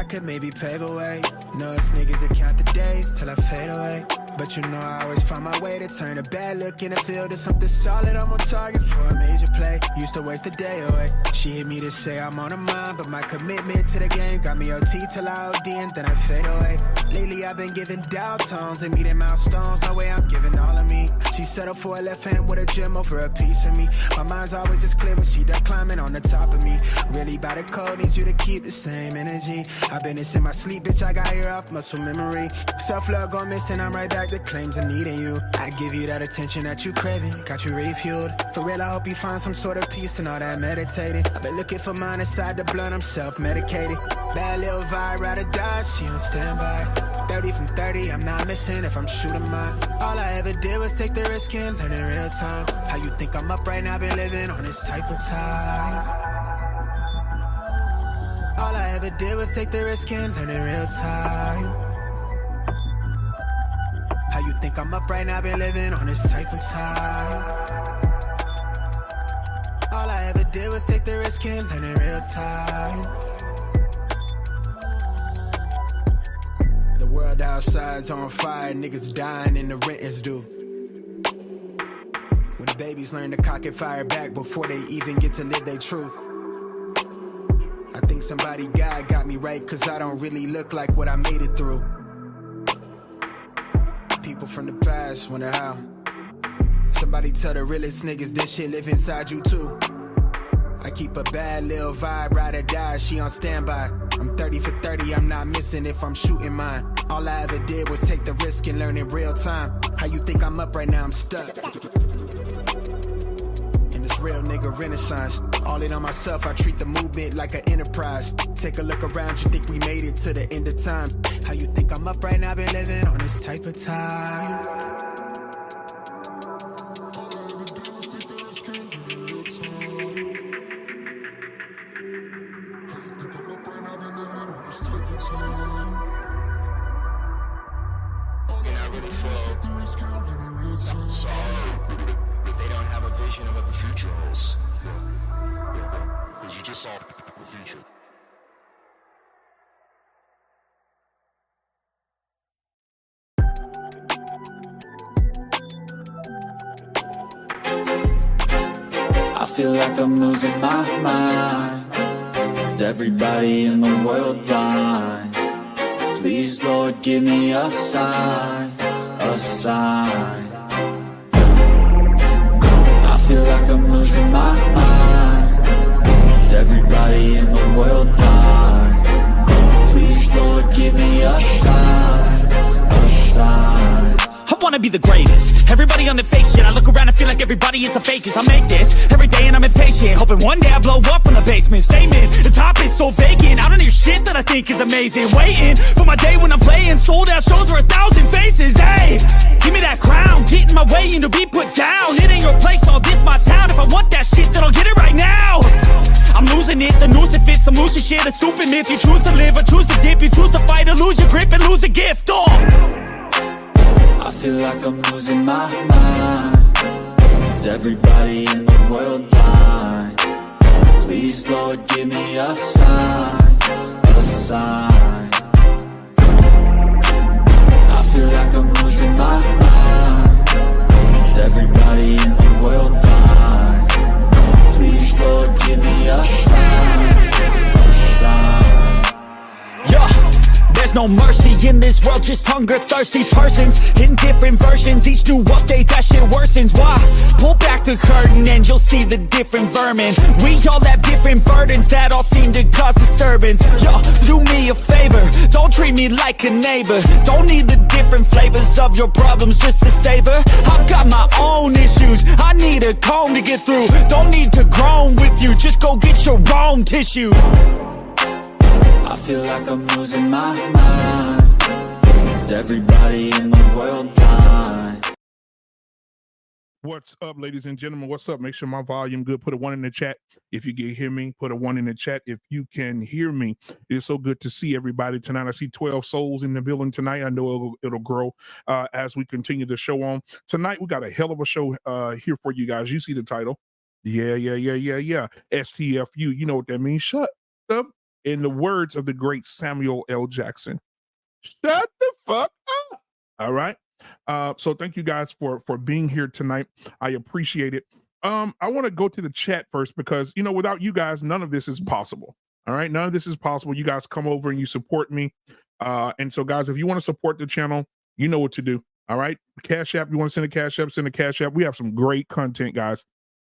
could maybe pave a way. Know it's niggas that count the days till I fade away. But you know I always find my way to turn a bad look in the field to something solid. I'm on target for a major play. Used to waste a day away. She hit me to say I'm on her mind, but my commitment to the game got me OT till I OD and then I fade away. Lately I've been giving down tones and meeting milestones. No way I'm giving all of me. She settled for a left hand with a gem over a piece of me. My mind's always as clear when she done climbing on the top of me. Really by the code, need you to keep the same energy. I've been this in my sleep, bitch, I got your off muscle memory. Self-love gone missing, I'm right back to claims of needing you. I give you that attention that you craving, got you refueled. For real, I hope you find some sort of peace and all that meditating. I've been looking for mine inside the blood, I'm self-medicated. Bad little vibe, ride or die, she on standby. 30 from 30, I'm not missing if I'm shooting mine. All I ever did was take the risk and learn in real time. How you think I'm up right now, been living on this type of time. All I ever did was take the risk and learn in real time. How you think I'm up right now, been living on this type of time. All I ever did was take the risk and learn in real time. The world outside's on fire, niggas dying and the rent is due. When the babies learn to cock and fire back before they even get to live their truth. I think somebody God got me right, cause I don't really look like what I made it through. People from the past wonder how. Somebody tell the realest niggas this shit live inside you too. I keep a bad little vibe, ride or die, she on standby. I'm 30 for 30, I'm not missing if I'm shooting mine. All I ever did was take the risk and learn in real time. How you think I'm up right now, I'm stuck. In this real nigga renaissance. All in on myself, I treat the movement like an enterprise. Take a look around, you think we made it to the end of times. How you think I'm up right now, been living on this type of time. I feel like I'm losing my mind. Is everybody in the world blind? Please, Lord, give me a sign, a sign. I feel like I'm losing my mind. Is everybody in the world blind? Please, Lord, give me a sign, a sign. I wanna be the greatest. Everybody on the fake shit. I look around and feel like everybody is the fakest. I make this every day and I'm impatient, hoping one day I blow up from the basement. Statement, the top is so vacant. I don't hear shit that I think is amazing. Waiting for my day when I'm playing sold out shows for 1,000 faces. Hey, give me that crown, get in my way and to be put down. It ain't your place, all this my town. If I want that shit, then I'll get it right now. I'm losing it, the noose it fits, some losing shit, a stupid myth. You choose to live or choose to dip, you choose to fight or lose your grip and lose a gift. I feel like I'm losing my mind. Is everybody in the world blind? Please, Lord, give me a sign, a sign. I feel like I'm losing my mind. Is everybody in the world blind? Please, Lord, give me a sign, a sign. Yeah. There's no mercy in this world, just hunger-thirsty persons in different versions. Each new update, that shit worsens. Why? Pull back the curtain and you'll see the different vermin. We all have different burdens that all seem to cause disturbance. Yo, so do me a favor, don't treat me like a neighbor. Don't need the different flavors of your problems just to savor. I've got my own issues, I need a comb to get through. Don't need to groan with you, just go get your own tissue. I feel like I'm losing my mind. Is everybody in the world blind? What's up, ladies and gentlemen? What's up? Make sure my volume good. Put a 1 in the chat if you can hear me. Put a 1 in the chat if you can hear me. It is so good to see everybody tonight. I see 12 souls in the building tonight. I know it'll grow as we continue the show on. Tonight, we got a hell of a show here for you guys. You see the title. Yeah. STFU. You know what that means. Shut up In the words of the great Samuel L. Jackson, shut the fuck up. All right. So thank you guys for being here tonight. I appreciate it. I want to go to the chat first because without you guys, none of this is possible. All right, none of this is possible. You guys come over and you support me. And so, guys, if you want to support the channel, you know what to do. All right, Cash App. You want to send a Cash App? Send a Cash App. We have some great content, guys,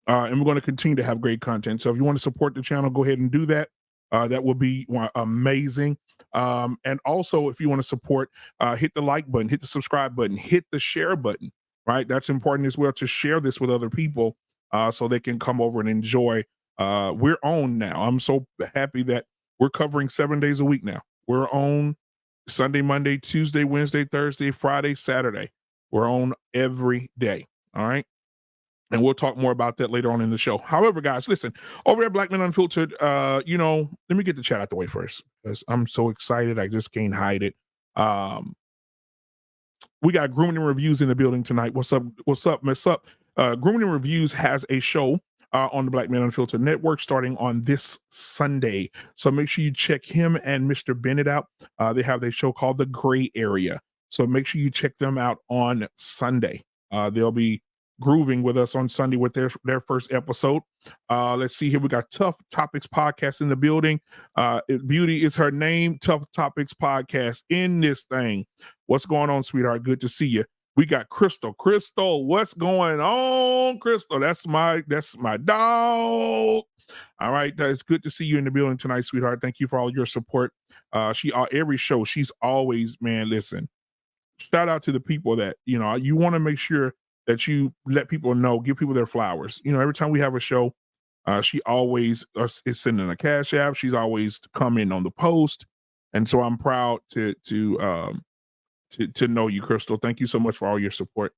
and we're going to continue to have great content. So if you want to support the channel, go ahead and do that. That will be amazing. And also, if you want to support, hit the like button, hit the subscribe button, hit the share button. Right, that's important as well to share this with other people so they can come over and enjoy. We're on now. I'm so happy that we're covering 7 days a week now. We're on Sunday, Monday, Tuesday, Wednesday, Thursday, Friday, Saturday. We're on every day. All right. And we'll talk more about that later on in the show. However, guys, listen, over at Black Men Unfiltered, let me get the chat out the way first because I'm so excited. I just can't hide it. We got Grooming and Reviews in the building tonight. What's up? What's up? Mess up. Grooming and Reviews has a show on the Black Men Unfiltered Network starting on this Sunday. So make sure you check him and Mr. Bennett out. They have a show called The Gray Area. So make sure you check them out on Sunday. They'll be grooving with us on Sunday with their first episode. Let's see here. We got Tough Topics Podcast in the building. Beauty is her name. Tough Topics Podcast in this thing. What's going on, sweetheart? Good to see you. We got Crystal. Crystal, what's going on, Crystal? That's my dog. All right, it's good to see you in the building tonight, sweetheart. Thank you for all your support. Every show, she's always, man, listen, shout out to the people that, you want to make sure that you let people know, give people their flowers. Every time we have a show, she always is sending a Cash App. She's always coming on the post. And so I'm proud to know you, Crystal. Thank you so much for all your support.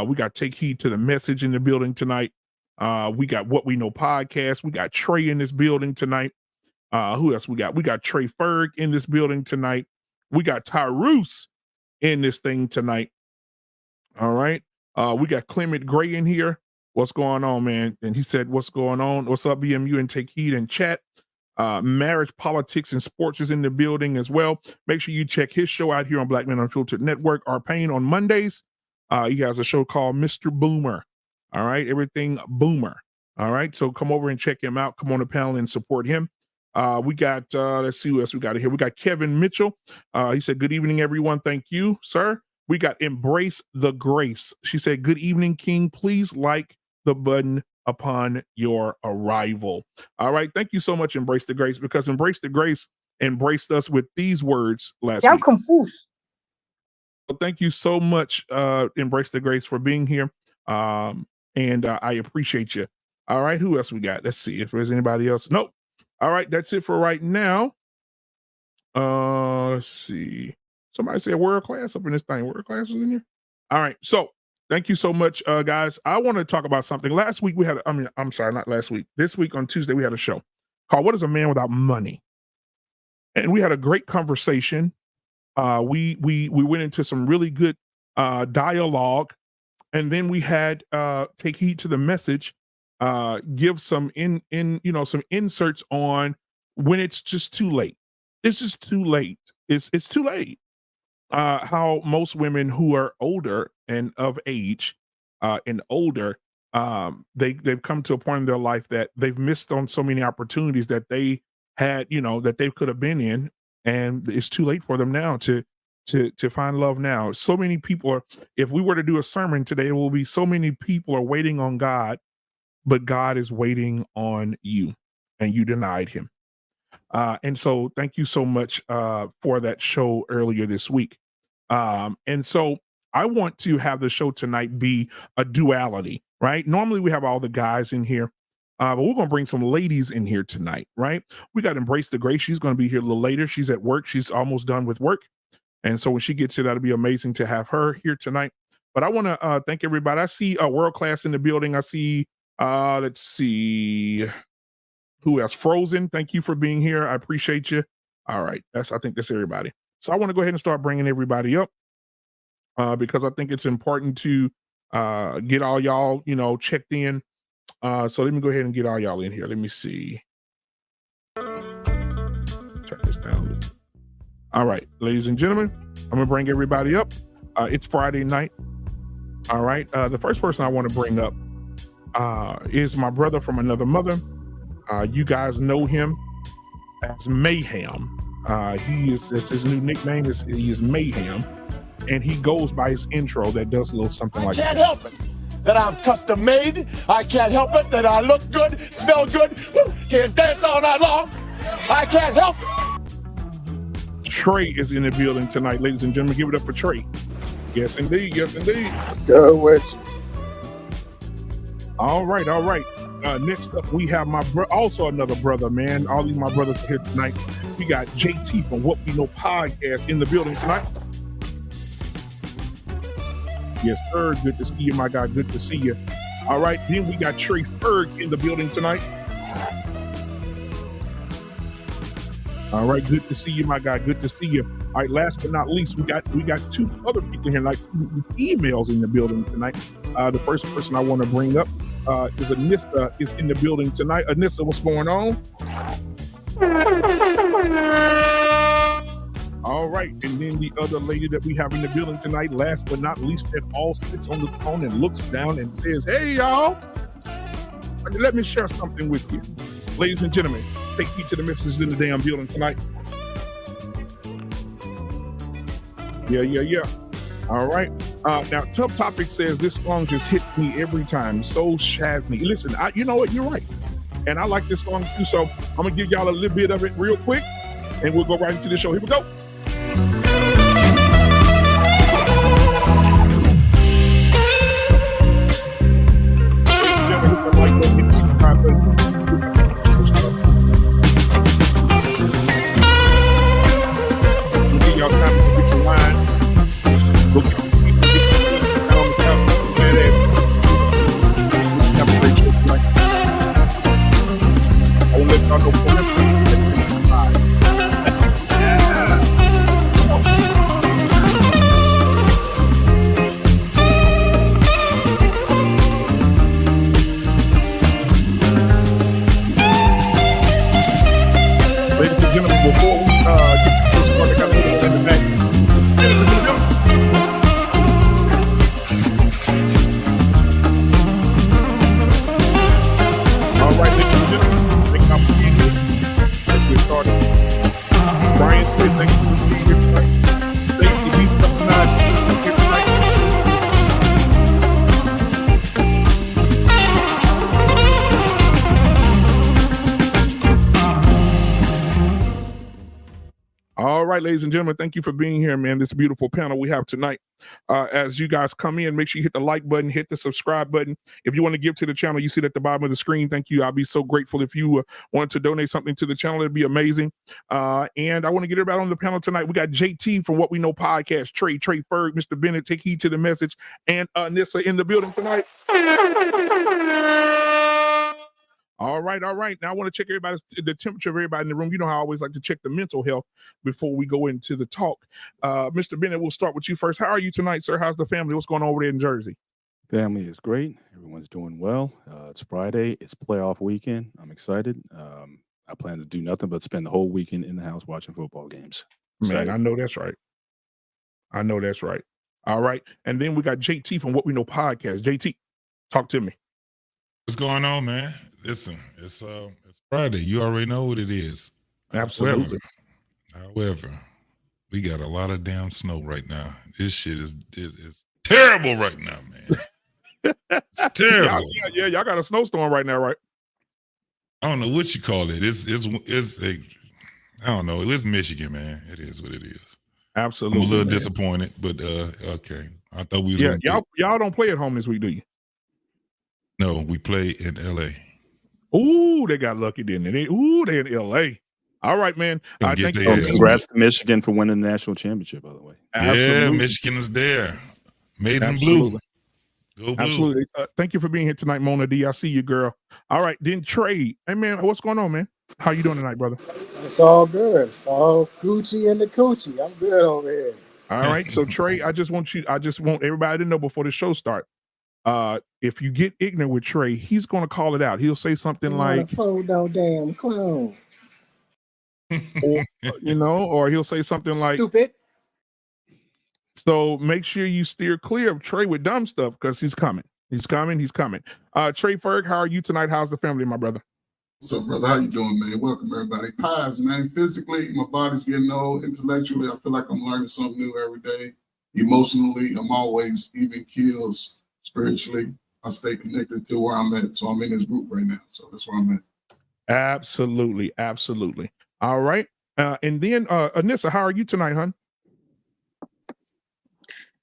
We got Take Heed to the Message in the building tonight. We got What We Know Podcast. We got Trey in this building tonight. Who else we got? We got Trey Ferg in this building tonight. We got Tyrus in this thing tonight. All right. We got Clement Gray in here. What's going on, man? And he said, what's going on? What's up, BMU and Take Heed and chat. Marriage, Politics, and Sports is in the building as well. Make sure you check his show out here on Black Men Unfiltered Network. Our Pain on Mondays. He has a show called Mr. Boomer. All right. Everything Boomer. All right. So come over and check him out. Come on the panel and support him. We got, let's see who else we got here. We got Kevin Mitchell. He said, good evening, everyone. Thank you, sir. We got Embrace the Grace. She said, good evening, King. Please like the button upon your arrival. All right. Thank you so much, Embrace the Grace, because Embrace the Grace embraced us with these words last week. I'm confused. So thank you so much, Embrace the Grace, for being here. And I appreciate you. All right. Who else we got? Let's see if there's anybody else. Nope. All right. That's it for right now. Let's see. Somebody said world class up in this thing. World class is in here. All right. So thank you so much, guys. I want to talk about something. Last week we had, not last week. This week on Tuesday, we had a show called What is a Man Without Money? And we had a great conversation. We went into some really good dialogue. And then we had Take Heed to the Message, give some some inserts on when it's just too late. It's just too late. It's too late. How most women who are older and of age and older, they've come to a point in their life that they've missed on so many opportunities that they had, that they could have been in, and it's too late for them now to find love now. So many people are, if we were to do a sermon today, it will be so many people are waiting on God, but God is waiting on you, and you denied him. And so thank you so much for that show earlier this week. And so I want to have the show tonight be a duality, right? Normally we have all the guys in here, but we're going to bring some ladies in here tonight, right? We got Embrace the Grace. She's going to be here a little later. She's at work. She's almost done with work. And so when she gets here, that'll be amazing to have her here tonight. But I want to thank everybody. I see World Class in the building. I see, let's see. Who else? Frozen. Thank you for being here. I appreciate you. All right. I think that's everybody. So I want to go ahead and start bringing everybody up because I think it's important to get all y'all, checked in. So let me go ahead and get all y'all in here. Let me see. All right, ladies and gentlemen, I'm gonna bring everybody up. It's Friday night. All right. The first person I want to bring up is my brother from another mother. You guys know him as Mayhem. It's his new nickname he is Mayhem, and he goes by his intro that does a little something like Can't help it that I'm custom made. I can't help it that I look good, smell good, can dance all night long. I can't help it. Trey is in the building tonight, ladies and gentlemen. Give it up for Trey. Yes, indeed. Yes, indeed. Let's go with you. All right. Next up, we have also another brother, man. All these my brothers are here tonight. We got JT from What We Know Podcast in the building tonight. Yes, sir. Good to see you, my guy. Good to see you. All right. Then we got Trey Ferg in the building tonight. All right. Good to see you, my guy. Good to see you. All right. Last but not least, we got two other people here, like emails in the building tonight. The first person I want to bring up is Anissa is in the building tonight. Anissa, what's going on? All right, and then the other lady that we have in the building tonight, last but not least, that all sits on the phone and looks down and says, "Hey, y'all, let me share something with you." Ladies and gentlemen, take heed to the messages in the damn building tonight. Yeah. All right. Now, Tough Topic says this song just hit me every time. So Shazni. Listen, you know what? You're right. And I like this song too. So I'm going to give y'all a little bit of it real quick, and we'll go right into the show. Here we go. Give y'all time to get your line. Go get on the couch. Have a great show tonight. I will let y'all know for this one. Ladies and gentlemen, before we get to the first part, I got a little in the back. All right, ladies and gentlemen, thank y'all for being here. Let's get started. Brian Smith, thank you for being here tonight. Stacey, beat up tonight. Here tonight. All right, ladies and gentlemen, thank you for being here, man. This beautiful panel we have tonight. As you guys come in, make sure you hit the like button, hit the subscribe button. If you want to give to the channel, you see it at the bottom of the screen. Thank you. I'll be so grateful if you want to donate something to the channel. It'd be amazing. And I want to get everybody on the panel tonight. We got JT from What We Know Podcast, Trey Ferg, Mr. Bennett, take heed to the message, and Nissa in the building tonight. All right. Now I want to check the temperature of everybody in the room. You know how I always like to check the mental health before we go into the talk. Mr. Bennett, we'll start with you first. How are you tonight, sir? How's the family? What's going on over there in Jersey? Family is great. Everyone's doing well. It's Friday. It's playoff weekend. I'm excited. I plan to do nothing but spend the whole weekend in the house watching football games. Man, I know that's right. All right. And then we got JT from What We Know Podcast. JT, talk to me. What's going on, man? Listen, it's Friday. You already know what it is. Absolutely. However, we got a lot of damn snow right now. This shit is terrible right now, man. It's terrible. Y'all got a snowstorm right now, right? I don't know what you call it. I don't know. It's Michigan, man. It is what it is. Absolutely. I'm a little disappointed, but okay. I thought we was y'all don't play at home this week, do you? No, we play in LA. Ooh, they got lucky, didn't they? They in LA. All right, man. Congrats to Michigan for winning the national championship, by the way. Absolutely. Yeah, Michigan is there. Maize and blue. Go blue. Absolutely. Thank you for being here tonight, Mona D. I see you, girl. All right, then Trey. Hey, man, what's going on, man? How you doing tonight, brother? It's all good. It's all Gucci and the coochie. I'm good over here. All right. So Trey, I just want everybody to know before the show starts. If you get ignorant with Trey, he's gonna call it out. He'll say something like "Fold no damn clone." or or he'll say something like, Stupid. so make sure you steer clear of Trey with dumb stuff because he's coming. He's coming. He's coming. Trey Ferg, how are you tonight? How's the family, my brother? What's up, brother? How you doing, man? Welcome, everybody. Pies, man. Physically, my body's getting old. Intellectually, I feel like I'm learning something new every day. Emotionally, I'm always even keels. Spiritually, I stay connected to where I'm at. So I'm in this group right now. So that's where I'm at. Absolutely. Absolutely. All right. And then, Anissa, how are you tonight, hon?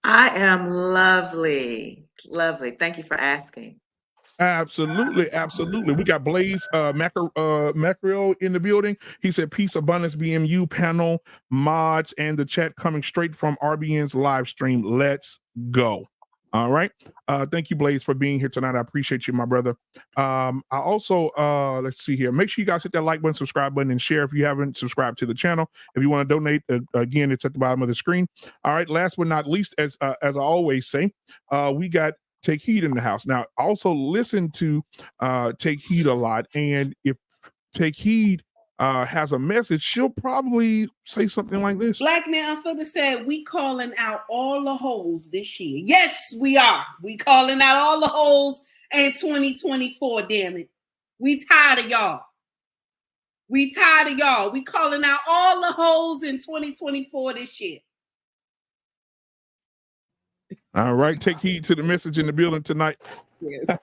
I am lovely. Lovely. Thank you for asking. Absolutely, absolutely. We got Blaze Macro in the building. He said, peace, abundance, BMU panel, mods, and the chat coming straight from RBN's live stream. Let's go. All right. Thank you, Blaze, for being here tonight. I appreciate you, my brother. I also, let's see here. Make sure you guys hit that like button, subscribe button, and share if you haven't subscribed to the channel. If you want to donate, again, it's at the bottom of the screen. All right. Last but not least, as I always say, we got Take Heed in the house. Now, also listen to Take Heed a lot. And if Take Heed has a message, she'll probably say something like this. Black Man Unfiltered said, we calling out all the holes this year. Yes, we are. We calling out all the holes in 2024, damn it. We tired of y'all. We tired of y'all. We calling out all the holes in 2024 this year. All right, take heed to the message in the building tonight. Yes.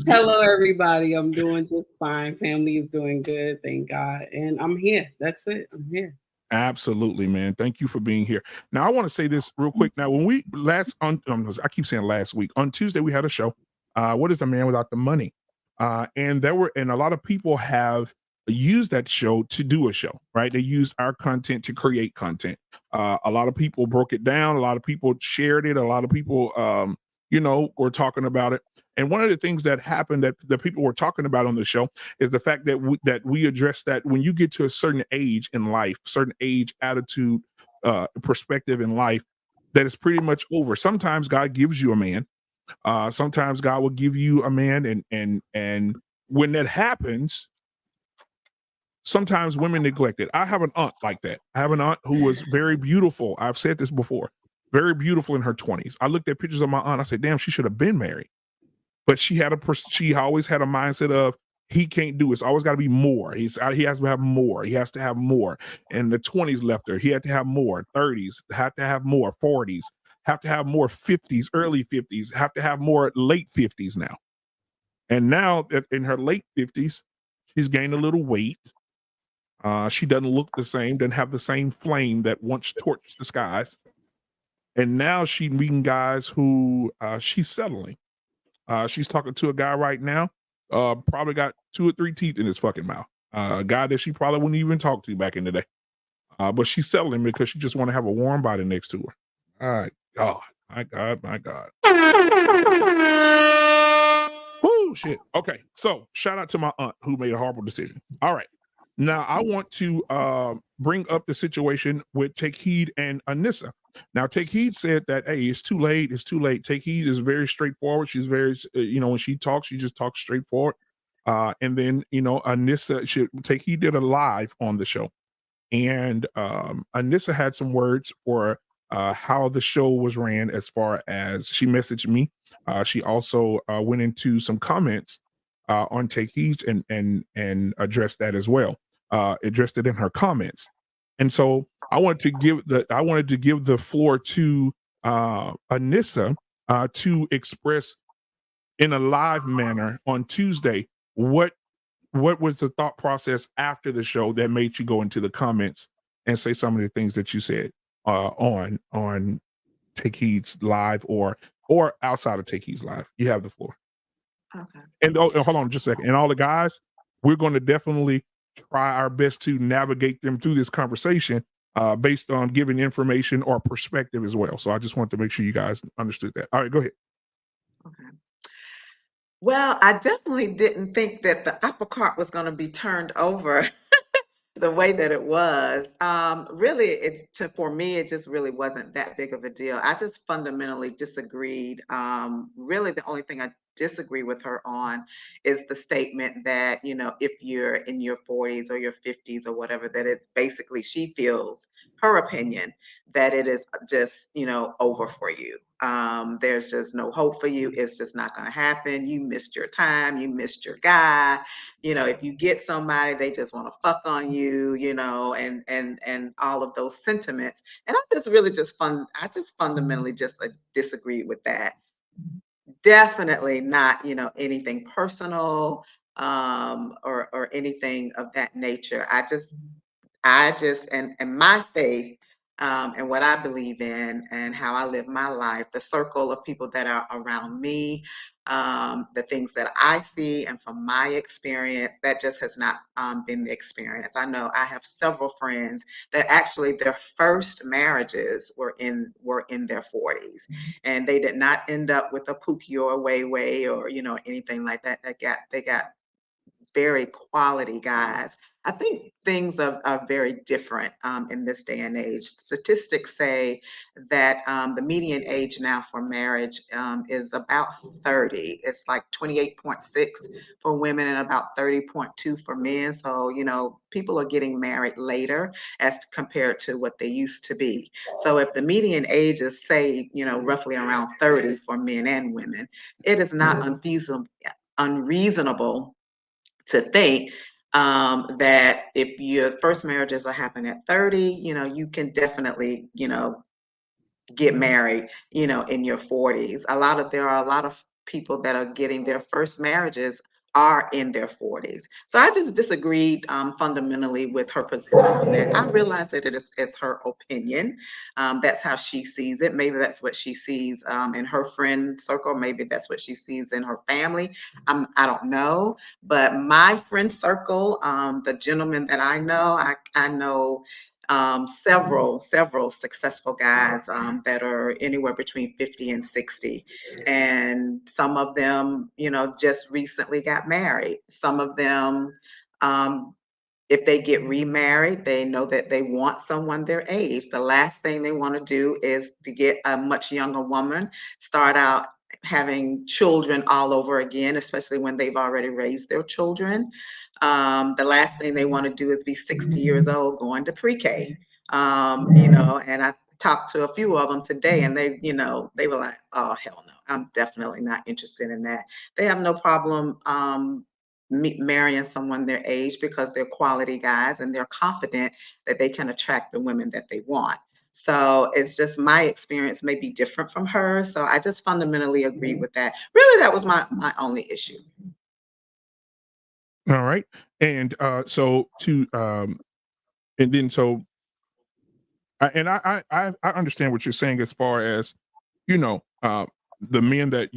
Hello, everybody. I'm doing just fine. Family is doing good, thank God. And I'm here. That's it. I'm here. Absolutely, man. Thank you for being here. Now, I want to say this real quick. Now, when we I keep saying last week, on Tuesday, we had a show. What is the man without the money? And a lot of people have used that show to do a show, right? They used our content to create content. A lot of people broke it down. A lot of people shared it. A lot of people, were talking about it. And one of the things that happened that the people were talking about on the show is the fact that we address that when you get to a certain age in life, certain age, attitude, perspective in life, that is pretty much over. Sometimes God gives you a man. Sometimes God will give you a man, and when that happens, sometimes women neglect it. I have an aunt like that. I have an aunt who was very beautiful. I've said this before, very beautiful in her 20s. I looked at pictures of my aunt. I said, damn, she should have been married. But she always had a mindset of, he can't do it. It's always got to be more. He has to have more. He has to have more. And the 20s left her. He had to have more. 30s, had to have more. 40s, have to have more. 50s, early 50s, have to have more. Late 50s now. And now in her late 50s, she's gained a little weight. She doesn't look the same, doesn't have the same flame that once torched the skies. And now she's meeting guys who she's settling. She's talking to a guy right now, probably got 2 or 3 teeth in his fucking mouth. A guy that she probably wouldn't even talk to back in the day. But she's settling because she just want to have a warm body next to her. All right. God, my God. Whoo, shit. Okay. So shout out to my aunt who made a horrible decision. All right. Now I want to bring up the situation with Take Heed and Anissa. Now, Take Heed said that, hey, it's too late. It's too late. Take Heed is very straightforward. She's very, when she talks, she just talks straightforward. And then, Anissa, Take Heed did a live on the show. And Anissa had some words for how the show was ran as far as she messaged me. She also went into some comments on Take Heed and addressed that as well. Addressed it in her comments. And so I wanted to give the floor to Anissa to express in a live manner on Tuesday what was the thought process after the show that made you go into the comments and say some of the things that you said on Take Heed's live or outside of Take Heed's live. You have the floor. Okay. And hold on just a second. And all the guys, we're going to definitely try our best to navigate them through this conversation based on giving information or perspective as well. So I just want to make sure you guys understood that. All right, go ahead. Okay. Well, I definitely didn't think that the apple cart was going to be turned over the way that it was. Really, for me, it just really wasn't that big of a deal. I just fundamentally disagreed. Really, the only thing I disagree with her on is the statement that, if you're in your 40s or your 50s or whatever, that it's basically, she feels, her opinion, that it is just, over for you. There's just no hope for you. It's just not going to happen. You missed your time. You missed your guy. If you get somebody, they just want to fuck on you, and all of those sentiments. And I just fundamentally just disagree with that. Definitely not, anything personal, or anything of that nature. I just and my faith, and what I believe in and how I live my life, the circle of people that are around me, the things that I see, and from my experience, that just has not been the experience. I know I have several friends that actually their first marriages were in their 40s, and they did not end up with a Pookie or a Way Way or anything like that. They got very quality guys. I think things are very different in this day and age. Statistics say that the median age now for marriage is about 30. It's like 28.6 for women and about 30.2 for men. So, people are getting married later as compared to what they used to be. So if the median age is, say, roughly around 30 for men and women, it is not unreasonable to think that if your first marriages are happening at 30, you can definitely, get married, in your 40s. There are a lot of people that are getting their first marriages are in their 40s. So I just disagreed fundamentally with her position on that. I realize that it's her opinion. That's how she sees it. Maybe that's what she sees in her friend circle. Maybe that's what she sees in her family. I don't know. But my friend circle, the gentleman that I know, I know several successful guys that are anywhere between 50 and 60. And some of them, just recently got married. Some of them, if they get remarried, they know that they want someone their age. The last thing they want to do is to get a much younger woman, start out having children all over again, especially when they've already raised their children. The last thing they want to do is be 60 years old going to pre-K. And I talked to a few of them today, and they were like, "Oh, hell no, I'm definitely not interested in that." They have no problem marrying someone their age because they're quality guys and they're confident that they can attract the women that they want. So it's just my experience may be different from hers. So I just fundamentally agree with that. Really, that was my only issue. All right. And so to and then so I understand what you're saying as far as the men that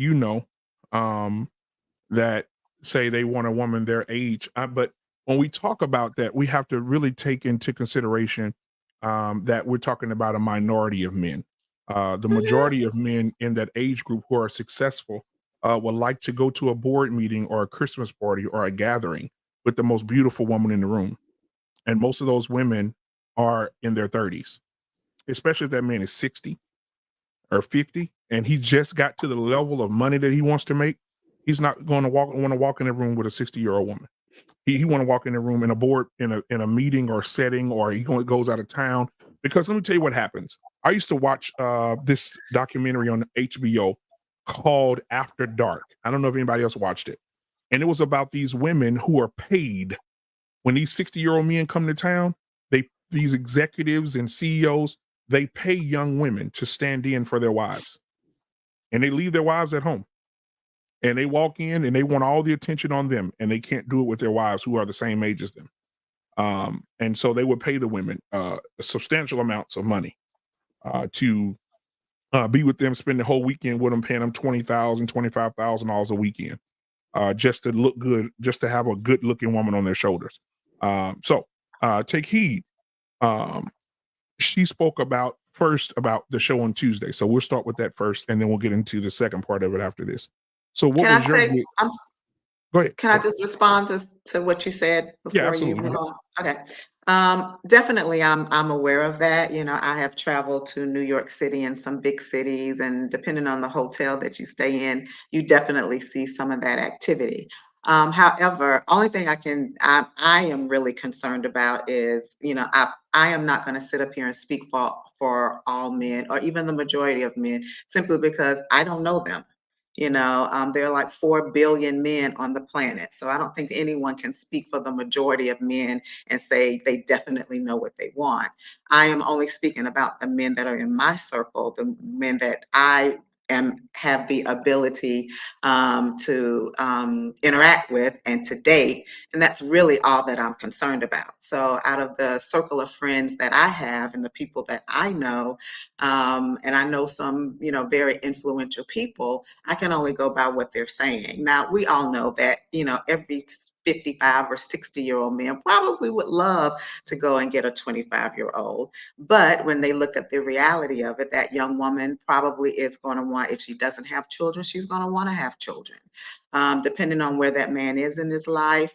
that say they want a woman their age. But when we talk about that, we have to really take into consideration that we're talking about a minority of men. The majority of men in that age group who are successful would like to go to a board meeting or a Christmas party or a gathering with the most beautiful woman in the room. And most of those women are in their 30s, especially if that man is 60 or 50 and he just got to the level of money that he wants to make. He's not going to want to walk in a room with a 60-year-old woman. He want to walk in a room in a board in a meeting or setting, or goes out of town. Because let me tell you what happens. I used to watch this documentary on HBO called After Dark. I don't know if anybody else watched it. And it was about these women who are paid when these 60-year-old men come to town. These executives and CEOs, they pay young women to stand in for their wives, and they leave their wives at home. And they walk in and they want all the attention on them, and they can't do it with their wives who are the same age as them. And so they would pay the women substantial amounts of money to be with them, spend the whole weekend with them, paying them $20,000, $25,000 a weekend, just to look good, just to have a good looking woman on their shoulders. So take heed. She spoke first about the show on Tuesday. So we'll start with that first, and then we'll get into the second part of it after this. So what Can I was your say, Go Go ahead. Can I just respond to what you said Yeah, before you absolutely. Go move ahead. on? Okay. Definitely, I'm aware of that. You know, I have traveled to New York City and some big cities, and depending on the hotel that you stay in, you definitely see some of that activity. However, only thing I am really concerned about is, you know, I am not going to sit up here and speak for all men or even the majority of men simply because I don't know them. You know, there are like 4 billion men on the planet. So I don't think anyone can speak for the majority of men and say they definitely know what they want. I am only speaking about the men that are in my circle, the men that I have the ability to interact with and to date. And that's really all that I'm concerned about. So out of the circle of friends that I have and the people that I know, and I know some, you know, very influential people, I can only go by what they're saying. Now, we all know that, you know, every 55 or 60-year-old man probably would love to go and get a 25-year-old. But when they look at the reality of it, that young woman probably is going to want, if she doesn't have children, she's going to want to have children. Depending on where that man is in his life,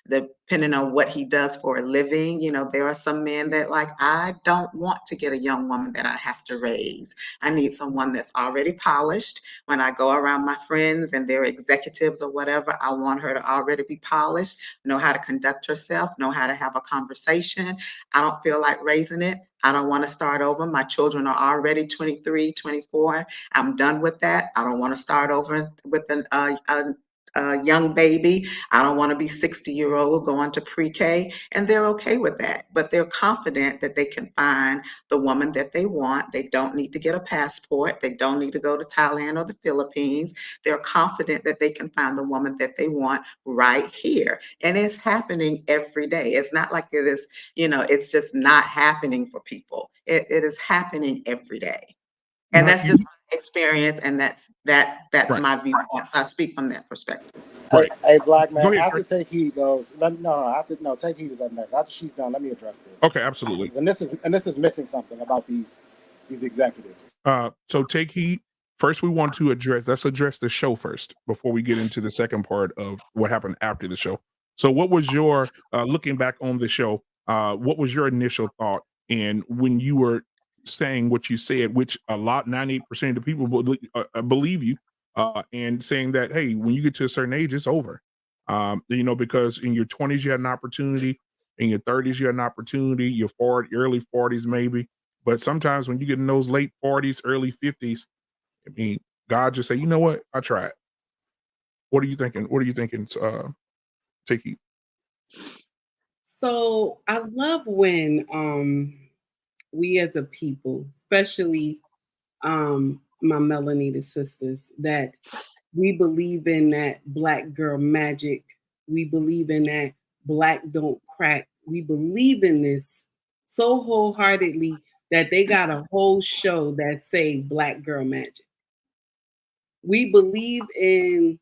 depending on what he does for a living. You know, there are some men that like, I don't want to get a young woman that I have to raise. I need someone that's already polished. When I go around my friends and they're executives or whatever, I want her to already be polished, know how to conduct herself, know how to have a conversation. I don't feel like raising it. I don't want to start over. My children are already 23, 24. I'm done with that. I don't want to start over with a young baby. I don't want to be 60-year-old going to pre-K, and they're okay with that. But they're confident that they can find the woman that they want. They don't need to get a passport. They don't need to go to Thailand or the Philippines. They're confident that they can find the woman that they want right here. And it's happening every day. It's not like it is, you know, it's just not happening for people. It is happening every day. And Now, that's just my experience, and that's right, my viewpoint. So I speak from that perspective. Hey, right. hey, Black Go man. ahead, After Trey. Take Heed goes, no. Take Heed is up next. After she's done, let me address this. Okay, absolutely. And this is missing something about these executives. So take heed. First, let's address the show first before we get into the second part of what happened after the show. So what was your looking back on the show, what was your initial thought? And when you were saying what you said, which 98% of the people believe you, and saying that, hey, when you get to a certain age, it's over. You know, because in your 20s, you had an opportunity, in your 30s, you had an opportunity, your early 40s, maybe. But sometimes when you get in those late 40s, early 50s, I mean, God just say, you know what? I tried. What are you thinking? What are you thinking? Take heed. So I love when we as a people, especially my melanated sisters, that we believe in that Black girl magic. We believe in that Black don't crack. We believe in this so wholeheartedly that they got a whole show that say Black girl magic. We believe in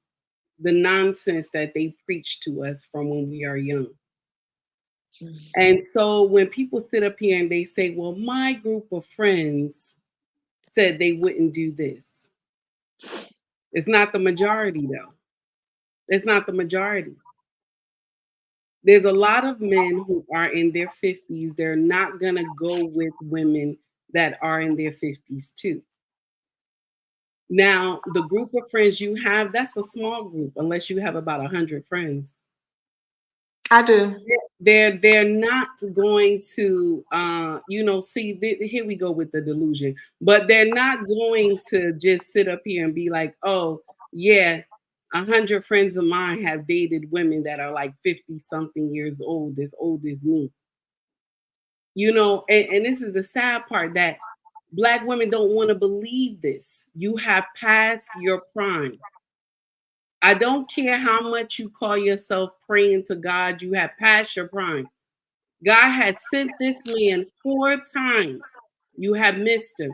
the nonsense that they preach to us from when we are young. And so when people sit up here and they say, well, my group of friends said they wouldn't do this. It's not the majority, though. It's not the majority. There's a lot of men who are in their 50s. They're not going to go with women that are in their 50s, too. Now, the group of friends you have, that's a small group, unless you have about 100 friends. I do. They're not going to see here we go with the delusion, but they're not going to just sit up here and be like, oh yeah, 100 friends of mine have dated women that are like 50 something years old as me, and this is the sad part, that Black women don't want to believe this. You have passed your prime. I don't care how much you call yourself praying to God, you have passed your prime. God has sent this man 4 times. You have missed him.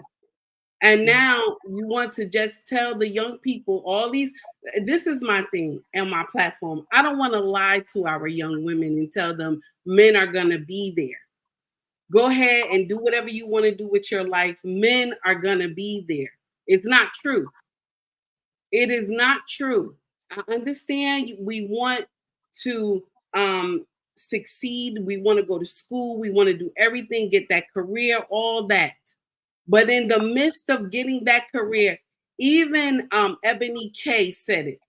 And now you want to just tell the young people all these. This is my thing and my platform. I don't want to lie to our young women and tell them men are going to be there. Go ahead and do whatever you want to do with your life. Men are going to be there. It's not true. It is not true. I understand we want to succeed. We want to go to school. We want to do everything, get that career, all that. But in the midst of getting that career, even Ebony K said it.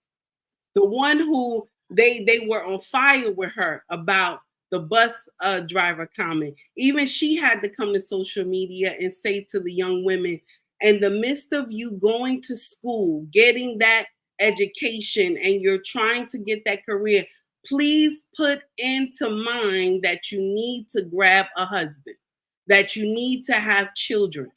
The one who they were on fire with her about the bus driver comment. Even she had to come to social media and say to the young women, in the midst of you going to school, getting that education, and you're trying to get that career, please put into mind that you need to grab a husband, that you need to have children.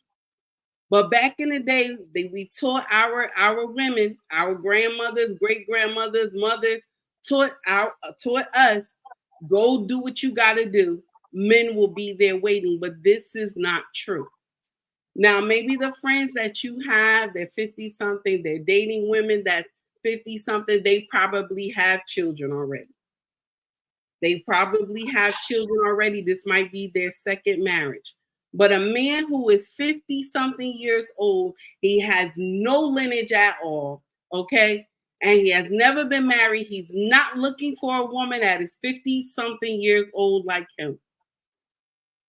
But back in the day, we taught our women, our grandmothers, great grandmothers, mothers, taught us, go do what you got to do. Men will be there waiting, but this is not true. Now, maybe the friends that you have, they're 50 something, they're dating women that's 50 something, they probably have children already. They probably have children already. This might be their second marriage. But a man who is 50 something years old, he has no lineage at all, okay? And he has never been married. He's not looking for a woman that is 50 something years old like him.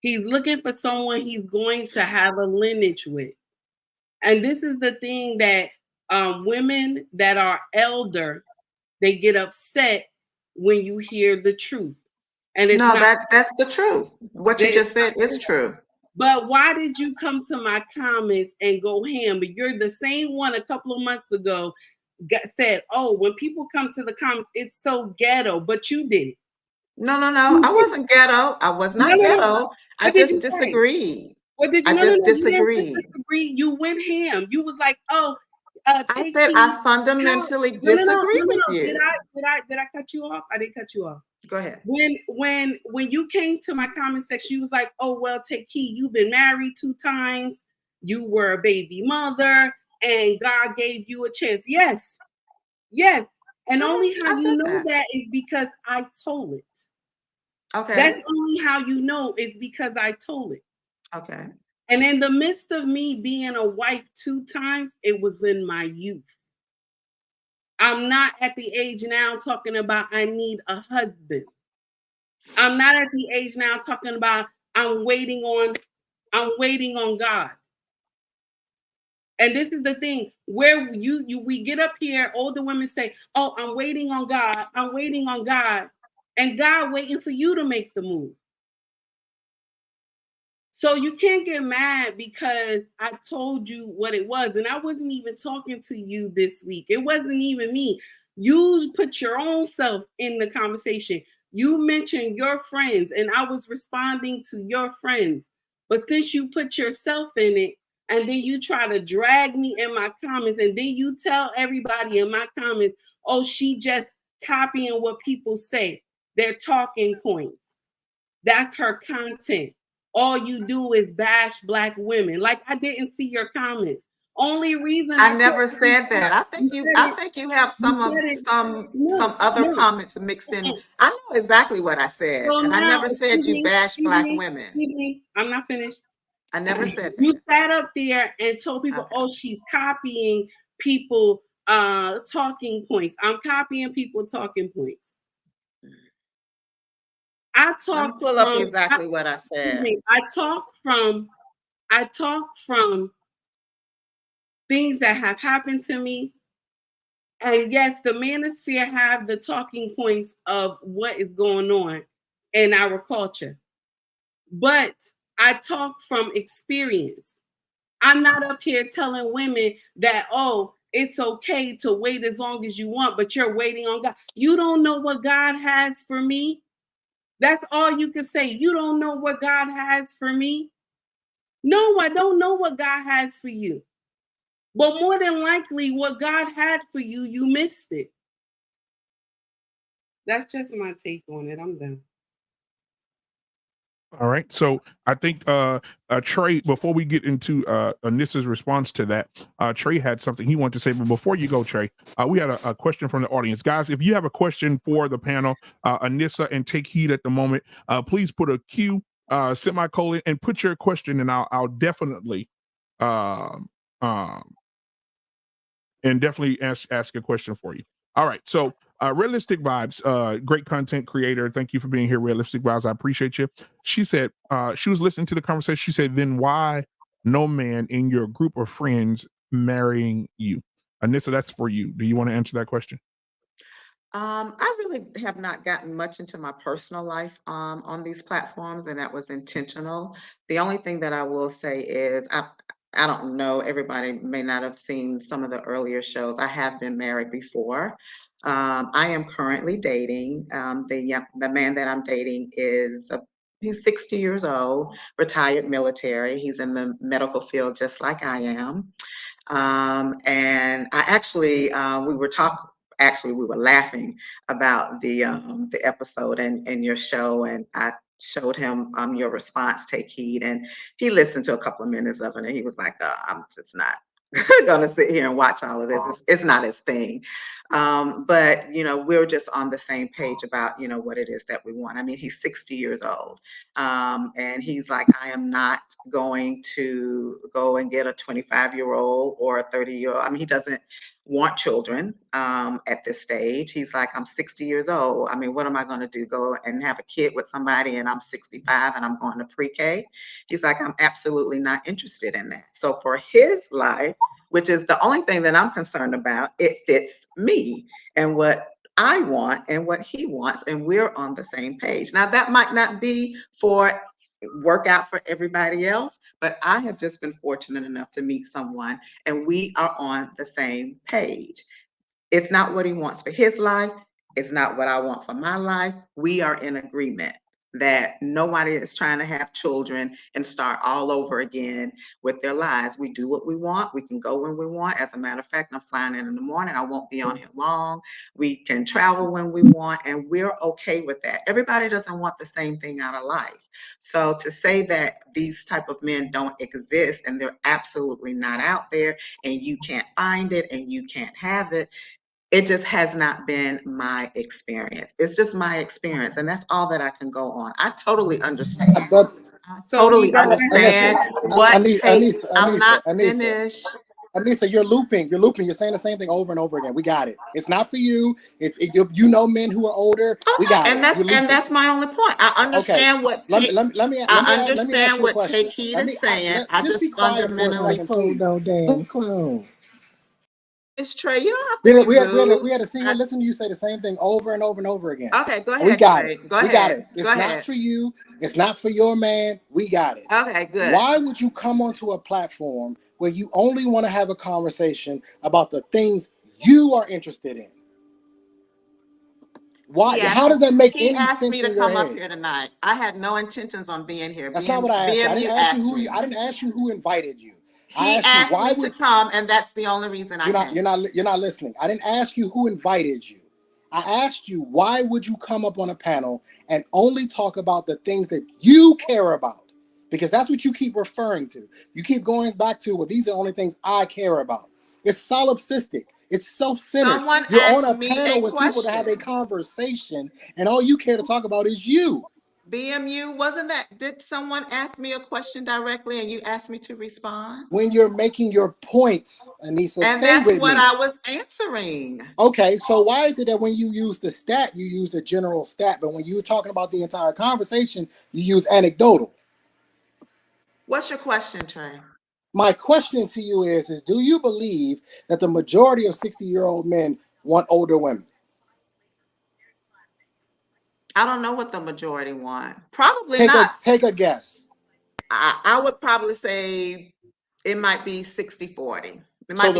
He's looking for someone he's going to have a lineage with. And this is the thing that women that are elder, they get upset when you hear the truth. And it's that's the truth. What you just said is true. But why did you come to my comments and go ham? But you're the same one a couple of months ago said, oh, when people come to the comments, it's so ghetto. But you did it. No. I wasn't ghetto. I was not ghetto. I just disagreed. What did you? I just disagreed. You went ham. You was like, oh, I said I fundamentally disagree with you. Did I cut you off? I didn't cut you off. Go ahead. When you came to my comment section, you was like, oh, well, take heed. You've been married 2 times. You were a baby mother, and God gave you a chance. Yes. And only how you know that is because I told it. Okay. That's only how you know is because I told it. Okay. And in the midst of me being a wife 2 times, it was in my youth. I'm not at the age now talking about I need a husband. I'm not at the age now talking about I'm waiting on God. And this is the thing where we get up here, older women say, oh, I'm waiting on God. I'm waiting on God. And God waiting for you to make the move. So you can't get mad because I told you what it was. And I wasn't even talking to you this week. It wasn't even me. You put your own self in the conversation. You mentioned your friends and I was responding to your friends. But since you put yourself in it and then you try to drag me in my comments and then you tell everybody in my comments, oh, she just copying what people say. They're talking points. That's her content. All you do is bash Black women. Like I didn't see your comments. Only reason I never said that. I think you have some other comments mixed in. I know exactly what I said, and I never said you bash Black women. Excuse me, I'm not finished. I never said that. You sat up there and told people, "Oh, she's copying people talking points." I'm copying people talking points. I talk pull up exactly what I said. I talk from things that have happened to me. And yes, the manosphere have the talking points of what is going on in our culture. But I talk from experience. I'm not up here telling women that, oh, it's okay to wait as long as you want, but you're waiting on God. You don't know what God has for me. That's all you can say. You don't know what God has for me. No, I don't know what God has for you. But more than likely, what God had for you, you missed it. That's just my take on it. I'm done. All right. So I think Trey, before we get into Anissa's response to that, Trey had something he wanted to say. But before you go, Trey, we had a question from the audience. Guys, if you have a question for the panel, Anissa and Take Heed at the moment, please put a Q, semicolon, and put your question, and I'll definitely ask a question for you. All right. So Realistic Vibes, great content creator. Thank you for being here, Realistic Vibes. I appreciate you. She said she was listening to the conversation. She said, then why no man in your group of friends marrying you? Anissa, that's for you. Do you want to answer that question? I really have not gotten much into my personal life on these platforms, and that was intentional. The only thing that I will say is I don't know, everybody may not have seen some of the earlier shows. I have been married before. I am currently dating. The man that I'm dating is he's 60 years old, retired military. He's in the medical field just like I am. And I actually, we were laughing about the episode and your show, and I showed him your response, Take Heed, and he listened to a couple of minutes of it, and he was like, I'm just not gonna sit here and watch all of this. It's not his thing. But we're just on the same page about what it is that we want. I mean, he's 60 years old, and he's like, I am not going to go and get a 25-year-old or a 30-year-old. I mean, he doesn't want children at this stage. He's like, I'm 60 years old. I mean, what am I going to do? Go and have a kid with somebody and I'm 65 and I'm going to pre-K? He's like, I'm absolutely not interested in that. So for his life, which is the only thing that I'm concerned about, it fits me and what I want and what he wants, and we're on the same page. Now, that might not be work out for everybody else, but I have just been fortunate enough to meet someone and we are on the same page. It's not what he wants for his life. It's not what I want for my life. We are in agreement that nobody is trying to have children and start all over again with their lives. We do what we want. We can go when we want. As a matter of fact, I'm flying in the morning. I won't be on here long. We can travel when we want, and we're okay with that. Everybody doesn't want the same thing out of life. So to say that these type of men don't exist and they're absolutely not out there and you can't find it and you can't have it, it just has not been my experience. It's just my experience, and that's all that I can go on. I totally understand. But I So totally you don't understand what takes. I'm not finished. Anissa, you're looping. You're saying the same thing over and over again. We got it. It's not for you. You know men who are older. We got And it. that's my only point. I understand what Let me ask understand you a what question. Take Heed is saying. I Just be just quiet for a fundamentally. second, please. No damn clown. It's Trey. You don't have to be rude. We had to see and listen to you say the same thing over and over and over again. Okay, go ahead. We got Trey. it. Go We ahead. got it. Go It's ahead. not for you. It's not for your man. We got it. Okay, good. Why would you come onto a platform where you only want to have a conversation about the things you are interested in? Why? How does that make any sense? He asked me to in your come head? up here tonight. I had no intentions on being here. That's not what I asked you. I didn't ask you who invited you. He asked me to come, and that's the only reason I came. You're not listening. I didn't ask you who invited you. I asked you, why would you come up on a panel and only talk about the things that you care about? Because that's what you keep referring to. You keep going back to, well, these are the only things I care about. It's solipsistic. It's self-centered. You're on a panel with people to have a conversation, and all you care to talk about is you. BMU, did someone ask me a question directly and you asked me to respond? When you're making your points, Anissa, and stay with me. That's what I was answering. Okay, so why is it that when you use the stat, you use the general stat, but when you're talking about the entire conversation, you use anecdotal? What's your question, Trey? My question to you is do you believe that the majority of 60-year-old men want older women? I don't know what the majority want. Probably not. Take a guess. I would probably say it might be 60-40. So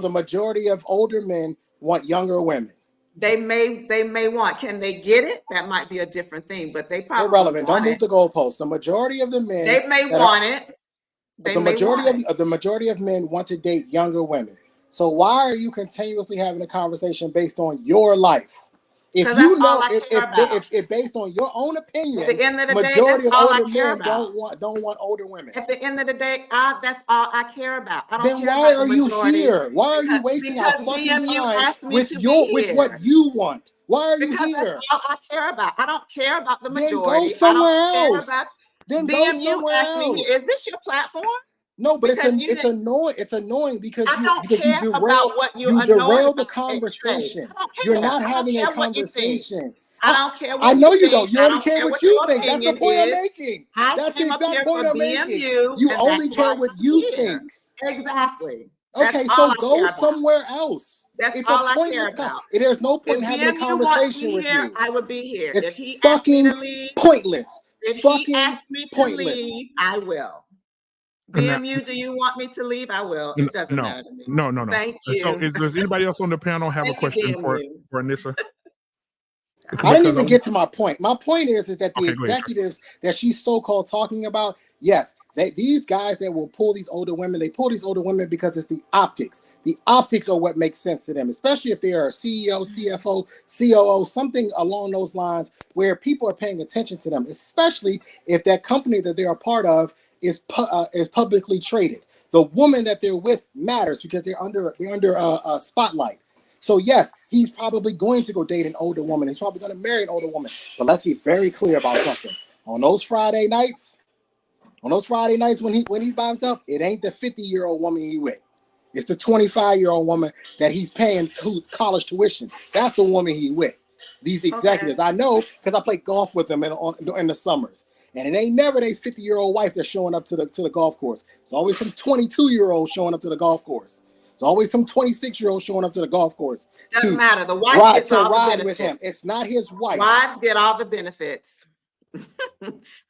the majority of older men want younger women. They may want. Can they get it? That might be a different thing, but they probably irrelevant. Want Don't move the goalpost. The majority of the men they may want it. The majority of men want to date younger women. So why are you continuously having a conversation based on your life? If you know, if based on your own opinion, at the end of the majority day, of older men don't want older women. At the end of the day, that's all I care about. I don't then care why about are you here? Why are you wasting our fucking time with what you want? Why are you here? That's all I care about. I don't care about the majority. Then go somewhere else. Then go somewhere else. Is this your platform? No, but Because it's annoying. It's annoying because I don't you care about what you're annoyed derail the about, Trey. conversation. I don't You're care. not I don't having a care what you think. conversation. I don't care I what know you you think. don't. You I only don't care care what what you your think. That's the opinion point I'm is. making. I That's the came up exact here point for I'm making. BMU, You and only that's why care what I'm you here. think. Exactly. That's Okay, all so I go care about. somewhere else. That's It's a all I care pointless. about. There's no point in If having a BMU wants conversation me with here, you. I would be here. It's If he asks me fucking to leave, pointless. if he Fucking asks me to pointless. leave, I will. And now, BMU, do you want me to leave? I will. It doesn't no, matter to me. no. Thank And so, you. does anybody else on the panel have a Thank you, question for BMU. Anissa? I didn't even get to my point. My point is that the Okay, go ahead, executives that she's so-called talking about, yes, these guys that will pull these older women, they pull these older women because it's the optics. The optics are what makes sense to them, especially if they are a CEO, CFO, COO, something along those lines where people are paying attention to them, especially if that company that they're a part of is publicly traded. The woman that they're with matters because they're under a spotlight. So yes, he's probably going to go date an older woman. He's probably going to marry an older woman. But let's be very clear about something. On those Friday nights when he's by himself, it ain't the 50-year-old woman he with. It's the 25-year-old woman that he's paying who's college tuition. That's the woman he with. These executives, I know because I play golf with them in the summers. And it ain't never their 50-year-old wife that's showing up to the golf course. It's always some 22-year-old showing up to the golf course. There's always some 26-year-old showing up to the golf course. Doesn't matter. The wife gets all the benefits. With him. It's not his wife. Wives get all the benefits.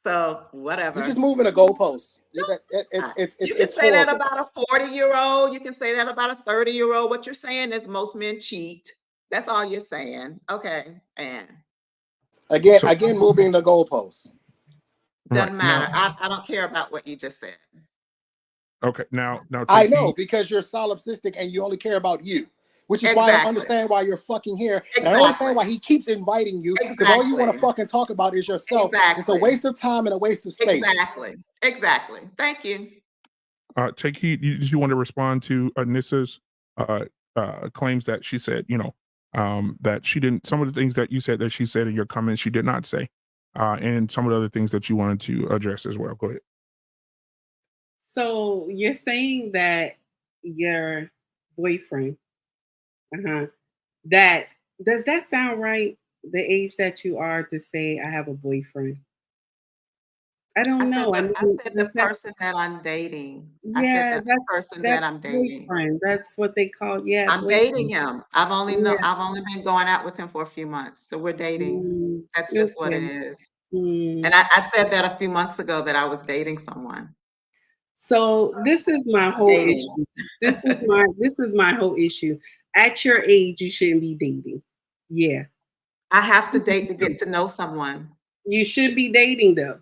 So whatever. You're just moving a goalpost. You can say that about a 40-year-old. You can say that about a 30-year-old. What you're saying is most men cheat. That's all you're saying. Okay. And again, moving the goalpost. Doesn't matter. I don't care about what you just said. Okay. Now I know because you're solipsistic and you only care about you. Which is why I understand why you're fucking here. And I understand why he keeps inviting you. Because all you want to fucking talk about is yourself. It's a waste of time and a waste of space. Exactly. Thank you. Take heed. Did you want to respond to Anissa's claims that she said, that she didn't, some of the things that you said that she said in your comments, she did not say, and some of the other things that you wanted to address as well. Go ahead. So you're saying that your boyfriend, that does that sound right? The age that you are to say I have a boyfriend. I don't know. I said the person that I'm dating. Yeah, that's the person that I'm dating. Boyfriend. That's what they call. Yeah, I'm dating him. I've only been going out with him for a few months, so we're dating. That's just what it is. And I said that a few months ago that I was dating someone. So this is my whole issue. This is my whole issue. At your age, you shouldn't be dating. Yeah. I have to date to get to know someone. You should be dating though.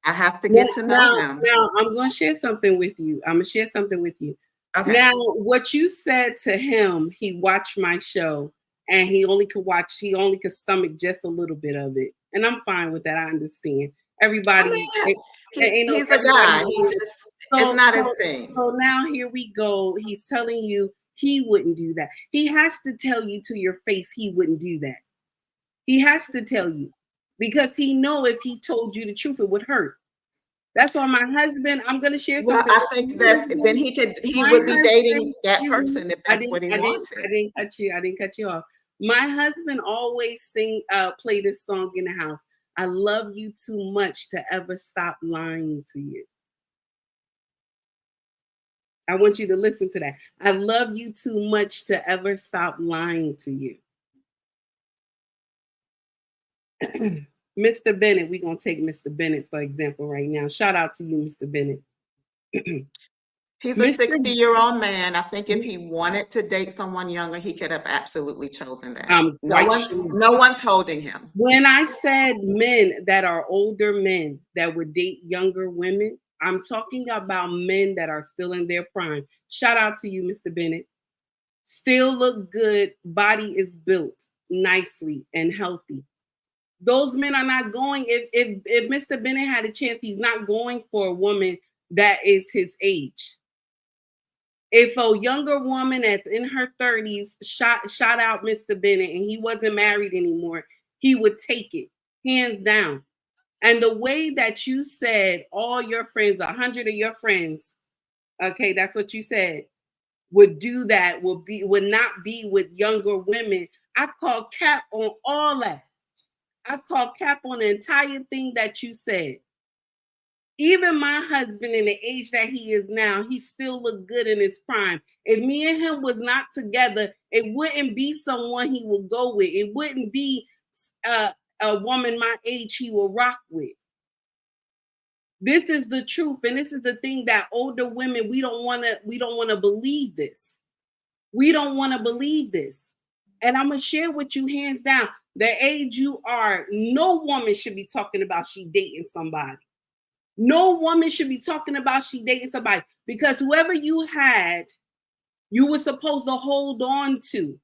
I have to get to know them. Now I'm going to share something with you. Okay. Now, what you said to him, he watched my show and he only could stomach just a little bit of it. And I'm fine with that. I understand. Everybody, he's a guy. It's not his thing. So now here we go. He's telling you he wouldn't do that. He has to tell you to your face he wouldn't do that. He has to tell you because he know if he told you the truth, it would hurt. That's why my husband, I'm going to share something. Well, I think that then he would be dating that person if that's what he wanted. I didn't cut you off. My husband always play this song in the house. I love you too much to ever stop lying to you. I want you to listen to that. I love you too much to ever stop lying to you. Mr. Bennett, we're going to take Mr. Bennett, for example, right now. Shout out to you, Mr. Bennett. He's a 60-year-old man. I think if he wanted to date someone younger, he could have absolutely chosen that. No one's holding him. When I said men that are older men that would date younger women, I'm talking about men that are still in their prime. Shout out to you, Mr. Bennett. Still look good. Body is built nicely and healthy. Those men are not going, if Mr. Bennett had a chance, he's not going for a woman that is his age. If a younger woman that's in her 30s shot out Mr. Bennett and he wasn't married anymore, he would take it, hands down. And the way that you said all your friends, 100 of your friends Okay, that's what you said. Would do that, would not be with younger women. I call cap on all that. I call cap on the entire thing that you said. Even my husband, in the age that he is now, he still look good in his prime. If me and him was not together, it wouldn't be someone he would go with. It wouldn't be a woman my age he will rock with. This is the truth, and this is the thing that older women, we don't want to believe this. We don't want to believe this. And I'm gonna share with you hands down, the age you are, no woman should be talking about she dating somebody. No woman should be talking about she dating somebody, because whoever you had, you were supposed to hold on to.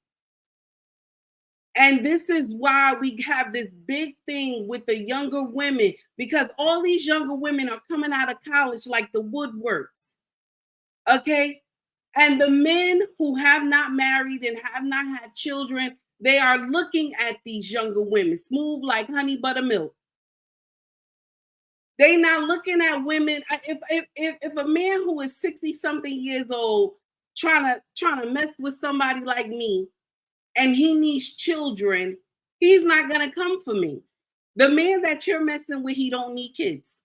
And this is why we have this big thing with the younger women, because all these younger women are coming out of college like the woodworks. Okay? And the men who have not married and have not had children, they are looking at these younger women, smooth like honey buttermilk. They not looking at women. If a man who is 60-something years old trying to mess with somebody like me, and he needs children, he's not gonna come for me. The man that you're messing with, he don't need kids.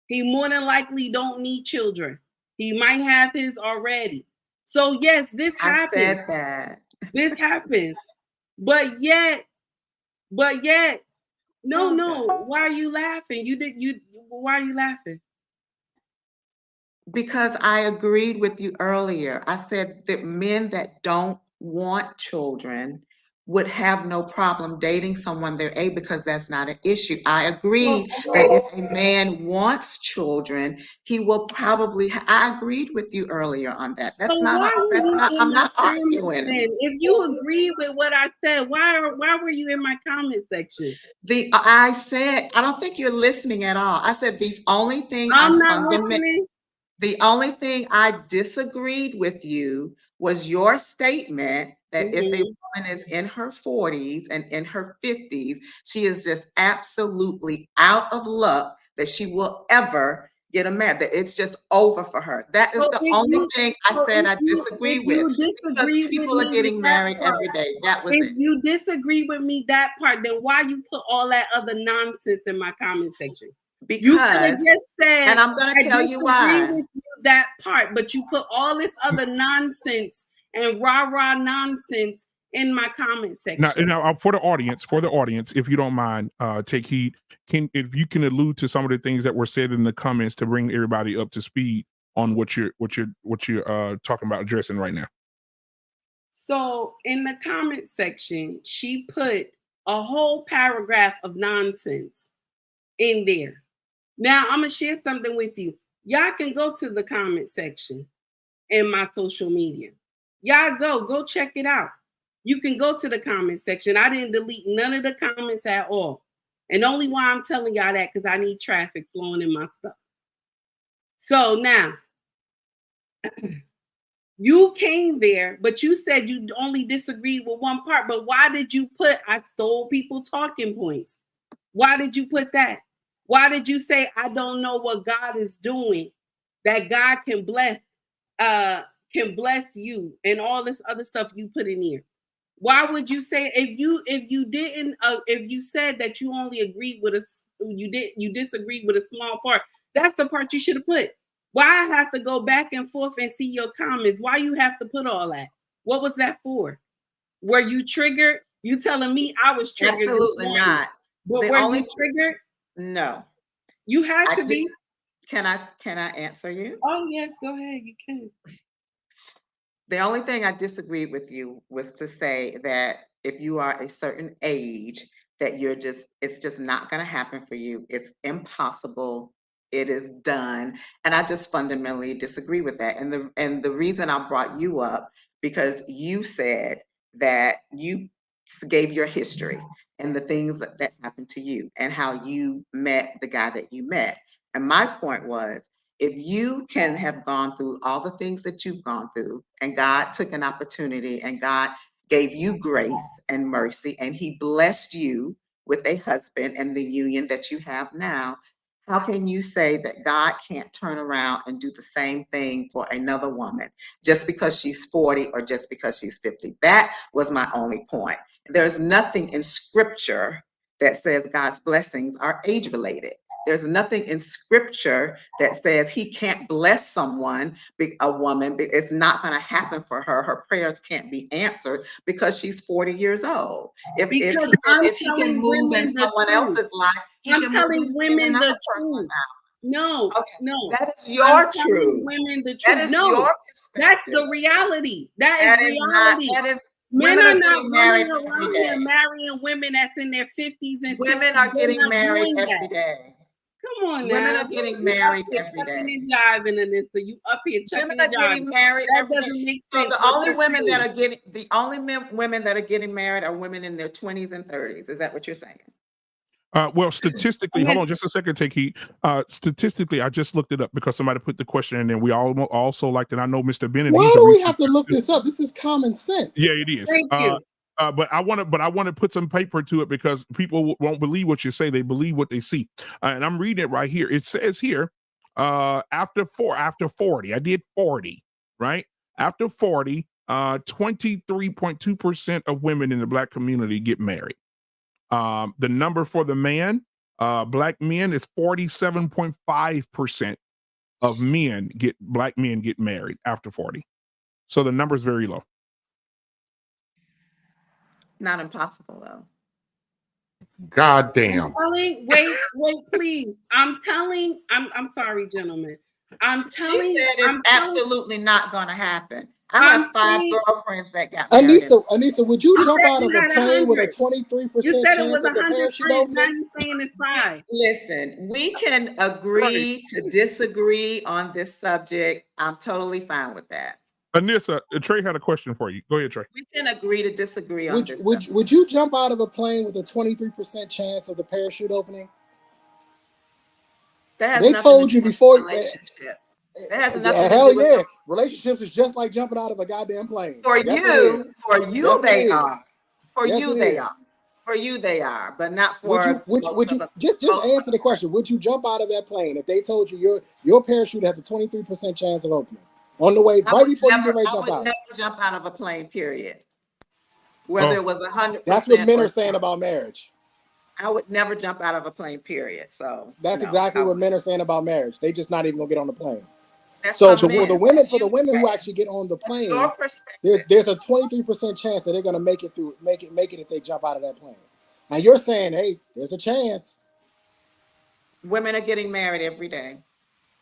He more than likely don't need children. He might have his already. So yes, this happens. I said that. This happens. But yet, no. Why are you laughing? Why are you laughing? Because I agreed with you earlier. I said that men that don't want children would have no problem dating someone their age, because that's not an issue. I agree that if a man wants children, he will probably. I agreed with you earlier on that. I'm not arguing. If you agree with what I said, why were you in my comment section? I said, I don't think you're listening at all. I said the only thing I'm not listening. The only thing I disagreed with you was your statement that if a woman is in her 40s and in her 50s, she is just absolutely out of luck that she will ever get a man, that it's just over for her. That is the only thing I said I disagree with, because people are getting married every day. That was it. If you disagree with me that part, then why you put all that other nonsense in my comment section? Because you could have just said, and I'm going to tell you why. With you that part, but you put all this other nonsense and rah-rah nonsense in my comment section. Now, for the audience, if you don't mind, take heed. If you can allude to some of the things that were said in the comments to bring everybody up to speed on what you're talking about addressing right now. So in the comment section, she put a whole paragraph of nonsense in there. Now I'm gonna share something with you. Y'all can go to the comment section in my social media. Y'all go check it out. You can go to the comment section. I didn't delete none of the comments at all. And only why I'm telling y'all that, because I need traffic flowing in my stuff. So now, you came there, but you said you only disagreed with one part. But why did you put, I stole people talking points? Why did you put that? Why did you say, I don't know what God is doing, that God can bless you, and all this other stuff you put in here? Why would you say, if you said that you only agreed with you disagreed with a small part, that's the part you should have put. Why I have to go back and forth and see your comments? Why you have to put all that? What was that for? Were you triggered? You telling me I was triggered? Absolutely not. But were you triggered? No. You had to be. Can I answer you? Oh yes, go ahead. You can. The only thing I disagreed with you was to say that if you are a certain age, that it's just not going to happen for you. It's impossible. It is done. And I just fundamentally disagree with that. And the reason I brought you up, because you said that you gave your history and the things that happened to you and how you met the guy that you met. And my point was, if you can have gone through all the things that you've gone through, and God took an opportunity and God gave you grace and mercy, and he blessed you with a husband and the union that you have now, How can you say that God can't turn around and do the same thing for another woman just because she's 40 or just because she's 50? That was my only point. There's nothing in scripture that says God's blessings are age related. There's nothing in scripture that says he can't bless someone, a woman, it's not going to happen for her. Her prayers can't be answered because she's 40 years old. If he can move in someone else's life, he can move in another person now. No, okay. no. That is your truth. Women the truth. That is your perspective. That's the reality. That is reality. That is men are not running around here marrying women that's in their 50s and 60s. Women are getting married every day. Come on now. Women are getting married every day. And jiving in this, so you up here chucking women are getting married that doesn't make sense. So the only women that are getting married are women in their 20s and 30s. Is that what you're saying? Well, statistically, hold on just a second, Take Heat. Statistically, I just looked it up because somebody put the question in there. We all also liked it. I know Mr. Bennett. Why do we have to look this up? This is common sense. Yeah, it is. Thank you. But I want to put some paper to it because people won't believe what you say. They believe what they see. And I'm reading it right here. It says here, after 40, I did 40, right? After 40, 23.2% of women in the Black community get married. The number for the man, Black men, is 47.5% of Black men get married after 40. So the number is very low. Not impossible though. God damn. Wait, please. I'm sorry, gentlemen. She said it's absolutely not going to happen. I have 5 girlfriends that got married. Anissa, would you jump out of a plane with a 23% chance of the parachute opening? Now you're saying it's 5. Listen, we can agree to disagree on this subject. I'm totally fine with that. Anissa, Trey had a question for you. Go ahead, Trey. We can agree to disagree on this. Would you jump out of a plane with a 23% chance of the parachute opening? They told you before. Relationships. Hell yeah. Relationships is just like jumping out of a goddamn plane. For you, they are. For you, they are, but not for. Would you just answer the question? Would you jump out of that plane if they told you your parachute has a 23% chance of opening on the way right before you get ready to jump out? I would never jump out of a plane. Period. Whether it was 100%. That's what men are saying about marriage. I would never jump out of a plane. Period. So that's exactly what men are saying about marriage. They just not even gonna get on the plane. So for the women who actually get on the plane, there's a 23% chance that they're gonna make it if they jump out of that plane. And you're saying, hey, there's a chance. Women are getting married every day.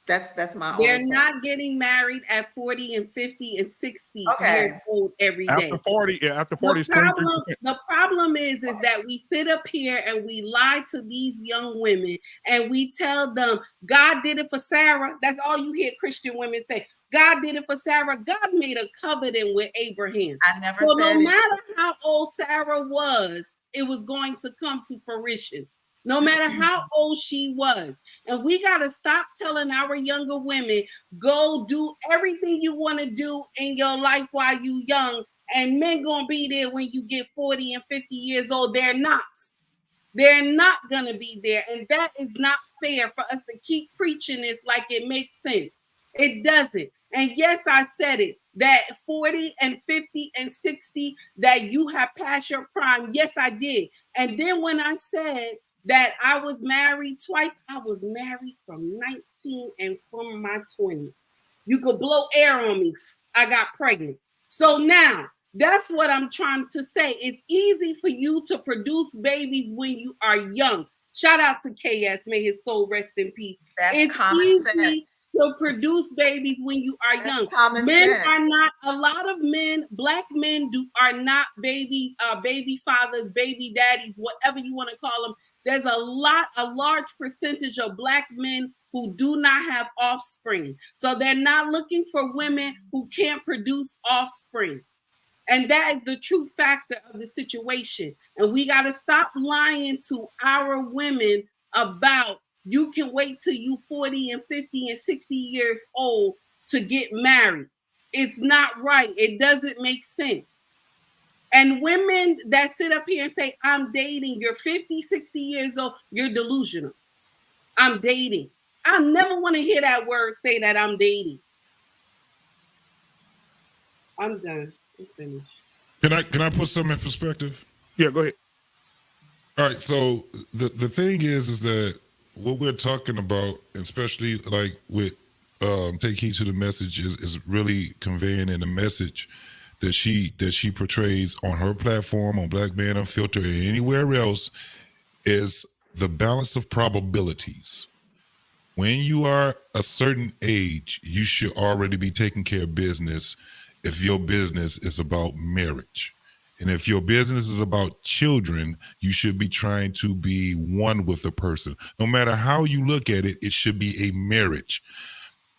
That's my. They're not getting married at 40 and 50 and 60 years old every day. After 40, the problem is that we sit up here and we lie to these young women and we tell them God did it for Sarah. That's all you hear Christian women say. God did it for Sarah. God made a covenant with Abraham. I never said no matter how old Sarah was, it was going to come to fruition. No matter how old she was. And we got to stop telling our younger women, go do everything you want to do in your life while you young. And men going to be there when you get 40 and 50 years old. They're not. They're not going to be there. And that is not fair for us to keep preaching this like it makes sense. It doesn't. And yes, I said it, that 40 and 50 and 60, that you have passed your prime. Yes, I did. And then when I said that I was married twice, I was married from 19 and from my 20s. You could blow air on me. I got pregnant. So now, that's what I'm trying to say. It's easy for you to produce babies when you are young. Shout out to KS, may his soul rest in peace. It's common sense to produce babies when you are young. Men are not, a lot of men, Black men are not baby fathers, baby daddies, whatever you want to call them. There's a large percentage of Black men who do not have offspring. So they're not looking for women who can't produce offspring. And that is the true factor of the situation. And we got to stop lying to our women about you can wait till you 40 and 50 and 60 years old to get married. It's not right. It doesn't make sense. And women that sit up here and say, I'm dating, you're 50, 60 years old, you're delusional. I'm dating. I never want to hear that word say that I'm dating. I'm done. I'm finished. Can I put something in perspective? Yeah, go ahead. All right, so the thing is that what we're talking about, especially like with take heed to the message, is really conveying in the message that she portrays on her platform, on Black Man Unfiltered, and anywhere else, is the balance of probabilities. When you are a certain age, you should already be taking care of business if your business is about marriage. And if your business is about children, you should be trying to be one with the person. No matter how you look at it, it should be a marriage.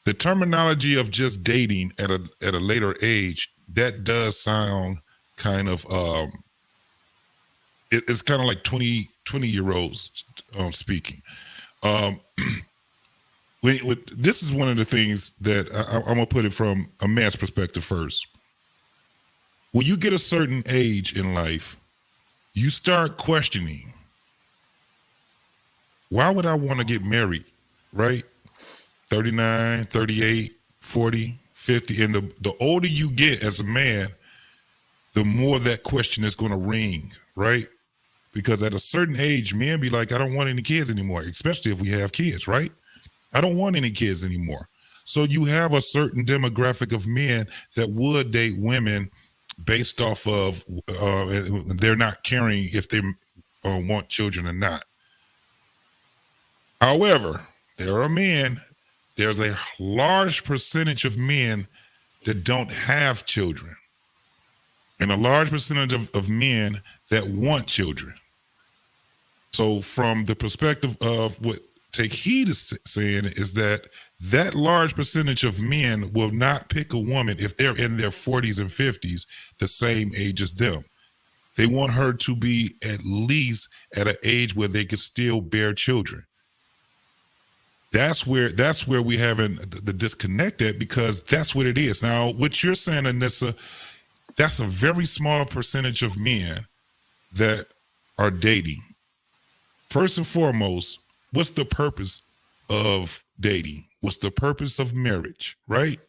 The terminology of just dating at a later age, that does sound kind of it's kind of like 20-year-olds speaking. This is one of the things that I'm gonna put it from a man's perspective first. When you get a certain age in life, you start questioning, why would I want to get married, right? 39, 38, 40, 50. And the older you get as a man, the more that question is going to ring, right? Because at a certain age, men be like, I don't want any kids anymore, especially if we have kids, right? I don't want any kids anymore. So you have a certain demographic of men that would date women based off of they're not caring if they want children or not. However, there's a large percentage of men that don't have children, and a large percentage of men that want children. So from the perspective of what Take Heed is saying is that large percentage of men will not pick a woman if they're in their 40s and 50s, the same age as them. They want her to be at least at an age where they can still bear children. That's where we having the disconnect at, because that's what it is. Now, what you're saying, Anissa, that's a very small percentage of men that are dating. First and foremost, what's the purpose of dating? What's the purpose of marriage, right?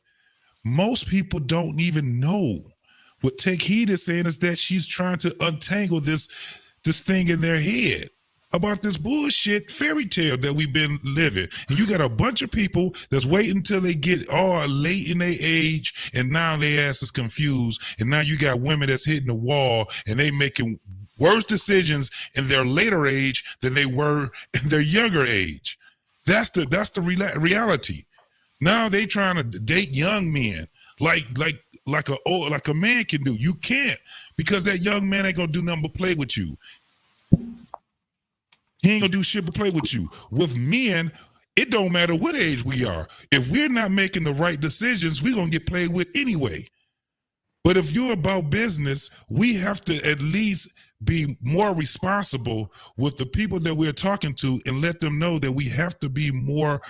Most people don't even know. What Take Heed is saying is that she's trying to untangle this thing in their head about this bullshit fairy tale that we've been living. And you got a bunch of people that's waiting until they get all late in their age, and now their ass is confused. And now you got women that's hitting the wall, and they making worse decisions in their later age than they were in their younger age. That's the reality. Now they trying to date young men like a man can do. You can't, because that young man ain't gonna do nothing but play with you. He ain't gonna do shit but play with you. With men, it don't matter what age we are. If we're not making the right decisions, we're gonna get played with anyway. But if you're about business, we have to at least be more responsible with the people that we're talking to and let them know that we have to be more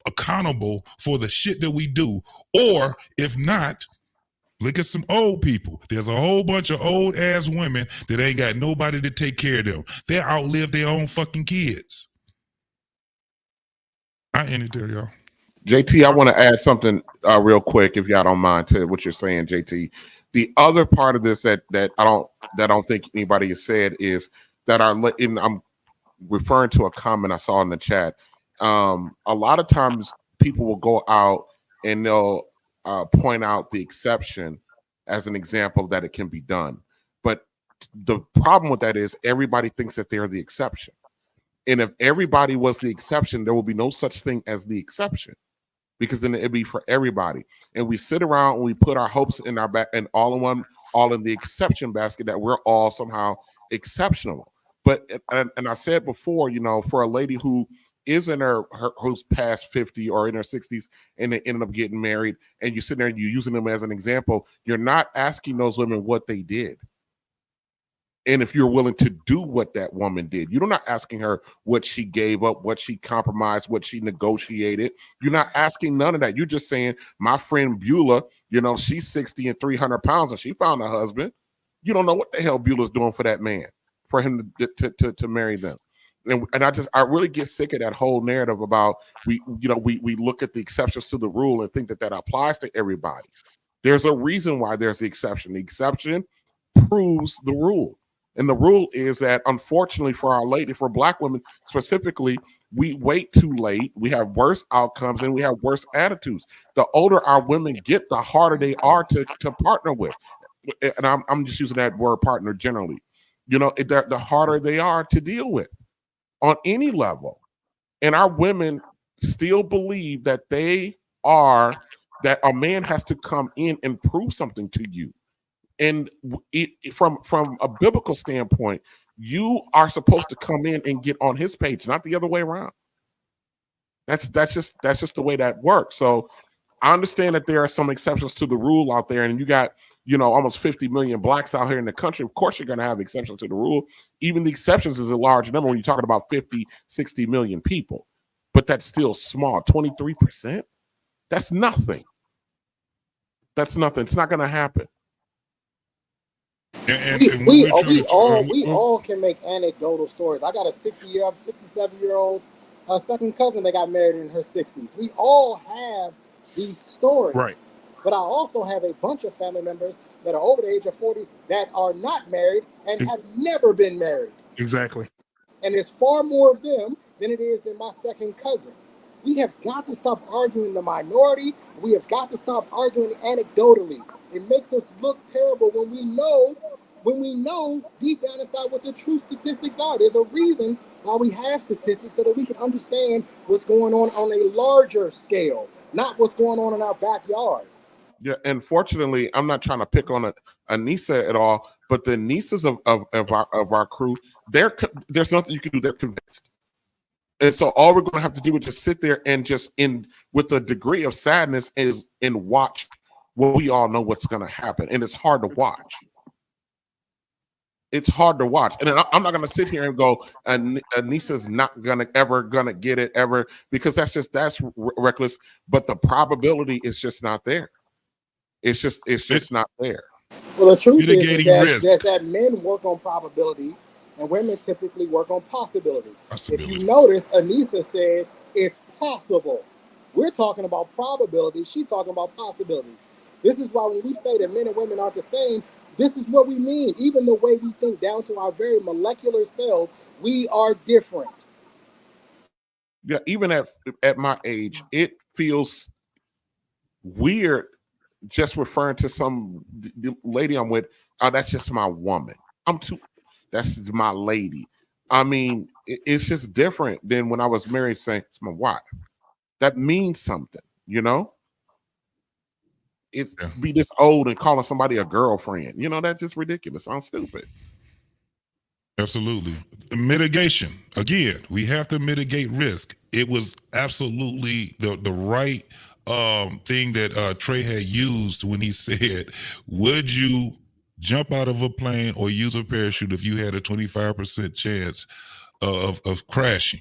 accountable for the shit that we do. Or if not, look at some old people. There's a whole bunch of old ass women that ain't got nobody to take care of them. They outlive their own fucking kids. I end it there, y'all. JT, I want to add something real quick, if y'all don't mind, to what you're saying, JT. The other part of this that I don't think anybody has said is that I'm referring to a comment I saw in the chat. A lot of times people will go out and they'll point out the exception as an example that it can be done. But the problem with that is everybody thinks that they're the exception. And if everybody was the exception, there will be no such thing as the exception, because then it'd be for everybody. And we sit around and we put our hopes in our back and all in the exception basket, that we're all somehow exceptional. But and I said before, for a lady who is in who's past 50 or in her 60s and they ended up getting married, and you sit there and you're using them as an example, you're not asking those women what they did. And if you're willing to do what that woman did, you're not asking her what she gave up, what she compromised, what she negotiated. You're not asking none of that. You're just saying, my friend Beulah, she's 60 and 300 pounds and she found a husband. You don't know what the hell Beulah's doing for that man, for him to marry them. and I really get sick of that whole narrative about we look at the exceptions to the rule and think that applies to everybody. There's a reason why there's the exception. The exception proves the rule. And the rule is that, unfortunately, for Black women specifically, we wait too late. We have worse outcomes and we have worse attitudes. The older our women get, the harder they are to partner with. And I'm just using that word partner generally. The harder they are to deal with on any level. And our women still believe that that a man has to come in and prove something to you. And from a biblical standpoint, you are supposed to come in and get on his page, not the other way around. That's just the way that works. So I understand that there are some exceptions to the rule out there, and you got almost 50 million Blacks out here in the country. Of course, you're going to have exceptions to the rule. Even the exceptions is a large number when you're talking about 50, 60 million people. But that's still small. 23%? That's nothing. That's nothing. It's not going to happen. We all can make anecdotal stories. I got a 67-year-old second cousin that got married in her 60s. We all have these stories. Right. But I also have a bunch of family members that are over the age of 40 that are not married and have never been married. Exactly. And there's far more of them than it is than my second cousin. We have got to stop arguing the minority. We have got to stop arguing anecdotally. It makes us look terrible when we know deep down inside what the true statistics are. There's a reason why we have statistics, so that we can understand what's going on a larger scale, not what's going on in our backyard. Yeah, and fortunately, I'm not trying to pick on Anissa at all, but the nieces of our crew, there's nothing you can do. They're convinced. And so all we're going to have to do is just sit there and just with a degree of sadness and watch what we all know what's going to happen. And it's hard to watch. It's hard to watch. And I'm not going to sit here and go, Anissa's not ever going to get it ever, because that's reckless. But the probability is just not there. It's just not there. Well, the truth is that men work on probability and women typically work on possibilities. If you notice, Anissa said it's possible. We're talking about probability. She's talking about possibilities. This is why when we say that men and women aren't the same, this is what we mean. Even the way we think down to our very molecular cells, we are different. Yeah, even at my age, it feels weird just referring to some lady I'm with. Oh, that's just my woman. That's my lady. I mean, it's just different than when I was married saying it's my wife. That means something, It's be this old and calling somebody a girlfriend. That's just ridiculous. Sounds stupid. Absolutely. Mitigation. Again, we have to mitigate risk. It was absolutely the right thing that Trey had used when he said, would you jump out of a plane or use a parachute if you had a 25% chance of crashing?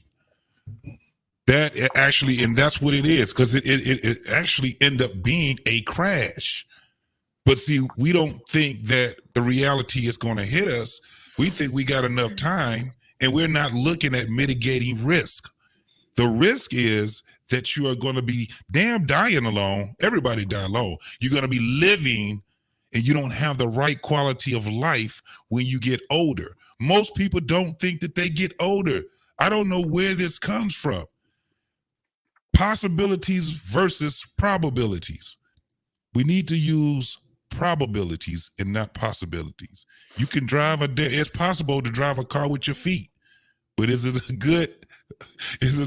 That actually, and that's what it is, because it actually ended up being a crash. But see, we don't think that the reality is going to hit us. We think we got enough time, and we're not looking at mitigating risk. The risk is that you are going to be dying alone. Everybody die alone. You're going to be living, and you don't have the right quality of life when you get older. Most people don't think that they get older. I don't know where this comes from. Possibilities versus probabilities. We need to use probabilities and not possibilities. You can drive it's possible to drive a car with your feet, but is it a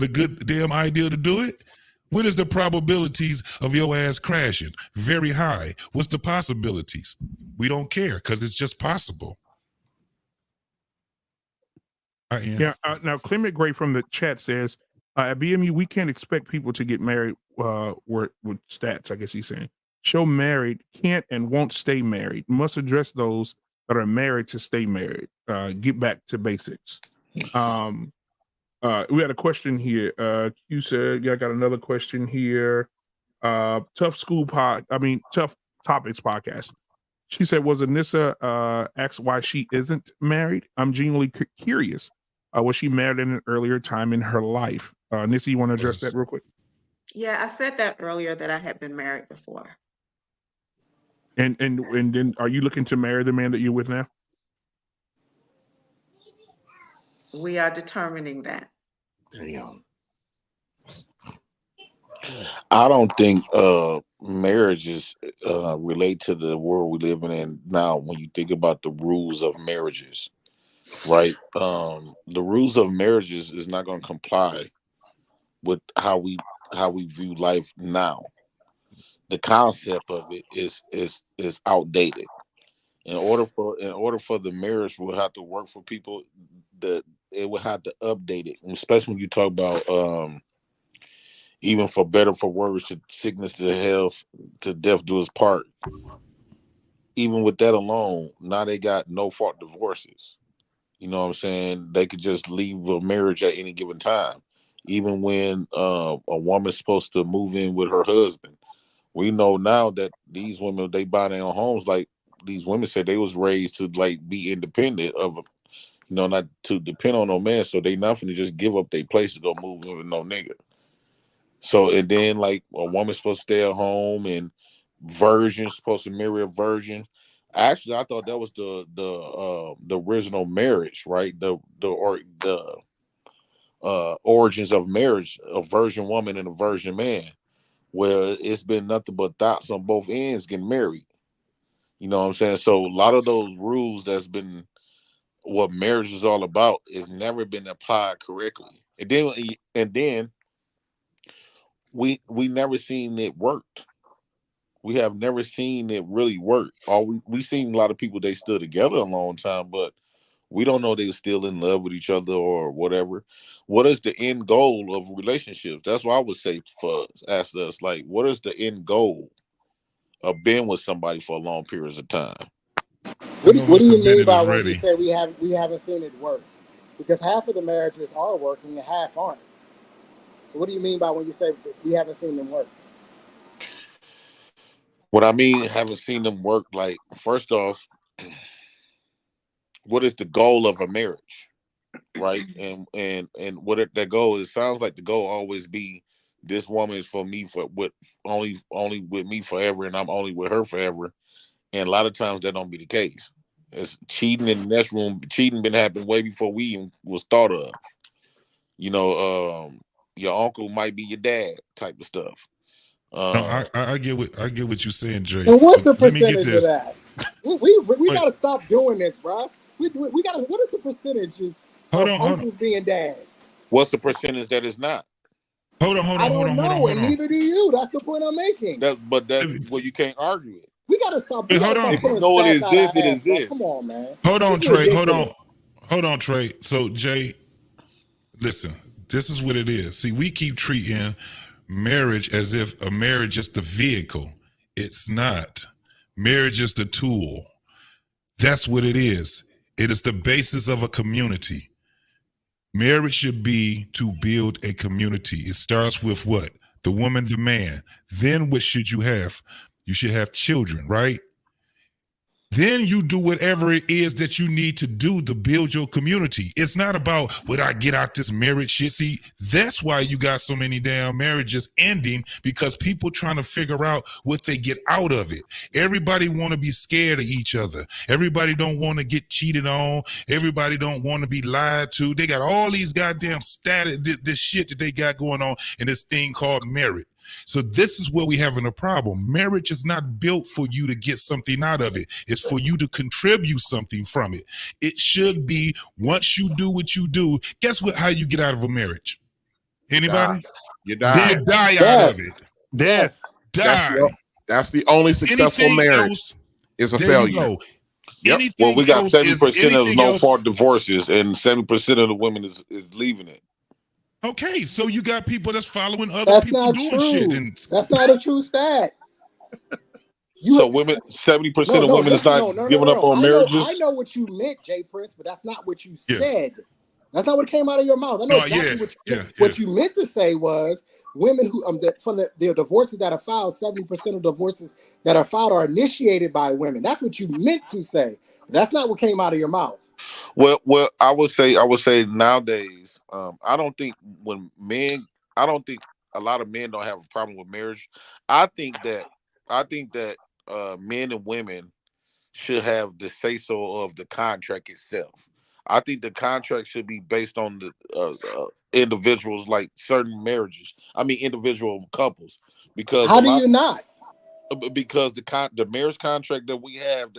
good damn idea to do it? What is the probabilities of your ass crashing? Very high. What's the possibilities? We don't care because it's just possible. Yeah. Now, Clement Gray from the chat says, at BMU, we can't expect people to get married with stats, I guess he's saying. Show married can't and won't stay married. Must address those that are married to stay married. Get back to basics. We had a question here. You said, I got another question here. Tough Topics podcast. She said, was Anissa asked why she isn't married? I'm genuinely curious. Was she married in an earlier time in her life? Nissy, you want to address that real quick? Yeah, I said that earlier that I had been married before. And then are you looking to marry the man that you're with now? We are determining that. Damn. I don't think marriages relate to the world we're living in now. When you think about the rules of marriages, right? The rules of marriages is not going to comply with how we view life now. The concept of it is outdated. In order for the marriage will have to work for people, it will have to update it, especially when you talk about even for better for worse, to sickness to health, to death do us part. Even with that alone, now they got no fault divorces. You know what I'm saying? They could just leave a marriage at any given time. Even when a woman's supposed to move in with her husband. We know now that these women, they buy their own homes. Like these women said, they was raised to like be independent of, not to depend on no man. So they not finna just give up their place to go move in with no nigga. So, and then like a woman's supposed to stay at home, and virgin's supposed to marry a virgin. Actually, I thought that was the original marriage, right? The origins of marriage, a virgin woman and a virgin man, where it's been nothing but thoughts on both ends getting married. You know what I'm saying? So a lot of those rules that's been what marriage is all about has never been applied correctly. And then we never seen it worked. We have never seen it really work. We seen a lot of people, they stood together a long time, but we don't know they were still in love with each other or whatever. What is the end goal of relationships? That's what I would say for us, ask us, like, what is the end goal of being with somebody for long periods of time? What do you mean by when you ready. say we haven't seen it work? Because half of the marriages are working and half aren't. So what do you mean by when you say we haven't seen them work? What I mean, haven't seen them work, like, first off, what is the goal of a marriage, right? And what that goal is, sounds like the goal always be, this woman is for me for with only with me forever, and I'm only with her forever. And a lot of times that don't be the case. It's cheating in the next room. Cheating been happening way before we even was thought of. Your uncle might be your dad, type of stuff. No, I get what you're saying, Jay. And what's the But let me get percentage of this. that? We Wait, got to stop doing this, bro. We got to. What is the percentages hold of on. uncles being dads? What's the percentage that is not? I don't know, and neither do you. That's the point I'm making. Well, you can't argue it. We got to stop. Wait, hold on. If you Pulling know it stats out exists, our it ass, bro. exists. Come on, man. Hold on, This is Trey. ridiculous. Hold on, Trey. So, Jay, listen, this is what it is. See, we keep treating marriage as if a marriage is the vehicle. It's not. Marriage is the tool. That's what it is. It is the basis of a community. Marriage should be to build a community. It starts with what? The woman, the man. Then what should you have? You should have children, right? Then you do whatever it is that you need to do to build your community. It's not about what I get out this marriage shit. See, that's why you got so many damn marriages ending, because people trying to figure out what they get out of it. Everybody want to be scared of each other. Everybody don't want to get cheated on. Everybody don't want to be lied to. They got all these goddamn status, this shit that they got going on in this thing called marriage. So this is where we having a problem. Marriage is not built for you to get something out of it. It's for you to contribute something from it. It should be, once you do what you do, guess what? How you get out of a marriage? Anybody? You die. You die out of it. Death. Die. That's the only successful Anything marriage. else Is a there failure. You go. Yep. Anything Well, we got else 70% of anything no else. fault divorces, and 70% of the women is leaving it. Okay, so you got people that's following other That's people not doing true. shit. And That's not a true stat. So women, 70% of women is not giving up on marriages. I know what you meant, Jay Prince, but that's not what you said. That's not what came out of your mouth. I know exactly what you meant to say was women who from the divorces that are filed, 70% of divorces that are filed are initiated by women. That's what you meant to say. That's not what came out of your mouth. Well, I would say nowadays, I don't think a lot of men don't have a problem with marriage. I think that men and women should have the say so of the contract itself. I think the contract should be based on the individuals, like certain marriages. I mean, individual couples, because How do you not? because the marriage contract that we have,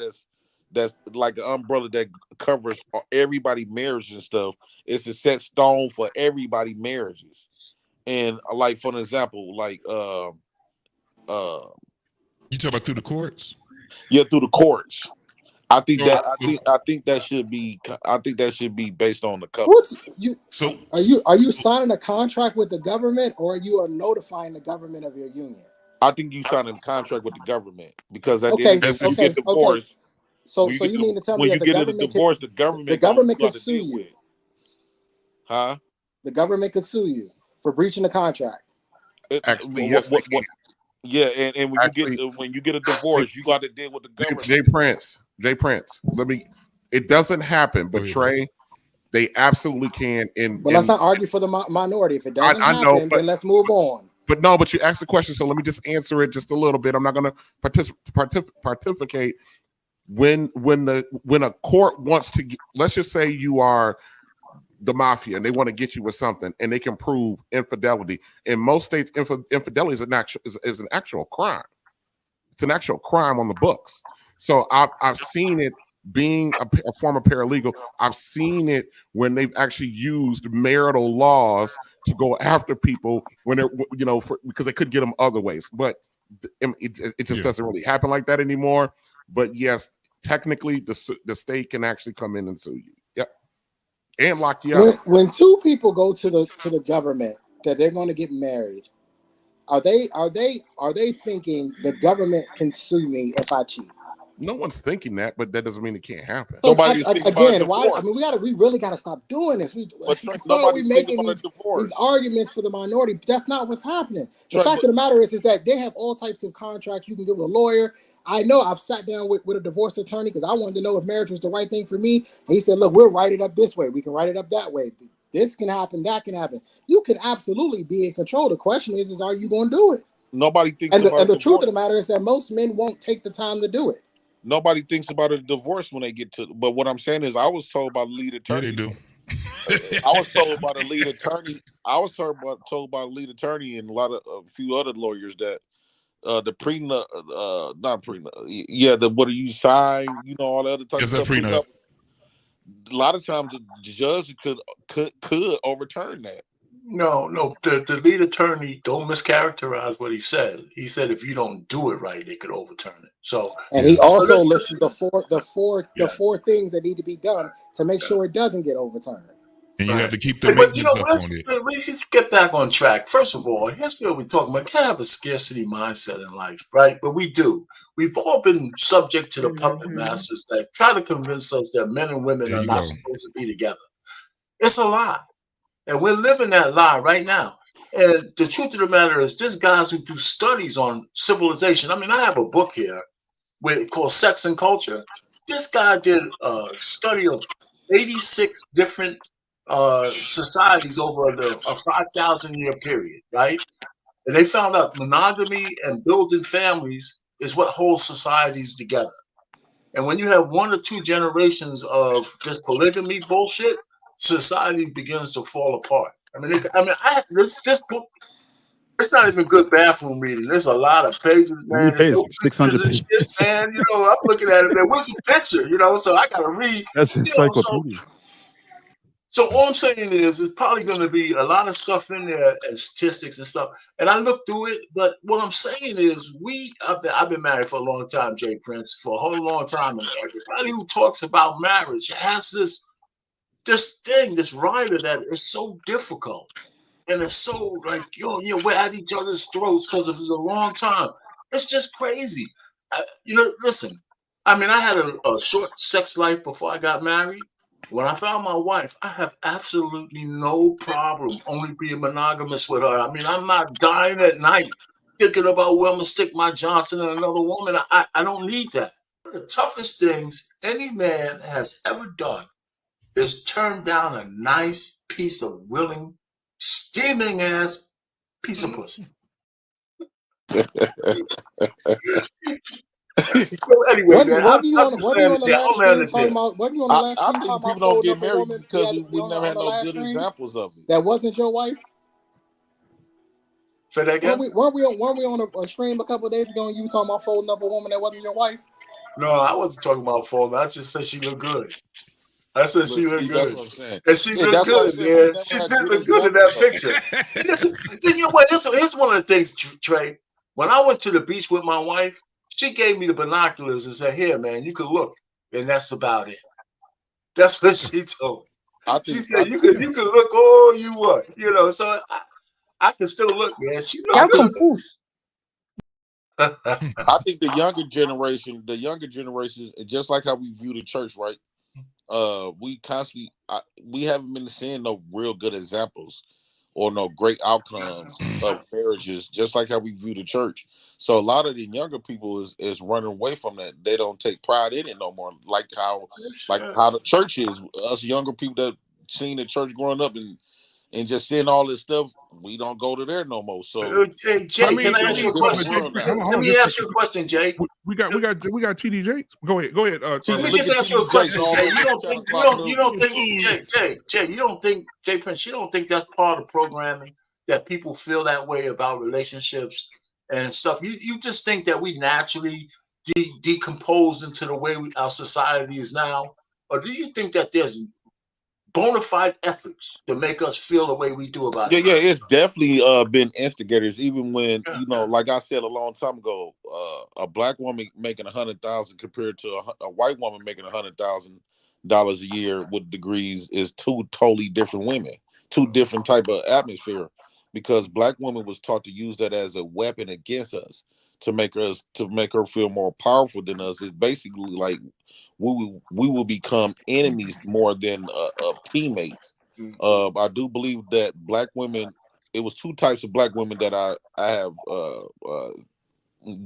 that's like an umbrella that covers everybody marriage and stuff. It's a set stone for everybody marriages. And like, for an example, like You talk about through the courts? yeah, through the courts. I think that should be based on the couple. What's you? So Are you signing a contract with the government, or you are notifying the government of your union? I think you signing a contract with the government, because at the Okay, end of the day, when you get divorced, So you mean to tell me that the government can sue you? Huh? The government could sue you for breaching the contract. Actually, yes, they can. Yeah, and when you get a divorce, you got to deal with the government. Jay Prince. It doesn't happen, but Trey, they absolutely can. But let's not argue for the minority. If it doesn't happen, then let's move on. But you asked the question, so let me just answer it just a little bit. I'm not going to participate when a court wants to. Let's just say you are the mafia and they want to get you with something, and they can prove infidelity. In most states, infidelity is an actual crime. It's an actual crime on the books. So I've seen it. Being a former paralegal, I've seen it when they've actually used marital laws to go after people when they're, because they could get them other ways. But it just doesn't really happen like that anymore. But yes, technically, the state can actually come in and sue you. Yep, and lock you up. When two people go to the government that they're going to get married, are they thinking the government can sue me if I cheat? No one's thinking that, but that doesn't mean it can't happen. So again, why? I mean, we really got to stop doing this. We making these arguments for the minority. That's not what's happening. The fact of the matter is that they have all types of contracts. You can get with a lawyer. I know I've sat down with a divorce attorney because I wanted to know if marriage was the right thing for me. And he said, "Look, we'll write it up this way. We can write it up that way. This can happen. That can happen. You can absolutely be in control. The question is are you going to do it?" Nobody thinks. And the truth of the matter is that most men won't take the time to do it. Nobody thinks about a divorce when they get to. But what I'm saying is, I was told by the lead attorney. Yeah, they do. I was told by the lead attorney. I was told by the lead attorney and a few other lawyers that the prenup, not prenup, what do you sign? All the other types of stuff. Prenup. A lot of times the judge could overturn that. No. The lead attorney, don't mischaracterize what he said. He said if you don't do it right, they could overturn it. So, and he also listed the four things that need to be done to make sure it doesn't get overturned. And you have to keep the maintenance up on it. Let's get back on track. First of all, here's what we're talking about. Can't have a scarcity mindset in life, right? But we do. We've all been subject to the puppet masters that try to convince us that men and women are not supposed to be together. It's a lie. And we're living that lie right now. And the truth of the matter is, there's guys who do studies on civilization. I mean, I have a book here called Sex and Culture. This guy did a study of 86 different societies over a 5,000-year period, right? And they found out monogamy and building families is what holds societies together. And when you have one or two generations of just polygamy bullshit, society begins to fall apart. This book, it's not even good bathroom reading. There's a lot of pages, man. There's 600 pages. Shit, man. I'm looking at it, man. What's the picture? So I gotta read. That's encyclopedia. So all I'm saying is, it's probably going to be a lot of stuff in there and statistics and stuff. And I looked through it, but what I'm saying is, I've been married for a long time, Jay Prince, for a whole long time, and everybody who talks about marriage has this rider that is so difficult, and it's so like we're at each other's throats because it was a long time. It's just crazy. Listen. I mean, I had a short sex life before I got married. When I found my wife, I have absolutely no problem only being monogamous with her. I mean, I'm not dying at night thinking about where I'm gonna stick my Johnson in another woman. I don't need that. The toughest things any man has ever done is turn down a nice piece of willing, steaming ass piece of pussy. So anyway, Wasn't man, you on I'm just saying the last stream talking about? Wasn't you on the last I stream think talking about people don't folding get up a married woman? because Yeah, we never had no good stream examples of it. that wasn't your wife. Say that again. Weren't we on a stream a couple of days ago and you was talking about folding up a woman that wasn't your wife? No, I wasn't talking about folding. I just said she looked good. I said she looked That's good. what I'm saying. And she looked that's what I'm good, saying. man. We She never had did good look good in that examples of picture. Listen, you know what? Here's one of the things, Trey. When I went to the beach with my wife, she gave me the binoculars and said, "Here, man, you can look." And that's about it. That's what she told me. She said, "You can look all you want, you know." So I can still look, man. She looked good. I think the younger generation, just like how we view the church, right? We haven't been seeing no real good examples or no great outcomes of marriages, just like how we view the church. So a lot of the younger people is running away from that. They don't take pride in it no more, like how the church is. Us younger people that seen the church growing up and just seeing all this stuff, we don't go to there no more. So, hey, Jay, can I ask you a question? Let me ask you a question, Jay. We got TD Jakes. Go ahead. Let me just ask you a question, Jay. You don't think Jay Prince? You don't think that's part of programming that people feel that way about relationships and stuff? You just think that we naturally decompose into the way our society is now, or do you think that there's bona fide efforts to make us feel the way we do about it? Yeah, it's definitely been instigators. Even when like I said a long time ago, a black woman making $100,000 compared to a white woman making $100,000 a year with degrees is two totally different women, two different type of atmosphere. Because black woman was taught to use that as a weapon against us to make her feel more powerful than us. It's basically like we will become enemies more than teammates. I do believe that black women. It was two types of black women that I have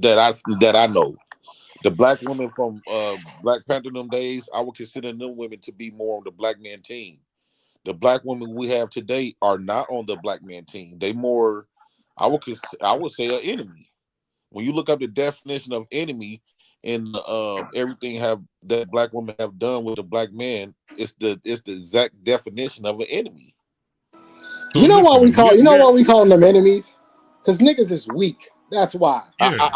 that I know. The black women from Black Panther them days, I would consider them women to be more on the black man team. The black women we have today are not on the black man team. They more, I would say, an enemy. When you look up the definition of enemy and everything that black women have done with the black man, it's the exact definition of an enemy. So you know why we call them enemies? Because niggas is weak. That's why. Yeah.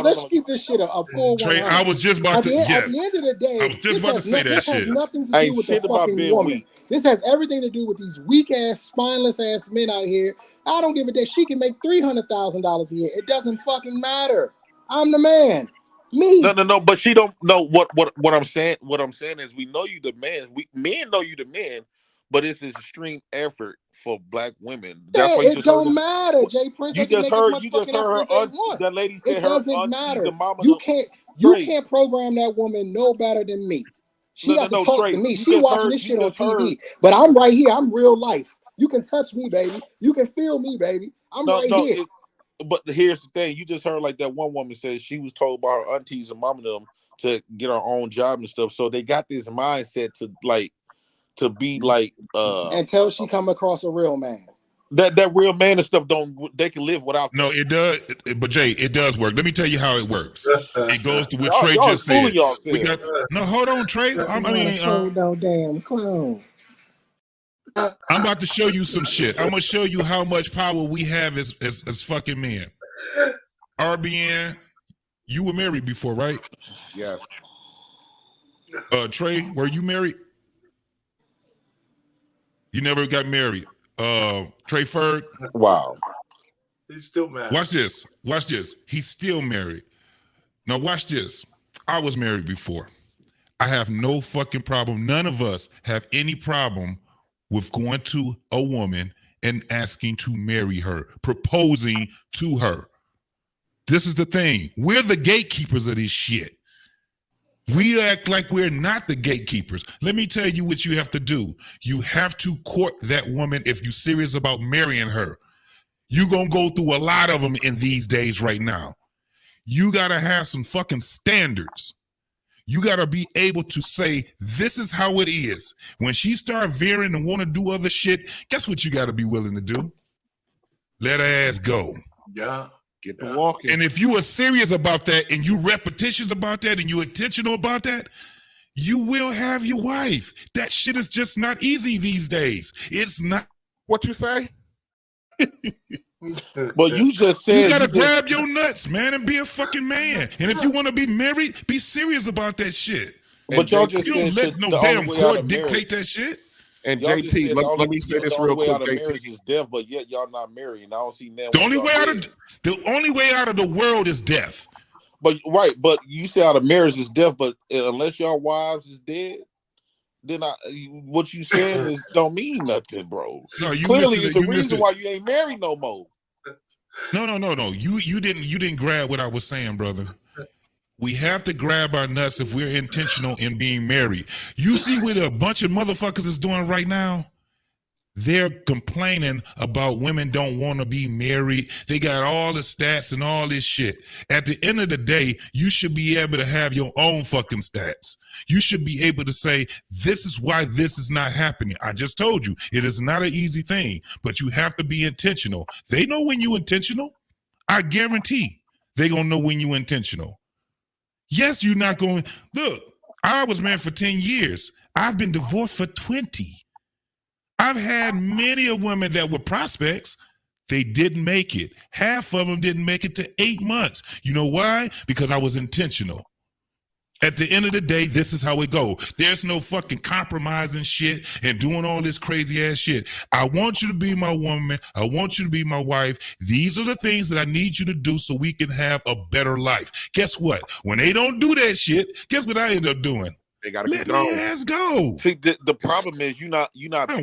Let's keep this shit a full Trey, 100. I was just about to. At the end of the day, I was just about to say that this shit. has nothing to do with the fucking woman. Weak. This has everything to do with these weak ass, spineless ass men out here. I don't give a damn. She can make $300,000 a year. It doesn't fucking matter. I'm the man. Me. No. But she don't know what I'm saying. What I'm saying is, we know you the man. Men know you the man, but it's this extreme effort for black women. That's why it don't matter, Jay Prince. You just heard her that lady said it doesn't matter. You can't program that woman no better than me. She has to talk to me. She watching this shit on TV, but I'm right here. I'm real life. You can touch me, baby. You can feel me, baby. I'm right here. But here's the thing: you just heard like that one woman said she was told by her aunties and mama them to get her own job and stuff. So they got this mindset to be like until she come across a real man. That real man and stuff they can live without. No, it does. But Jay, it does work. Let me tell you how it works. It goes to what Trey just said. No, hold on, Trey. No damn clown. I'm about to show you some shit. I'm gonna show you how much power we have as fucking men. RBN, you were married before, right? Yes. Trey, were you married? You never got married. Trey Ferg. Wow. He's still married. Watch this. He's still married. Now watch this. I was married before. I have no fucking problem. None of us have any problem with going to a woman and asking to marry her, proposing to her. This is the thing. We're the gatekeepers of this shit. We act like we're not the gatekeepers. Let me tell you what you have to do. You have to court that woman if you're serious about marrying her. You're going to go through a lot of them in these days right now. You got to have some fucking standards. You got to be able to say, this is how it is. When she start veering and want to do other shit, guess what you got to be willing to do? Let her ass go. Yeah. Get to walking. And if you are serious about that and you repetitious about that and you intentional about that, you will have your wife. That shit is just not easy these days. It's not. What you say? But you just said you gotta grab your nuts, man, and be a fucking man. And if you want to be married, be serious about that shit. But y'all just you don't let no damn court dictate that shit. And JT, let me say this real quick. The only way out of marriage is death, but yet y'all not married. And I don't see that. The only way out of the world is death. But but you say out of marriage is death, but unless y'all wives is dead, then what you saying is don't mean nothing, bro. No, you clearly it's the reason why you ain't married no more. No. You didn't grab what I was saying, brother. We have to grab our nuts if we're intentional in being married. You see what a bunch of motherfuckers is doing right now? They're complaining about women don't want to be married. They got all the stats and all this shit. At the end of the day, you should be able to have your own fucking stats. You should be able to say, this is why this is not happening. I just told you, it is not an easy thing, but you have to be intentional. They know when you're intentional. I guarantee they're going to know when you're intentional. Yes, you're not going, look, I was married for 10 years. I've been divorced for 20. I've had many of women that were prospects. They didn't make it. Half of them didn't make it to 8 months. You know why? Because I was intentional. At the end of the day, this is how it goes. There's no fucking compromising shit and doing all this crazy ass shit. I want you to be my woman. I want you to be my wife. These are the things that I need you to do so we can have a better life. Guess what? When they don't do that shit, guess what I end up doing? They gotta let their ass go. See, the problem is you're not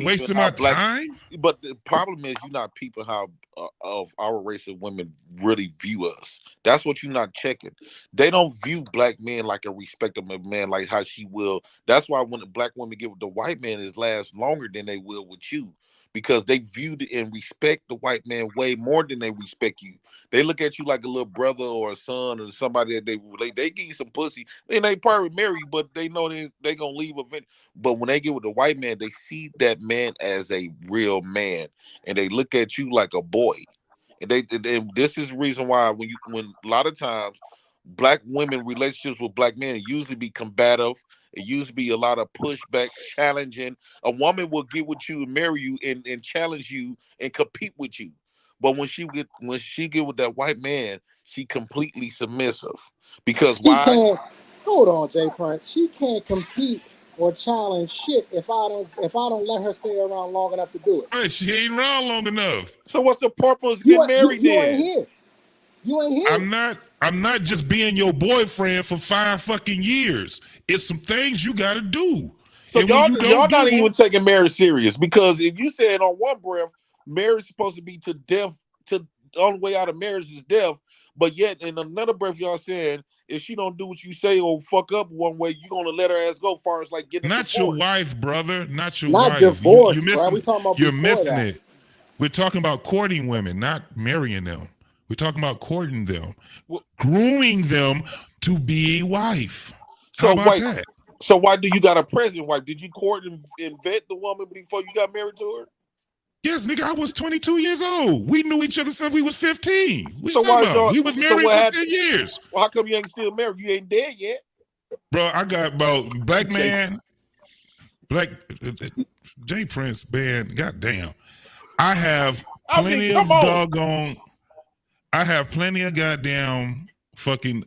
wasting my time. But the problem is you're not peeping how of our race of women really view us. That's what you're not checking. They don't view black men like a respectable man, like how she will. That's why when the black women get with the white man, it lasts longer than they will with you, because they view and respect the white man way more than they respect you. They look at you like a little brother or a son or somebody that they relate. They give you some pussy. They probably marry you, but they know they gonna leave eventually. But when they get with the white man, they see that man as a real man, and they look at you like a boy. And this is the reason why when a lot of times black women relationships with black men usually be combative. It used to be a lot of pushback, challenging. A woman will get with you and marry you and challenge you and compete with you. But when she get with that white man, she completely submissive. Because why? Hold on, Jay Prince. She can't compete or challenge shit if I don't let her stay around long enough to do it. Right, she ain't around long enough. So what's the purpose of getting married you then? Ain't here. You ain't here. I'm not just being your boyfriend for 5 fucking years. It's some things you gotta do. So y'all not even taking marriage serious, because if you said on one breath, marriage is supposed to be to death, to the only way out of marriage is death, but yet in another breath y'all saying if she don't do what you say or fuck up one way, you're gonna let her ass go. Far as like getting not divorced. Your wife, brother, not your wife. Not divorce, you're missing, bro. We talking about you're before missing that. it. We're talking about courting women, not marrying them. We're talking about courting them, grooming them to be a wife. How about that? So why do you got a present wife? Did you court and vet the woman before you got married to her? Yes, nigga, I was 22 years old. We knew each other since we was 15. What So you talking about? We was married for 10 years. Well, how come you ain't still married? You ain't dead yet. Bro, I got about Jay Prince band, goddamn. I have plenty of goddamn fucking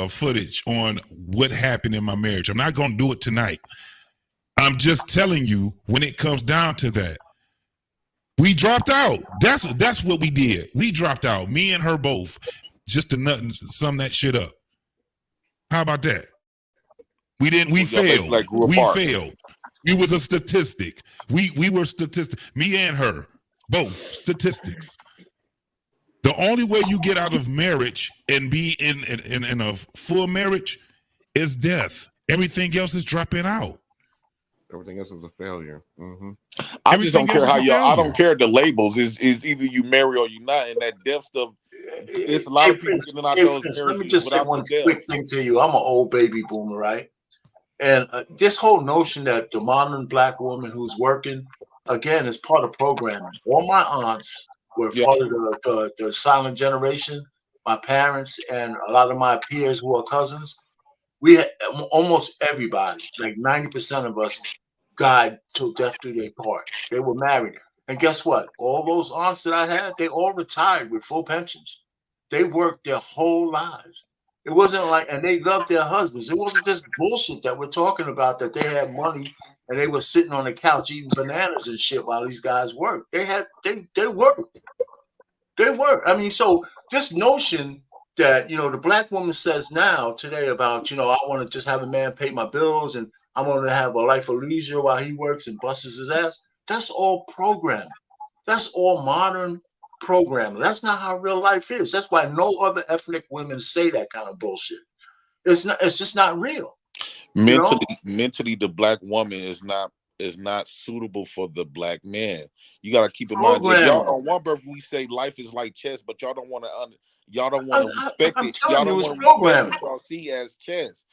footage on what happened in my marriage. I'm not gonna do it tonight. I'm just telling you, when it comes down to that, we dropped out. That's what we did. We dropped out. Me and her both, just to sum that shit up. How about that? We failed. We failed. We was a statistic. We were statistic. Me and her, both statistics. The only way you get out of marriage and be in a full marriage is death. Everything else is dropping out. Everything else is a failure. Mm-hmm. I just don't care how y'all. I don't care the labels. Is either you marry or you not, and that death stuff It's a lot of people getting out those Prince, let me marriages just say without the one death. quick thing to you. I'm an old baby boomer, right? And this whole notion that the modern black woman who's working, again, is part of programming. All my aunts were part of the silent generation. My parents and a lot of my peers who are cousins, we had almost everybody, like 90% of us, died till death do they part. They were married. And guess what? All those aunts that I had, they all retired with full pensions. They worked their whole lives. It wasn't like, and they loved their husbands. It wasn't this bullshit that we're talking about that they had money and they were sitting on the couch eating bananas and shit while these guys worked. They worked. They were. I mean, so this notion that, the black woman says now today about, I want to just have a man pay my bills and I want to have a life of leisure while he works and busts his ass. That's all programming. That's all modern programming. That's not how real life is. That's why no other ethnic women say that kind of bullshit. It's not. It's just not real. Mentally, the black woman is not suitable for the black man. You got to keep in mind, if y'all on one breath we say life is like chess, but y'all don't want to respect it. Y'all don't want to respect what y'all see as chess.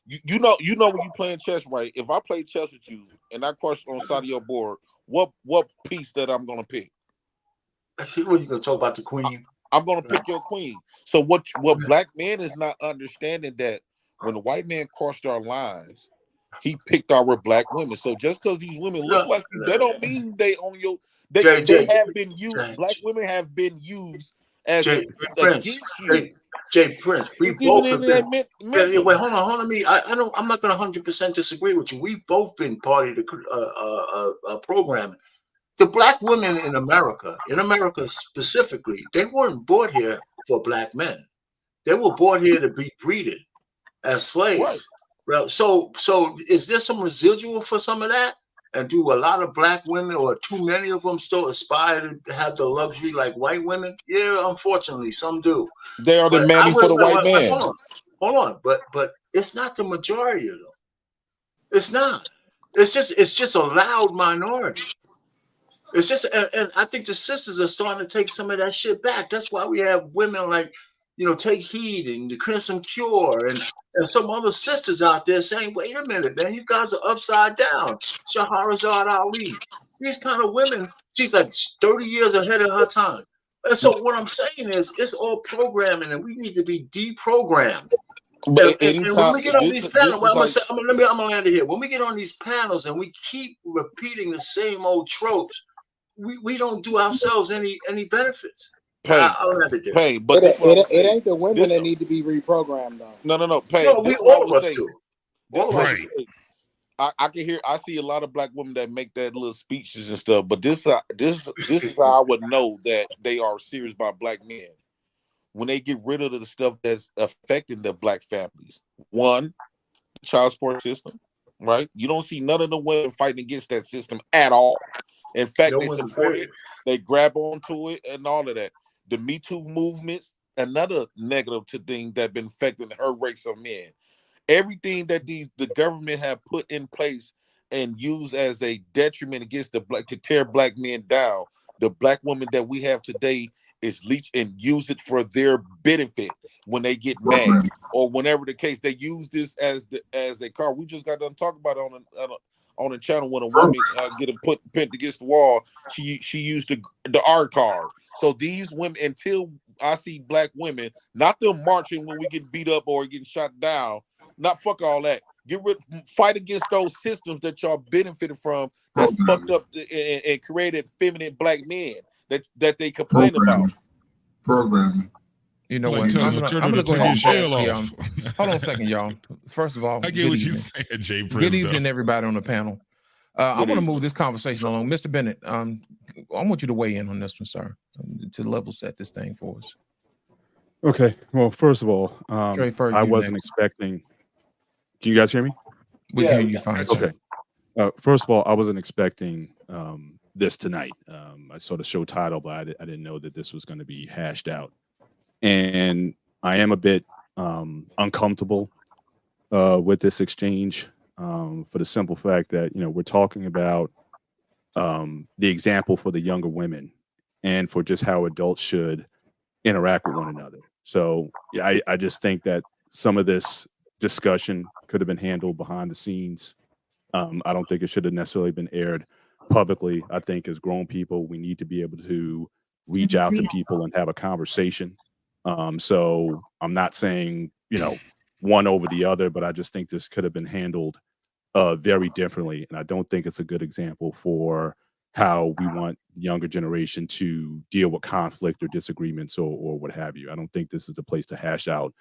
You know when you playing chess, right? If I play chess with you and I crush on the side of your board, what piece that I'm gonna pick? I see what you're gonna talk about, the queen. I'm gonna pick your queen. So what black man is not understanding that when the white man crossed our lines, he picked our black women. So just because these women look like you, that don't mean they on your. They have been used. Black women have been used as against you. Jay Prince, we both have been. Wait, hold on. I'm not going to 100% disagree with you. We've both been part of the programming. The black women in America specifically, they weren't brought here for black men. They were brought here to be breeded as slaves. Right. So is there some residual for some of that? And do a lot of black women, or too many of them, still aspire to have the luxury like white women? Yeah, unfortunately, some do. They are the mammy for the white man. Hold on. But it's not the majority of them. It's not. It's just a loud minority. It's just, and I think the sisters are starting to take some of that shit back. That's why we have women like, Take Heed and the Crimson Cure and some other sisters out there saying, wait a minute, man, you guys are upside down. Shahrazad Ali. These kind of women, she's like 30 years ahead of her time. And so what I'm saying is it's all programming and we need to be deprogrammed. And when we get on these panels, I'm gonna land it here. When we get on these panels and we keep repeating the same old tropes, we don't do ourselves any benefits. But it ain't the women that need to be reprogrammed though. No. All of us do. I can hear. I see a lot of black women that make that little speeches and stuff. But this is how I would know that they are serious about black men when they get rid of the stuff that's affecting the black families. One, the child support system, right? You don't see none of the women fighting against that system at all. In fact, they support it. They grab onto it and all of that. The Me Too movements, another negative thing that been affecting her race of men. Everything that the government have put in place and used as a detriment against the black to tear black men down. The black women that we have today is leech and use it for their benefit when they get mad or whenever the case. They use this as a car. We just got done talking about it on the channel when a woman get pinned against the wall. She used the R card. So these women, until I see black women, not them marching when we get beat up or getting shot down. Not fuck all that. Fight against those systems that y'all benefited from that fucked up and created feminine black men that they complain about. Programming. You know what? I'm gonna go ahead and ask hold on a second, y'all. First of all, I get what you're saying, Jay Prince. Good evening, everybody on the panel. I want to move this conversation along. Mr. Bennett, I want you to weigh in on this one, sir, to level set this thing for us. Okay. Well, first of all, I wasn't expecting. Can you guys hear me? We can hear you fine. Okay. First of all, I wasn't expecting this tonight. I saw the show title, but I didn't know that this was going to be hashed out. And I am a bit uncomfortable with this exchange for the simple fact that, we're talking about the example for the younger women and for just how adults should interact with one another. So yeah, I just think that some of this discussion could have been handled behind the scenes. I don't think it should have necessarily been aired publicly. I think as grown people, we need to be able to reach out to people and have a conversation. So I'm not saying, one over the other, but I just think this could have been handled very differently. And I don't think it's a good example for how we want the younger generation to deal with conflict or disagreements or what have you. I don't think this is the place to hash out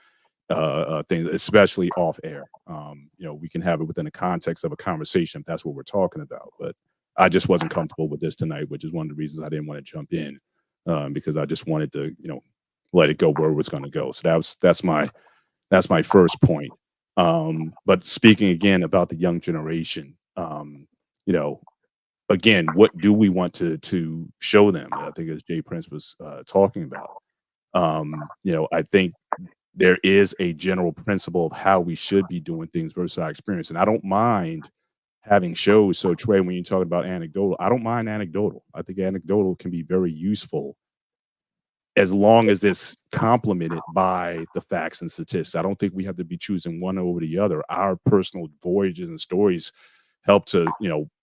things, especially off air. We can have it within the context of a conversation if that's what we're talking about. But I just wasn't comfortable with this tonight, which is one of the reasons I didn't want to jump in because I just wanted to, let it go where it was going to go. So that's my first point. But speaking again about the young generation, again, what do we want to show them? I think as Jay Prince was talking about, I think there is a general principle of how we should be doing things versus our experience. And I don't mind having shows. So Trey, when you talk about anecdotal, I don't mind anecdotal. I think anecdotal can be very useful as long as it's complemented by the facts and statistics. I don't think we have to be choosing one over the other. Our personal voyages and stories help to,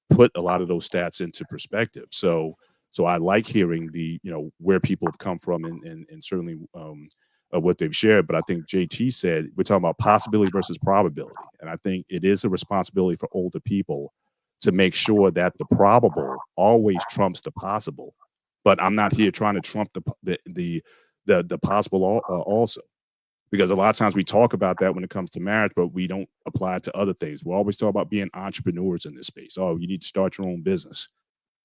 put a lot of those stats into perspective. So I like hearing the, where people have come from and certainly what they've shared. But I think JT said, we're talking about possibility versus probability. And I think it is a responsibility for older people to make sure that the probable always trumps the possible. But I'm not here trying to trump the possible also, because a lot of times we talk about that when it comes to marriage, but we don't apply it to other things. We always talk about being entrepreneurs in this space. Oh, you need to start your own business.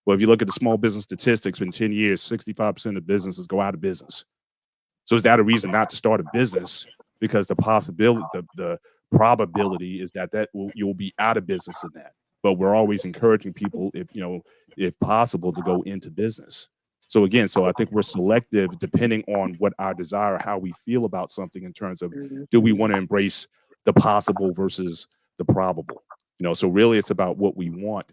Well, if you look at the small business statistics, in 10 years, 65% of businesses go out of business. So is that a reason not to start a business? Because the possibility, the probability is that you'll be out of business in that. But we're always encouraging people, if possible, to go into business. So again, I think we're selective depending on what our desire, how we feel about something in terms of, do we want to embrace the possible versus the probable? So really it's about what we want.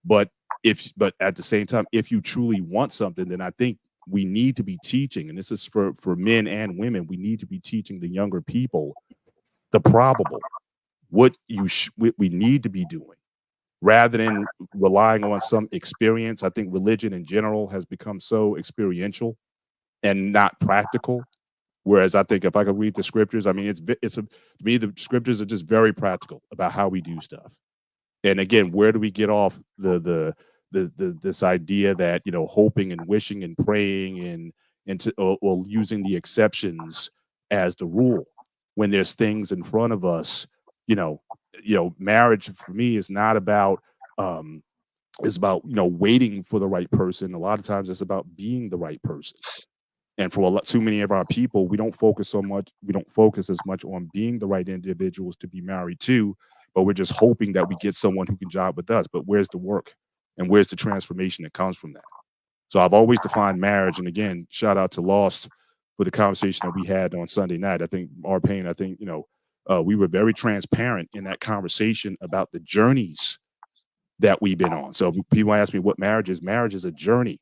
But at the same time, if you truly want something, then I think we need to be teaching, and this is for men and women, we need to be teaching the younger people the probable, what we need to be doing, rather than relying on some experience. I think religion in general has become so experiential and not practical. Whereas I think if I could read the scriptures, I mean, to me, the scriptures are just very practical about how we do stuff. And again, where do we get off this idea that, hoping and wishing and praying or using the exceptions as the rule when there's things in front of us? Marriage for me is not about it's about waiting for the right person. A lot of times it's about being the right person. And for too many of our people, we don't focus as much on being the right individuals to be married to, but we're just hoping that we get someone who can jive with us. But where's the work and where's the transformation that comes from that? So I've always defined marriage, and again, shout out to Lost for the conversation that we had on Sunday night. I think we were very transparent in that conversation about the journeys that we've been on. So people ask me what marriage is a journey.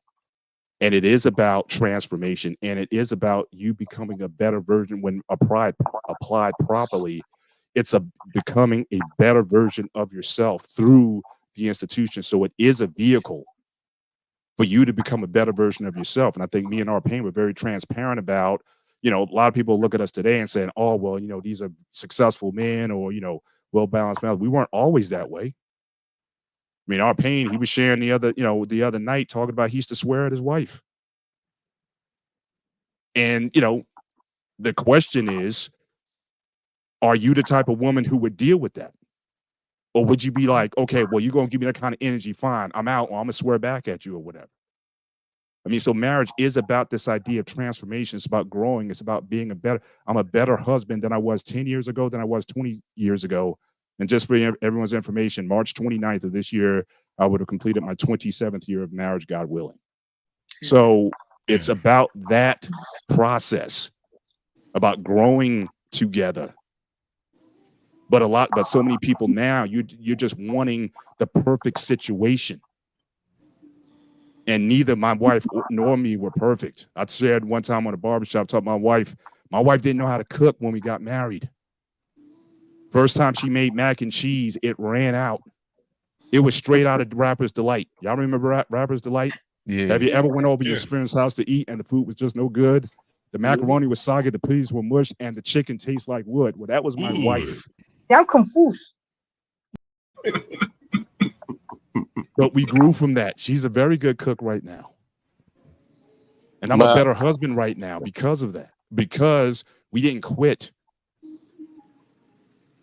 And it is about transformation, and it is about you becoming a better version when applied properly. It's becoming a better version of yourself through the institution. So it is a vehicle for you to become a better version of yourself. And I think me and our pain were very transparent about, a lot of people look at us today and saying, oh, well, these are successful men or, well-balanced men. We weren't always that way. I mean, our pain, he was sharing the other night talking about he used to swear at his wife. And, the question is, are you the type of woman who would deal with that? Or would you be like, okay, well, you're going to give me that kind of energy, fine, I'm out, or I'm going to swear back at you or whatever. I mean, so marriage is about this idea of transformation. It's about growing. It's about being I'm a better husband than I was 10 years ago, than I was 20 years ago. And just for everyone's information, March 29th of this year, I would have completed my 27th year of marriage, God willing. So it's about that process, about growing together. But so many people now, you're just wanting the perfect situation. And neither my wife nor me were perfect. I shared one time on a barbershop, talking to my wife didn't know how to cook when we got married. First time she made mac and cheese, it ran out. It was straight out of Rapper's Delight. Y'all remember Rapper's Delight? Yeah. Have you ever went over your friend's house to eat and the food was just no good? The macaroni was soggy, the peas were mush, and the chicken tastes like wood. Well, that was my wife. Yeah, I'm confused. But we grew from that. She's a very good cook right now. And I'm a better husband right now because of that. Because we didn't quit.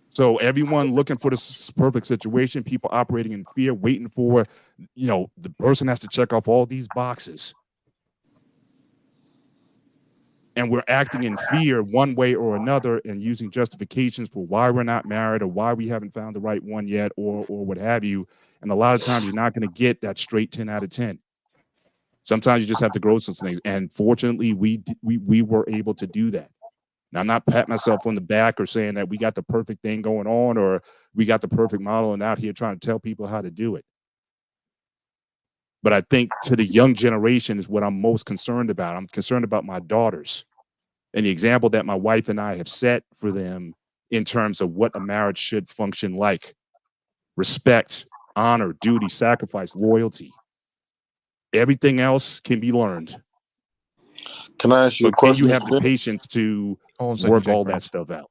So everyone looking for this perfect situation, people operating in fear, waiting for, the person has to check off all these boxes. And we're acting in fear one way or another and using justifications for why we're not married or why we haven't found the right one yet or what have you. And a lot of times you're not going to get that straight 10 out of 10. Sometimes you just have to grow some things. And fortunately, we were able to do that. Now, I'm not patting myself on the back or saying that we got the perfect thing going on or we got the perfect model and out here trying to tell people how to do it. But I think to the young generation is what I'm most concerned about. I'm concerned about my daughters and the example that my wife and I have set for them in terms of what a marriage should function like. Respect, honor, duty, sacrifice, loyalty. Everything else can be learned. Can I ask you a But question? Can you have the patience to work all that stuff out?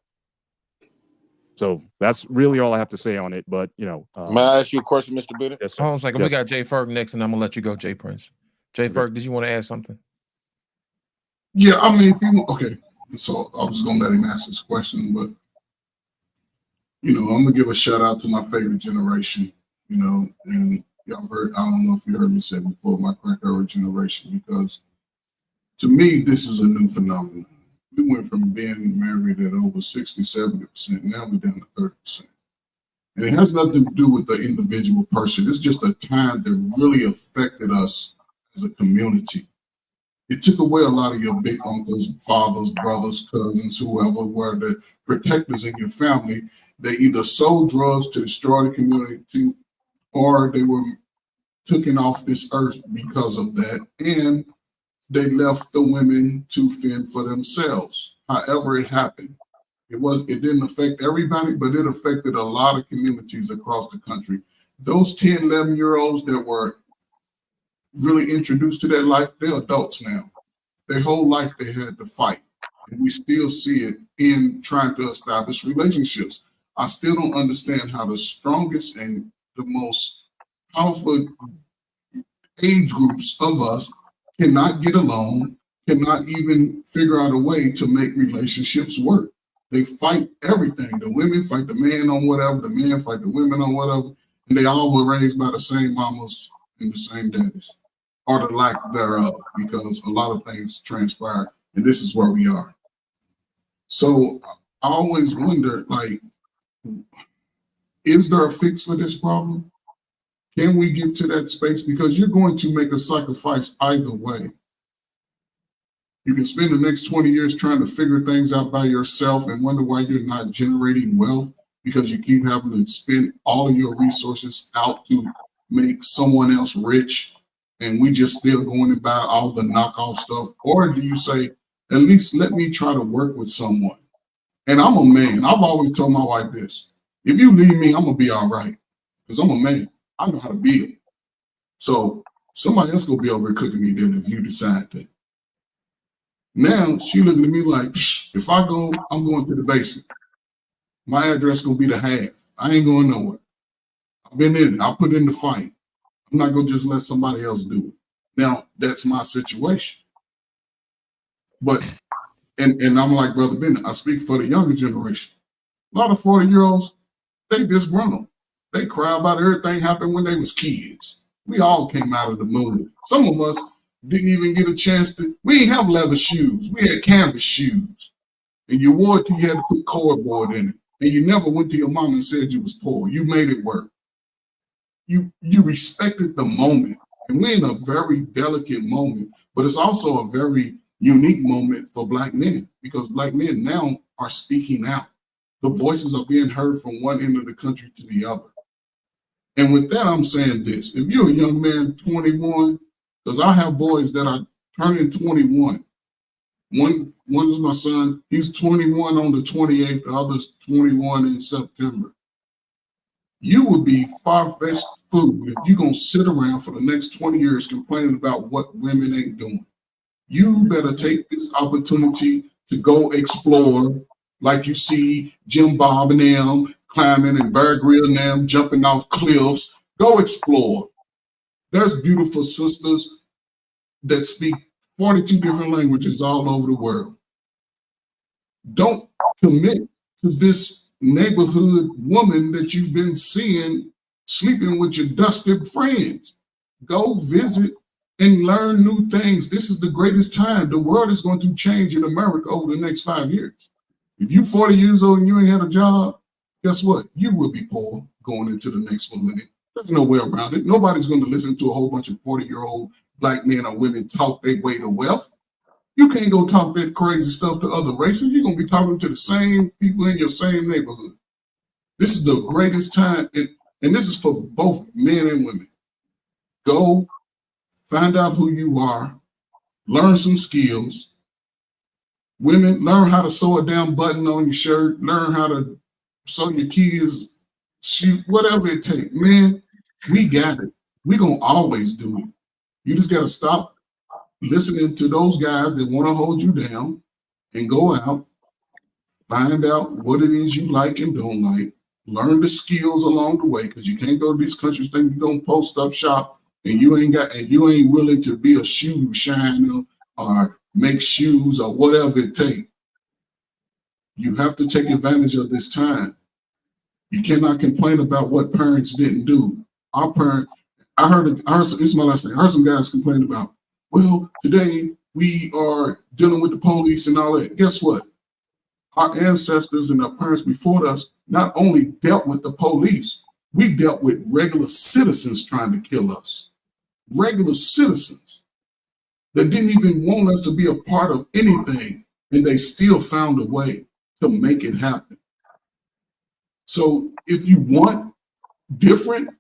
So that's really all I have to say on it. But, may I ask you a question, Mr. Bennett? Yes, sir. Hold on a second. We got Jay Ferg next, and I'm gonna let you go, Jay Prince. Jay Ferg, did you want to add something? Yeah, I mean, okay. So I was gonna let him ask this question, but I'm gonna give a shout out to my favorite generation. And y'all heard. I don't know if you heard me say before, my crack era generation, because to me this is a new phenomenon. We went from being married at over 60-70%. Now we're down to 30%. And it has nothing to do with the individual person. It's just a time that really affected us as a community. It took away a lot of your big uncles, fathers, brothers, cousins, whoever were the protectors in your family. They either sold drugs to destroy the community or they were taken off this earth because of that. And they left the women to fend for themselves. However it happened. It didn't affect everybody, but it affected a lot of communities across the country. Those 10, 11-year-olds that were really introduced to that life, they're adults now. Their whole life they had to fight. And we still see it in trying to establish relationships. I still don't understand how the strongest and the most powerful age groups of us cannot get along, cannot even figure out a way to make relationships work. They fight everything. The women fight the man on whatever, the men fight the women on whatever, and they all were raised by the same mamas and the same daddies, or the lack thereof, because a lot of things transpired, and this is where we are. So I always wonder, is there a fix for this problem? Can we get to that space? Because you're going to make a sacrifice either way. You can spend the next 20 years trying to figure things out by yourself and wonder why you're not generating wealth because you keep having to spend all of your resources out to make someone else rich, and we just still going and buy all the knockoff stuff? Or do you say, at least let me try to work with someone? And I'm a man. I've always told my wife this: if you leave me, I'm gonna be all right, because I'm a man. I know how to build. So somebody else gonna be over here cooking me dinner if you decide that. Now she looking at me like, if I go, I'm going to the basement. My address gonna be the half. I ain't going nowhere. I've been in it. I put in the fight. I'm not gonna just let somebody else do it. Now that's my situation. But and I'm like Brother Bennett, I speak for the younger generation. A lot of 40-year-olds, they disgruntled. They cry about everything happened when they was kids. We all came out of the moon. Some of us didn't even get a chance to, we didn't have leather shoes. We had canvas shoes. And you wore it till you had to put cardboard in it. And you never went to your mom and said you was poor. You made it work. You respected the moment. And we're in a very delicate moment, but it's also a very unique moment for Black men, because Black men now are speaking out. The voices are being heard from one end of the country to the other. And with that, I'm saying this: if you're a young man, 21, Because I have boys that are turning 21. One is my son. He's 21 on the 28th. The other's 21 in September. You would be far-fetched fool if you're going to sit around for the next 20 years complaining about what women ain't doing. You better take this opportunity to go explore, like you see Jim Bob and them climbing and Bear Grylls and them jumping off cliffs. Go explore. There's beautiful sisters that speak 42 different languages all over the world. Don't commit to this neighborhood woman that you've been seeing sleeping with your dusty friends. Go visit and learn new things. This is the greatest time. The world is going to change in America over the next 5 years. If you're 40 years old and you ain't had a job, guess what? You will be poor going into the next millennium. There's no way around it. Nobody's going to listen to a whole bunch of 40-year-old black men or women talk their way to wealth. You can't go talk that crazy stuff to other races. You're going to be talking to the same people in your same neighborhood. This is the greatest time, and this is for both men and women. Go find out who you are, learn some skills. Women, learn how to sew a damn button on your shirt, learn how to sew your kids' shoe, whatever it takes. Man, we got it. We're going to always do it. You just got to stop listening to those guys that want to hold you down and go out, find out what it is you like and don't like, learn the skills along the way, because you can't go to these countries thinking you're gonna post up shop and you ain't willing to be a shoe shiner or make shoes or whatever it takes. You have to take advantage of this time. You cannot complain about what parents didn't do. Our parent, I heard this is my last thing. I heard some guys complain about, well, today we are dealing with the police and all that. Guess what? Our ancestors and our parents before us not only dealt with the police, we dealt with regular citizens trying to kill us. Regular citizens that didn't even want us to be a part of anything, and they still found a way to make it happen. So if you want different,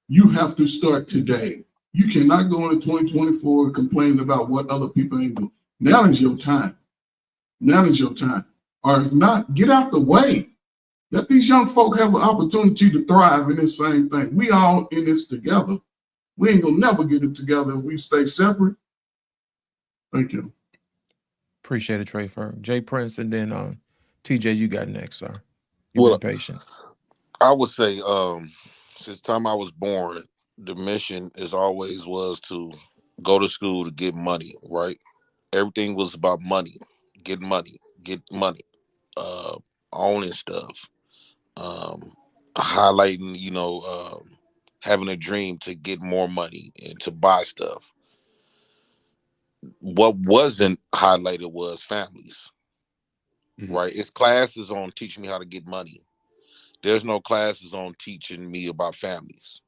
you have to start today. You cannot go into 2024 complaining about what other people ain't doing. Now is your time. Now is your time. Or if not, get out the way. Let these young folk have an opportunity to thrive in this same thing. We all in this together. We ain't gonna never get it together if we stay separate. Thank you. Appreciate it, Trey Firm. Jay Prince, and then TJ, you got next, sir. You've been patient. I would say, since the time I was born, the mission is always was to go to school to get money, right? Everything was about money, get money, owning stuff, highlighting, having a dream to get more money and to buy stuff. What wasn't highlighted was families, right? It's classes on teaching me how to get money. There's no classes on teaching me about families.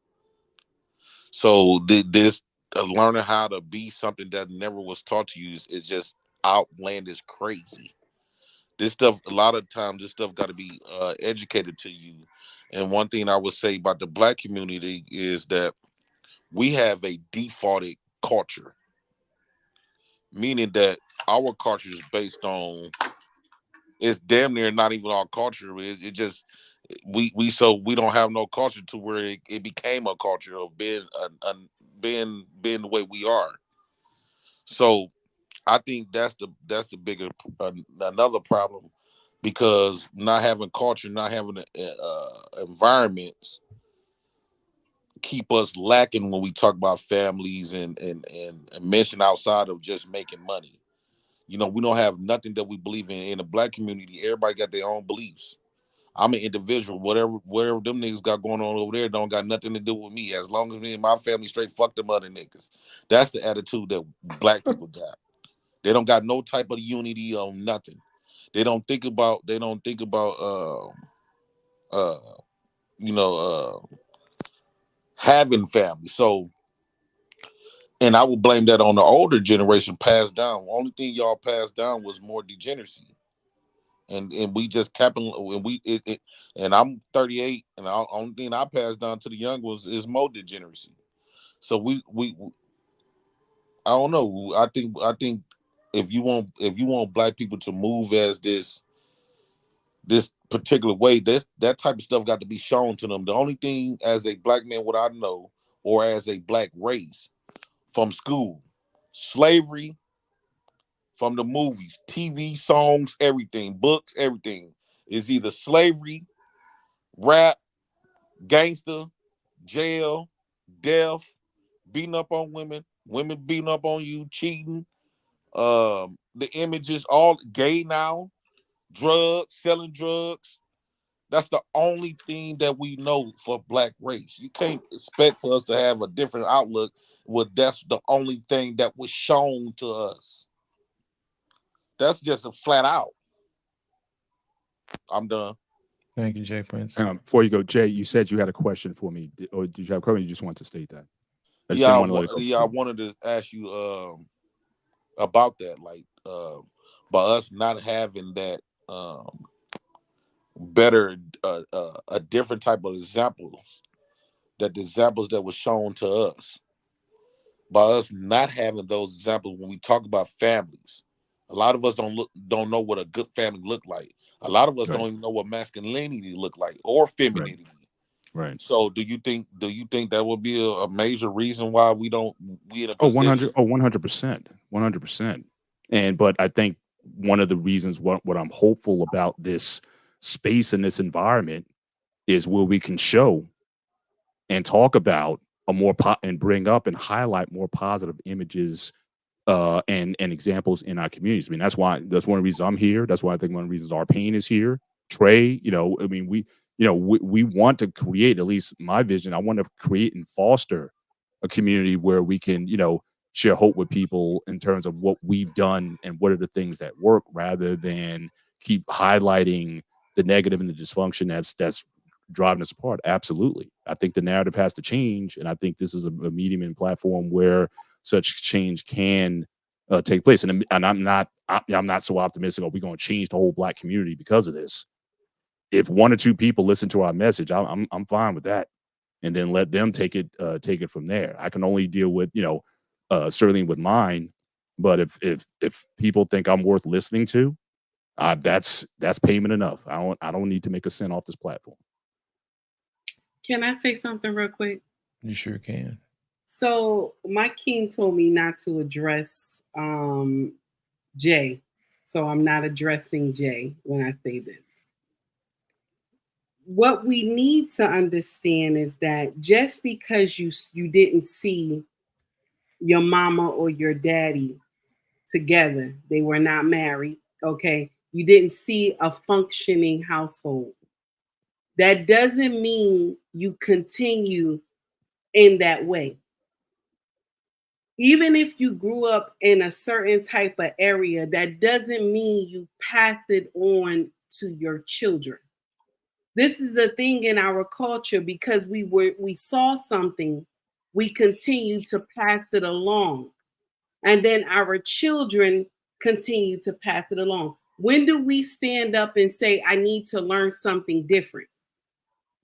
So this learning how to be something that never was taught to you is just outlandish crazy. This stuff, a lot of times, this stuff got to be educated to you. And one thing I would say about the Black community is that we have a defaulted culture, meaning that our culture is based on, it's damn near not even our culture. It just, we don't have no culture to where it became a culture of being the way we are. So I think that's the bigger another problem, because not having culture, not having environments keep us lacking when we talk about families and mention outside of just making money. We don't have nothing that we believe in the Black community. Everybody got their own beliefs. I'm an individual. Whatever them niggas got going on over there don't got nothing to do with me. As long as me and my family straight, fuck them other niggas. That's the attitude that Black people got. They don't got no type of unity on nothing. They don't think about having family. So, and I would blame that on the older generation passed down. The only thing y'all passed down was more degeneracy. And we just kept, and I'm 38, and the only thing I passed down to the young ones is more degeneracy. So I don't know. I think if you want black people to move as this particular way, that type of stuff got to be shown to them. The only thing as a black man what I know, or as a black race from school, slavery, from the movies, TV, songs, everything, books, everything is either slavery, rap, gangster, jail, death, beating up on women, women beating up on you, cheating, the images, all gay now, drugs, selling drugs. That's the only thing that we know for black race. You can't expect for us to have a different outlook when that's the only thing that was shown to us. That's just a flat out. I'm done. Thank you, Jay Prince. Before you go, Jay, you said you had a question for me, or did you have a question? You just want to state that? I just Yeah, didn't want to let it go. I wanted to ask you about that, like by us not having that better a different type of examples, that the examples that were shown to us, by us not having those examples when we talk about families. A lot of us don't know what a good family look like. A lot of us don't even know what masculinity look like, or femininity. Right. So do you think that would be a major reason why we in a Oh, position? 100%. But I think one of the reasons what I'm hopeful about this space and this environment is where we can show and talk about and bring up and highlight more positive images and examples in our communities. I mean, that's one of the reasons I'm here. That's why I think one of the reasons our pain is here. Trey, I mean, we want to create, at least my vision, I want to create and foster a community where we can, share hope with people in terms of what we've done and what are the things that work, rather than keep highlighting the negative and the dysfunction that's driving us apart. Absolutely. I think the narrative has to change. And I think this is a medium and platform where such change can take place. And I'm not so optimistic, we're going to change the whole black community because of this. If one or two people listen to our message, I'm fine with that, and then let them take it from there. I can only deal with certainly with mine, but if people think I'm worth listening to, that's payment enough. I don't need to make a cent off this platform. Can I say something real quick? You sure can. So my king told me not to address Jay. So I'm not addressing Jay when I say this. What we need to understand is that just because you didn't see your mama or your daddy together, they were not married, okay? You didn't see a functioning household. That doesn't mean you continue in that way. Even if you grew up in a certain type of area, that doesn't mean you pass it on to your children. This is the thing in our culture, because we saw something, we continue to pass it along. And then our children continue to pass it along. When do we stand up and say, I need to learn something different?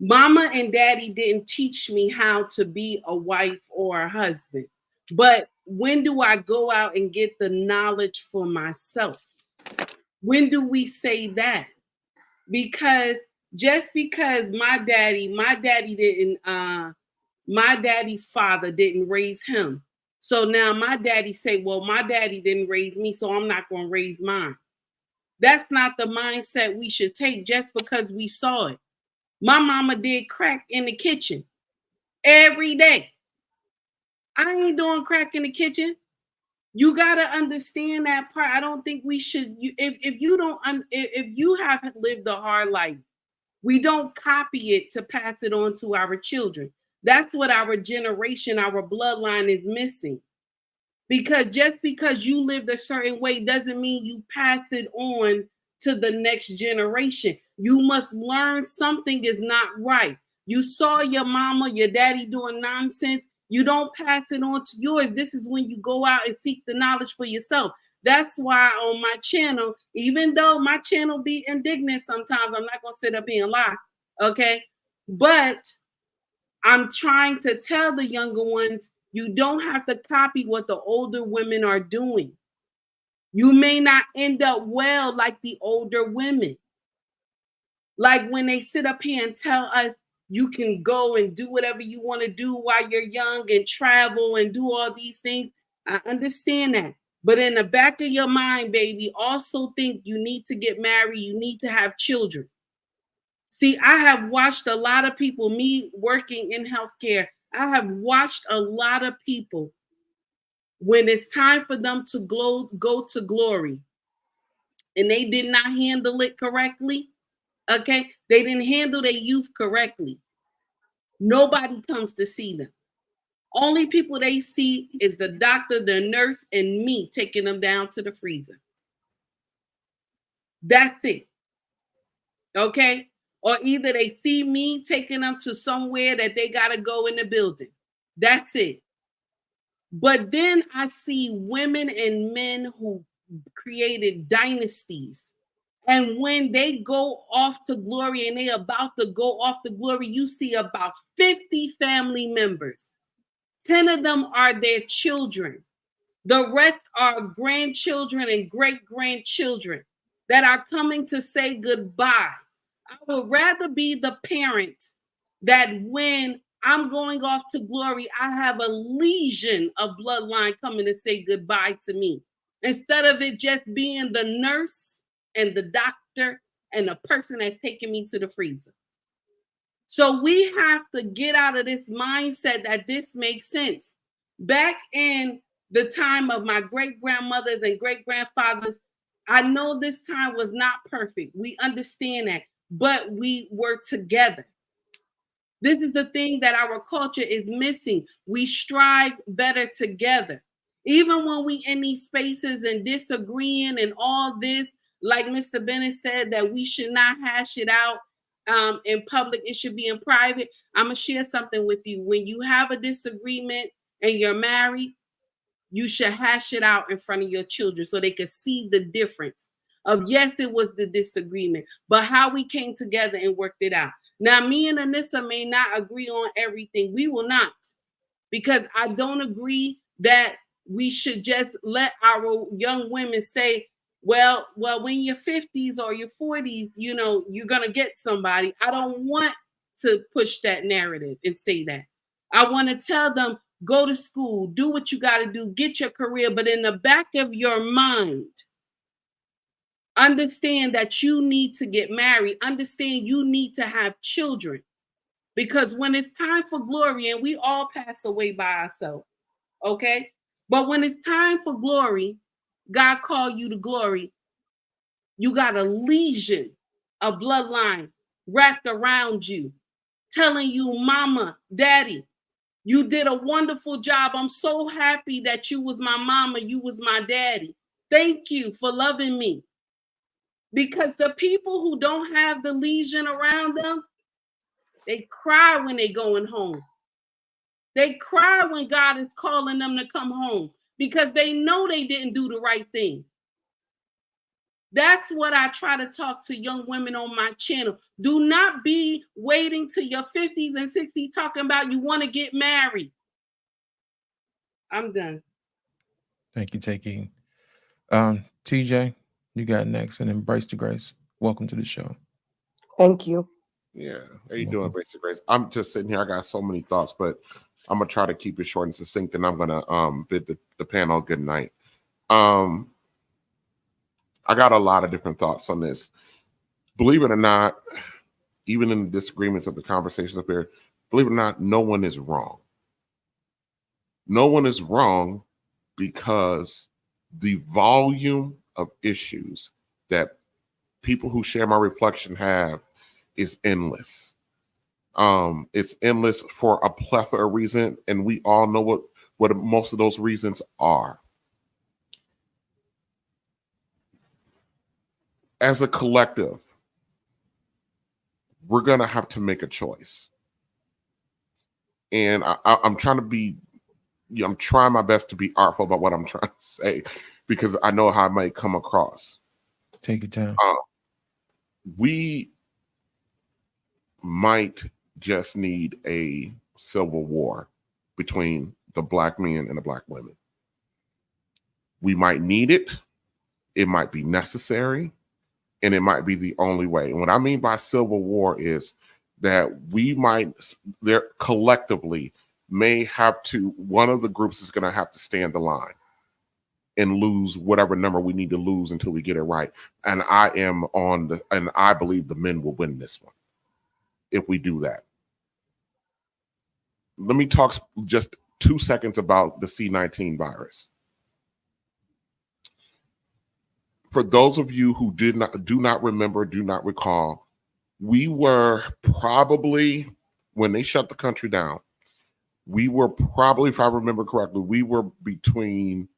Mama and daddy didn't teach me how to be a wife or a husband. But when do I go out and get the knowledge for myself? When do we say that? Because just because my daddy's father didn't raise him. So now my daddy say, well, my daddy didn't raise me, so I'm not going to raise mine. That's not the mindset we should take just because we saw it. My mama did crack in the kitchen every day. I ain't doing crack in the kitchen. You got to understand that part. I don't think we should, if you haven't lived a hard life, we don't copy it to pass it on to our children. That's what our generation, our bloodline is missing. Because just because you lived a certain way doesn't mean you pass it on to the next generation. You must learn something is not right. You saw your mama, your daddy doing nonsense. You don't pass it on to yours. This is when you go out and seek the knowledge for yourself. That's why on my channel, even though my channel be indignant sometimes, I'm not going to sit up here and lie, okay? But I'm trying to tell the younger ones, You don't have to copy what the older women are doing. You may not end up well like the older women. Like when they sit up here and tell us you can go and do whatever you want to do while you're young and travel and do all these things. I understand that. But in the back of your mind, baby, also think you need to get married. You need to have children. See, I have watched a lot of people, me working in healthcare, I have watched a lot of people when it's time for them to go to glory and they did not handle it correctly. Okay, they didn't handle their youth correctly. Nobody comes to see them. Only people they see is the doctor, the nurse, and me taking them down to the freezer. That's it. Okay? Or either they see me taking them to somewhere that they got to go in the building. That's it. But then I see women and men who created dynasties. And when they go off to glory and they about to go off to glory, you see about 50 family members. 10 of them are their children. The rest are grandchildren and great-grandchildren that are coming to say goodbye. I would rather be the parent that when I'm going off to glory, I have a legion of bloodline coming to say goodbye to me. Instead of it just being the nurse and the doctor and the person that's taking me to the freezer. So we have to get out of this mindset that this makes sense. Back in the time of my great-grandmothers and great-grandfathers, I know this time was not perfect. We understand that, but we were together. This is the thing that our culture is missing. We strive better together. Even when we in these spaces and disagreeing and all this, like Mr. Bennett said, that we should not hash it out in public, it should be in private. I'm gonna share something with you. When you have a disagreement and you're married, you should hash it out in front of your children so they can see the difference of, yes, it was the disagreement, but how we came together and worked it out. Now, me and Anissa may not agree on everything. We will not, because I don't agree that we should just let our young women say, well, when you're 50s or your 40s, you know, you're going to get somebody. I don't want to push that narrative and say that. I want to tell them, go to school, do what you got to do, get your career. But in the back of your mind, understand that you need to get married. Understand you need to have children. Because when it's time for glory, and we all pass away by ourselves, okay? But when it's time for glory, God called you to glory. You got a legion of bloodline wrapped around you, telling you, mama, daddy, you did a wonderful job. I'm so happy that you was my mama, you was my daddy. Thank you for loving me. Because the people who don't have the legion around them, they cry when they going home. They cry when God is calling them to come home because they know they didn't do the right thing. That's what I try to talk to young women on my channel. Do not be waiting till your 50s and 60s talking about you want to get married. I'm done. Thank you, Taking. TJ, you got next, and Embrace the Grace. Welcome to the show. Thank you. Yeah. How you doing, Embrace the Grace? I'm just sitting here. I got so many thoughts, but I'm gonna try to keep it short and succinct, and I'm gonna bid the panel good night. I got a lot of different thoughts on this. Believe it or not, even in the disagreements of the conversations up here, believe it or not, no one is wrong. No one is wrong because the volume of issues that people who share my reflection have is endless. It's endless for a plethora of reasons, and we all know what most of those reasons are. As a collective, we're gonna have to make a choice. And I'm trying to be, I'm trying my best to be artful about what I'm trying to say, because I know how I might come across. Take your time. We might just need a civil war between the black men and the black women. We might need it. It might be necessary. And it might be the only way. And what I mean by civil war is that we might, there collectively may have to, one of the groups is going to have to stand the line and lose whatever number we need to lose until we get it right. And I believe the men will win this one if we do that. Let me talk just 2 seconds about the C-19 virus. For those of you who do not remember, do not recall, we were probably, when they shut the country down, we were probably, if I remember correctly, we were between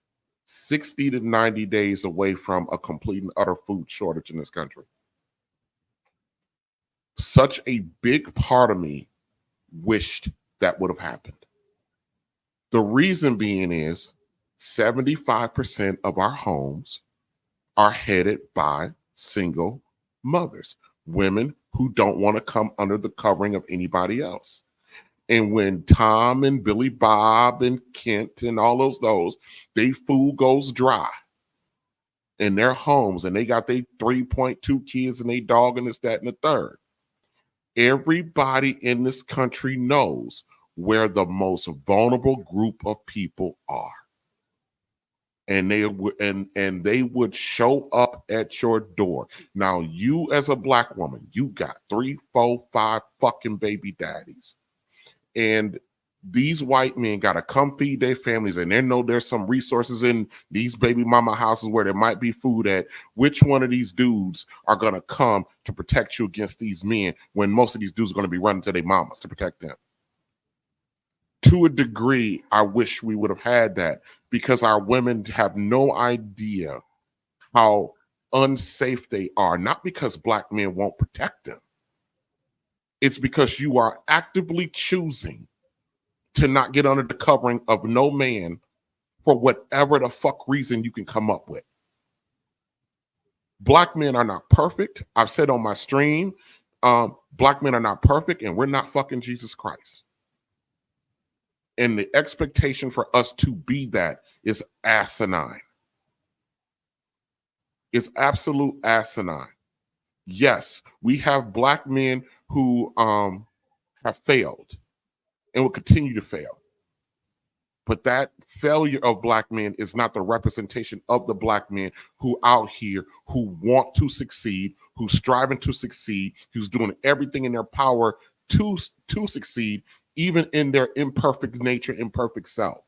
60 to 90 days away from a complete and utter food shortage in this country. Such a big part of me wished that would have happened. The reason being is 75% of our homes are headed by single mothers, women who don't want to come under the covering of anybody else. And when Tom and Billy Bob and Kent and all those, they food goes dry in their homes and they got their 3.2 kids and they dog and this, that, and the third. Everybody in this country knows where the most vulnerable group of people are. And they would show up at your door. Now, you as a black woman, you got 3, 4, 5 fucking baby daddies. And these white men got to come feed their families, and they know there's some resources in these baby mama houses where there might be food at. Which one of these dudes are going to come to protect you against these men when most of these dudes are going to be running to their mamas to protect them? To a degree, I wish we would have had that, because our women have no idea how unsafe they are, not because black men won't protect them. It's because you are actively choosing to not get under the covering of no man for whatever the fuck reason you can come up with. Black men are not perfect. I've said on my stream, black men are not perfect, and we're not fucking Jesus Christ. And the expectation for us to be that is asinine. It's absolute asinine. Yes, we have black men who have failed and will continue to fail. But that failure of black men is not the representation of the black men who out here, who want to succeed, who's striving to succeed, who's doing everything in their power to succeed, even in their imperfect nature, imperfect self.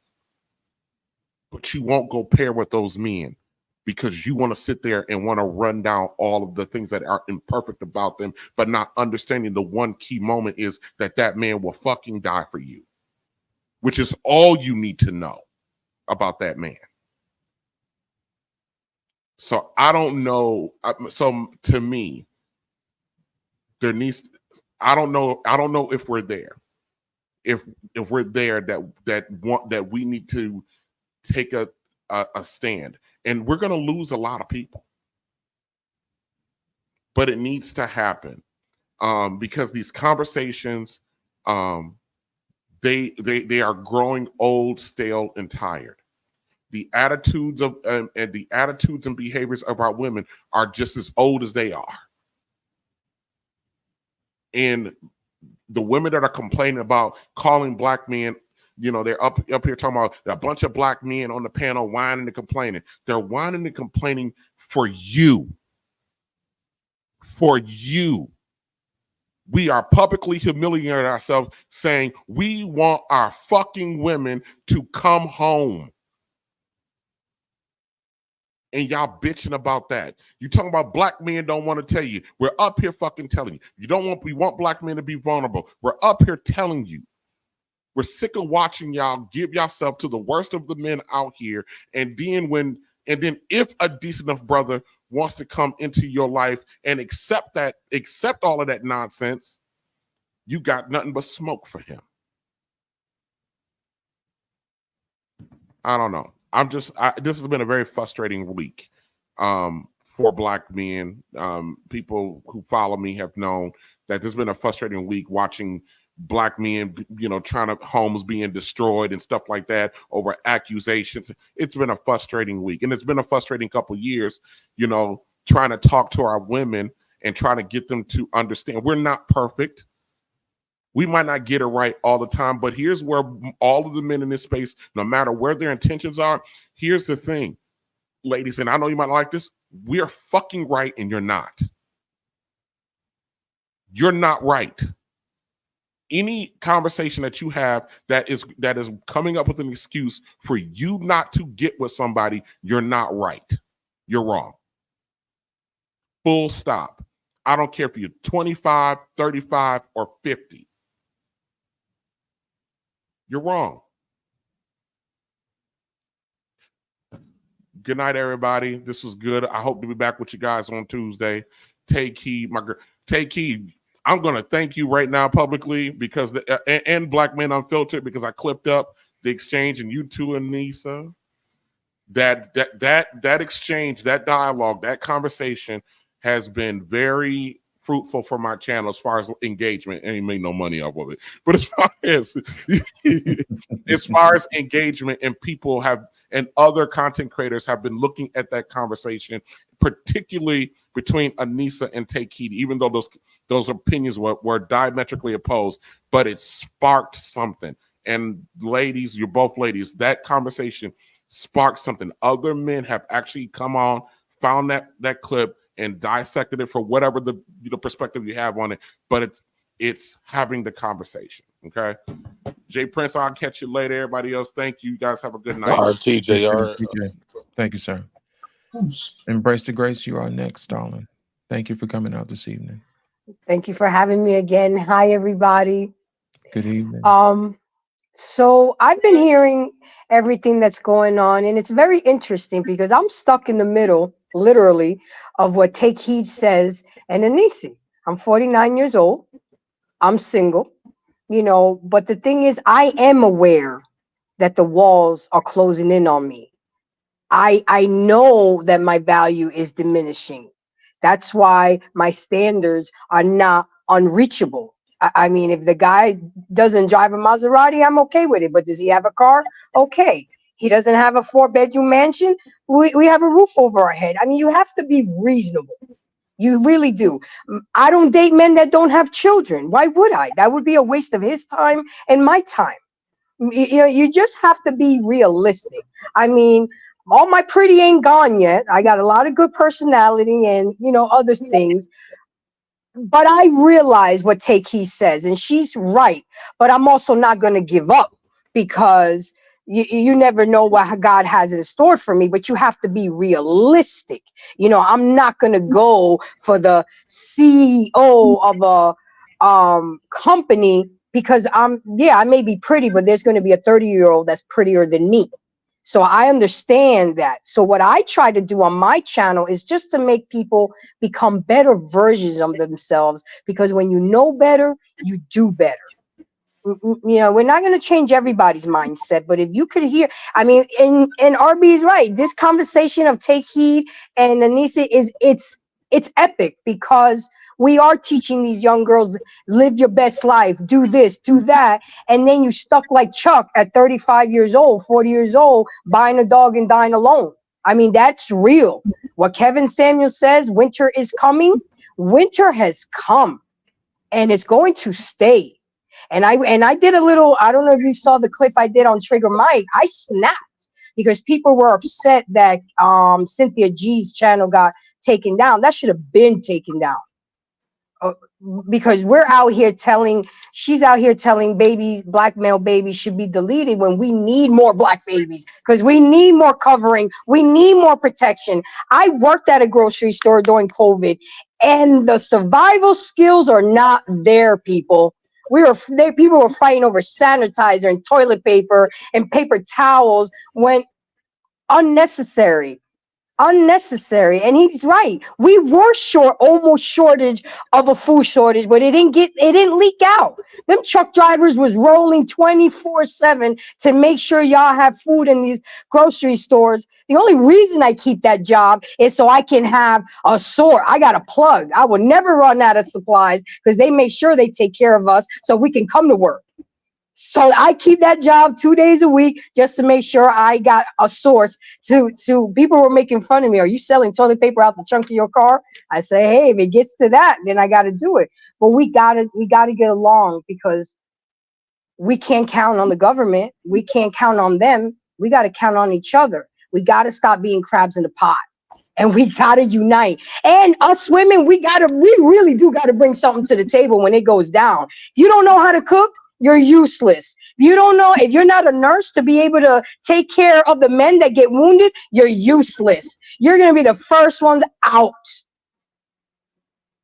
But you won't go pair with those men because you want to sit there and want to run down all of the things that are imperfect about them, but not understanding the one key moment is that man will fucking die for you, which is all you need to know about that man. So I don't know. So to me, there needs, I don't know if we're there. If we're there, that we need to take a stand, and we're going to lose a lot of people, but it needs to happen because these conversations, they are growing old, stale, and tired. The attitudes of and the attitudes and behaviors of our women are just as old as they are, and the women that are complaining about calling black men, you know, they're up here talking about a bunch of black men on the panel whining and complaining. They're whining and complaining for you. For you. We are publicly humiliating ourselves saying we want our fucking women to come home. And y'all bitching about that. You talking about black men don't want to tell you. We're up here fucking telling you. We want black men to be vulnerable. We're up here telling you. We're sick of watching y'all give yourself to the worst of the men out here. And then if a decent enough brother wants to come into your life and accept all of that nonsense, you got nothing but smoke for him. I don't know. This has been a very frustrating week for black men. People who follow me have known that this has been a frustrating week watching black men, trying to homes being destroyed and stuff like that over accusations. It's been a frustrating week, and it's been a frustrating couple years, trying to talk to our women and trying to get them to understand we're not perfect. We might not get it right all the time, but here's where all of the men in this space, no matter where their intentions are, here's the thing, ladies, and I know you might like this, we're fucking right and you're not. You're not right. Any conversation that you have that is coming up with an excuse for you not to get with somebody, you're not right. You're wrong. Full stop. I don't care if you're 25, 35, or 50. You're wrong. Good night, everybody. This was good. I hope to be back with you guys on Tuesday. Take heed, my girl. Take heed. I'm going to thank you right now publicly because and Black Men Unfiltered, because I clipped up the exchange, and you too, Anissa. That exchange, that dialogue, that conversation has been very fruitful for my channel as far as engagement. And he made no money off of it, but as far as engagement, and people and other content creators have been looking at that conversation, particularly between Anissa and Take Heed, even though those opinions were diametrically opposed, but it sparked something. And ladies, you're both ladies, that conversation sparked something. Other men have actually come on, found that clip, and dissected it for whatever the perspective you have on it, but it's having the conversation. Okay, Jay Prince, I'll catch you later. Everybody else, thank you. You guys have a good night. TJ. Thank you, sir. Embrace the grace. You are next, darling. Thank you for coming out this evening. Thank you for having me again. Hi, everybody. Good evening. So I've been hearing everything that's going on, and it's very interesting because I'm stuck in the middle, literally, of what Take Heed says and Anisi. I'm 49 years old. I'm single, but the thing is, I am aware that the walls are closing in on me. I know that my value is diminishing. That's why my standards are not unreachable. I mean, if the guy doesn't drive a Maserati, I'm okay with it. But does he have a car? Okay. He doesn't have a 4-bedroom mansion. We have a roof over our head. I mean, you have to be reasonable. You really do. I don't date men that don't have children. Why would I? That would be a waste of his time and my time. You just have to be realistic. I mean, all my pretty ain't gone yet. I got a lot of good personality and, other things. But I realize what Take Heed says, and she's right. But I'm also not going to give up because you never know what God has in store for me. But you have to be realistic. I'm not going to go for the CEO of a company because I may be pretty, but there's going to be a 30-year-old that's prettier than me. So I understand that. So what I try to do on my channel is just to make people become better versions of themselves, because when you know better, you do better. We're not going to change everybody's mindset, but if you could hear, I mean, and RB is right. This conversation of Take Heed and Anissa it's epic, because we are teaching these young girls, live your best life, do this, do that. And then you stuck like Chuck at 35 years old, 40 years old, buying a dog and dying alone. I mean, that's real. What Kevin Samuel says, winter is coming. Winter has come, and it's going to stay. And I did a little, I don't know if you saw the clip I did on Trigger Mike. I snapped because people were upset that Cynthia G's channel got taken down. That should have been taken down. Because she's out here telling babies, black male babies should be deleted, when we need more black babies, because we need more covering, we need more protection. I worked at a grocery store during COVID, and the survival skills are not there, people. People were fighting over sanitizer and toilet paper and paper towels when unnecessary. Unnecessary. And he's right. We were almost shortage of a food shortage, but it didn't leak out. Them truck drivers was rolling 24/7 to make sure y'all have food in these grocery stores. The only reason I keep that job is so I can have a source. I got a plug. I will never run out of supplies because they make sure they take care of us so we can come to work. So I keep that job 2 days a week just to make sure I got a source to people were making fun of me. Are you selling toilet paper out the trunk of your car? I say, hey, if it gets to that, then I got to do it. But we gotta get along because we can't count on the government. We can't count on them. We got to count on each other. We got to stop being crabs in the pot. And we gotta unite. And us women, we really do gotta bring something to the table when it goes down. If you don't know how to cook, you're useless. If you're not a nurse to be able to take care of the men that get wounded, you're useless. You're gonna be the first ones out.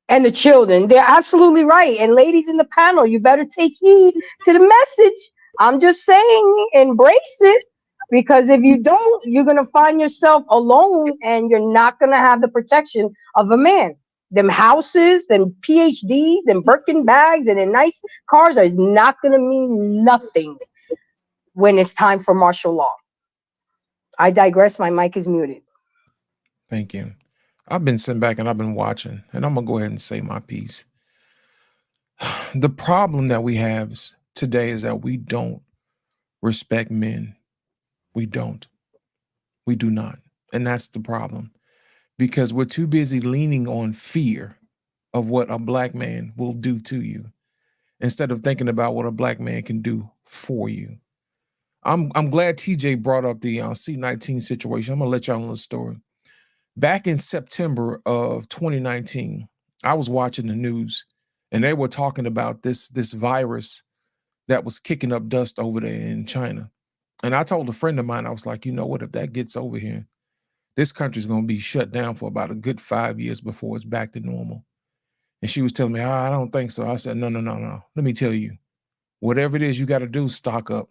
And the children, they're absolutely right. And ladies in the panel, you better take heed to the message. I'm just saying, embrace it. Because if you don't, you're going to find yourself alone and you're not going to have the protection of a man. Them houses, them PhDs, them Birkin bags, and them nice cars is not going to mean nothing when it's time for martial law. I digress. My mic is muted. Thank you. I've been sitting back and I've been watching, and I'm going to go ahead and say my piece. The problem that we have today is that we don't respect men. We don't. We do not. And that's the problem, because we're too busy leaning on fear of what a black man will do to you instead of thinking about what a black man can do for you. I'm glad TJ brought up the C-19 situation. I'm going to let y'all know the story. Back in September of 2019, I was watching the news and they were talking about this virus that was kicking up dust over there in China. And I told a friend of mine, I was like, you know what, if that gets over here, this country's going to be shut down for about a good 5 years before it's back to normal. And she was telling me, I don't think so. I said, no. Let me tell you, whatever it is you got to do, stock up.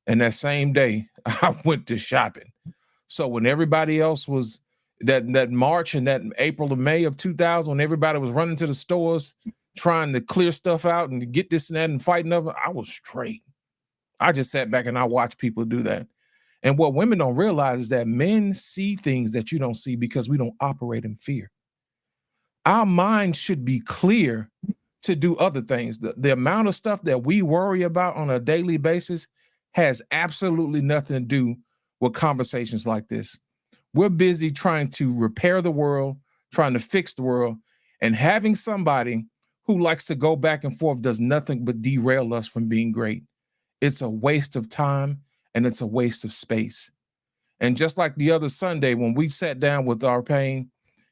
And that same day, I went to shopping. So when everybody else was, that March and that April or May of 2000, when everybody was running to the stores, trying to clear stuff out and to get this and that and fighting over, I was straight. I just sat back and I watched people do that. And what women don't realize is that men see things that you don't see because we don't operate in fear. Our mind should be clear to do other things. The amount of stuff that we worry about on a daily basis has absolutely nothing to do with conversations like this. We're busy trying to repair the world, trying to fix the world, and having somebody who likes to go back and forth does nothing but derail us from being great. It's a waste of time and it's a waste of space. And just like the other Sunday when we sat down with our pain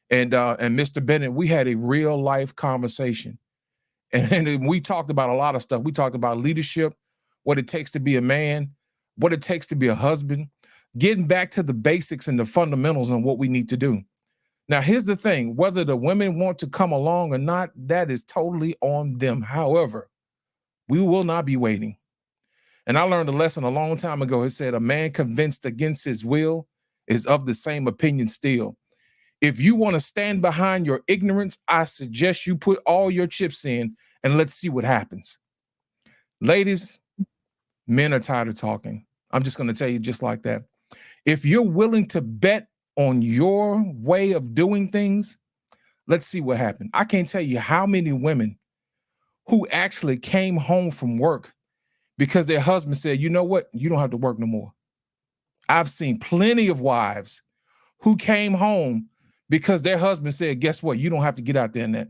and Mr. Bennett, we had a real life conversation. And we talked about a lot of stuff. We talked about leadership, what it takes to be a man, what it takes to be a husband, getting back to the basics and the fundamentals and what we need to do. Now, here's the thing, whether the women want to come along or not, that is totally on them. However, we will not be waiting. And I learned a lesson a long time ago. It said, a man convinced against his will is of the same opinion still. If you want to stand behind your ignorance, I suggest you put all your chips in and let's see what happens. Ladies, men are tired of talking. I'm just going to tell you just like that. If you're willing to bet on your way of doing things, let's see what happened. I can't tell you how many women who actually came home from work because their husband said, you know what? You don't have to work no more. I've seen plenty of wives who came home because their husband said, guess what? You don't have to get out there in that.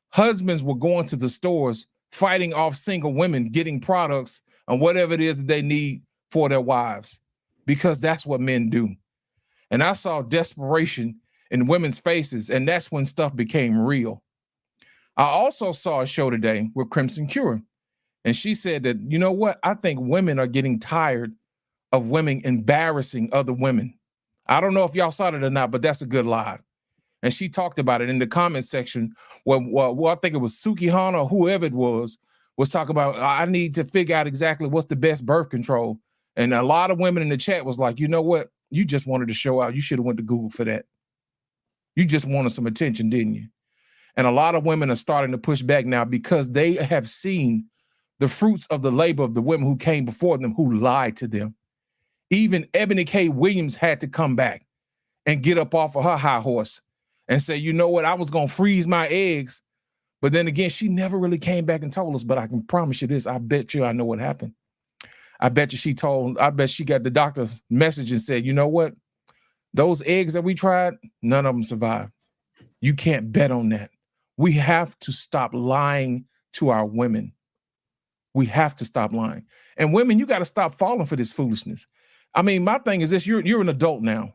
Husbands were going to the stores, fighting off single women, getting products and whatever it is that they need for their wives, because that's what men do. And I saw desperation in women's faces, and that's when stuff became real. I also saw a show today with Crimson Cure. And she said that, you know what? I think women are getting tired of women embarrassing other women. I don't know if y'all saw it or not, but that's a good lie. And she talked about it in the comment section. Well, I think it was Suki Hana or whoever it was talking about, I need to figure out exactly what's the best birth control. And a lot of women in the chat was like, you know what? You just wanted to show out. You should have went to Google for that. You just wanted some attention, didn't you? And a lot of women are starting to push back now because they have seen the fruits of the labor of the women who came before them, who lied to them. Even Ebony K. Williams had to come back and get up off of her high horse and say, you know what, I was going to freeze my eggs. But then again, she never really came back and told us, but I can promise you this. I bet you I know what happened. I bet she got the doctor's message and said, you know what? Those eggs that we tried, none of them survived. You can't bet on that. We have to stop lying to our women. We have to stop lying. And women, you got to stop falling for this foolishness. I mean, my thing is this, you're an adult now.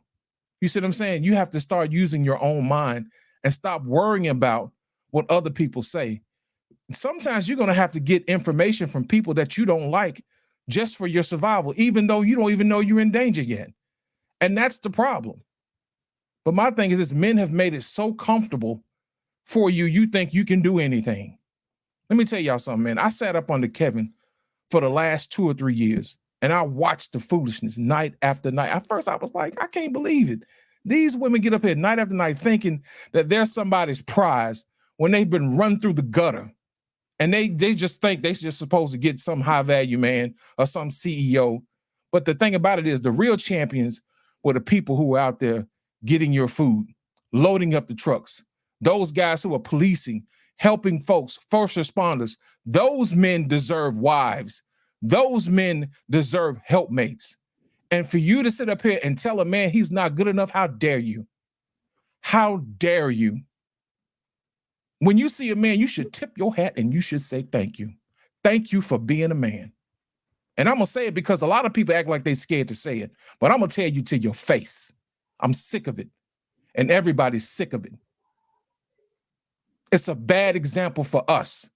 You see what I'm saying? You have to start using your own mind and stop worrying about what other people say. Sometimes you're going to have to get information from people that you don't like just for your survival, even though you don't even know you're in danger yet. And that's the problem. But my thing is this, men have made it so comfortable for you, you think you can do anything. Let me tell y'all something, man. I sat up under Kevin for the last 2 or 3 years, and I watched the foolishness night after night. At first, I was like, I can't believe it. These women get up here night after night thinking that they're somebody's prize when they've been run through the gutter. And they just think they're just supposed to get some high value man or some CEO. But the thing about it is the real champions were the people who were out there getting your food, loading up the trucks. Those guys who are policing, helping folks, first responders. Those men deserve wives. Those men deserve helpmates. And for you to sit up here and tell a man he's not good enough, how dare you? How dare you? When you see a man, you should tip your hat and you should say thank you. Thank you for being a man. And I'm going to say it because a lot of people act like they're scared to say it. But I'm going to tell you to your face. I'm sick of it. And everybody's sick of it. It's a bad example for us.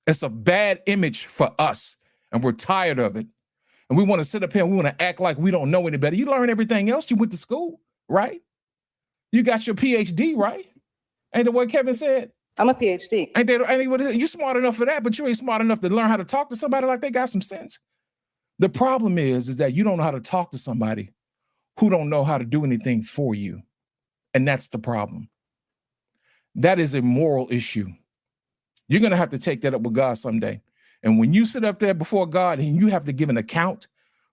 It's a bad image for us. And we're tired of it. And we want to sit up here and we want to act like we don't know any better. You learn everything else. You went to school, right? You got your PhD, right? Ain't that what Kevin said? I'm a PhD. You smart enough for that, but you ain't smart enough to learn how to talk to somebody like they got some sense. The problem is that you don't know how to talk to somebody who don't know how to do anything for you. And that's the problem. That is a moral issue. You're going to have to take that up with God someday. And when you sit up there before God and you have to give an account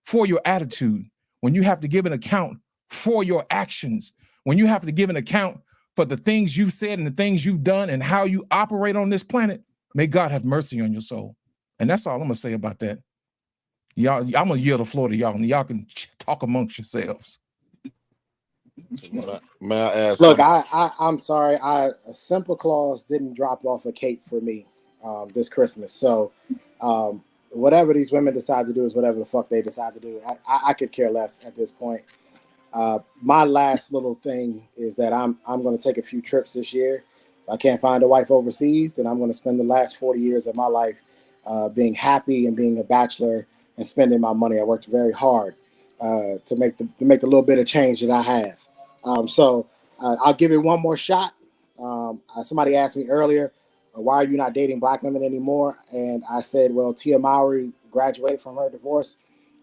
for your attitude, when you have to give an account for your actions, when you have to give an account for the things you've said and the things you've done and how you operate on this planet, may God have mercy on your soul. And that's all I'm going to say about that. Y'all, I'm going to yield the floor to y'all, and y'all can talk amongst yourselves. May I ask? Look, I'm sorry. A Simple Claus didn't drop off a cake for me this Christmas. So whatever these women decide to do is whatever the fuck they decide to do. I could care less at this point. My last little thing is that I'm going to take a few trips this year. If I can't find a wife overseas, then I'm going to spend the last 40 years of my life being happy and being a bachelor and spending my money. I worked very hard to make the little bit of change that I have. So I'll give it one more shot. Somebody asked me earlier, why are you not dating black women anymore? And I said, well, Tia Mowry graduated from her divorce.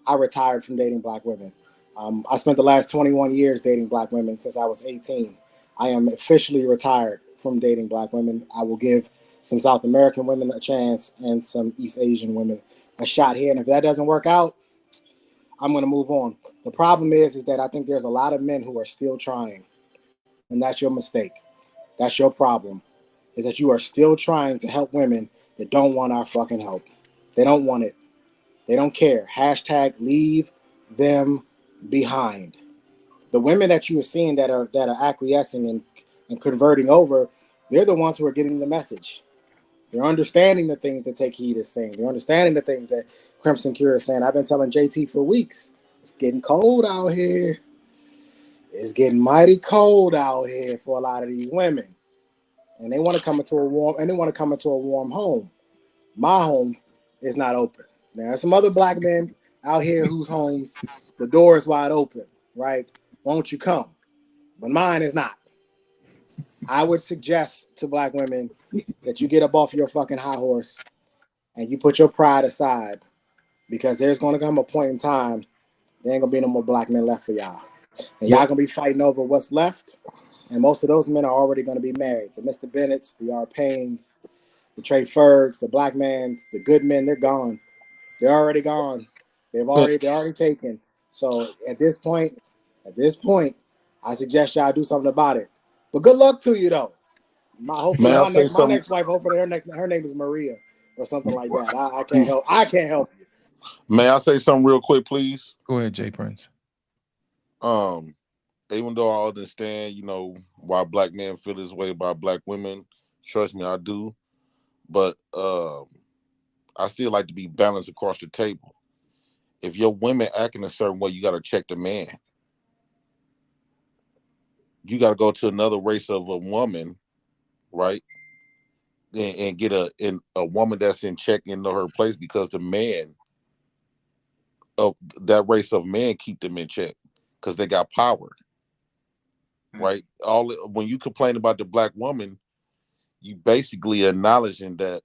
I retired from dating black women. I spent the last 21 years dating black women since I was 18. I am officially retired from dating black women. I will give some South American women a chance and some East Asian women a shot here. And if that doesn't work out, I'm going to move on. The problem is that I think there's a lot of men who are still trying. And that's your mistake. That's your problem, is that you are still trying to help women that don't want our fucking help. They don't want it. They don't care. Hashtag leave them behind. The women that you are seeing that are acquiescing and converting over, they're the ones who are getting the message. They're understanding the things that Take Heed is saying. They're understanding the things that Crimson Cure is saying. I've been telling JT for weeks. It's getting cold out here. It's getting mighty cold out here for a lot of these women. And they want to come into a warm home. My home is not open. Now, there's some other black men out here whose homes, the door is wide open, right? Won't you come? But mine is not. I would suggest to black women that you get up off your fucking high horse and you put your pride aside, because there's going to come a point in time there ain't going to be no more black men left for y'all. And y'all gonna be fighting over what's left. And most of those men are already gonna be married. The Mr. Bennett's, the R. Paynes, the Trey Fergs, the Black Mans, the good men, they're gone. They're already gone. They're already taken. So at this point, I suggest y'all do something about it. But good luck to you though. Hopefully my next wife, hopefully her name is Maria or something like that. I can't help. I can't help you. May I say something real quick, please? Go ahead, Jay Prince. Even though I understand, why black men feel this way about black women, trust me, I do. But I still like to be balanced across the table. If your women acting a certain way, you got to check the man. You got to go to another race of a woman, right? And get a woman that's in check and know her place, because the man of that race of men keep them in check because they got power, right? When you complain about the black woman, you basically acknowledging that.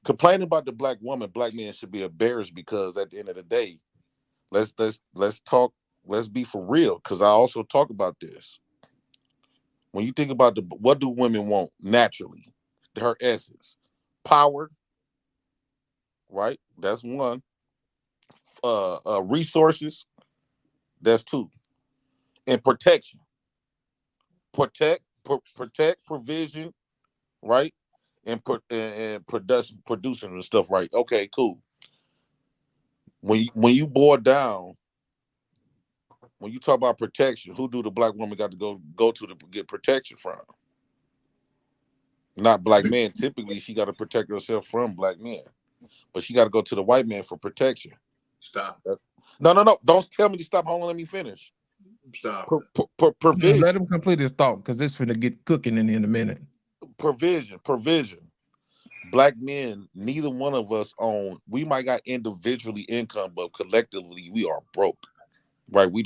Complaining about the black woman, black men should be embarrassed, because at the end of the day, let's talk, let's be for real, because I also talk about this. When you think about what do women want naturally, her essence, power, right? That's one. Resources, that's two, and protection, protect, provision, right? And producing and stuff, right? Okay, cool. When you boil down, when you talk about protection, who do the black woman got to go to get protection from? Not black men. Typically, she got to protect herself from black men, but she got to go to the white man for protection. Stop. No. Don't tell me to stop. Hold on, let me finish. Stop. Provision. Let him complete his thought, because this finna get cooking in a minute. Provision. Black men, neither one of us own. We might got individually income, but collectively we are broke. Right? We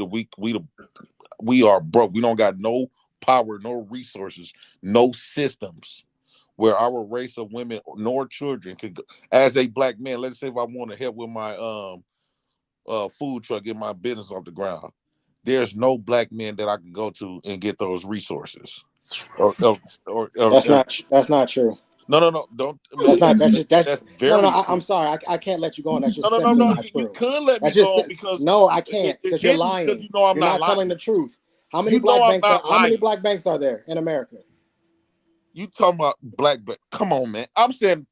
are broke. We don't got no power, no resources, no systems where our race of women nor children could go. As a black man, let's say if I want to help with my food truck, get my business off the ground, there's no black men that I can go to and get those resources. That's not true. No, don't. That's very. I'm sorry, I can't let you go on. That's just no. not true. You could let me go on, because no, I can't, because you're lying. Because I'm you're not lying. telling the truth. How many black banks are there in America? You talking about black bank? Come on, man. I'm saying.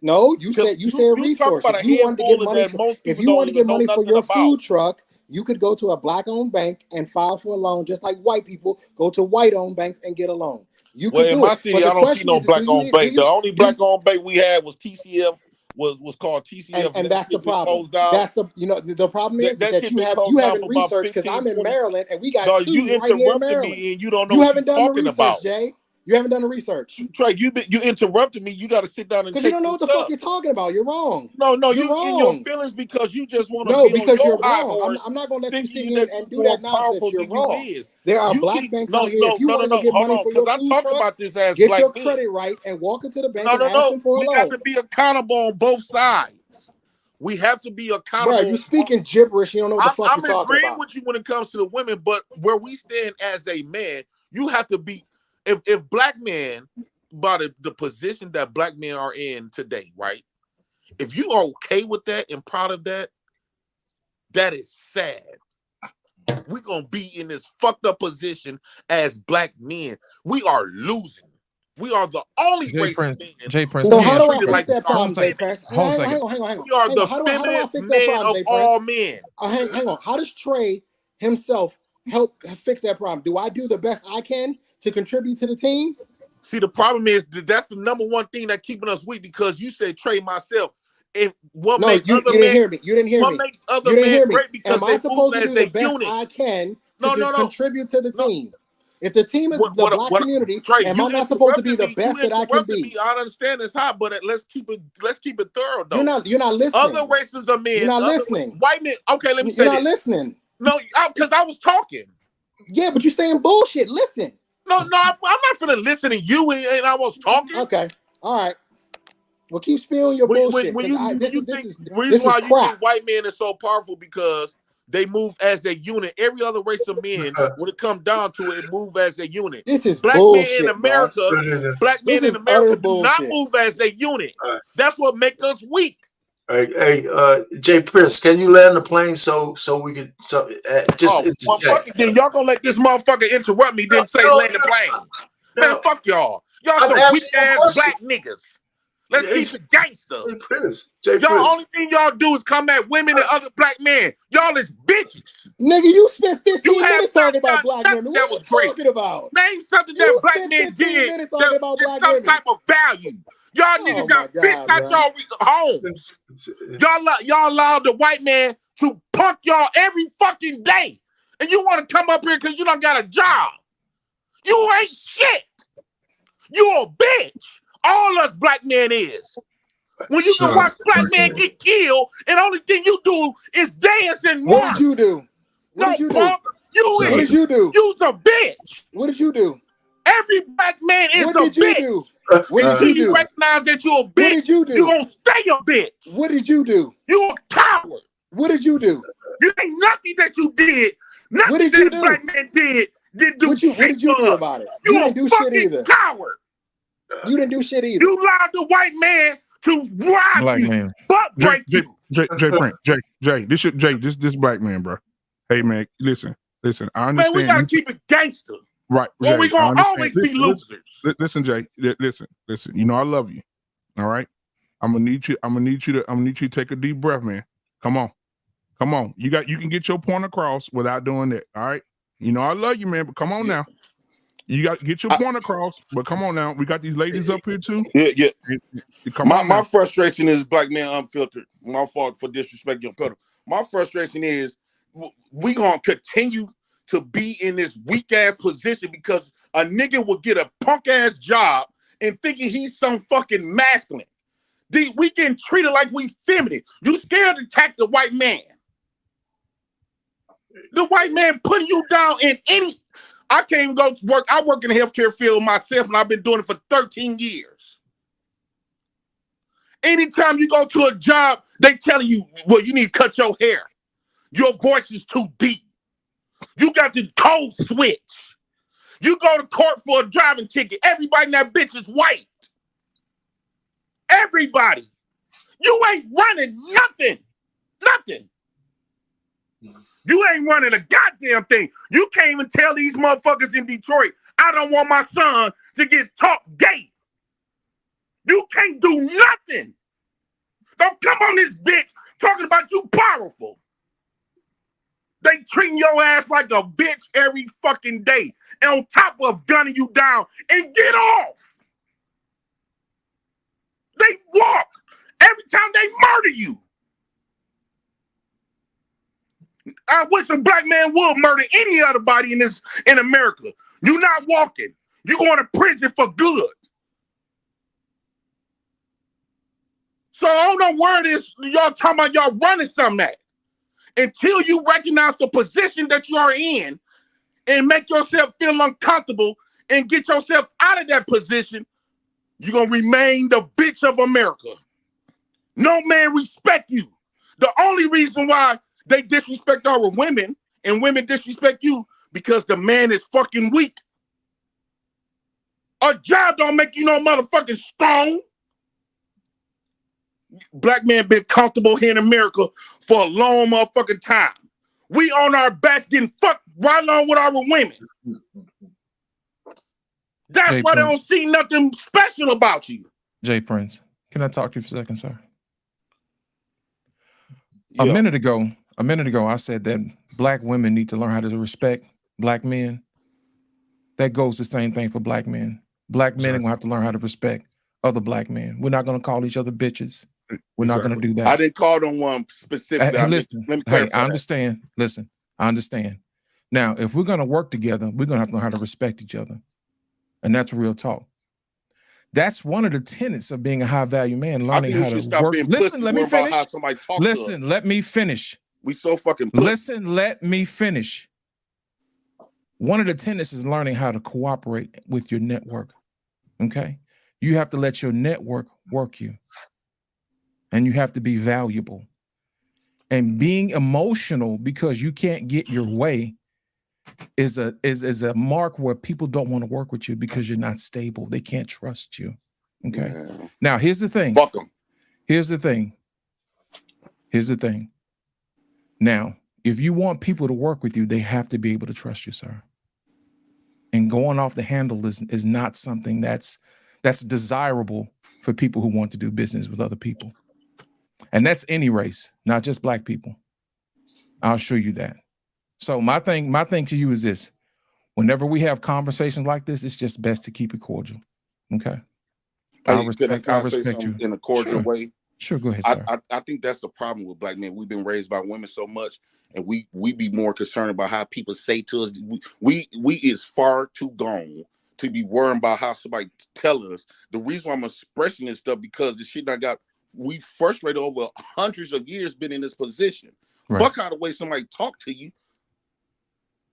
No. You said resources. If you wanted to get money for your food truck, you could go to a black-owned bank and file for a loan, just like white people go to white-owned banks and get a loan. You could do in my it. city, I don't see no black-owned bank. The only black-owned bank we had was TCF. Was called TCF, and that's the problem. That's the problem is that you haven't researched, because I'm in Maryland and we got two right here in Maryland. Me and you don't know. You haven't done the research, Jay. You haven't done the research. Trey, you interrupted me. You got to sit down and because you don't know what the fuck you're talking about. You're wrong. No, you're wrong. In your feelings, because you just want to. No, because you're wrong. I'm not going to let you sit here and do that nonsense. You're wrong. There are black banks out here. If you want to go get money for your food truck, get your credit right and walk into the bank and ask them for a loan. We have to be accountable on both sides. We have to be accountable. Bro, you speaking gibberish. You don't know what the fuck you're talking about. I'm agreeing with you when it comes to the women, but where we stand as a man, you have to be. If black men, by the position that black men are in today, right? If you are okay with that and proud of that, that is sad. We're gonna be in this fucked up position as black men. We are losing. We are the only race of men. Jay Prince. So how do I fix that problem, Jay Prince? Hang on. We are the feminine man of all men. Hang on. How does Trey himself help fix that problem? Do I do the best I can to contribute to the team? See, the problem is that's the number one thing that's keeping us weak, because you said Trey myself. And what makes you other didn't men, hear me. You didn't hear what me. Makes other men great because am I supposed to do the best I can to contribute to the team? If the team is the black community, Trey, am I not supposed to be the best that I can be? I understand it's hot, but let's keep it thorough though. You're not listening. Other races of men. You're not listening. White men. Okay, let me say You're not listening. No, because I was talking. Yeah, but you're saying bullshit. Listen. No, I'm not gonna listen to you and I was talking. Okay, all right. Well, keep spewing your bullshit. This is why crap. You think white men is so powerful, because They move as a unit. Every other race of men, when it comes down to it, move as a unit. This is Black men in bullshit, America, bro. black men This in is utter America do not bullshit. move as a unit. That's what makes us weak. Hey, Jay Prince, can you land the plane so we can just motherfucker, then y'all gonna let this motherfucker interrupt me, then say land the plane. Man, fuck y'all. Y'all I'm some weak asking you a ass question. black niggas. Let's keep it gangster. Jay Prince, Jay Y'all Prince. only thing y'all do is come at women and other black men. Y'all is bitches. Nigga, you spent 15 You have minutes talking about not black done women. that What are you was great. talking about? Name something You that black spent men 15 did minutes talking that about is black some women. type of value. Y'all niggas got bitched out y'all homes. Y'all allowed the white man to punk y'all every fucking day. And you want to come up here because you don't got a job. You ain't shit. You a bitch. All us black men is. When you can watch black men get killed, and the only thing you do is dance and What march. did you do? What did you do? Punk. What did you do? You's a bitch. What did you do? Every black man is What a did you bitch. do? What Until did you do? recognize that you're a bitch, What did you do? you gonna stay a bitch. What did you do? You a coward. What did you do? You ain't nothing that you did. Nothing What did that you a do? black man did do What did you do about it? You didn't do shit either. Coward. You didn't do shit either. You allowed the white man to rob Black you, man. butt break you. Jay Prince, Jay, this black man, bro. Hey man, listen. I understand. Man, we gotta keep it gangster. Right. Or Jay, we gonna always be losers. Listen, Jay. Listen. You know I love you. All right. I'm gonna need you to take a deep breath, man. Come on. You can get your point across without doing that. All right. You know I love you, man, but come on now. You got to get your point across, but come on now. We got these ladies up here too. Yeah. Come on. My frustration is black man unfiltered. My fault for disrespecting your pedal. My frustration is we gonna continue to be in this weak ass position because a nigga will get a punk ass job and thinking he's some fucking masculine. We getting treated like we feminine. You scared to attack the white man. The white man putting you down in any. I can't even go to work. I work in the healthcare field myself, and I've been doing it for 13 years. Anytime you go to a job, they telling you, well, you need to cut your hair. Your voice is too deep. You got the code switch. You go to court for a driving ticket. Everybody in that bitch is white. Everybody. You ain't running nothing. Nothing. You ain't running a goddamn thing. You can't even tell these motherfuckers in Detroit, I don't want my son to get taught gay. You can't do nothing. Don't come on this bitch talking about you powerful. They treating your ass like a bitch every fucking day. And on top of gunning you down and get off. They walk every time they murder you. I wish a black man would murder any other body in America. You're not walking. You're going to prison for good. So I don't know where it is y'all talking about y'all running something at. Until you recognize the position that you are in and make yourself feel uncomfortable and get yourself out of that position, you're going to remain the bitch of America. No man respect you. The only reason why they disrespect our women and women disrespect you because the man is fucking weak. A job don't make you no motherfucking strong. Black men been comfortable here in America for a long motherfucking time. We on our backs getting fucked right along with our women. That's Jay why they Prince. don't see nothing special about you. Jay Prince, can I talk to you for a second, sir? Yeah. A minute ago, I said that black women need to learn how to respect black men. That goes the same thing for black men. Black men are gonna have to learn how to respect other black men. We're not gonna call each other bitches. We're not gonna do that. I didn't call them one specifically. Hey, listen, Let me hey, clarify I that. understand. Listen, I understand. Now, if we're gonna work together, we're gonna have to learn how to respect each other. And that's real talk. That's one of the tenets of being a high value man, learning how to work. Listen, let me finish. How somebody talk Listen, to us. let me finish. We so fucking pussy. Listen, let me finish. One of the tenets is learning how to cooperate with your network. Okay? You have to let your network work you. And you have to be valuable. And being emotional because you can't get your way is a mark where people don't want to work with you because you're not stable. They can't trust you. Okay. Man. Now here's the thing. Fuck them. Here's the thing. Here's the thing. Now, if you want people to work with you, they have to be able to trust you, sir. And going off the handle is not something that's desirable for people who want to do business with other people. And that's any race, not just black people. I'll show you that. So my thing to you is this. Whenever we have conversations like this, it's just best to keep it cordial. Okay. Hey, I respect say you. something in a cordial way? Sure, go ahead, sir. I think that's the problem with black men. We've been raised by women so much, and we be more concerned about how people say to us. We is far too gone to be worrying about how somebody telling us. The reason why I'm expressing this stuff because the shit we frustrated over hundreds of years been in this position. Right. Fuck how the way somebody talk to you.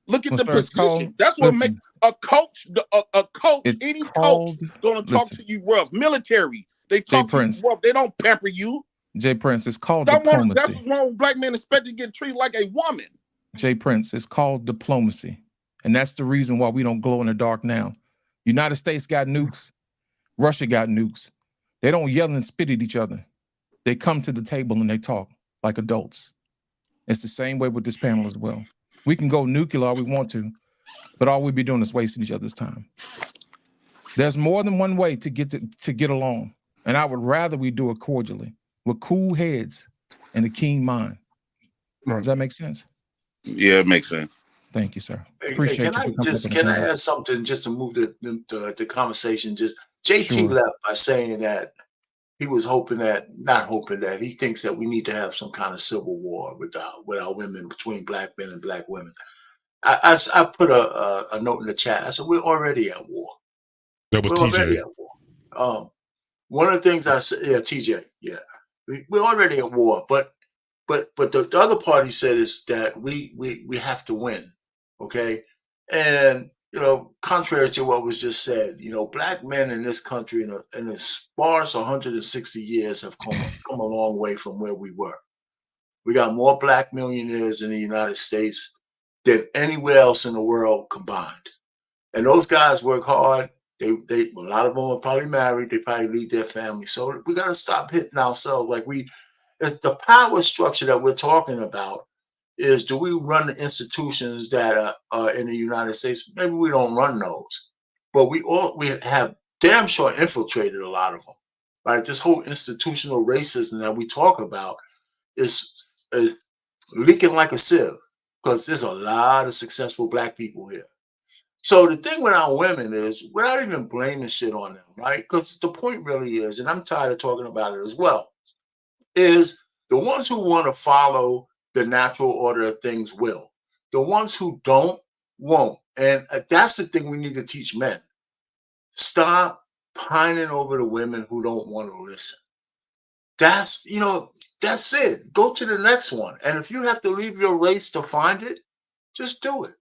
Look at the position. That's what make a coach. A coach, any coach, gonna talk to you rough. Military, they talk to you rough. They don't pamper you. Jay Prince, it's called diplomacy. That's what's wrong with black men expect to get treated like a woman. Jay Prince, it's called diplomacy. And that's the reason why we don't glow in the dark now. United States got nukes. Russia got nukes. They don't yell and spit at each other. They come to the table and they talk like adults. It's the same way with this panel as well. We can go nuclear all we want to, but all we be doing is wasting each other's time. There's more than one way to get along. And I would rather we do it cordially with cool heads and a keen mind. Does that make sense? Yeah, it makes sense. Thank you, sir. Appreciate can I add something just to move the conversation? Just JT left by saying that he was not hoping that he thinks that we need to have some kind of civil war with our women, between black men and black women. I put a note in the chat. I said, we're already at war. That was TJ. Already at war. One of the things I said, TJ, we're already at war, but the other part he said is that we have to win, okay? And contrary to what was just said, black men in this country in a sparse 160 years have come a long way from where we were. We got more black millionaires in the United States than anywhere else in the world combined. And those guys work hard. A lot of them are probably married. They probably lead their family. So we got to stop hitting ourselves like the power structure that we're talking about is, do we run the institutions that are in the United States? Maybe we don't run those, but we have damn sure infiltrated a lot of them, right? This whole institutional racism that we talk about is leaking like a sieve because there's a lot of successful black people here. So the thing with our women is, without even blaming shit on them, right? Because the point really is, and I'm tired of talking about it as well, is the ones who want to follow the natural order of things will. The ones who don't, won't. And that's the thing we need to teach men. Stop pining over the women who don't want to listen. That's it. Go to the next one. And if you have to leave your race to find it, just do it.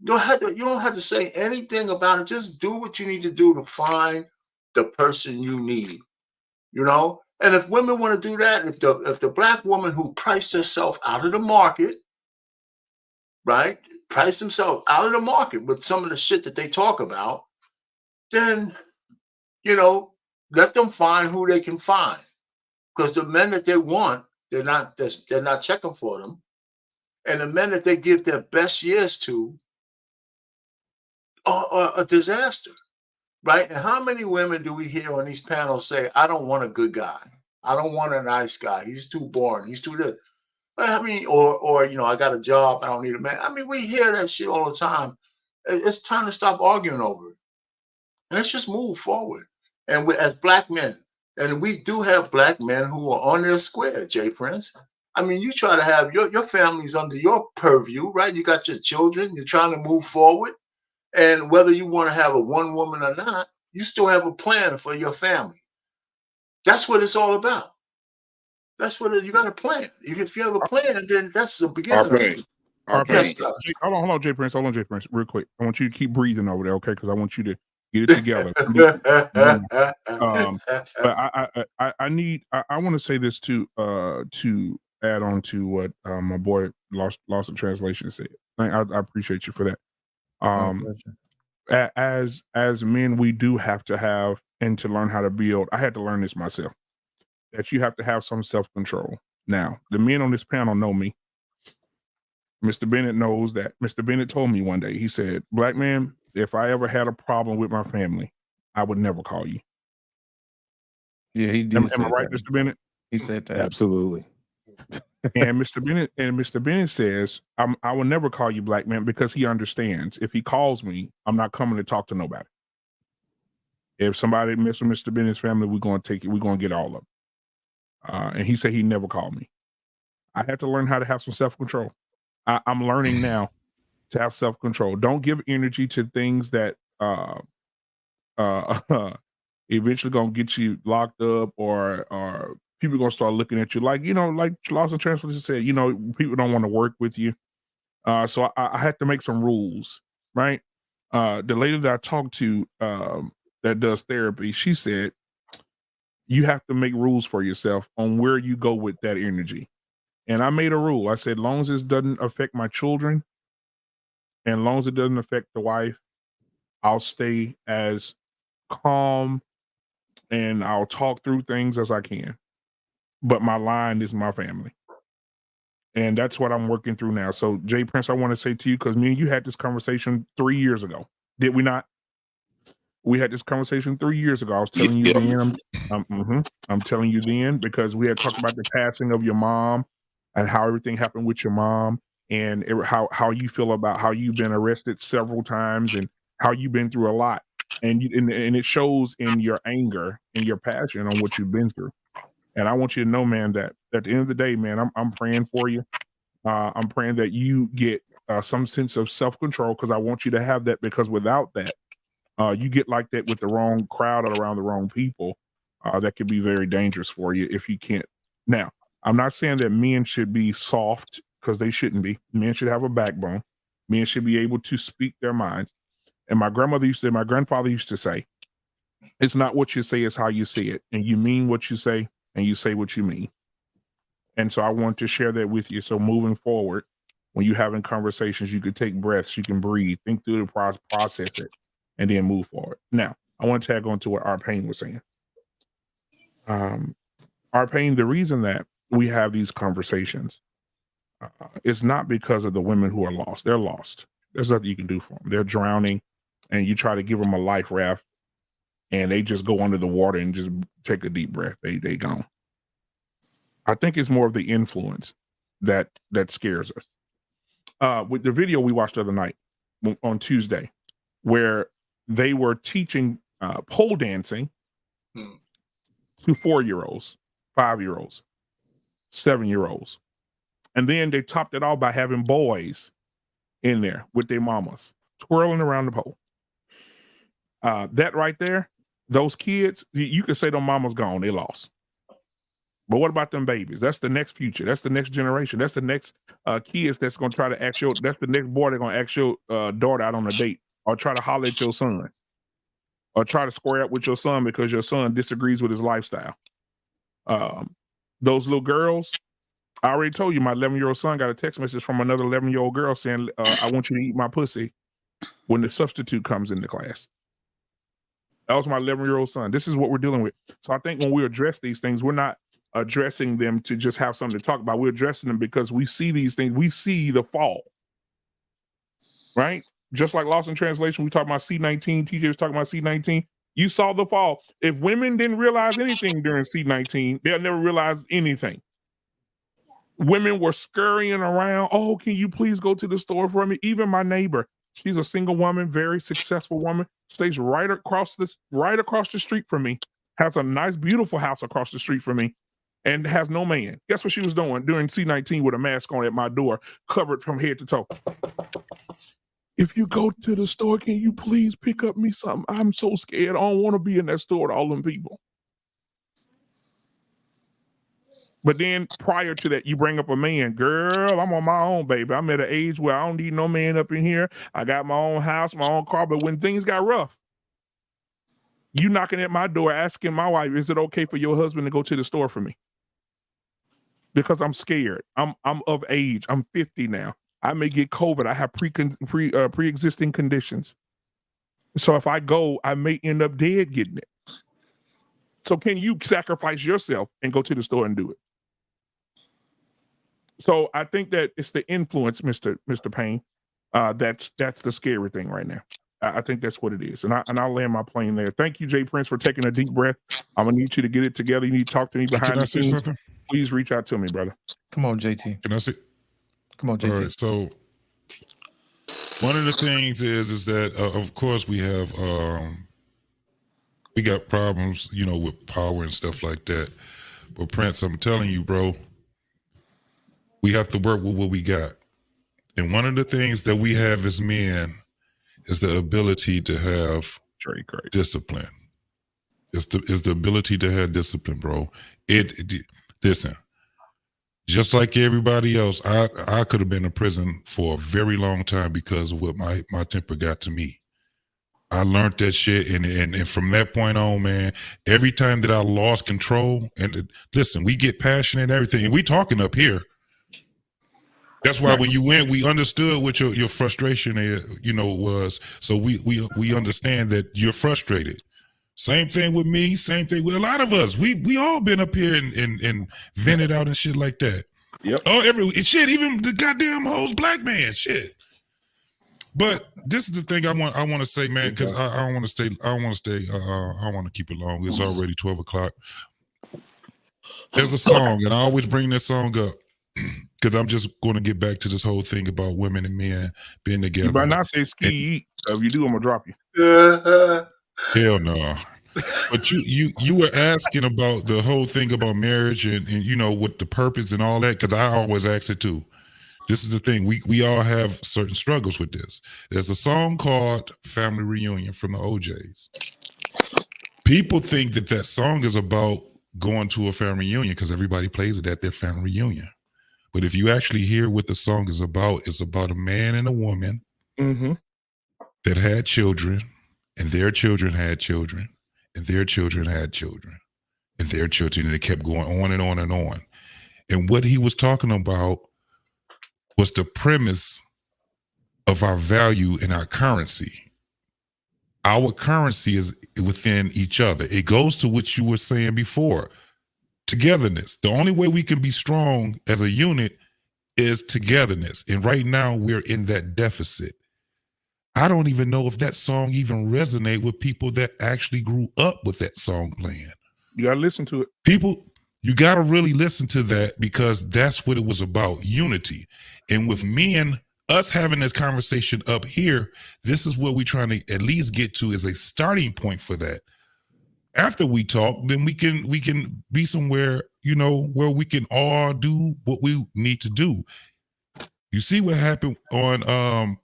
You don't have to say anything about it. Just do what you need to do to find the person you need. And if women want to do that, if the black woman who priced herself out of the market, right, priced themselves out of the market with some of the shit that they talk about, then let them find who they can find. Because the men that they want, they're not checking for them. And the men that they give their best years to are a disaster, right? And how many women do we hear on these panels say, I don't want a good guy. I don't want a nice guy. He's too boring. He's too this. I mean, or I got a job. I don't need a man. I mean, we hear that shit all the time. It's time to stop arguing over it. And let's just move forward. And as black men, and we do have black men who are on their square, Jay Prince. I mean, you try to have your family's under your purview, right? You got your children. You're trying to move forward. And whether you want to have a one woman or not, you still have a plan for your family. That's what it's all about. That's what you got a plan. If you have a plan, then that's the beginning. Hold on, Jay Prince. Real quick. I want you to keep breathing over there, okay? Because I want you to get it together. But I want to say this to add on to what my boy Lost in Translation said. I appreciate you for that. As men, we do have to have and to learn how to build. I had to learn this myself, that you have to have some self-control. Now, the men on this panel know me. Mr. Bennett knows that. Mr. Bennett told me one day, he said, "Black man, if I ever had a problem with my family, I would never call you." Yeah, he did. Am I right, Mr. Bennett? He said that. Absolutely. And Mr. Bennett says, I will never call you black man, because he understands if he calls me, I'm not coming to talk to nobody. If somebody messes with Mr. Bennett's family, we're going to take it. We're going to get all of them. And he said he never called me. I had to learn how to have some self-control. I'm learning now to have self-control. Don't give energy to things that eventually gonna get you locked up, or people gonna start looking at you like, like Lost in Translation said, people don't want to work with you. So I had to make some rules, right? The lady that I talked to that does therapy, she said, you have to make rules for yourself on where you go with that energy. And I made a rule. I said, long as it doesn't affect my children, and long as it doesn't affect the wife, I'll stay as calm and I'll talk through things as I can. But my line is my family. And that's what I'm working through now. So, Jay Prince, I want to say to you, because me and you had this conversation 3 years ago. Did we not? We had this conversation 3 years ago. I was telling you then. I'm telling you then, because we had talked about the passing of your mom and how everything happened with your mom, and how you feel about how you've been arrested several times and how you've been through a lot. And it shows in your anger and your passion on what you've been through. And I want you to know, man, that at the end of the day, man, I'm praying for you. I'm praying that you get some sense of self-control, because I want you to have that, because without that, you get like that with the wrong crowd or around the wrong people. That could be very dangerous for you if you can't. Now, I'm not saying that men should be soft, because they shouldn't be. Men should have a backbone. Men should be able to speak their minds. And my grandfather used to say, it's not what you say, it's how you say it. And you mean what you say, and you say what you mean. And so I want to share that with you. So moving forward, when you're having conversations, you can take breaths, you can breathe, think through the process it, and then move forward. Now, I want to tag on to what our pain was saying. Our pain, the reason that we have these conversations is not because of the women who are lost. They're lost. There's nothing you can do for them. They're drowning, and you try to give them a life raft, and they just go under the water and just take a deep breath. They gone. I think it's more of the influence that scares us. With the video we watched the other night on Tuesday, where they were teaching pole dancing to 4-year-olds, 5-year-olds, 7-year-olds. And then they topped it all by having boys in there with their mamas twirling around the pole. That right there, those kids, you could say their mama's gone, they lost. But what about them babies? That's the next future. That's the next generation. That's the next kids that's going to try to ask that's the next boy that's going to ask your daughter out on a date, or try to holler at your son, or try to square up with your son because your son disagrees with his lifestyle. Those little girls, I already told you, my 11-year-old son got a text message from another 11-year-old girl saying, I want you to eat my pussy when the substitute comes into class. That was my 11-year-old son. This is what we're dealing with. So I think when we address these things, we're not addressing them to just have something to talk about. We're addressing them because we see these things. We see the fall, right? Just like Lost in Translation, we talk about C-19. TJ was talking about C-19. You saw the fall. If women didn't realize anything during C-19, they'll never realize anything. Women were scurrying around. Oh, can you please go to the store for me? Even my neighbor, she's a single woman, very successful woman, stays right across the street from me, has a nice, beautiful house across the street from me, and has no man. Guess what she was doing during C-19 with a mask on at my door, covered from head to toe? If you go to the store, can you please pick up me something? I'm so scared. I don't want to be in that store with all them people. But then prior to that, you bring up a man. Girl, I'm on my own, baby. I'm at an age where I don't need no man up in here. I got my own house, my own car. But when things got rough, you knocking at my door asking my wife, is it okay for your husband to go to the store for me? because I'm scared. I'm of age. I'm 50 now. I may get COVID. I have pre-existing conditions. So if I go, I may end up dead getting it. So can you sacrifice yourself and go to the store and do it? So I think that it's the influence, Mr. Payne. That's the scary thing right now. I think that's what it is. And I'll land my plane there. Thank you, Jay Prince, for taking a deep breath. I'm gonna need you to get it together. You need to talk to me behind the scenes. Something? Please reach out to me, brother. Come on, JT. Can I say? Come on, JT. All right, so one of the things is that of course we have we got problems, you know, with power and stuff like that. But Prince, I'm telling you, bro, we have to work with what we got. And one of the things that we have as men is the ability to have discipline. It's the ability to have discipline, bro. Listen, just like everybody else, I could have been in prison for a very long time because of what my temper got to me. I learned that shit, and from that point on, man, every time that I lost control, and listen, we get passionate and everything, and we talking up here. That's why when you went, we understood what your frustration is, you know, was. So we understand that you're frustrated. Same thing with me. Same thing with a lot of us. We all been up here and vented out and shit like that. Yep. Oh, shit. Even the goddamn hoes black man shit. But this is the thing I want to say, man, because I don't want to stay. I don't want to stay. I want to keep it long. It's already 12 o'clock. There's a song, and I always bring this song up because I'm just going to get back to this whole thing about women and men being together. You better not say ski eat. If you do, I'm gonna drop you. Hell no. But you were asking about the whole thing about marriage and you know, with the purpose and all that, because I always ask it too. This is the thing. We all have certain struggles with this. There's a song called Family Reunion from the OJs. People think that song is about going to a family reunion because everybody plays it at their family reunion. But if you actually hear what the song is about, it's about a man and a woman that had children, and their children had children, and their children had children, and their children, and it kept going on and on and on. And what he was talking about was the premise of our value and our currency. Our currency is within each other. It goes to what you were saying before, togetherness. The only way we can be strong as a unit is togetherness. And right now we're in that deficit. I don't even know if that song even resonate with people that actually grew up with that song playing. You gotta listen to it. People, you gotta really listen to that because that's what it was about, unity. And with men, us having this conversation up here, this is what we're trying to at least get to is a starting point for that. After we talk, then we can be somewhere, you know, where we can all do what we need to do. You see what happened on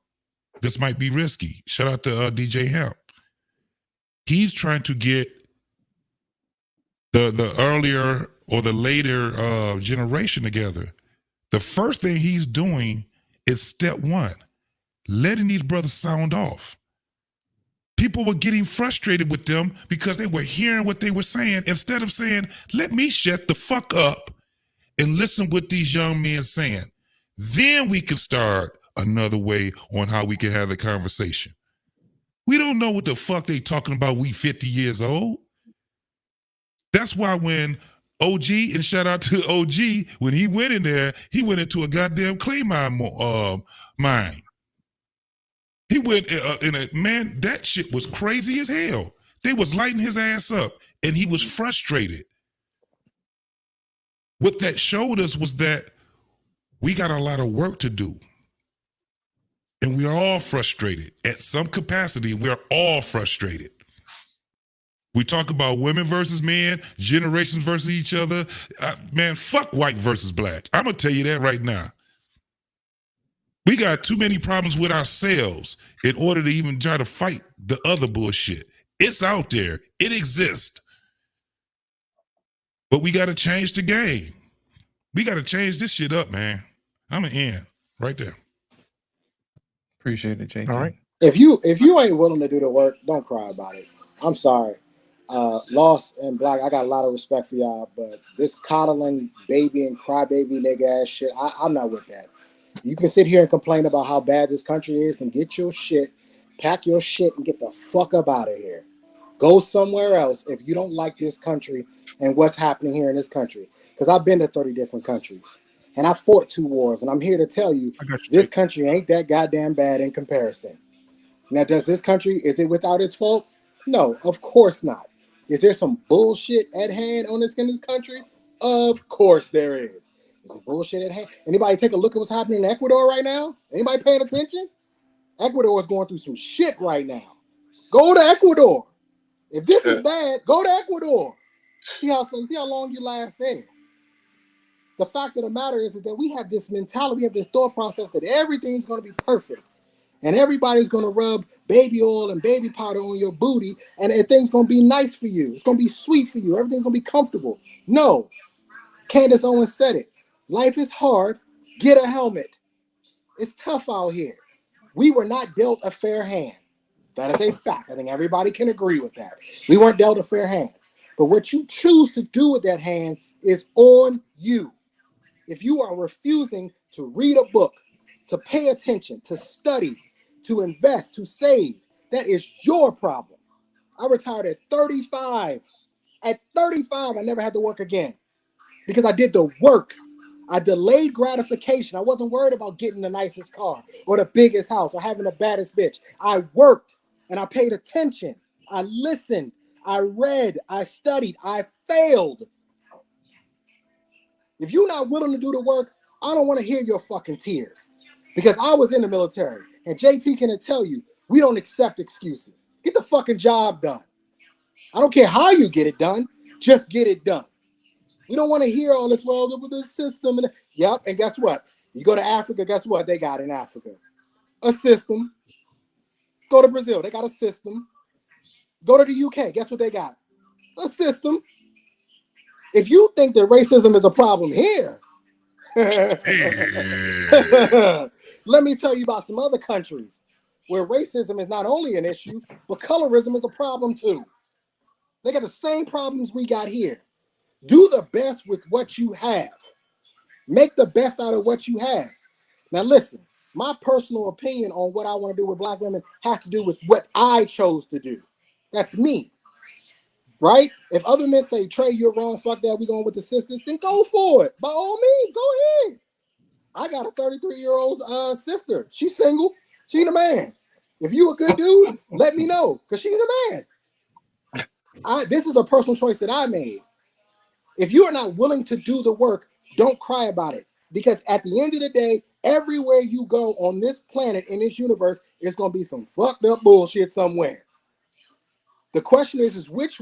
This Might Be Risky. Shout out to DJ Hemp. He's trying to get the earlier or the later generation together. The first thing he's doing is step one, letting these brothers sound off. People were getting frustrated with them because they were hearing what they were saying instead of saying, let me shut the fuck up and listen what these young men saying. Then we can start another way on how we can have the conversation. We don't know what the fuck they talking about. We 50 years old. That's why when OG, and shout out to OG, when he went in there, he went into a goddamn clay mine. He went in a, man, that shit was crazy as hell. They was lighting his ass up and he was frustrated. What that showed us was that we got a lot of work to do. And we are all frustrated. At some capacity, we're all frustrated. We talk about women versus men, generations versus each other. Man, fuck white versus black. I'm going to tell you that right now. We got too many problems with ourselves in order to even try to fight the other bullshit. It's out there. It exists. But we got to change the game. We got to change this shit up, man. I'm an end right there. Appreciate it, JT. All right. If you ain't willing to do the work, don't cry about it. I'm sorry. Lost and Black, I got a lot of respect for y'all, but this coddling baby and crybaby nigga ass shit, I'm not with that. You can sit here and complain about how bad this country is, and get your shit, pack your shit, and get the fuck up out of here. Go somewhere else if you don't like this country and what's happening here in this country. Because I've been to 30 different countries, and I fought 2 wars, and I'm here to tell you, this country ain't that goddamn bad in comparison. Now, does this country, is it without its faults? No, of course not. Is there some bullshit at hand in this country? Of course there is. Is some bullshit at hand? Anybody take a look at what's happening in Ecuador right now? Anybody paying attention? Ecuador is going through some shit right now. Go to Ecuador. If this is bad, go to Ecuador. See how long you last there. The fact of the matter is that we have this mentality, we have this thought process that everything's going to be perfect. And everybody's going to rub baby oil and baby powder on your booty, and everything's going to be nice for you. It's going to be sweet for you. Everything's going to be comfortable. No. Candace Owens said it. Life is hard. Get a helmet. It's tough out here. We were not dealt a fair hand. That is a fact. I think everybody can agree with that. We weren't dealt a fair hand. But what you choose to do with that hand is on you. If you are refusing to read a book, to pay attention, to study, to invest, to save, that is your problem. I retired at 35. At 35, I never had to work again because I did the work. I delayed gratification. I wasn't worried about getting the nicest car or the biggest house or having the baddest bitch. I worked and I paid attention. I listened. I read. I studied. I failed. If you're not willing to do the work, I don't want to hear your fucking tears. Because I was in the military, and JT can tell you, we don't accept excuses. Get the fucking job done. I don't care how you get it done, just get it done. We don't want to hear all this, well, the system. Yep, and guess what? You go to Africa, guess what they got in Africa? A system. Go to Brazil, they got a system. Go to the UK, guess what they got? A system. If you think that racism is a problem here, let me tell you about some other countries where racism is not only an issue, but colorism is a problem too. They got the same problems we got here. Do the best with what you have. Make the best out of what you have. Now listen, my personal opinion on what I want to do with black women has to do with what I chose to do. That's me. Right? If other men say, Trey, you're wrong, fuck that, we going with the sisters, then go for it. By all means, go ahead. I got a 33-year-old sister. She's single. She the man. If you a good dude, let me know, because she the man. This is a personal choice that I made. If you are not willing to do the work, don't cry about it. Because at the end of the day, everywhere you go on this planet, in this universe, is going to be some fucked up bullshit somewhere. The question is which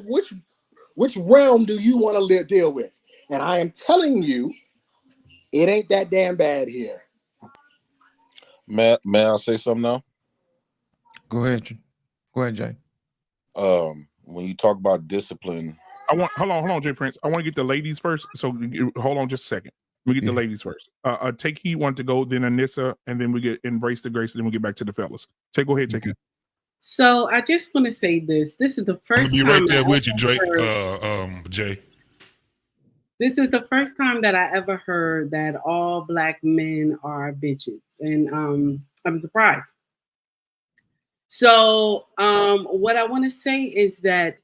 realm do you want to deal with? And I am telling you, it ain't that damn bad here. May I say something now? Go ahead. Go ahead, Jay. When you talk about discipline, hold on, Jay Prince. I want to get the ladies first. So hold on just a second. We get the ladies first. Take Heat want to go, then Anissa, and then we get Embrace the Grace, and then we get back to the fellas. Go ahead, take it. So I just want to say this. This is the first time. I'm gonna be right there with you, Drake. Jay. This is the first time that I ever heard that all black men are bitches, and I'm surprised. So what I want to say is that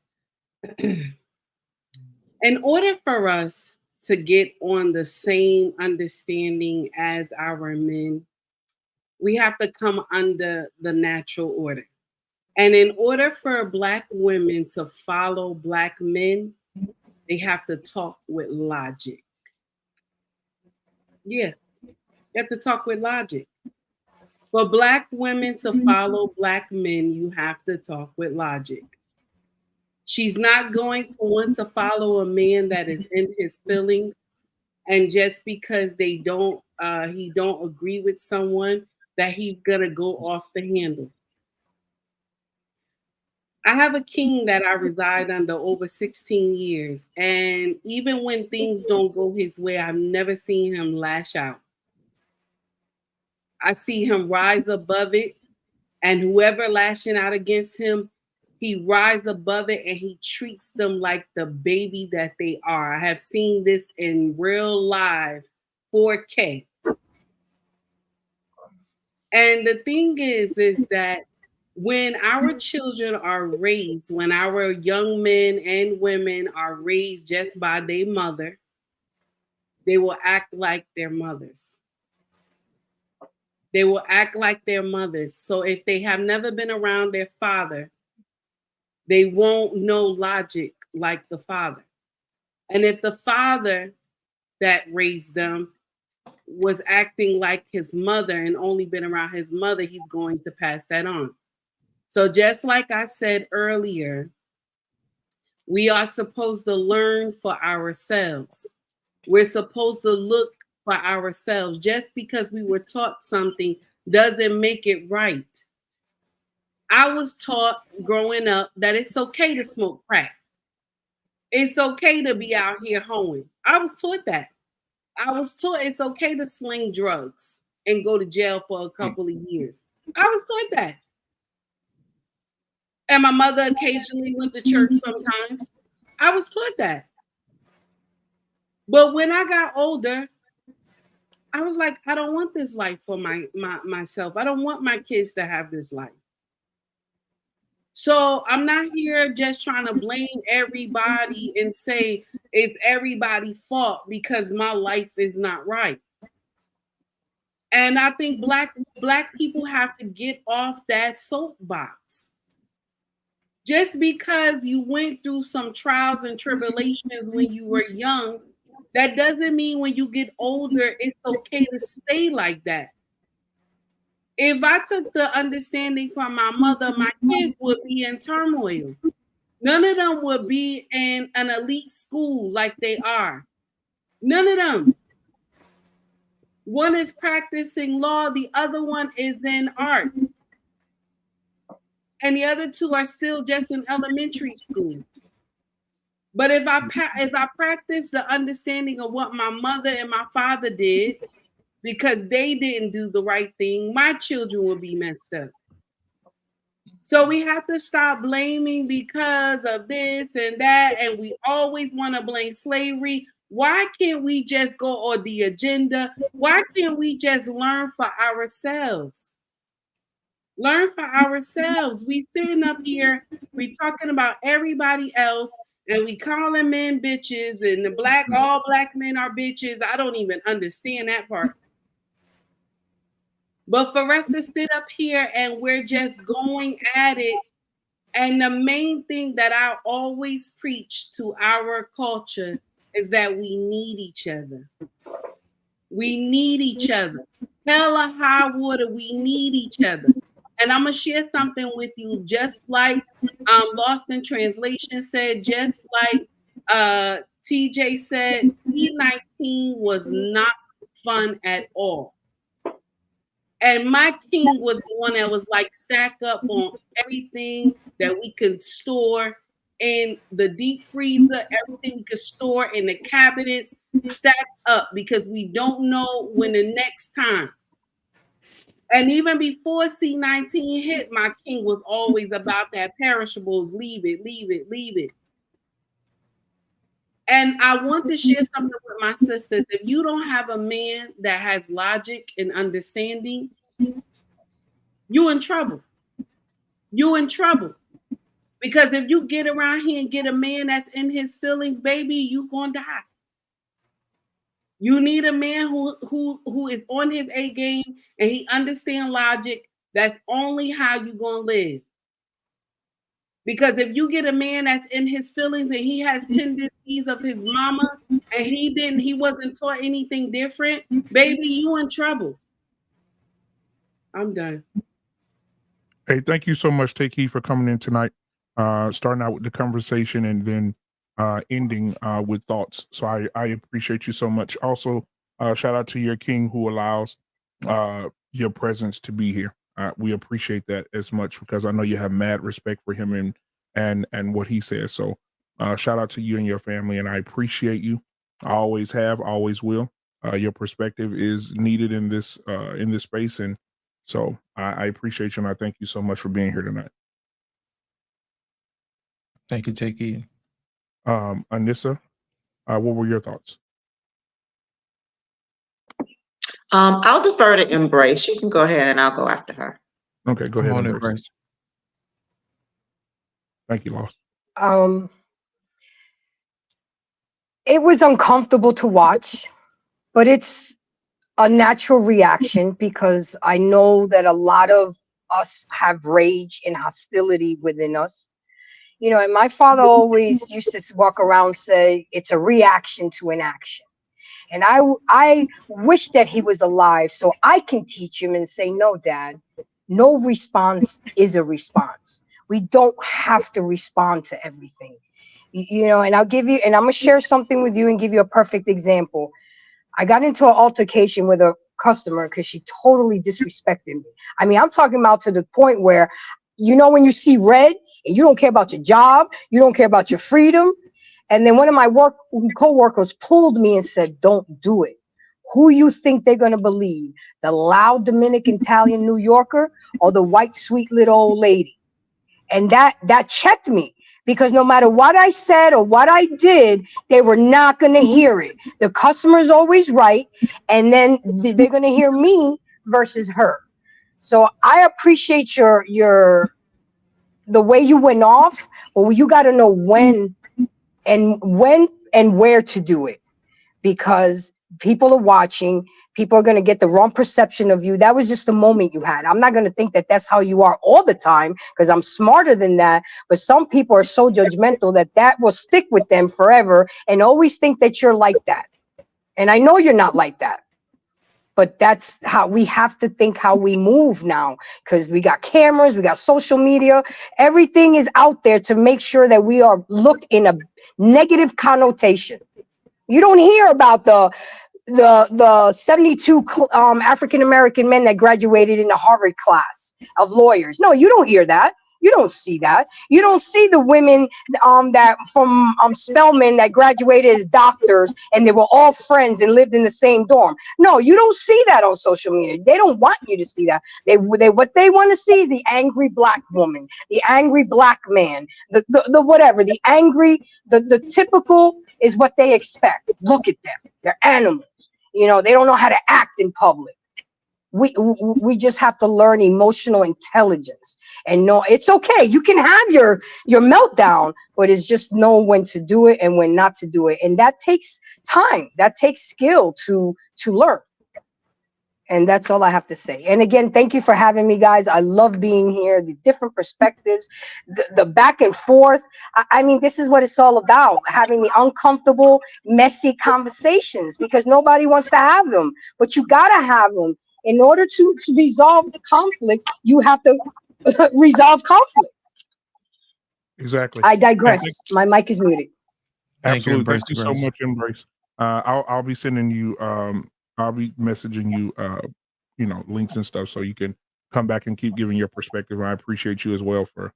in order for us to get on the same understanding as our men, we have to come under the natural order. And in order for black women to follow black men, they have to talk with logic. Yeah, you have to talk with logic. For black women to follow black men, you have to talk with logic. She's not going to want to follow a man that is in his feelings, and just because he don't agree with someone, that he's gonna go off the handle. I have a king that I reside under over 16 years, and even when things don't go his way, I've never seen him lash out. I see him rise above it, and whoever lashing out against him, he rises above it and he treats them like the baby that they are. I have seen this in real live 4K. And the thing is that when our children are raised, when our young men and women are raised just by their mother, they will act like their mothers. They will act like their mothers. So if they have never been around their father, they won't know logic like the father. And if the father that raised them was acting like his mother and only been around his mother, he's going to pass that on. So just like I said earlier, we are supposed to learn for ourselves. We're supposed to look for ourselves. Just because we were taught something doesn't make it right. I was taught growing up that it's okay to smoke crack. It's okay to be out here hoeing. I was taught that. I was taught it's okay to sling drugs and go to jail for a couple of years. I was taught that. And my mother occasionally went to church sometimes. I was taught that. But when I got older, I was like, I don't want this life for myself. I don't want my kids to have this life. So I'm not here just trying to blame everybody and say it's everybody's fault because my life is not right. And I think black people have to get off that soapbox. Just because you went through some trials and tribulations when you were young, that doesn't mean when you get older, it's okay to stay like that. If I took the understanding from my mother, my kids would be in turmoil. None of them would be in an elite school like they are. None of them. One is practicing law, the other one is in arts. And the other two are still just in elementary school. But if I practice the understanding of what my mother and my father did, because they didn't do the right thing, my children will be messed up. So we have to stop blaming because of this and that, and we always want to blame slavery. Why can't we just go on the agenda? Why can't we just learn for ourselves? Learn for ourselves. We sitting up here, we talking about everybody else, and we calling men bitches, and all black men are bitches. I don't even understand that part. But for us to sit up here and we're just going at it, and the main thing that I always preach to our culture is that we need each other. We need each other. Hell or high water, we need each other. And I'm going to share something with you, just like Lost in Translation said, just like TJ said, C19 was not fun at all. And my king was the one that was like stack up on everything that we could store in the deep freezer, everything we could store in the cabinets, stacked up because we don't know when the next time. And even before C19 hit, my king was always about that perishables, leave it, leave it, leave it. And I want to share something with my sisters. If you don't have a man that has logic and understanding, you in trouble. You in trouble. Because if you get around here and get a man that's in his feelings, baby, you gonna die. You need a man who is on his A game and he understands logic. That's only how you gonna live. Because if you get a man that's in his feelings and he has tendencies of his mama and he wasn't taught anything different, baby, you in trouble. I'm done. Hey, thank you so much, Takey, for coming in tonight. Starting out with the conversation and then ending with thoughts. So I appreciate you so much. Also, shout out to your king who allows your presence to be here. We appreciate that as much because I know you have mad respect for him and what he says. So shout out to you and your family, and I appreciate you. I always have, always will. Your perspective is needed in this space, and so I appreciate you and I thank you so much for being here tonight. Thank you, Take Heed. Anissa, what were your thoughts? I'll defer to Embrace. You can go ahead and I'll go after her. Okay, go Come ahead, on, Embrace. Embrace. Thank you, Lost. It was uncomfortable to watch, but it's a natural reaction because I know that a lot of us have rage and hostility within us. You know, and my father always used to walk around say it's a reaction to an action. And I wish that he was alive so I can teach him and say, no, Dad, no response is a response. We don't have to respond to everything. You know, and I'll give you, and I'm gonna share something with you and give you a perfect example. I got into an altercation with a customer because she totally disrespected me. I mean, I'm talking about to the point where, you know, when you see red and you don't care about your job, you don't care about your freedom. And then one of my co-workers pulled me and said, don't do it. Who you think they're going to believe? The loud Dominican Italian New Yorker or the white, sweet little old lady? And that checked me because no matter what I said or what I did, they were not going to hear it. The customer's always right. And then they're going to hear me versus her. So I appreciate the way you went off, but you got to know when and where to do it, because people are watching. People are going to get the wrong perception of you. That was just a moment you had. I'm not going to think that that's how you are all the time because I'm smarter than that. But some people are so judgmental that will stick with them forever and always think that you're like that. And I know you're not like that. But that's how we have to think, how we move now, because we got cameras, we got social media. Everything is out there to make sure that we are looked in a negative connotation. You don't hear about the 72 African American men that graduated in the Harvard class of lawyers. No, you don't hear that. You don't see that. You don't see the women that from Spelman that graduated as doctors and they were all friends and lived in the same dorm. No, you don't see that on social media. They don't want you to see that. They what they want to see is the angry black woman, the angry black man, the whatever, the angry, the typical is what they expect. Look at them. They're animals. You know, they don't know how to act in public. We just have to learn emotional intelligence and know it's okay. You can have your meltdown, but it's just know when to do it and when not to do it. And that takes time. That takes skill to learn. And that's all I have to say. And again, thank you for having me, guys. I love being here, the different perspectives, the back and forth. I mean, this is what it's all about, having the uncomfortable, messy conversations, because nobody wants to have them. But you got to have them. In order to resolve conflict, you have to resolve conflict. Exactly. I digress. My mic is muted. Absolutely. Embrace Thank you the so grace. much, Embrace. I'll be sending you I'll be messaging you you know, links and stuff so you can come back and keep giving your perspective. And I appreciate you as well for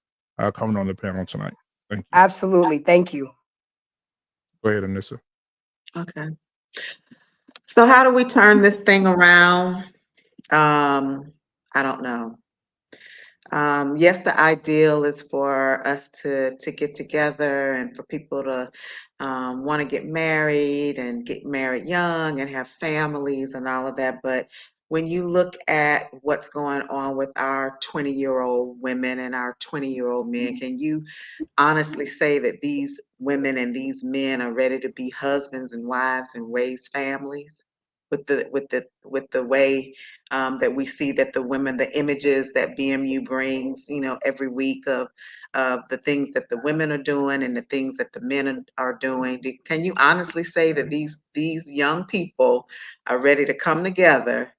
coming on the panel tonight. Thank you. Absolutely. Thank you. Go ahead, Anissa. Okay. So how do we turn this thing around? I don't know. Yes, the ideal is for us to get together and for people to want to get married and get married young and have families and all of that. But when you look at what's going on with our 20-year-old women and our 20-year-old men, can you honestly say that these women and these men are ready to be husbands and wives and raise families with the way that we see that the women, the images that BMU brings, you know, every week of the things that the women are doing and the things that the men are doing? Can you honestly say that these young people are ready to come together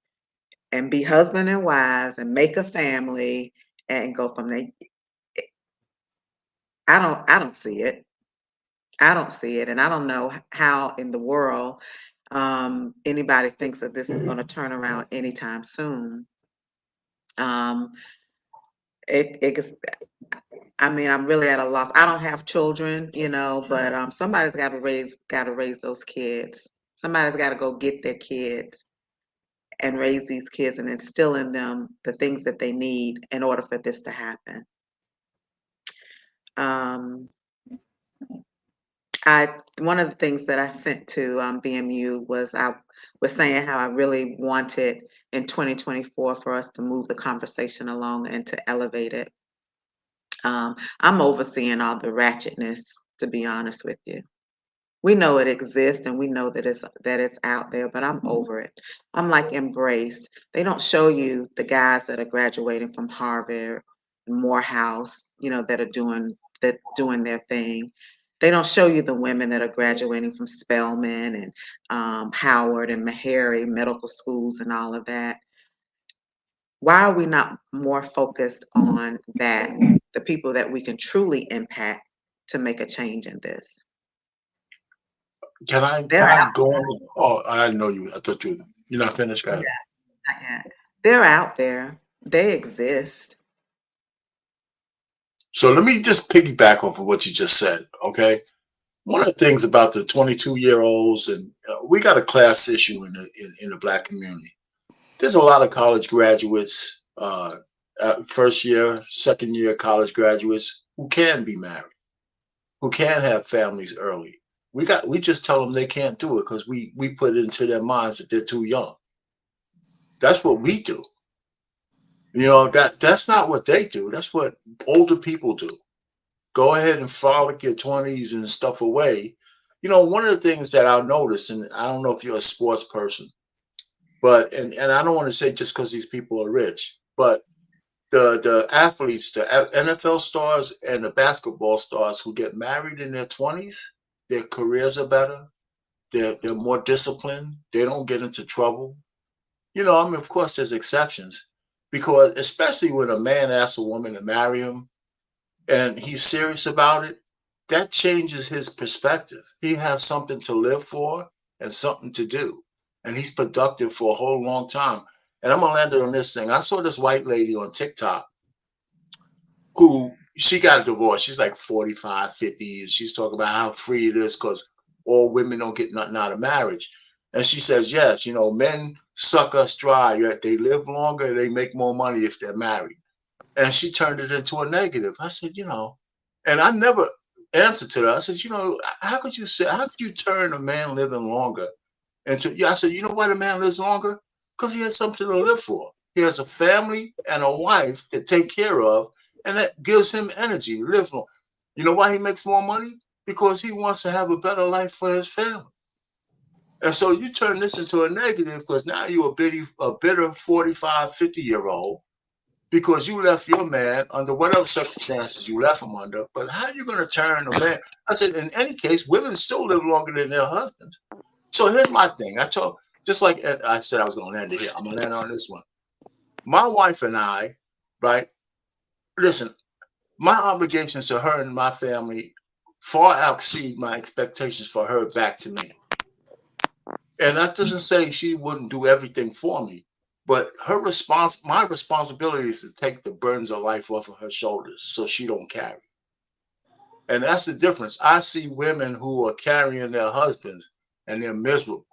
and be husband and wives and make a family and go from there? I don't see it. I don't see it, and I don't know how in the world anybody thinks that this is going to turn around anytime soon. Um, it I mean, I'm really at a loss. I don't have children, you know, but somebody's got to raise those kids. Somebody's got to go get their kids and raise these kids and instill in them the things that they need in order for this to happen. One of the things that I sent to BMU was I was saying how I really wanted in 2024 for us to move the conversation along and to elevate it. I'm overseeing all the ratchetness, to be honest with you. We know it exists and we know that it's out there, but I'm over it. I'm like Embrace. They don't show you the guys that are graduating from Harvard, Morehouse, that are doing their thing. They don't show you the women that are graduating from Spelman and Howard and Meharry medical schools and all of that. Why are we not more focused on that, the people that we can truly impact to make a change in this? Can I go on? Oh, I didn't know you. I thought you're not finished, guys. Yeah, not yet. They're out there. They exist. So let me just piggyback off of what you just said, okay? One of the things about the 22-year-olds, and we got a class issue in the Black community. There's a lot of college graduates, first year, second year college graduates who can be married, who can have families early. We just tell them they can't do it because we put it into their minds that they're too young. That's what we do. That's not what they do. That's what older people do. Go ahead and frolic your 20s and stuff away. One of the things that I'll notice, and I don't know if you're a sports person, but and I don't want to say just because these people are rich, but the athletes, the NFL stars and the basketball stars who get married in their 20s, their careers are better. They're more disciplined. They don't get into trouble. Of course, there's exceptions because especially when a man asks a woman to marry him and he's serious about it, that changes his perspective. He has something to live for and something to do. And he's productive for a whole long time. And I'm going to land it on this thing. I saw this white lady on TikTok who she got a divorce. She's like 45, 50, and she's talking about how free it is because all women don't get nothing out of marriage. And she says, yes, men suck us dry. They live longer. They make more money if they're married. And she turned it into a negative. I said, and I never answered to that. I said, how could you turn a man living longer into, I said, you know why the man lives longer? Because he has something to live for. He has a family and a wife to take care of, and that gives him energy to live long. You know why he makes more money? Because he wants to have a better life for his family. And so you turn this into a negative because now you're a bitter 45, 50-year-old because you left your man under whatever circumstances you left him under. But how are you going to turn a man? I said, in any case, women still live longer than their husbands. So here's my thing. Just like I said, I was going to end it here. I'm going to end on this one. My wife and I, right? Listen, my obligations to her and my family far exceed my expectations for her back to me. And that doesn't say she wouldn't do everything for me, but my responsibility is to take the burdens of life off of her shoulders so she don't carry. And that's the difference. I see women who are carrying their husbands and they're miserable,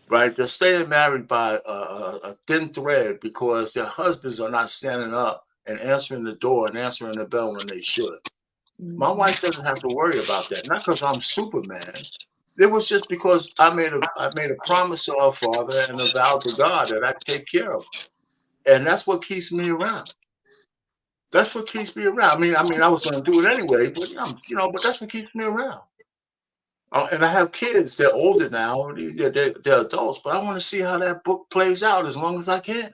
right? They're staying married by a thin thread because their husbands are not standing up and answering the door and answering the bell when they should. My wife doesn't have to worry about that. Not because I'm Superman. It was just because I made a promise to our father and a vow to God that I'd take care of her. And that's what keeps me around. That's what keeps me around. I mean, I was going to do it anyway, but but that's what keeps me around. And I have kids. They're older now. They're adults, but I want to see how that book plays out as long as I can.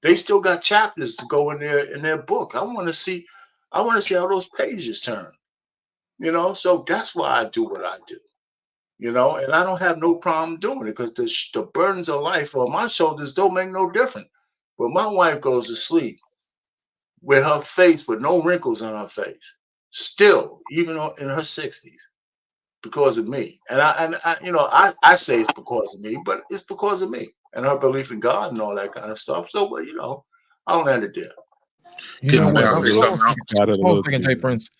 They still got chapters to go in their book. I want to see how those pages turn. So that's why I do what I do. And I don't have no problem doing it because the burdens of life on my shoulders don't make no difference. But my wife goes to sleep with her face with no wrinkles on her face, still, even in her 60s, because of me. And I say it's because of me, but it's because of me and her belief in God and all that kind of stuff. So, I'll land it there. You know what? Hold Hold a second, Jay Prince.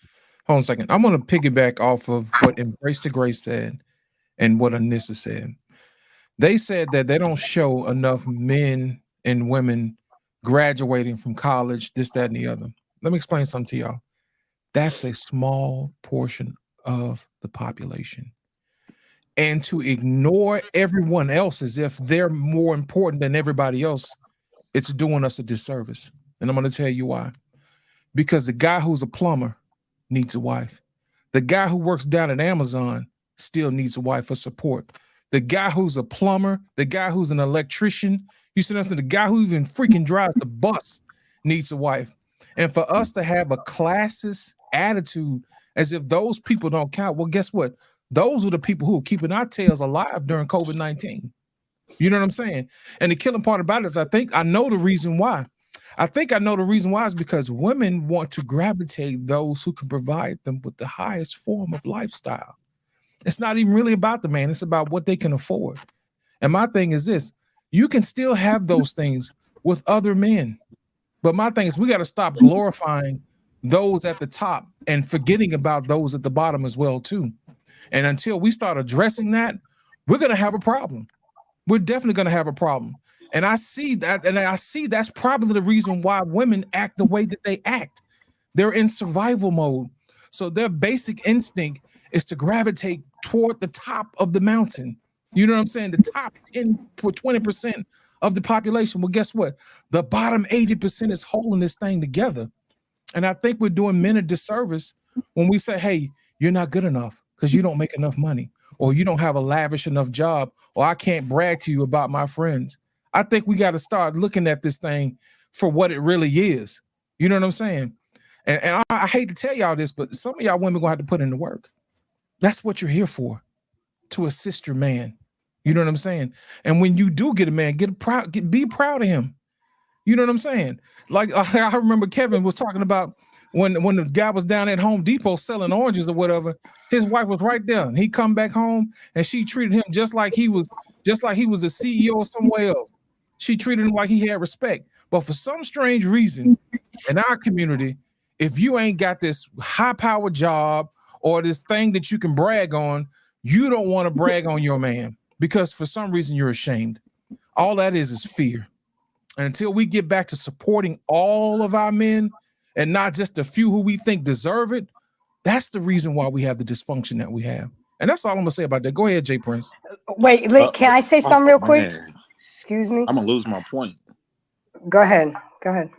Hold on a second. I'm going to piggyback off of what Embrace the Grace said and what Anissa said. They said that they don't show enough men and women graduating from college, this, that, and the other. Let me explain something to y'all. That's a small portion of the population. And to ignore everyone else as if they're more important than everybody else, it's doing us a disservice. And I'm going to tell you why. Because the guy who's a plumber needs a wife. The guy who works down at Amazon still needs a wife for support. The guy who's a plumber, the guy who's an electrician, you see what I'm saying? The guy who even freaking drives the bus needs a wife. And for us to have a classist attitude as if those people don't count, well, guess what? Those are the people who are keeping our tails alive during COVID-19. You know what I'm saying? And the killing part about it is I know the reason why. I think I know the reason why is because women want to gravitate those who can provide them with the highest form of lifestyle. It's not even really about the man. It's about what they can afford. And my thing is this, you can still have those things with other men. But my thing is we got to stop glorifying those at the top and forgetting about those at the bottom as well too. And until we start addressing that, we're going to have a problem. We're definitely going to have a problem. And I see that, and I see that's probably the reason why women act the way that they act. They're in survival mode. So their basic instinct is to gravitate toward the top of the mountain. You know what I'm saying? The top 10 or 20% of the population. Well, guess what? The bottom 80% is holding this thing together. And I think we're doing men a disservice when we say, hey, you're not good enough because you don't make enough money, or you don't have a lavish enough job, or I can't brag to you about my friends. I think we got to start looking at this thing for what it really is. You know what I'm saying? And I hate to tell y'all this, but some of y'all women gonna have to put in the work. That's what you're here for, to assist your man. You know what I'm saying? And when you do get a man, be proud of him. You know what I'm saying? Like I remember Kevin was talking about when the guy was down at Home Depot selling oranges or whatever, his wife was right there. And he come back home and she treated him just like he was a CEO somewhere else. She treated him like he had respect. But for some strange reason, in our community, if you ain't got this high-powered job or this thing that you can brag on, you don't want to brag on your man because for some reason you're ashamed. All that is fear. And until we get back to supporting all of our men and not just a few who we think deserve it, that's the reason why we have the dysfunction that we have. And that's all I'm gonna say about that. Go ahead, Jay Prince. Wait, can I say something real quick? Man, Excuse me. I'm gonna lose my point. Go ahead. Go ahead.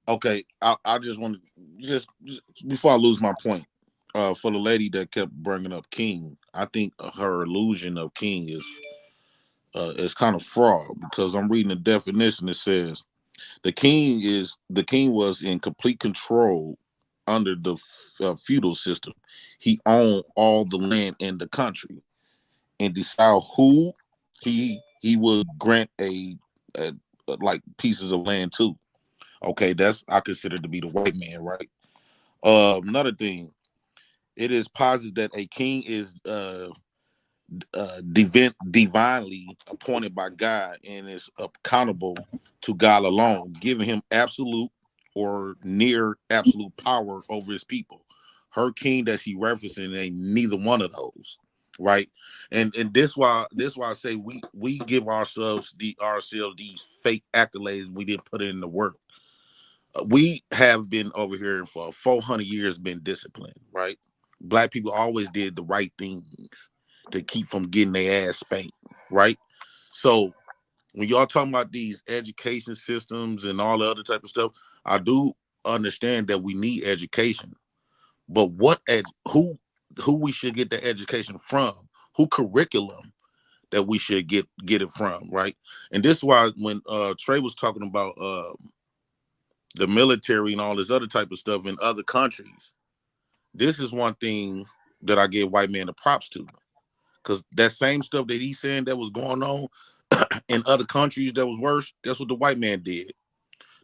Okay, I just want to just before I lose my point, for the lady that kept bringing up King, I think her illusion of King is kind of fraud because I'm reading the definition. It says the king was in complete control under the feudal system. He owned all the land in the country and decide who he would grant a like pieces of land to. Okay, that's I consider to be the white man, right? Another thing, it is posited that a king is divinely appointed by God and is accountable to God alone, giving him absolute or near absolute power over his people. Her king that she referencing ain't neither one of those, right? And this why I say we give ourselves these fake accolades. We didn't put in the work. We have been over here for 400 years, been disciplined, right? Black people always did the right things to keep from getting their ass spanked, right? So when y'all talking about these education systems and all the other type of stuff, I do understand that we need education, but who we should get the education from? Who curriculum that we should get it from, right? And this is why when Trey was talking about the military and all this other type of stuff in other countries, this is one thing that I give white men the props to. Because that same stuff that he's saying that was going on in other countries that was worse, guess what the white man did?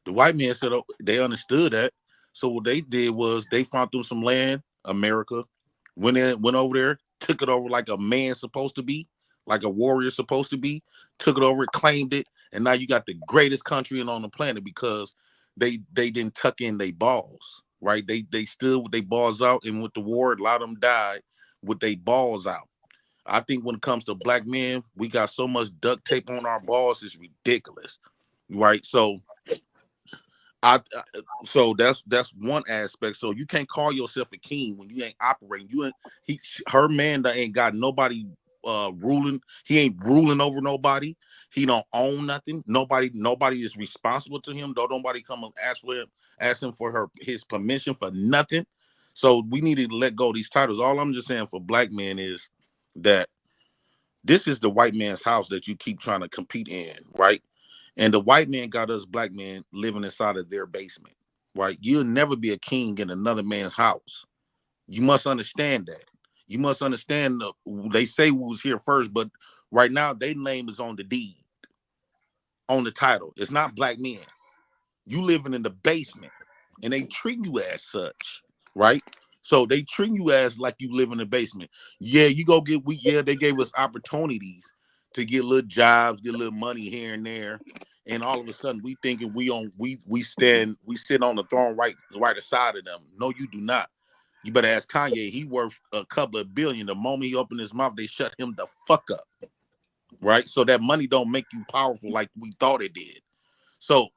The white man said they understood that. So what they did was they found them some land, America, went over there, took it over like a man's supposed to be, like a warrior supposed to be, took it over, claimed it, and now you got the greatest country on the planet because they didn't tuck in their balls, right? They stood with their balls out, and with the war, a lot of them died with their balls out. I think when it comes to black men, we got so much duct tape on our balls, it's ridiculous, right? So So that's one aspect. So you can't call yourself a king when you ain't operating. Her man that ain't got nobody ruling. He ain't ruling over nobody. He don't own nothing. Nobody is responsible to him. Don't nobody come and ask him for his permission for nothing. So we need to let go of these titles. All I'm just saying for black men is that this is the white man's house that you keep trying to compete in, right? And the white man got us black men living inside of their basement, right? You'll never be a king in another man's house. You must understand that. You must understand they say we was here first, but right now their name is on the deed, on the title. It's not black men. You living in the basement, and they treat you as such, right? So they treat you as like you live in the basement. Yeah, you go get they gave us opportunities to get little jobs, get a little money here and there. And all of a sudden we thinking we sit on the throne right aside of them. No, you do not. You better ask Kanye. He worth a couple of billion. The moment he opened his mouth, they shut him the fuck up. Right? So that money don't make you powerful like we thought it did. So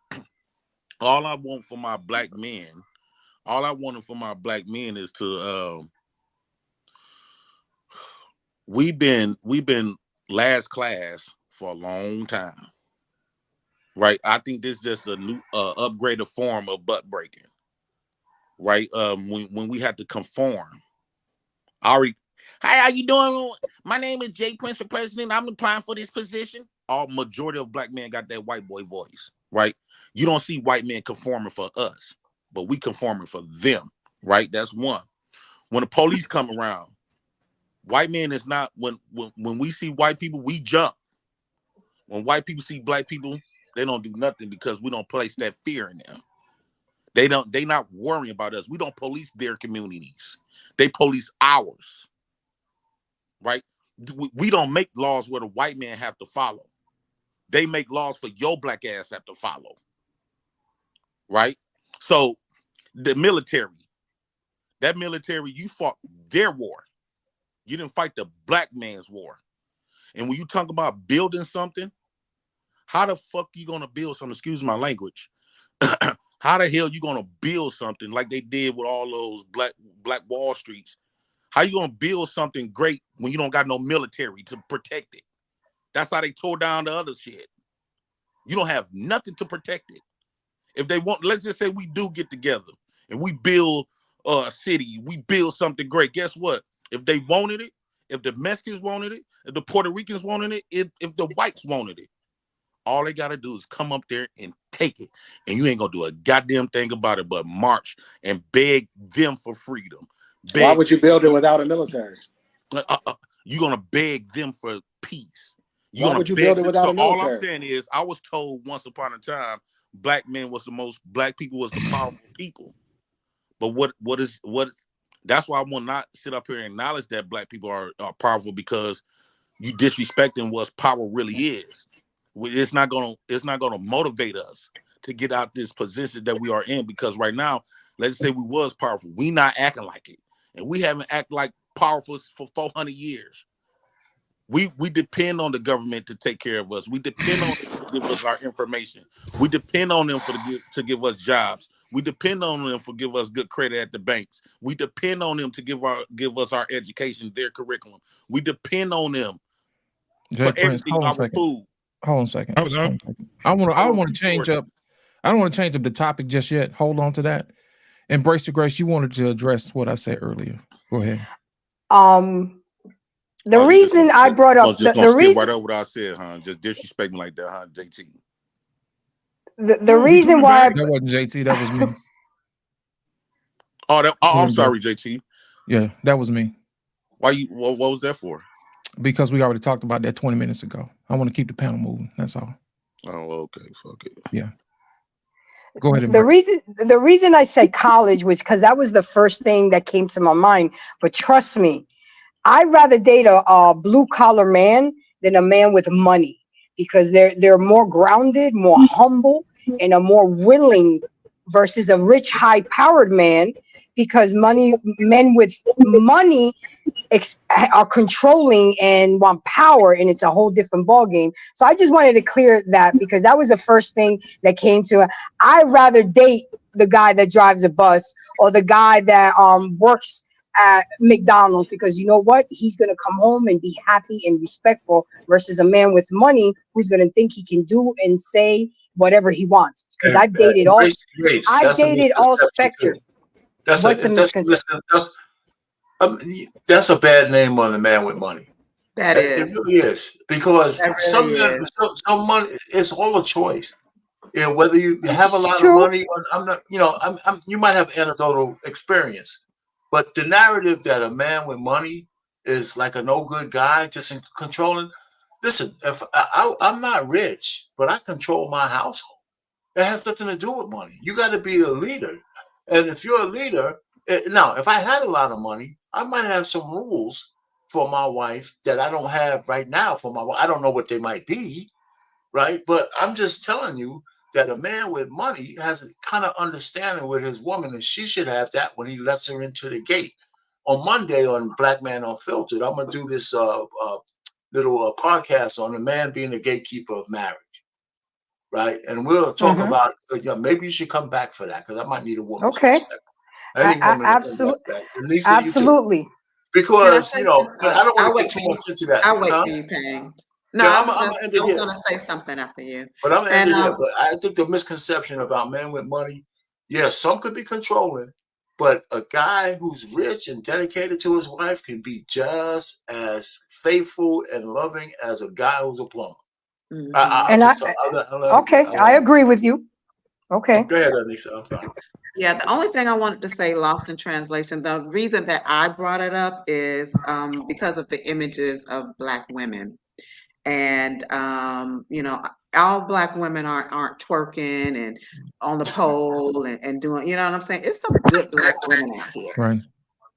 all I want for my black men, is to we've been last class for a long time. Right? I think this is just a new upgraded form of butt breaking. Right? When we had to conform. Hi, how you doing? My name is Jay Prince for president. I'm applying for this position. All majority of black men got that white boy voice, right? You don't see white men conforming for us, but we conforming for them, right? That's one. When the police come around, white men is not when we see white people, we jump. When white people see black people, they don't do nothing because we don't place that fear in them. They not worrying about us. We don't police their communities. They police ours. Right? We don't make laws where the white man have to follow. They make laws for your black ass have to follow. Right? So the military, you fought their war. You didn't fight the black man's war. And when you talk about building something, how the fuck you gonna build something? Excuse my language. How the hell you gonna build something like they did with all those black Wall Streets? How you gonna build something great when you don't got no military to protect it? That's how they tore down the other shit. You don't have nothing to protect it. If they want, let's just say we do get together and we build a city, we build something great. Guess what? If they wanted it, if the Mexicans wanted it, if the Puerto Ricans wanted it, if the whites wanted it, all they gotta do is come up there and take it. And you ain't gonna do a goddamn thing about it but march and beg them for freedom. Why would you build it without a military? You're gonna beg them for peace. Why would you build it without a military? All I'm saying is, I was told once upon a time, black people was the powerful people. But that's why I will not sit up here and acknowledge that black people are powerful, because you disrespecting what power really is. It's not gonna motivate us to get out this position that we are in, because right now, let's say we was powerful, we not acting like it, and we haven't acted like powerful for 400 years. We depend on the government to take care of us. We depend on them to give us our information. We depend on them to give us jobs. We depend on them for give us good credit at the banks. We depend on them to give us our education, their curriculum. We depend on them for everything, our food. Hold on a second. I want to change up. I don't want to change up the topic just yet. Hold on to that. Embrace the Grace, you wanted to address what I said earlier. Go ahead. The reason I brought up the reason right over what I said, huh? Just disrespect me like that, huh, JT? The reason why that wasn't JT, that was me. I'm sorry, JT. Yeah, that was me. What was that for? Because we already talked about that 20 minutes ago. I want to keep the panel moving. That's all. Oh, okay. Fuck it. Yeah. Go ahead. The reason I said college was because that was the first thing that came to my mind. But trust me, I'd rather date a blue collar man than a man with money, because they're more grounded, more humble, and are more willing, versus a rich, high powered man because men with money are controlling and want power, and it's a whole different ballgame. So I just wanted to clear that, because that was the first thing that came to it. I'd rather date the guy that drives a bus or the guy that works at McDonald's, because you know what? He's going to come home and be happy and respectful, versus a man with money who's going to think he can do and say whatever he wants. Because I've dated all spectrum. What's a misconception? That's a bad name on a man with money. That It is. really is, because That some really men, is. some money, it's all a choice. Yeah, whether you have a It's lot of true. money or I'm not, you might have anecdotal experience, but the narrative that a man with money is like a no good guy, just controlling. Listen, if I'm not rich, but I control my household. It has nothing to do with money. You got to be a leader, and if you're a leader, now if I had a lot of money, I might have some rules for my wife that I don't have right now for my wife. I don't know what they might be, right? But I'm just telling you that a man with money has a kind of understanding with his woman, and she should have that when he lets her into the gate. On Monday on Black Man Unfiltered, I'm gonna do this little podcast on the man being the gatekeeper of marriage, right? And we'll talk about maybe you should come back for that, because I might need a woman's perspective. Any woman Absolutely. Because but I don't want to get too much into that. I'll wait for you, Payne. No, Yeah, I I'm was gonna end it here. going to say something after you. But I'm gonna end And it here. But I think the misconception about men with money, yes, some could be controlling, but a guy who's rich and dedicated to his wife can be just as faithful and loving as a guy who's a plumber. I agree with you. Okay. Go ahead, Anissa. I'm sorry. Yeah, the only thing I wanted to say, lost in translation, the reason that I brought it up is because of the images of Black women. And all Black women aren't twerking and on the pole and doing, you know what I'm saying? It's some good Black women out here. Right.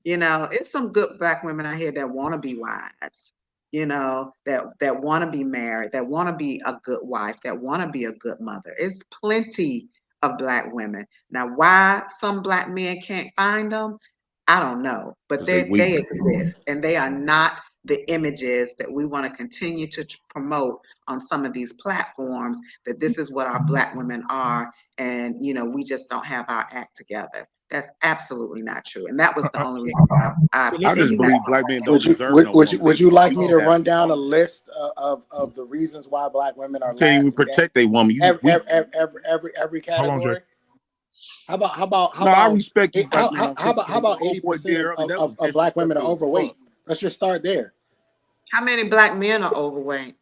It's some good Black women out here that want to be wives, that want to be married, that want to be a good wife, that want to be a good mother. It's plenty of Black women. Now, why some Black men can't find them, I don't know, but they exist, and they are not the images that we want to continue to promote on some of these platforms, that this is what our Black women are, and we just don't have our act together. That's absolutely not true, and that was the only reason why I just believe Black men don't deserve no woman. Would you like me to run down a list of the reasons why Black women are can't even protect a woman? Every category. How about I respect you. How about 80% of Black women are overweight? Let's just start there. How many Black men are overweight?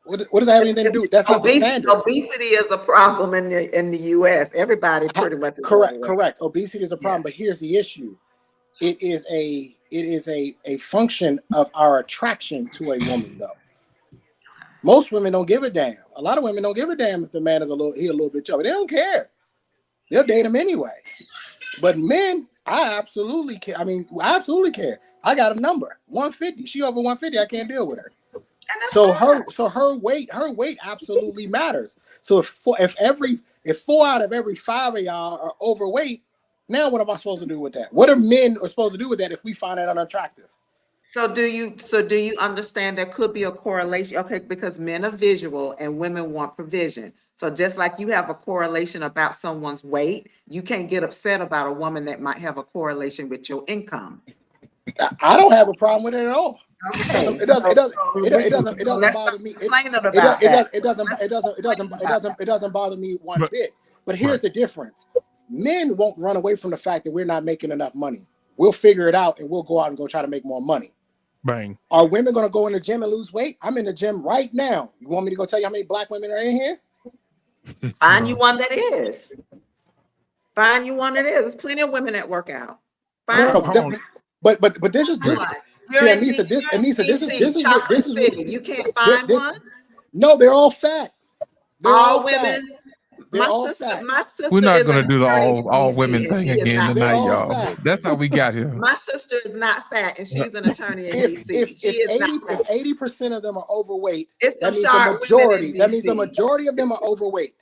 What does that have anything to do with? That's not the standard. Obesity is a problem in the U.S. Everybody pretty much is correct. Obesity is a problem, but here's the issue. It is a function of our attraction to a woman, though. Most women don't give a damn. A lot of women don't give a damn if the man is a little bit chubby. They don't care. They'll date him anyway. But men, I absolutely care. I absolutely care. I got a number, 150. She over 150. I can't deal with her. So her weight absolutely matters. So if 4 out of every 5 of y'all are overweight, now what am I supposed to do with that? What are men supposed to do with that if we find that unattractive? So do you understand there could be a correlation? Okay, because men are visual and women want provision. So just like you have a correlation about someone's weight, you can't get upset about a woman that might have a correlation with your income. I don't have a problem with it at all. Okay. It doesn't bother me. It doesn't bother me one bit. But here's the difference. Men won't run away from the fact that we're not making enough money. We'll figure it out and we'll go out and go try to make more money. Bang. Are women going to go in the gym and lose weight? I'm in the gym right now. You want me to go tell you how many Black women are in here? Find you one that is. Find you one that is. There's plenty of women that work out. But this is this. Anissa, this is you can't find one. No, they're all fat. All women. My sister We're not going to do the all women thing again tonight, y'all. Fat. That's how we got here. My sister is not fat, and she's an attorney in DC. If 80% of them are overweight, that means the majority. That means the majority of them are overweight.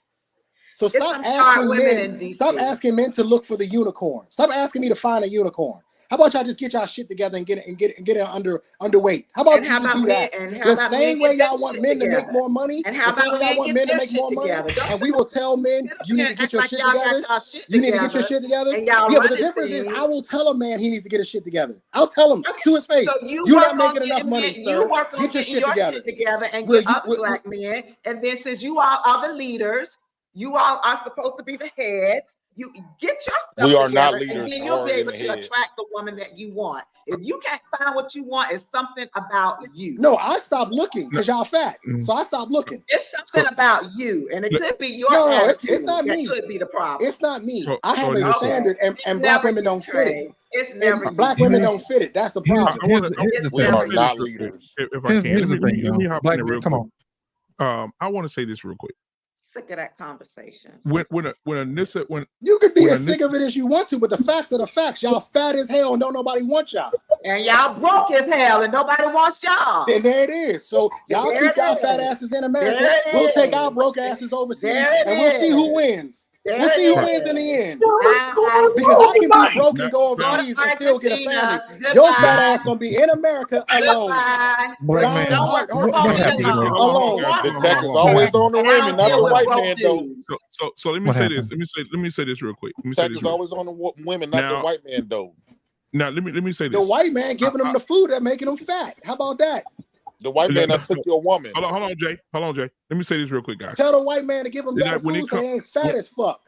So There's some sharp women in DC. Stop asking men to look for the unicorn. Stop asking me to find a unicorn. How about y'all just get y'all shit together and get it underweight? How about you just do that? The same way y'all want men to make more money, and how about y'all want men to make more money, and we will tell men you need to get your shit together. You need to get your shit together. Yeah, but the difference is I will tell a man he needs to get his shit together. I'll tell him to his face. So You're not making enough money, sir. You work on getting your shit together and get other black men. And then since you all are the leaders, you all are supposed to be the heads. You get your stuff we are together, not leaders, and then you'll be able to attract the woman that you want. If you can't find what you want, it's something about you. No, I stopped looking because y'all fat. So I stopped looking. It's something about you, and it could be your attitude. It's not me. That could be the problem. It's not me. I have a standard, and black women don't fit it. It's never black women don't fit it. That's the problem. We are not leaders. If I can, let me hop in there real quick. I want to say this real quick. Sick of that conversation. When you can be as sick of it as you want to, but the facts are the facts. Y'all fat as hell and don't nobody want y'all. And y'all broke as hell and nobody wants y'all. And there it is. So y'all keep y'all fat asses in America. We'll take our broke asses overseas and we'll see who wins. We'll see who wins in the end. Because I can be broke and go overseas and still get a family. Your fat ass gonna be in America alone. The check is always on the women, not the white man though. So let me say this. Let me say this real quick. The check is always on the women, not the white man though. Now let me say this. The white man giving them the food that making them fat. How about that? The white man that took your woman. Hold on, Jay. Let me say this real quick, guys. Tell the white man to give him better food so he ain't fat as fuck.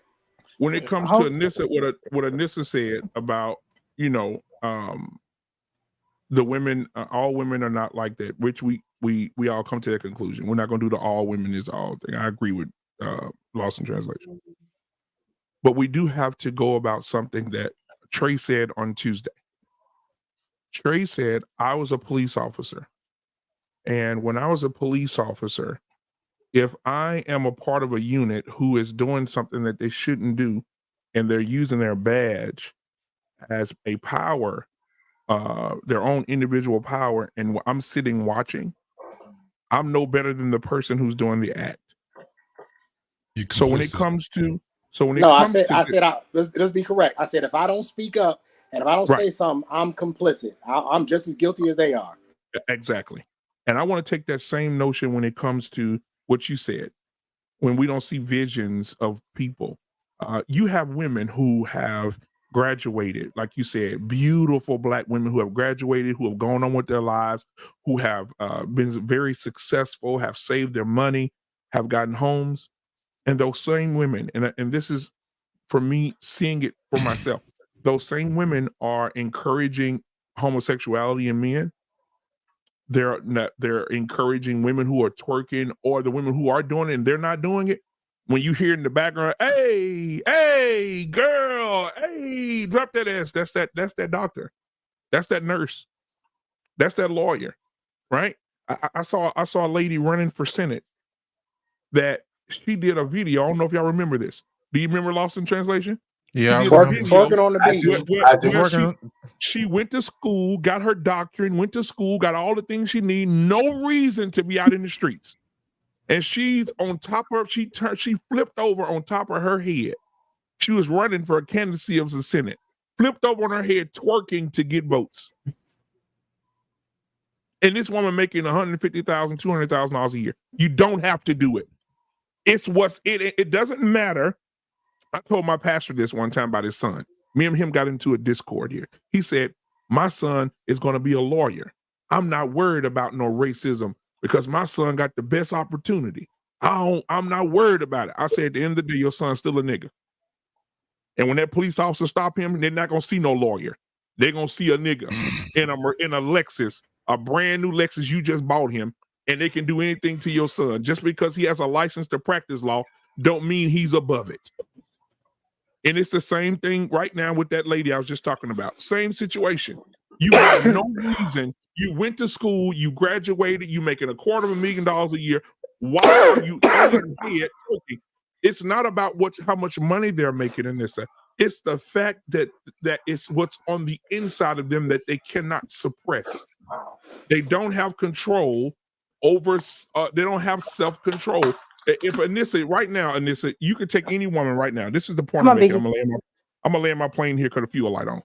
When it comes to Anissa, what Anissa said about, the women, all women are not like that, which we all come to that conclusion. We're not going to do the all women is all thing. I agree with Lost in Translation. But we do have to go about something that Trey said on Tuesday. Trey said, I was a police officer. And when I was a police officer, if I am a part of a unit who is doing something that they shouldn't do, and they're using their badge as a power, their own individual power, and I'm sitting watching, I'm no better than the person who's doing the act. So when it comes to, let's be correct. I said if I don't speak up and if I don't say something, I'm complicit. I'm just as guilty as they are. Exactly. And I want to take that same notion when it comes to what you said, when we don't see visions of people. You have women who have graduated, like you said, beautiful black women who have graduated, who have gone on with their lives, who have been very successful, have saved their money, have gotten homes. And those same women, and this is for me seeing it for myself, those same women are encouraging homosexuality in men. They're encouraging women who are twerking, or the women who are doing it and they're not doing it. When you hear in the background, hey, girl, hey, drop that ass. That's that doctor. That's that nurse. That's that lawyer, right? I saw a lady running for Senate that she did a video. I don't know if y'all remember this. Do you remember Lost in Translation? Yeah, twerking on the beach. She went to school, got her doctorate, went to school, got all the things she needs, no reason to be out in the streets. And she's on top of, she flipped over on top of her head. She was running for a candidacy of the Senate, flipped over on her head, twerking to get votes. And this woman making $150,000, $200,000 a year. You don't have to do it. It doesn't matter. I told my pastor this one time about his son. Me and him got into a discord here. He said, my son is going to be a lawyer. I'm not worried about no racism because my son got the best opportunity. I'm not worried about it. I said, at the end of the day, your son's still a nigga. And when that police officer stop him, they're not going to see no lawyer. They're going to see a nigga in a Lexus, a brand new Lexus you just bought him, and they can do anything to your son. Just because he has a license to practice law don't mean he's above it. And it's the same thing right now with that lady I was just talking about. Same situation. You have no reason. You went to school, you graduated, you making $250,000 a year. Why are you on your head talking? It's not about how much money they're making in this. It's the fact that it's what's on the inside of them that they cannot suppress. They don't have control over. They don't have self-control. if Anissa right now, Anissa, you could take any woman right now. This is the point Come I'm on, making. Biggie. I'm gonna land my plane here because the fuel light on.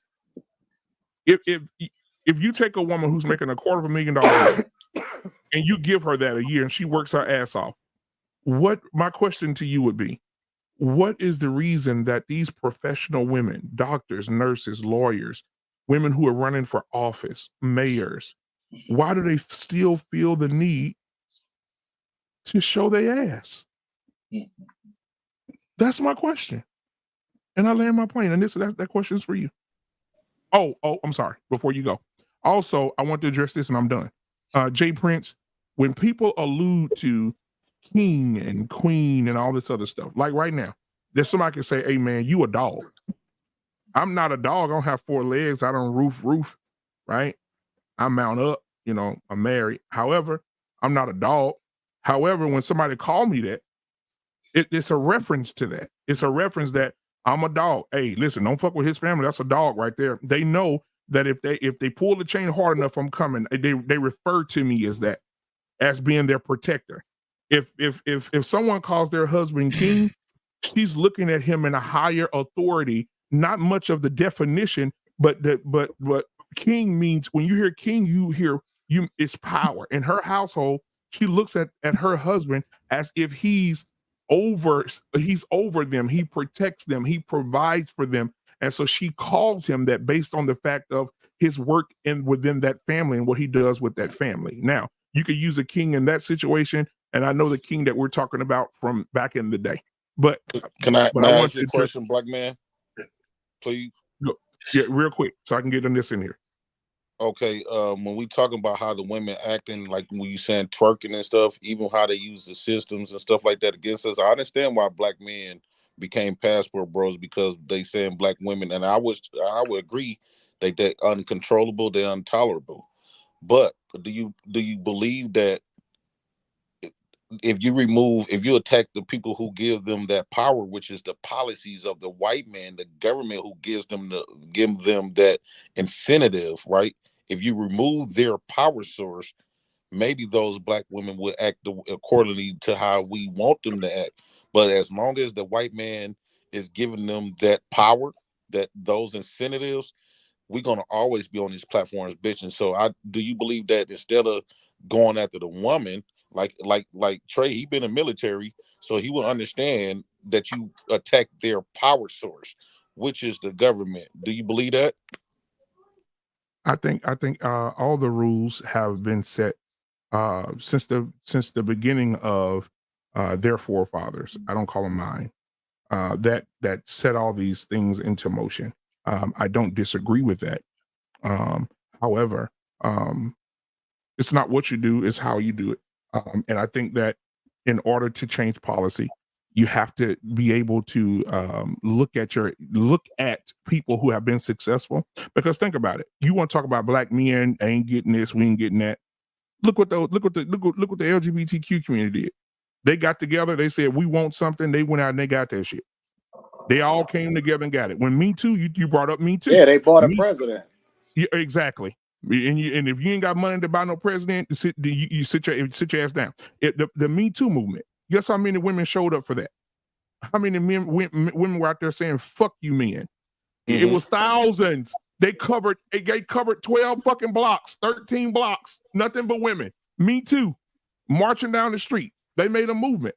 If you take a woman who's making $250,000 a year and you give her that a year and she works her ass off, what my question to you would be, what is the reason that these professional women, doctors, nurses, lawyers, women who are running for office, mayors, why do they still feel the need to show their ass? That's my question. And I land my plane. And that question is for you. Oh, I'm sorry. Before you go. Also, I want to address this and I'm done. Jay Prince, when people allude to king and queen and all this other stuff, like right now, there's somebody can say, hey man, you a dog. I'm not a dog. I don't have 4 legs. I don't roof, right? I mount up, I'm married. However, I'm not a dog. However, when somebody called me that, it's a reference to that. It's a reference that I'm a dog. Hey, listen, don't fuck with his family. That's a dog right there. They know that if they pull the chain hard enough, I'm coming. They refer to me as that, as being their protector. If someone calls their husband king, she's looking at him in a higher authority. Not much of the definition, but what king means. When you hear king, it's power. In her household, she looks at her husband as if he's over them. He protects them. He provides for them. And so she calls him that based on the fact of his work within that family and what he does with that family. Now, you could use a king in that situation, and I know the king that we're talking about from back in the day. But can I want ask to you a question, black man? Please. Yeah, real quick, so I can get on this in here. Okay, when we talking about how the women acting, like when you saying twerking and stuff, even how they use the systems and stuff like that against us, I understand why black men became passport bros, because they saying black women, and I would agree they're uncontrollable, they're intolerable. But do you believe that if you attack the people who give them that power, which is the policies of the white man, the government who give them that incentive, right? If you remove their power source, maybe those black women will act accordingly to how we want them to act. But as long as the white man is giving them that power, those incentives, we're gonna always be on these platforms bitching. So do you believe that instead of going after the woman, like Trey, he been in the military, so he will understand that you attack their power source, which is the government. Do you believe that? I think all the rules have been set since the beginning of their forefathers. I don't call them mine. That set all these things into motion. I don't disagree with that. However, it's not what you do, it's how you do it. And I think that in order to change policy, you have to be able to look at people who have been successful. Because think about it. You want to talk about black men ain't getting this, we ain't getting that. Look what the LGBTQ community did. They got together, they said we want something, they went out and they got that shit. They all came together and got it. When Me Too, you brought up Me Too. Yeah, they bought a president. Yeah, exactly. And if you ain't got money to buy no president, you sit your ass down. The Me Too movement. Guess how many women showed up for that? How many women were out there saying "fuck you, men"? It was thousands. They covered 12 fucking blocks, 13 blocks, nothing but women. Me Too, marching down the street. They made a movement.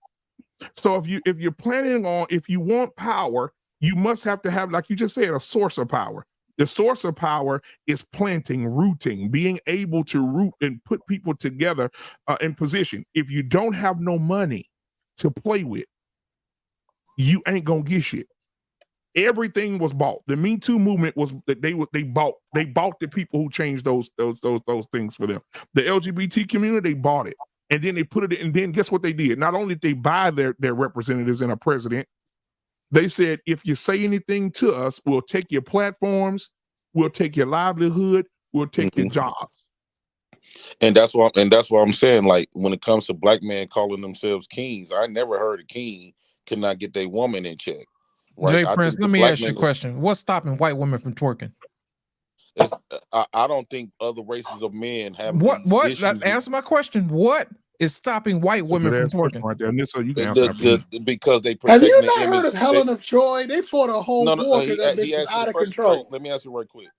So if you're planning on, if you want power, you must have to have, like you just said, a source of power. The source of power is planting, rooting, being able to root and put people together in position. If you don't have no money to play with, you ain't gonna get shit. Everything was bought. The Me Too movement was that they bought the people who changed those things for them. The LGBT community, they bought it. And then they put it in, and then guess what they did? Not only did they buy their representatives and a president, they said, if you say anything to us, we'll take your platforms, we'll take your livelihood, we'll take your jobs. And that's what I'm saying. Like when it comes to black men calling themselves kings, I never heard a king cannot get their woman in check. Right? Jay Prince, let me ask you a question. What's stopping white women from twerking? I don't think other races of men have what issues. Answer my question. What is stopping white women from twerking? Right there. Nissa, you can answer that. Because they Have protect you the not image. heard of Helen of Troy? They fought a whole war because that bitch was out of control. Let me ask you right quick.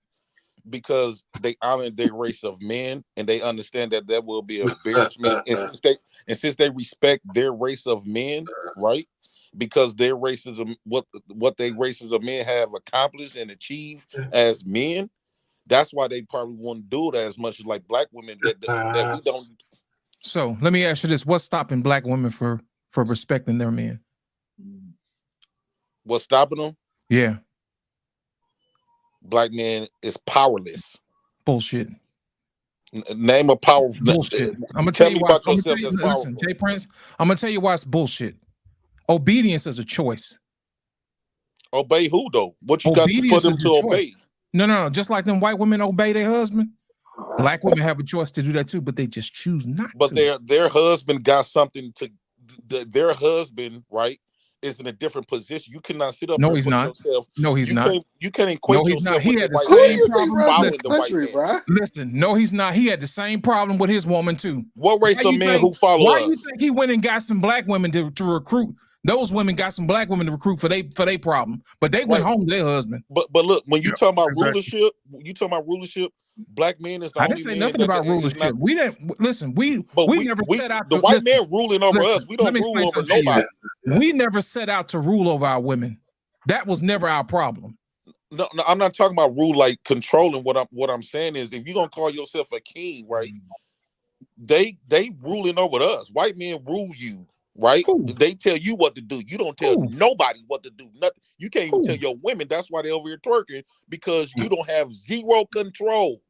Because they honor their race of men and they understand that that will be embarrassment. And since they respect their race of men, right? Because their races of what they races of men have accomplished and achieved as men, that's why they probably won't do it as much as like black women that we don't. So let me ask you this: what's stopping black women for respecting their men? What's stopping them? Yeah. Black man is powerless. Bullshit. Name a powerful bullshit. I'm gonna tell tell me you why. about yourself that's powerful. Listen, Jay Prince, I'm gonna tell you why it's bullshit. Obedience is a choice. Obey who though? What you got for them to obey? No. Just like them white women obey their husband, black women have a choice to do that too, but they just choose not to. But their husband got something to. Their husband, right, is in a different position. You cannot sit up No, here he's and put not. yourself. No, he's not. You can't equate No, he's not. yourself He with had the the white man. same problem. Following the white man. Bro. Listen, no, he's not. He had the same problem with his woman too. What race of men who follow Why us? you think he went and got some black women to recruit? Those women got some black women to recruit for they problem, but they went home to their husband. But look, when you talk about rulership, black men is the I only didn't say man nothing about rulership. We didn't listen. We never set out. The white man ruling over us. We don't rule over nobody. We never set out to rule over our women. That was never our problem. No, I'm not talking about rule like controlling. What I'm saying is, if you're gonna call yourself a king, right? They ruling over us. White men rule you, right? They tell you what to do. You don't tell nobody what to do. Nothing. You can't even tell your women. That's why they're over here twerking, because you don't have zero control.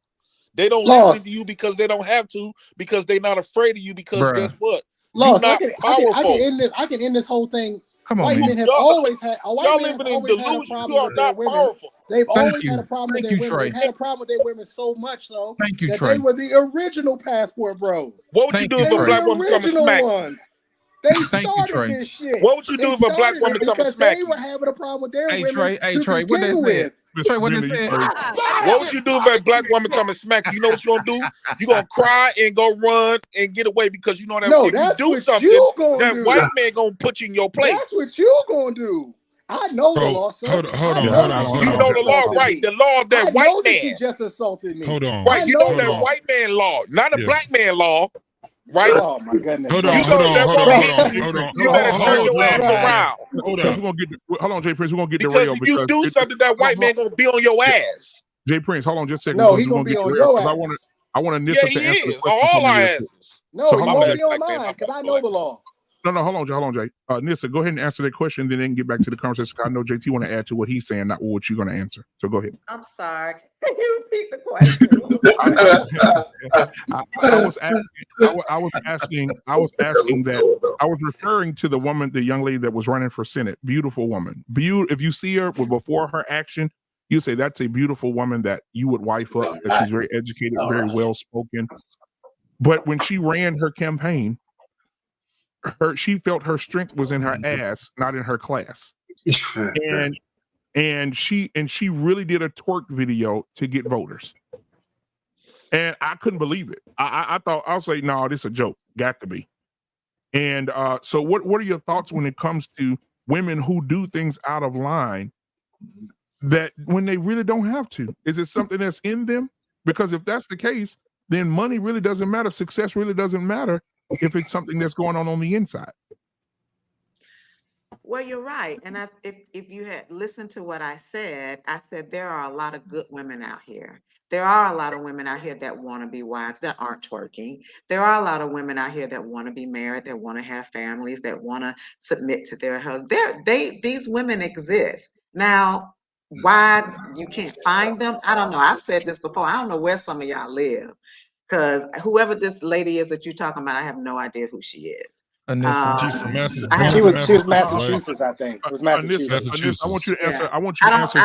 They don't listen to you because they don't have to, because they're not afraid of you, because guess what? Lost, You're not powerful. I can end this whole thing. Come on, white man. men have always had a Y'all living in delusion. You are not powerful. They've always had a problem with their women. They've had a problem with their women so much so that they were the original passport bros. What would you do if a black woman come and smack you? They started this shit. What would you do if a black woman come and smack you? Because they were having a problem with their women Trey, what they said? Trey, what they said? What would you do if a black woman come and smack you? You know what you're gonna do? You're gonna cry and go run and get away, because you know that if you do something, that white man gonna put you in your place. That's what you gonna do. I know the law, sir. Hold on. You know the law, right? The law of that white man. She just assaulted me. Hold on. Right, you know that white man law, not a black man law. Right? Oh my goodness! Hold on. You better turn your ass around. Hold on, Jay Prince. We're gonna get because derailed. If you do something, that white man gonna be on your ass. Jay Prince, hold on just a second. No, he's gonna be on your ass. I want to Nissa to answer the question. All our asses. No, he won't be on mine because I know the law. No, hold on, Jay. Nissa, go ahead and answer that question, then get back to the conversation. I know JT want to add to what he's saying, not what you're going to answer. So go ahead. I'm sorry. Can you repeat the question? I was referring to the woman, the young lady that was running for Senate. Beautiful woman. If you see her before her action, you say that's a beautiful woman that you would wife up. That she's very educated, very well spoken. But when she ran her campaign, she felt her strength was in her ass, not in her class. and she really did a twerk video to get voters. And I couldn't believe it. I thought, I'll say, no, this is a joke. Got to be. And so what are your thoughts when it comes to women who do things out of line that when they really don't have to? Is it something that's in them? Because if that's the case, then money really doesn't matter. Success really doesn't matter if it's something that's going on the inside. Well, you're right. And if you had listened to what I said there are a lot of good women out here. There are a lot of women out here that want to be wives that aren't twerking. There are a lot of women out here that want to be married, that want to have families, that want to submit to their husband. These women exist. Now, why you can't find them, I don't know. I've said this before. I don't know where some of y'all live, because whoever this lady is that you're talking about, I have no idea who she is. She's from Massachusetts. She was Massachusetts, I think. It was Massachusetts. I want you to answer. I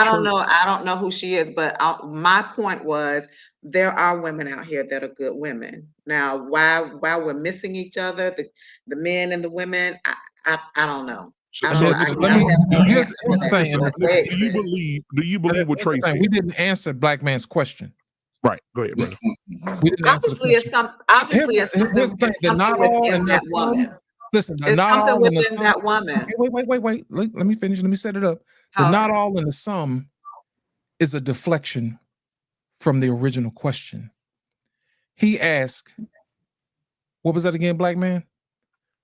don't know. I don't know who she is, but my point was there are women out here that are good women. Now, why we're missing each other, the men and the women, I don't know. Do you believe what Trey said? We didn't answer Black Man's question. Right. Go ahead, brother. We didn't answer the Obviously, it's question. something, Here's the thing: it's the something not all within and the that some. woman. Listen, the It's not something all and the within some. that woman. Okay, wait. Let me finish. Let me set it up. The not Okay. all and the some is a deflection from the original question. He asked, what was that again, black man?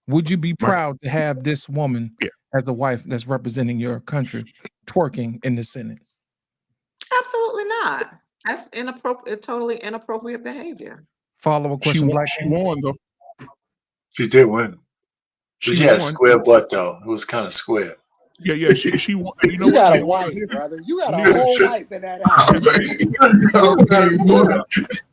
Would you be proud to have this woman as a wife that's representing your country twerking in the Senate? Absolutely not. That's inappropriate, totally inappropriate behavior. Follow-up question, black She man. won, though. She did win. She She had a won. square butt, though. It was kind of square. Yeah. She won. You know You got what? a wife, brother. You got a whole wife in that house.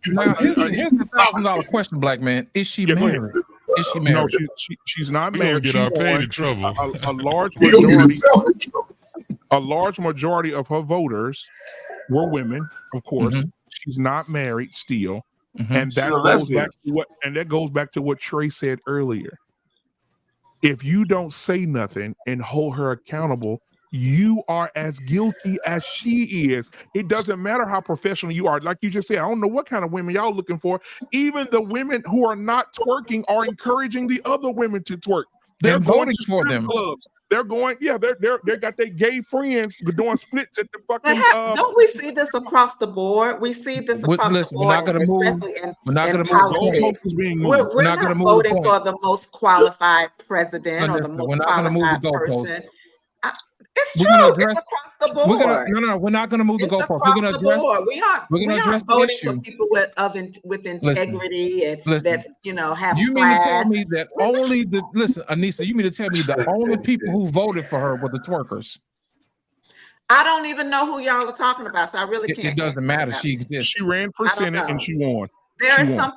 Now, here's the $1,000 question, black man. Is she married? Is she married? No, she's not We gonna married. get She our paid won. in trouble. A large He gonna get majority. himself in trouble. A large majority of her voters were women, of course. She's not married still, and She's that a goes lesbian. back to what Trey said earlier. If you don't say nothing and hold her accountable, you are as guilty as she is. It doesn't matter how professional you are. Like you just said, I don't know what kind of women y'all looking for. Even the women who are not twerking are encouraging the other women to twerk. They're And going voting to for strip them. clubs. They're going, they got their gay friends doing splits at the fucking Don't we see this across the board? We see this across Listen, the we're board, not going to move. especially We're not in going to move the point. politics. Is being moved. We're not going to not move the voting point. for the most qualified president or the Listen, most we're not going to move the qualified goalposts. person. It's We're going to true. address. It's across the We're gonna board. we're not going to move the It's goalposts. We're across going to the address. board. We We're going to address aren't the voting issue. for people with integrity and Listen. that's have You mean to tell class. me that only the listen, Anissa? You mean to tell me the only people who voted for her were the twerkers? I don't even know who y'all are talking about, so I really can't. It doesn't matter. She She exists. ran for I don't Senate know. and she won. There She is won.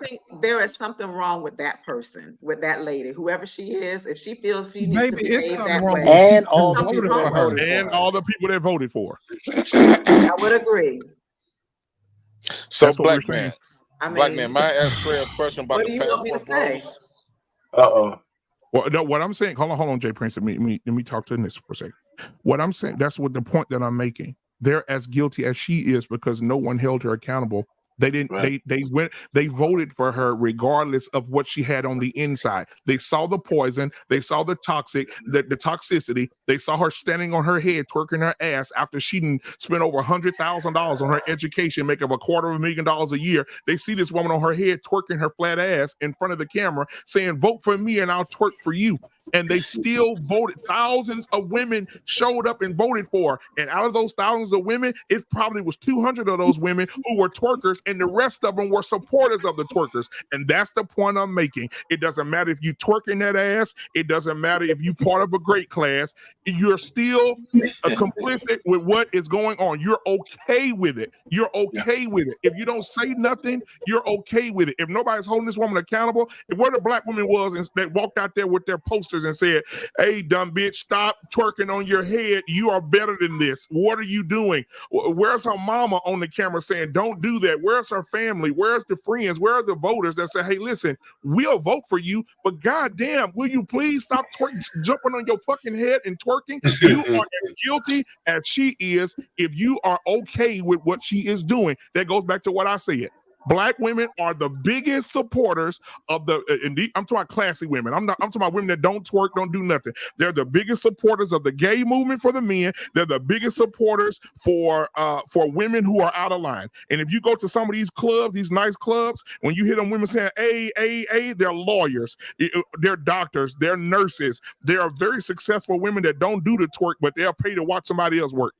something wrong with that person, with that lady, whoever she is. If she feels she needs to Maybe it's behave something that wrong way, with And people all who the something voted people for that her. voted for And her. all the people that voted for her. I would agree. So, That's what we're black saying. man, I black mean, man, might I ask Trey a question about what the do you want me to passport say? bros? Uh-oh. Well, no, what I'm saying, hold on, Jay Prince. Let me talk to this for a second. What I'm saying, that's what the point that I'm making. They're as guilty as she is because no one held her accountable. They didn't. Right. They voted for her regardless of what she had on the inside. They saw the poison. They saw the toxicity. They saw her standing on her head, twerking her ass after she didn't spend over $100,000 on her education, make up $250,000 a year. They see this woman on her head twerking her flat ass in front of the camera, saying, "Vote for me, and I'll twerk for you." And they still voted. Thousands of women showed up and voted for her. And out of those thousands of women, it probably was 200 of those women who were twerkers, and the rest of them were supporters of the twerkers. And that's the point I'm making. It doesn't matter if you twerking that ass. It doesn't matter if you part of a great class. You're still complicit with what is going on. You're okay with it. You're okay with it. If you don't say nothing, you're okay with it. If nobody's holding this woman accountable, if where the black woman was and they walked out there with their posters and said, "Hey, dumb bitch, stop twerking on your head. You are better than this. What are you doing?" Where's her mama on the camera saying, "Don't do that"? Where's her family? Where's the friends? Where are the voters that say, "Hey, listen, we'll vote for you, but goddamn, will you please stop jumping on your fucking head and twerking?" You are as guilty as she is if you are okay with what she is doing. That goes back to what I said. Black women are the biggest supporters of the. I'm talking about classy women. I'm talking about women that don't twerk, don't do nothing. They're the biggest supporters of the gay movement for the men. They're the biggest supporters for women who are out of line. And if you go to some of these clubs, these nice clubs, when you hear them women saying "A," they're lawyers, they're doctors, they're nurses. There are very successful women that don't do the twerk, but they'll pay to watch somebody else work.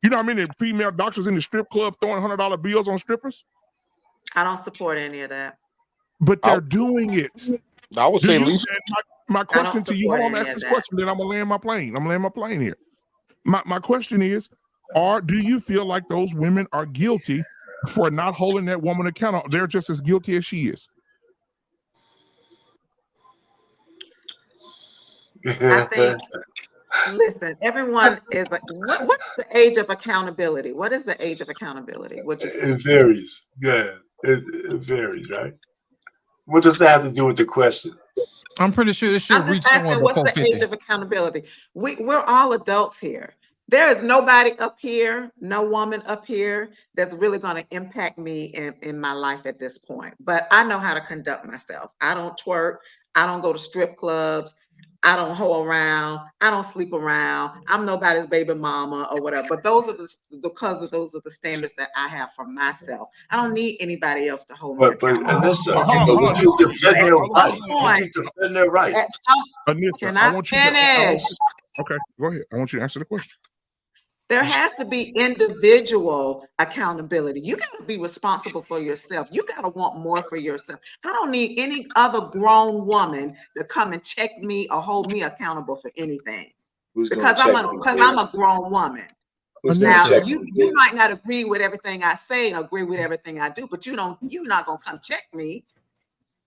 You know how many female doctors in the strip club throwing $100 bills on strippers? I don't support any of that. But they're doing it. I would say at least my question to you, hold on, any ask of this that. question, then I'm gonna land my plane. I'm gonna land my plane here. My question is, do you feel like those women are guilty for not holding that woman accountable? They're just as guilty as she is. I think. Listen, everyone is. What's the age of accountability? What is the age of accountability? What you say? It varies. Yeah, it varies, right? What does that have to do with the question? I'm pretty sure this should I'm reach just somewhere asking, what's before the 50. age of accountability? We're all adults here. There is nobody up here, no woman up here that's really going to impact me in my life at this point. But I know how to conduct myself. I don't twerk. I don't go to strip clubs. I don't hoe around. I don't sleep around. I'm nobody's baby mama or whatever. But those are those are the standards that I have for myself. I don't need anybody else to hold me accountable. But Anissa, Hold would on, you defend their At right? some Would point, you defend their right? Anissa, can I I want you finish? okay, go ahead. I want you to answer the question. There has to be individual accountability. You got to be responsible for yourself. You got to want more for yourself. I don't need any other grown woman to come and check me or hold me accountable for anything. Because I'm a grown woman. Now you might not agree with everything I say and agree with everything I do, but you're not gonna come check me.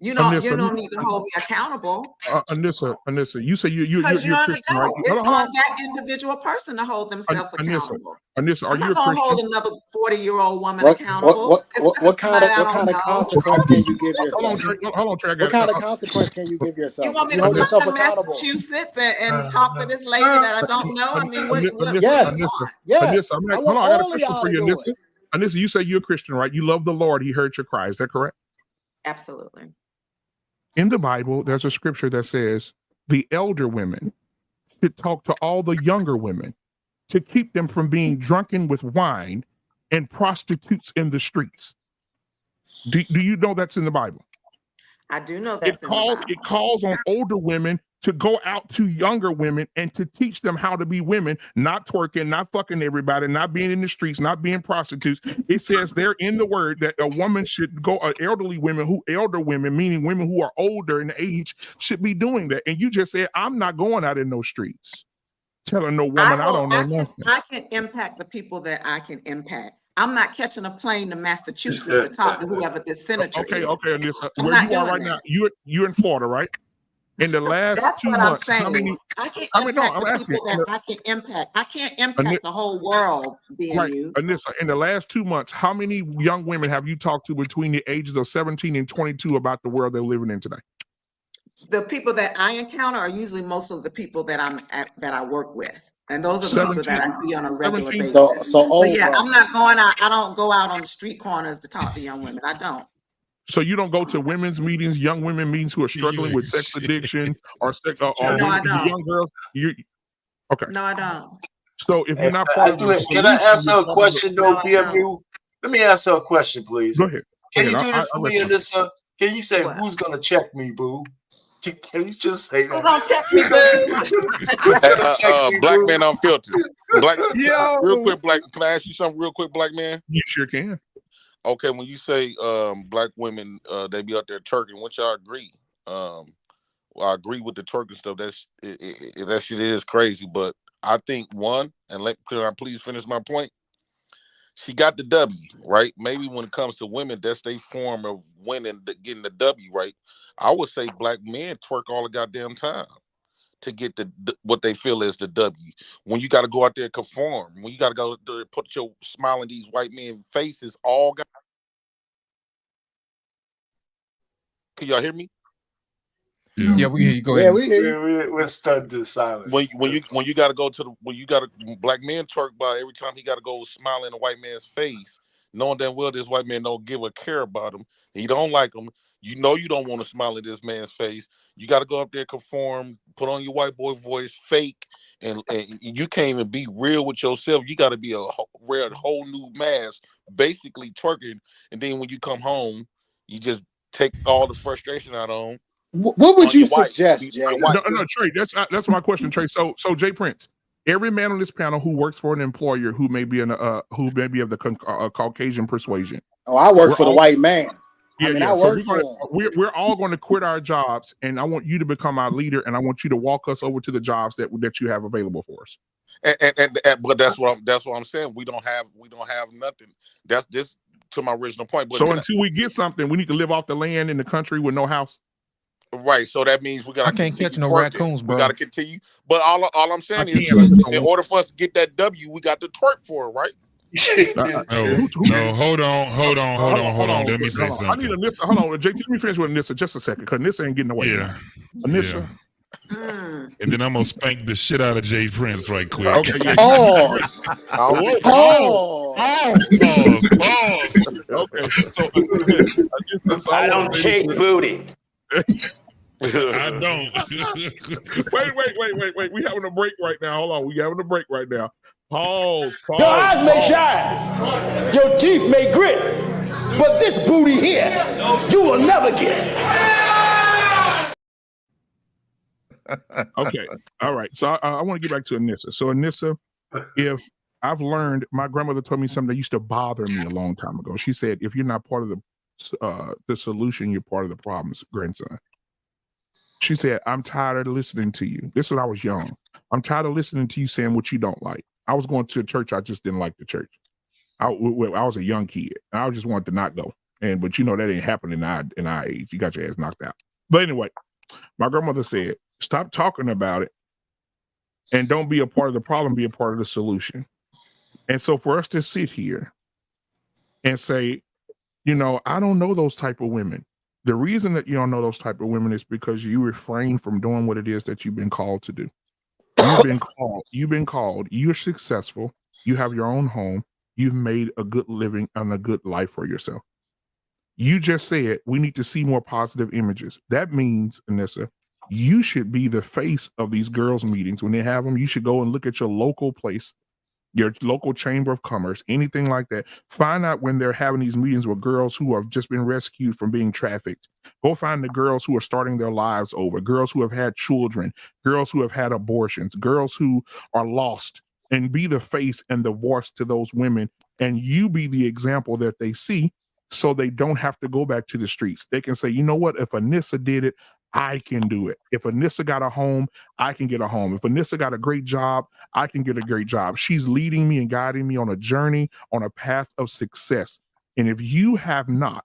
You don't need to hold me accountable. Anissa, you say you're Because you're on the Christian, go. right? It's on that individual person to hold themselves accountable. Anissa, are I'm you not a gonna Christian? hold another 40-year-old woman accountable. What kind of consequence can you give yourself? Hold on, Trey. What kind of consequence can you give yourself? You want me You to hold come yourself to accountable. Massachusetts and talk to this lady that I don't know? I mean, what Yes. Anissa, I hold on, I want got a all of question y'all for to you, do Anissa. it. Anissa, you say you're a Christian, right? You love the Lord. He heard your cry. Is that correct? Absolutely. In the Bible, there's a scripture that says the elder women should talk to all the younger women to keep them from being drunken with wine and prostitutes in the streets. Do you know that's in the Bible? I do know that's It calls on older women to go out to younger women and to teach them how to be women, not twerking, not fucking everybody, not being in the streets, not being prostitutes. It says there in the word that a woman should go, elder women, meaning women who are older in age, should be doing that. And you just said, I'm not going out in those streets telling no woman I don't know nothing. I can impact the people that I can impact. I'm not catching a plane to Massachusetts to talk to whoever this senator is. Okay, Anissa, I'm where not you are doing right that. now, you're in Florida, right? In the last That's 2 what I'm months, saying. how many? I can I mean, no, impact I'm the asking. people that I can impact. I can't impact the whole world, Right, BMU. Anissa, in the last 2 months, how many young women have you talked to between the ages of 17 and 22 about the world they're living in today? The people that I encounter are usually most of the people that I work with. And those are the people that I see on a regular basis. So yeah, I'm not going out. I don't go out on the street corners to talk to young women. I don't. So you don't go to women's meetings, young women meetings who are struggling with sex addiction or sex or No, I don't. young girls. Okay. No, I don't. So if you're not part of the solution, can I answer a question though, BMU? Let me answer a question, please. Go ahead. Can you do this for me, Anissa? Can you say who's gonna check me, boo? Can you just say that? Who's gonna check me, boo? Black man unfiltered. Black, Yo. real quick, black. Can I ask you something real quick, black man? You sure can. Okay, when you say black women, they be out there twerking, which I agree. I agree with the twerking stuff. That shit is crazy. But I think can I please finish my point? She got the W, right? Maybe when it comes to women, that's their form of winning, getting the W, right? I would say black men twerk all the goddamn time to get what they feel is the W. When you got to go out there and conform, when you got to go there, put your smile in these white men's faces, Can y'all hear me? Yeah, we hear you. Go ahead. We hear you. We're stunned to silence. When you got to go to black men twerk by every time he got to go smile in a white man's face, knowing damn well this white man don't give a care about him. He don't like him. You know you don't want to smile in this man's face. You got to go up there, conform, put on your white boy voice, fake, and you can't even be real with yourself. You got to be wear a whole new mask, basically twerking. And then when you come home, you just take all the frustration out on. What would you suggest, Jay? No, Trey. That's my question, Trey. So Jay Prince, every man on this panel who works for an employer who may be of the Caucasian persuasion. Oh, I work for the white man. Yeah, I work for him. We're all going to quit our jobs, and I want you to become our leader, and I want you to walk us over to the jobs that you have available for us. But that's what I'm saying. We don't have nothing. That's this to my original point. But so until we get something, we need to live off the land in the country with no house. Right. So that means we got. I can't catch no raccoons, bro. We got to continue. But all I'm saying is, in order for us to get that W, we got to twerk for it, right? No, hold on. Let me say something. I need Anissa. Hold on, JT. Let me finish with Anissa just a second, because Anissa ain't getting away. Yeah. Anissa, Mm. And then I'm gonna spank the shit out of Jay Prince right quick. Okay, yeah. Pause. Whoa, Pause. Pause. Okay, so so I wanna don't say chase this. booty. I don't. Wait. We having a break right now. Hold on. We having a break right now. Pause. Your eyes may shine, your teeth may grit, but this booty here, you will never get. Okay. All right. So I want to get back to Anissa. So Anissa, if I've learned, my grandmother told me something that used to bother me a long time ago. She said, if you're not part of the solution, you're part of the problems, grandson. She said, I'm tired of listening to you. This is when I was young. I'm tired of listening to you saying what you don't like. I was going to a church. I just didn't like the church. I was a young kid. And I just wanted to not go. But you know, that ain't happening in our age. You got your ass knocked out. But anyway, my grandmother said, stop talking about it and don't be a part of the problem, be a part of the solution. And so for us to sit here and say, you know, I don't know those type of women. The reason that you don't know those type of women is because you refrain from doing what it is that you've been called to do. You've been called, you're successful, you have your own home, you've made a good living and a good life for yourself. You just said we need to see more positive images. That means, Anissa, you should be the face of these girls' meetings. When they have them, you should go and look at your local place, your local chamber of commerce, anything like that. Find out when they're having these meetings with girls who have just been rescued from being trafficked. Go find the girls who are starting their lives over, girls who have had children, girls who have had abortions, girls who are lost, and be the face and the voice to those women. And you be the example that they see so they don't have to go back to the streets. They can say, you know what, if Anissa did it, I can do it. If Anissa got a home, I can get a home. If Anissa got a great job, I can get a great job. She's leading me and guiding me on a journey, on a path of success. And if you have not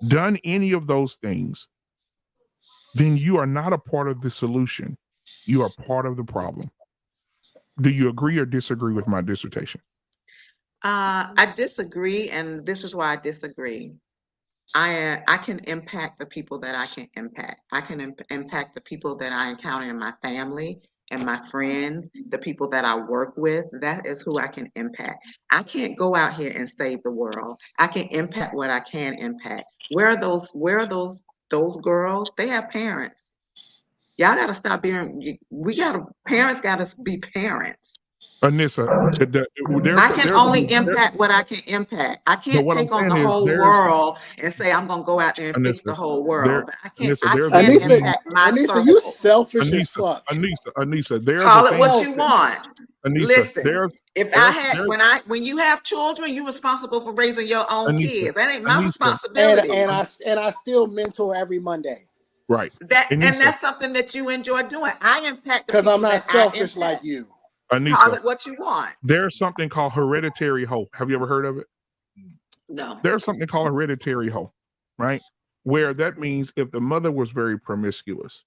done any of those things, then you are not a part of the solution. You are part of the problem. Do you agree or disagree with my dissertation? I disagree, and this is why I disagree. I can impact the people that I can impact. I can impact the people that I encounter in my family and my friends, the people that I work with. That is who I can impact. I can't go out here and save the world. I can impact what I can impact. Where are those girls? They have parents. Y'all got to stop being. Parents got to be parents. Anissa, I can only impact what I can impact. I can't what I'm take on the saying is whole world and say I'm gonna go out there and fix the whole world. But I can impact my circle. you selfish as fuck. Anissa, there's Call a it what you want. Anissa, Listen, when you have children, you're responsible for raising your own kids. That ain't my responsibility. And I still mentor every Monday. Right. And that's something that you enjoy doing. I impact because I'm not selfish like you. Anissa, call it what you want. There's something called hereditary hope. Have you ever heard of it? No. There's something called hereditary hope, right? Where that means if the mother was very promiscuous,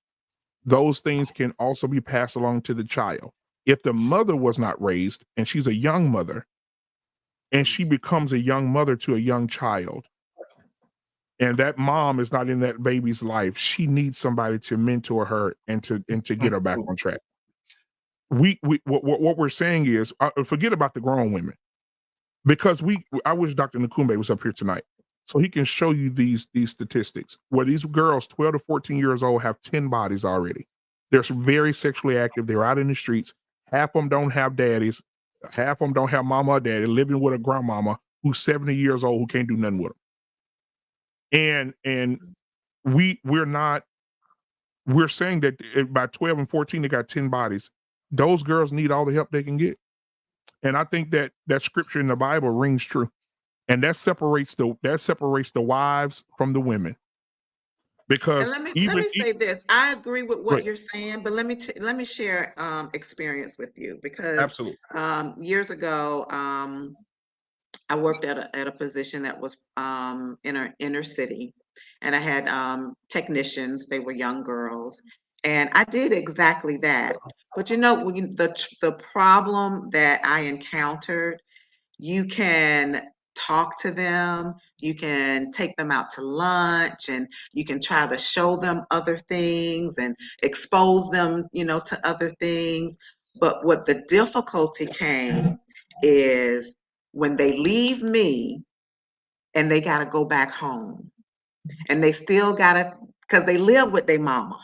those things can also be passed along to the child. If the mother was not raised and she's a young mother and she becomes a young mother to a young child, and that mom is not in that baby's life, she needs somebody to mentor her and to get her back on track. What we're saying is, forget about the grown women, because I wish Dr. Nkumbe was up here tonight so he can show you these statistics where these girls 12 to 14 years old have 10 bodies already. They're very sexually active. They're out in the streets. Half of them don't have daddies. Half of them don't have mama or daddy, living with a grandmama who's 70 years old who can't do nothing with them. And we're saying that by 12 and 14 they got 10 bodies. Those girls need all the help they can get. And I think that scripture in the Bible rings true. And that separates the wives from the women. Because let me say this. I agree with what you're saying, but let me share experience with you, because absolutely. Years ago, I worked at a position that was in an inner city, and I had technicians. They were young girls, and I did exactly that. But you know, the problem that I encountered, you can talk to them, you can take them out to lunch, and you can try to show them other things and expose them, to other things. But what the difficulty came is when they leave me and they got to go back home, and they still got to, because they live with their mama.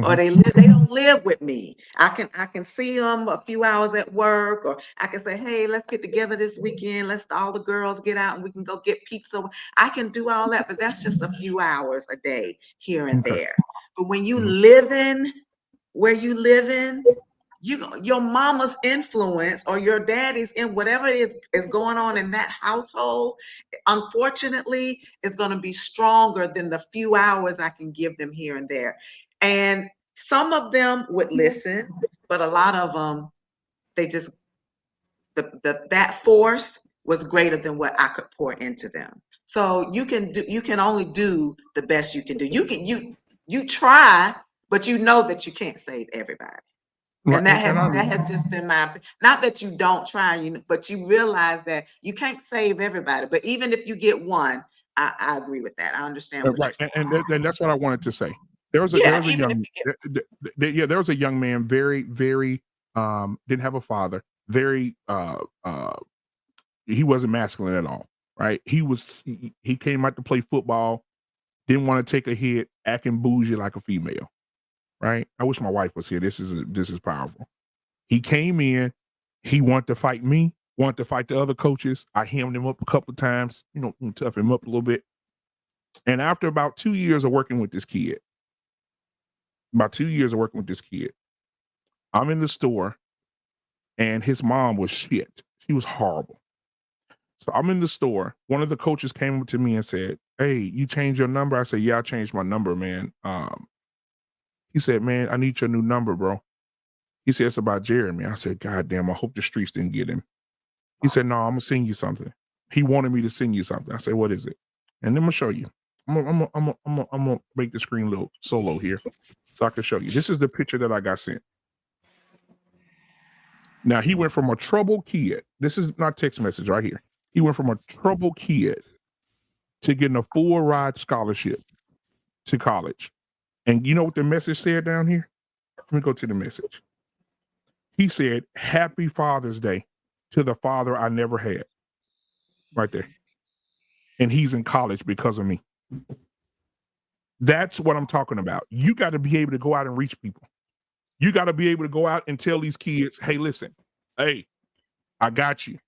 Or they don't live with me. I can see them a few hours at work, or I can say, hey, let's get together this weekend. Let's all the girls get out and we can go get pizza. I can do all that, but that's just a few hours a day here and there. But when you live in where you live in, your mama's influence or your daddy's in whatever it is going on in that household, unfortunately, is going to be stronger than the few hours I can give them here and there. And some of them would listen, but a lot of them, they just that force was greater than what I could pour into them. So you can only do the best you can do. You try, but you know that you can't save everybody. And that has just been not that you don't try, but you realize that you can't save everybody. But even if you get one, I agree with that. I understand what you're saying. And that's what I wanted to say. There was a young man, very, very didn't have a father, very he wasn't masculine at all, right? He came out to play football, didn't want to take a hit, acting bougie like a female. Right? I wish my wife was here. This is powerful. He came in, he wanted to fight me, wanted to fight the other coaches. I hemmed him up a couple of times, tough him up a little bit. And after about 2 years of working with this kid, I'm in the store and his mom was shit. She was horrible. So I'm in the store. One of the coaches came up to me and said, hey, you changed your number? I said, yeah, I changed my number, man. He said, man, I need your new number, bro. He said, it's about Jeremy. I said, God damn, I hope the streets didn't get him. He said, no, I'm going to send you something. He wanted me to send you something. I said, what is it? And then I'm going to show you. I'm going to make the screen a little solo here so I can show you. This is the picture that I got sent. Now, he went from a troubled kid. This is not text message right here. He went from a troubled kid to getting a full ride scholarship to college. And you know what the message said down here? Let me go to the message. He said, happy Father's Day to the father I never had. Right there. And he's in college because of me. That's what I'm talking about. You got to be able to go out and reach people. You got to be able to go out and tell these kids, hey, listen, hey, I got you.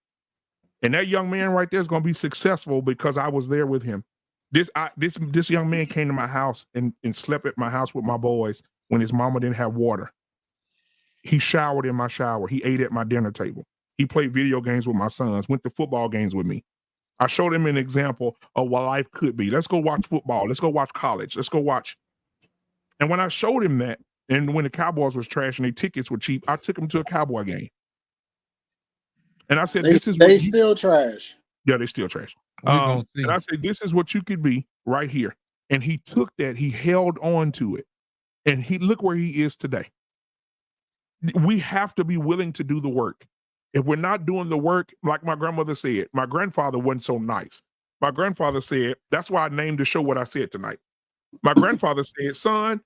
And that young man right there is going to be successful because I was there with him. This young man came to my house and slept at my house with my boys when his mama didn't have water. He showered in my shower. He ate at my dinner table. He played video games with my sons, went to football games with me. I showed him an example of what life could be. Let's go watch football. Let's go watch college. Let's go watch. And when I showed him that, and when the Cowboys was trash and their tickets were cheap, I took him to a Cowboy game. And I said, they still trash. Yeah, they still trash. And I said, this is what you could be right here. And he took that, he held on to it. And look where he is today. We have to be willing to do the work. If we're not doing the work, like my grandmother said, my grandfather wasn't so nice. My grandfather said, that's why I named the show what I said tonight. My grandfather said, son,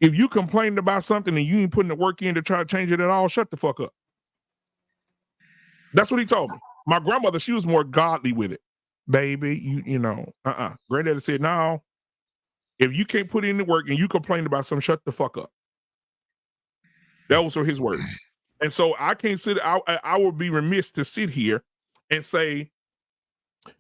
if you complained about something and you ain't putting the work in to try to change it at all, shut the fuck up. That's what he told me. My grandmother, she was more godly with it. Baby, Granddaddy said, no, if you can't put in the work and you complain about something, shut the fuck up. Those are his words. And so I can't I would be remiss to sit here and say,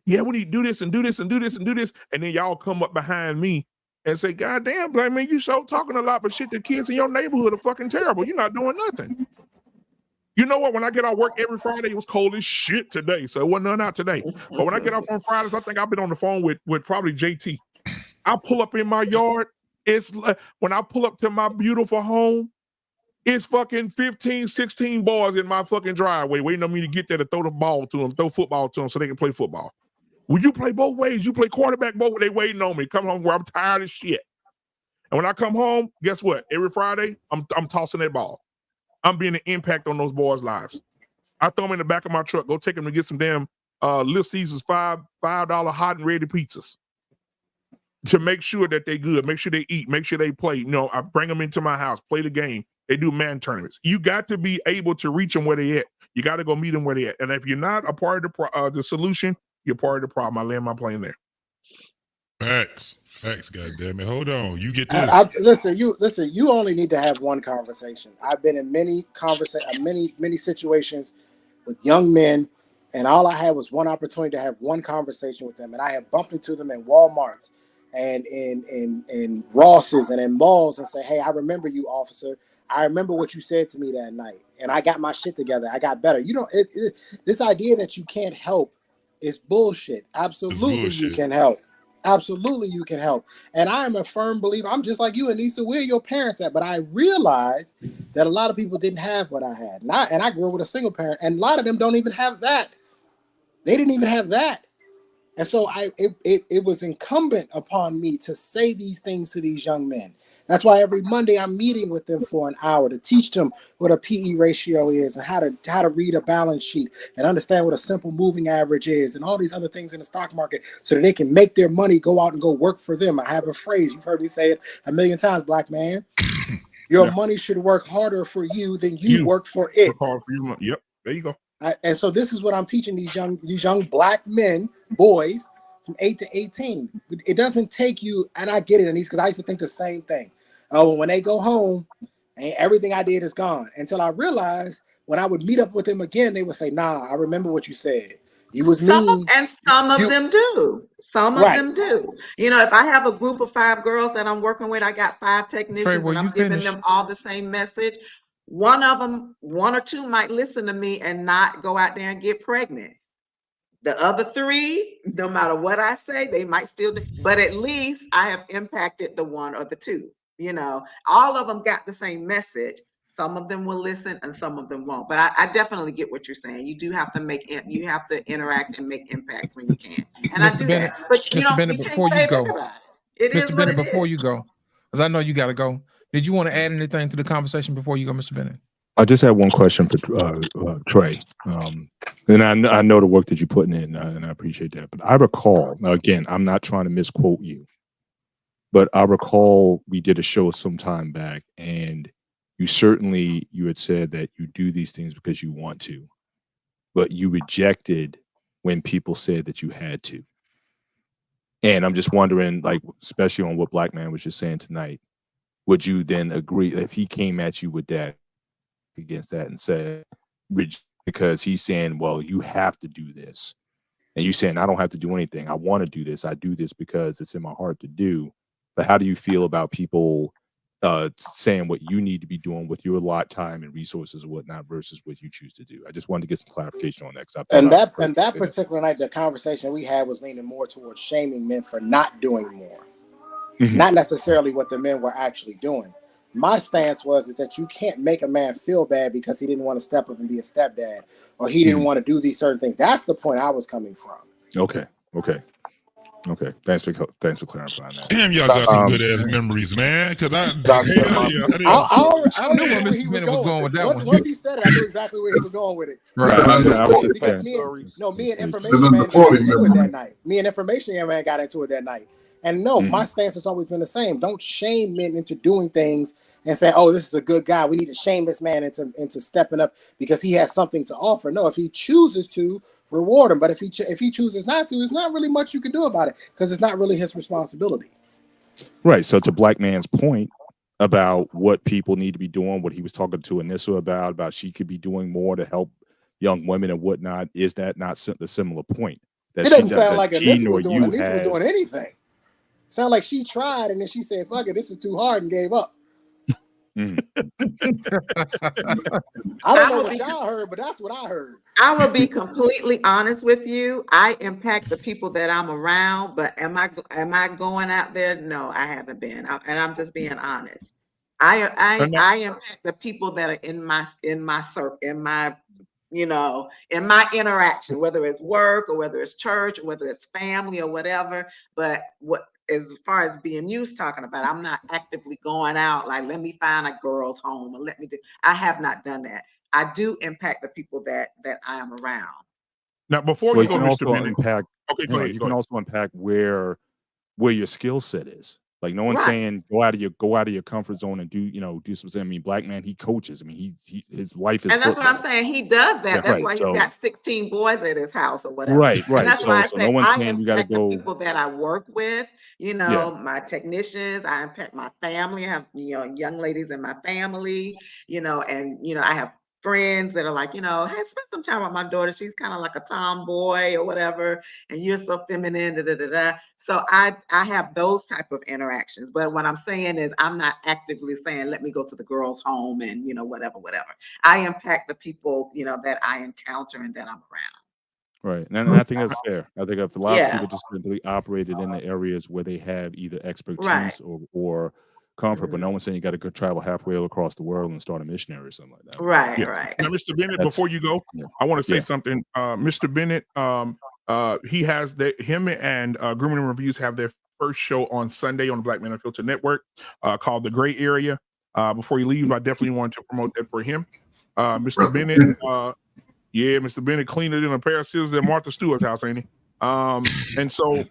yeah, we need to do this and do this and do this and do this. And then y'all come up behind me and say, God damn, Black man, you so talking a lot, but shit, the kids in your neighborhood are fucking terrible. You're not doing nothing. You know what? When I get out work every Friday, it was cold as shit today. So it wasn't none out today. But when I get off on Fridays, I think I've been on the phone with probably JT. I pull up in my yard. It's when I pull up to my beautiful home, it's fucking 15, 16 boys in my fucking driveway waiting on me to get there to throw the ball to them, throw football to them so they can play football. Will you play both ways? You play quarterback both ways. They waiting on me. Come home where I'm tired as shit. And when I come home, guess what? Every Friday, I'm tossing that ball. I'm being an impact on those boys' lives. I throw them in the back of my truck, go take them to get some damn Little Caesars $5 hot and ready pizzas to make sure that they good, make sure they eat, make sure they play. You know, I bring them into my house, play the game. They do man tournaments. You got to be able to reach them where they at. You got to go meet them where they at. And if you're not a part of the solution, you're part of the problem. I land my plane there. Facts. God damn it. Hold on. You get this. Listen. You only need to have one conversation. I've been in many situations with young men, and all I had was one opportunity to have one conversation with them. And I have bumped into them in Walmarts and in Ross's and in malls and say, "Hey, I remember you, officer. I remember what you said to me that night, and I got my shit together. I got better." You know, this idea that you can't help is bullshit. Absolutely, you can help. Absolutely, you can help. And I am a firm believer. I'm just like you, Anissa. Where your parents at? But I realized that a lot of people didn't have what I had. And I grew up with a single parent, and a lot of them don't even have that. They didn't even have that. And so it was incumbent upon me to say these things to these young men. That's why every Monday I'm meeting with them for an hour to teach them what a PE ratio is and how to read a balance sheet and understand what a simple moving average is and all these other things in the stock market so that they can make their money go out and go work for them. I have a phrase, you've heard me say it a million times, black man. Your money should work harder for you than you work for it. Yep, there you go. And so this is what I'm teaching these young black men, boys from 8 to 18. It doesn't take you, and I get it, Anise, because I used to think the same thing. Oh, when they go home, and everything I did is gone. Until I realized when I would meet up with them again, they would say, "Nah, I remember what you said. You was mean." Some of them do. Some of them do. You know, if I have a group of 5 girls that I'm working with, I got 5 technicians, and I'm giving them all the same message. One or two might listen to me and not go out there and get pregnant. The other 3, no matter what I say, they might still do, but at least I have impacted the 1 or the 2. You know, all of them got the same message. Some of them will listen and some of them won't. But I definitely get what you're saying. You do have to interact and make impacts when you can. And I do that. But you can't save everybody. It is what it is. Before you go, because I know you got to go. Did you want to add anything to the conversation before you go, Mr. Bennett? I just had one question for Trey. And I know the work that you're putting in, and I appreciate that. But I recall, now again, I'm not trying to misquote you, but I recall we did a show some time back, and you had said that you do these things because you want to, but you rejected when people said that you had to. And I'm just wondering, like, especially on what Black Man was just saying tonight, would you then agree if he came at you with that, against that, and said, because he's saying, well, you have to do this, and you saying, I don't have to do anything, I want to do this, I do this because it's in my heart to do. But how do you feel about people saying what you need to be doing with your lot time and resources and whatnot versus what you choose to do? I just wanted to get some clarification on that. And that particular night, the conversation we had was leaning more towards shaming men for not doing more, not necessarily what the men were actually doing. My stance is that you can't make a man feel bad because he didn't want to step up and be a stepdad, or he didn't want to do these certain things. That's the point I was coming from. Okay. Thanks for clarifying that. Damn, y'all got some good ass memories, man. Because I knew where he was going with that one. Once he said it, I knew exactly where he was going with it. Because me and Information Man got into it that night. Me and Information Man got into it that night. And no, my stance has always been the same. Don't shame men into doing things and say, "Oh, this is a good guy. We need to shame this man into stepping up because he has something to offer." No, if he chooses to, reward him. But if he chooses not to, there's not really much you can do about it because it's not really his responsibility. Right. So to Black Man's point about what people need to be doing, what he was talking to Anissa about she could be doing more to help young women and whatnot, is that not the similar point? That it doesn't sound like Anissa was doing anything. Sound like she tried and then she said, "Fuck it, this is too hard," and gave up. I don't know what y'all heard, but that's what I heard. I will be completely honest with you. I impact the people that I'm around, but am I going out there? No, I haven't been. And I'm just being honest. I impact the people that are in my circle, in my interaction, whether it's work or whether it's church or whether it's family or whatever. But as far as being used talking about, I'm not actively going out like, let me find a girl's home or I have not done that. I do impact the people that I am around. Now, before Well, you you go, can Mr. also Bennett. unpack. Okay, go Hang on, ahead. you Go can ahead. also unpack where your skill set is. Like no one's Right. saying go out of your comfort zone and do something. I mean, black man, he coaches. I mean, his life is And that's what I'm football. saying. He does Yeah, that. That's right. why he's So got 16 boys at his house or whatever. right, And right. that's why I So no say one's I saying you got to impact the go. people that I work with, Yeah, my technicians, I impact my family. I have, young ladies in my family, and, I have friends that are like, hey, spend some time with my daughter. She's kind of like a tomboy or whatever, and you're so feminine, da, da, da, da. So I have those type of interactions. But what I'm saying is I'm not actively saying, let me go to the girls' home and, whatever. I impact the people, that I encounter and that I'm around. right. And I think that's fair. I think if a lot of Yeah, people just simply operated in the areas where they have either right. expertise or comfort, but Mhm. no one's saying you got to go travel halfway across the world and start a missionary or something like that. I mean, Right, Yes. right. Now, Mr. Bennett, that's before you go, yeah, I want to say yeah. something. Mr. Bennett, he has him and Grooming and Reviews have their first show on Sunday on the Black Men Unfiltered Network called The Gray Area. Before he leaves, I definitely want to promote that for him. Mr. Brother Bennett, Bennett. Mr. Bennett cleaned it in a pair of scissors at Martha Stewart's house, ain't he? And so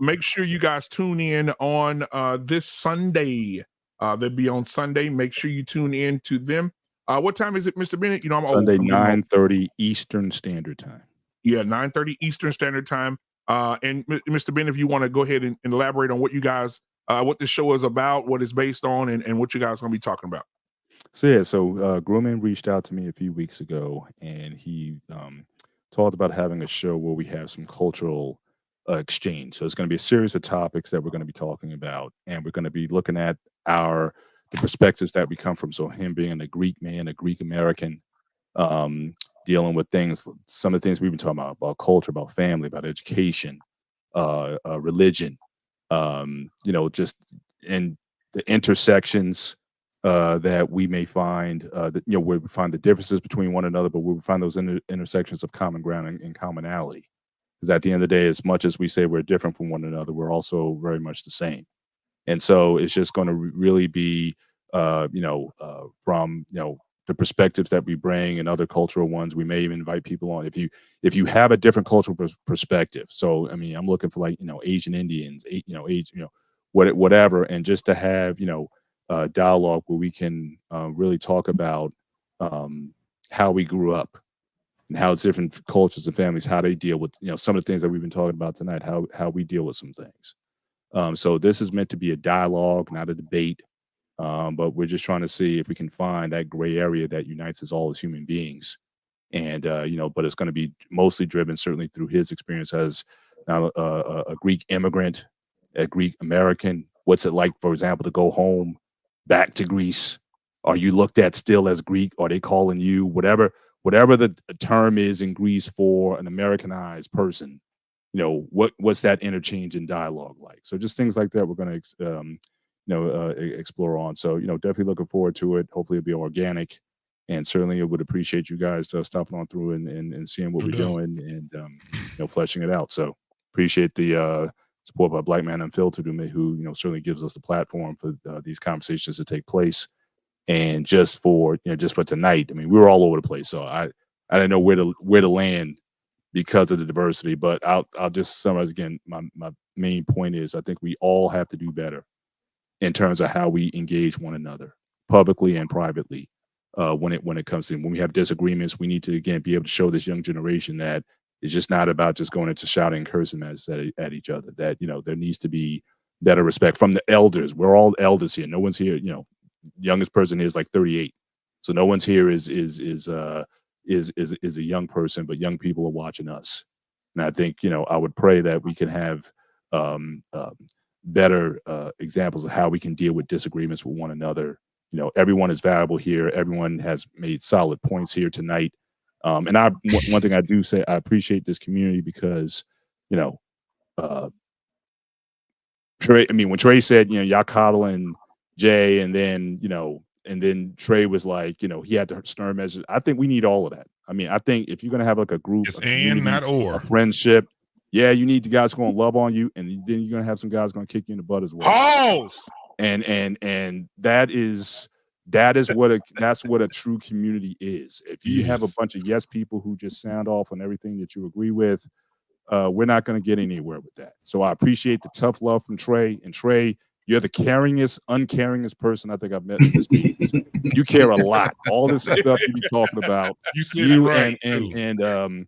make sure you guys tune in on this Sunday. They'll be on Sunday. Make sure you tune in to them. What time is it, Mr. Bennett? I'm old. Sunday, I'm getting old. 9:30 Eastern Standard Time. Yeah, 9:30 Eastern Standard Time. And Mr. Bennett, if you want to go ahead and elaborate on what you guys, what this show is about, what it's based on, and what you guys are going to be talking about. So Grumman reached out to me a few weeks ago, and he talked about having a show where we have some cultural exchange. So it's going to be a series of topics that we're going to be talking about, and we're going to be looking at the perspectives that we come from. So him being a Greek man, a Greek American, dealing with some of the things we've been talking about culture, about family, about education, religion, just in the intersections that we may find, where we find the differences between one another, but where we find those intersections of common ground and commonality. Because at the end of the day, as much as we say we're different from one another, we're also very much the same. And so it's just going to really be, from the perspectives that we bring and other cultural ones. We may even invite people on if you have a different cultural perspective. So I mean, I'm looking for Asian Indians, whatever, and just to have dialogue where we can really talk about how we grew up and how different cultures and families, how they deal with some of the things that we've been talking about tonight, how we deal with some things. So this is meant to be a dialogue, not a debate. But we're just trying to see if we can find that gray area that unites us all as human beings. And but it's going to be mostly driven certainly through his experience as now a Greek immigrant, a Greek American. What's it like, for example, to go home back to Greece? Are you looked at still as Greek? Are they calling you whatever the term is in Greece for an Americanized person? What's that interchange in dialogue like? So just things like that we're going to explore on. So definitely looking forward to it. Hopefully it'll be organic, and certainly I would appreciate you guys stopping on through and seeing what we're doing and fleshing it out. So appreciate the support by Black Man Unfiltered, who certainly gives us the platform for these conversations to take place. And just for tonight, I mean, we were all over the place, so I didn't know where to land because of the diversity. But I'll just summarize again. My main point is I think we all have to do better in terms of how we engage one another publicly and privately. When it comes to when we have disagreements, we need to again be able to show this young generation that it's just not about just going into shouting and cursing at each other. That there needs to be better respect from the elders. We're all elders here. No one's here. Youngest person here is like 38, so no one's here is a young person, but young people are watching us. And I think I would pray that we can have better examples of how we can deal with disagreements with one another. Everyone is valuable here. Everyone has made solid points here tonight. And one thing I do say, I appreciate this community because, Trey, I mean, when Trey said, y'all coddling Jay, and then Trey was like, he had the stern measures. I think we need all of that. I mean, I think if you're going to have like a group, It's a community, not or. a friendship, yeah, you need the guys going to love on you, and then you're going to have some guys going to kick you in the butt as well. Pause. And that is that's what a true community is. If you have a bunch of yes people who just sound off on everything that you agree with, we're not going to get anywhere with that. So I appreciate the tough love from Trey. And Trey, you're the uncaringest person I think I've met in this species. You care a lot. All this stuff you be talking about. You said it right, and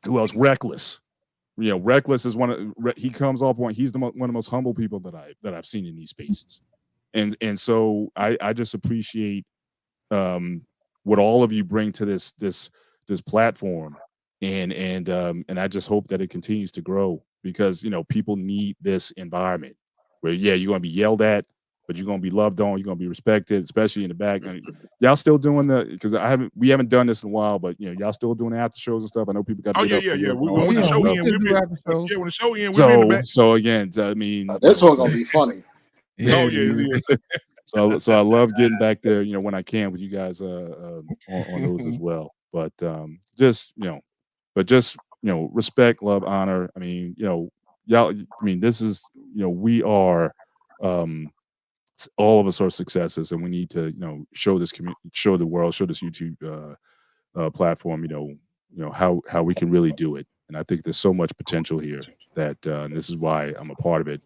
who else? Reckless. Reckless is he comes off one. He's one of the most humble people that I've seen in these spaces. And so I just appreciate what all of you bring to this platform, and I just hope that it continues to grow, because people need this environment where you're going to be yelled at, but you're going to be loved on, you're going to be respected, especially in the back. Y'all still doing because we haven't done this in a while, but y'all still doing the after shows and stuff. I know people got to get up. When the show ends, when the show ends, we'll be in the back. So again, I mean, this one's gonna be funny. Oh yeah, it is. So I love getting back there, when I can with you guys on those as well. But just respect, love, honor. I mean, y'all. I mean, this is we are all of us are successes, and we need to show this community, show the world, show this YouTube platform, how we can really do it. And I think there's so much potential here that this is why I'm a part of it.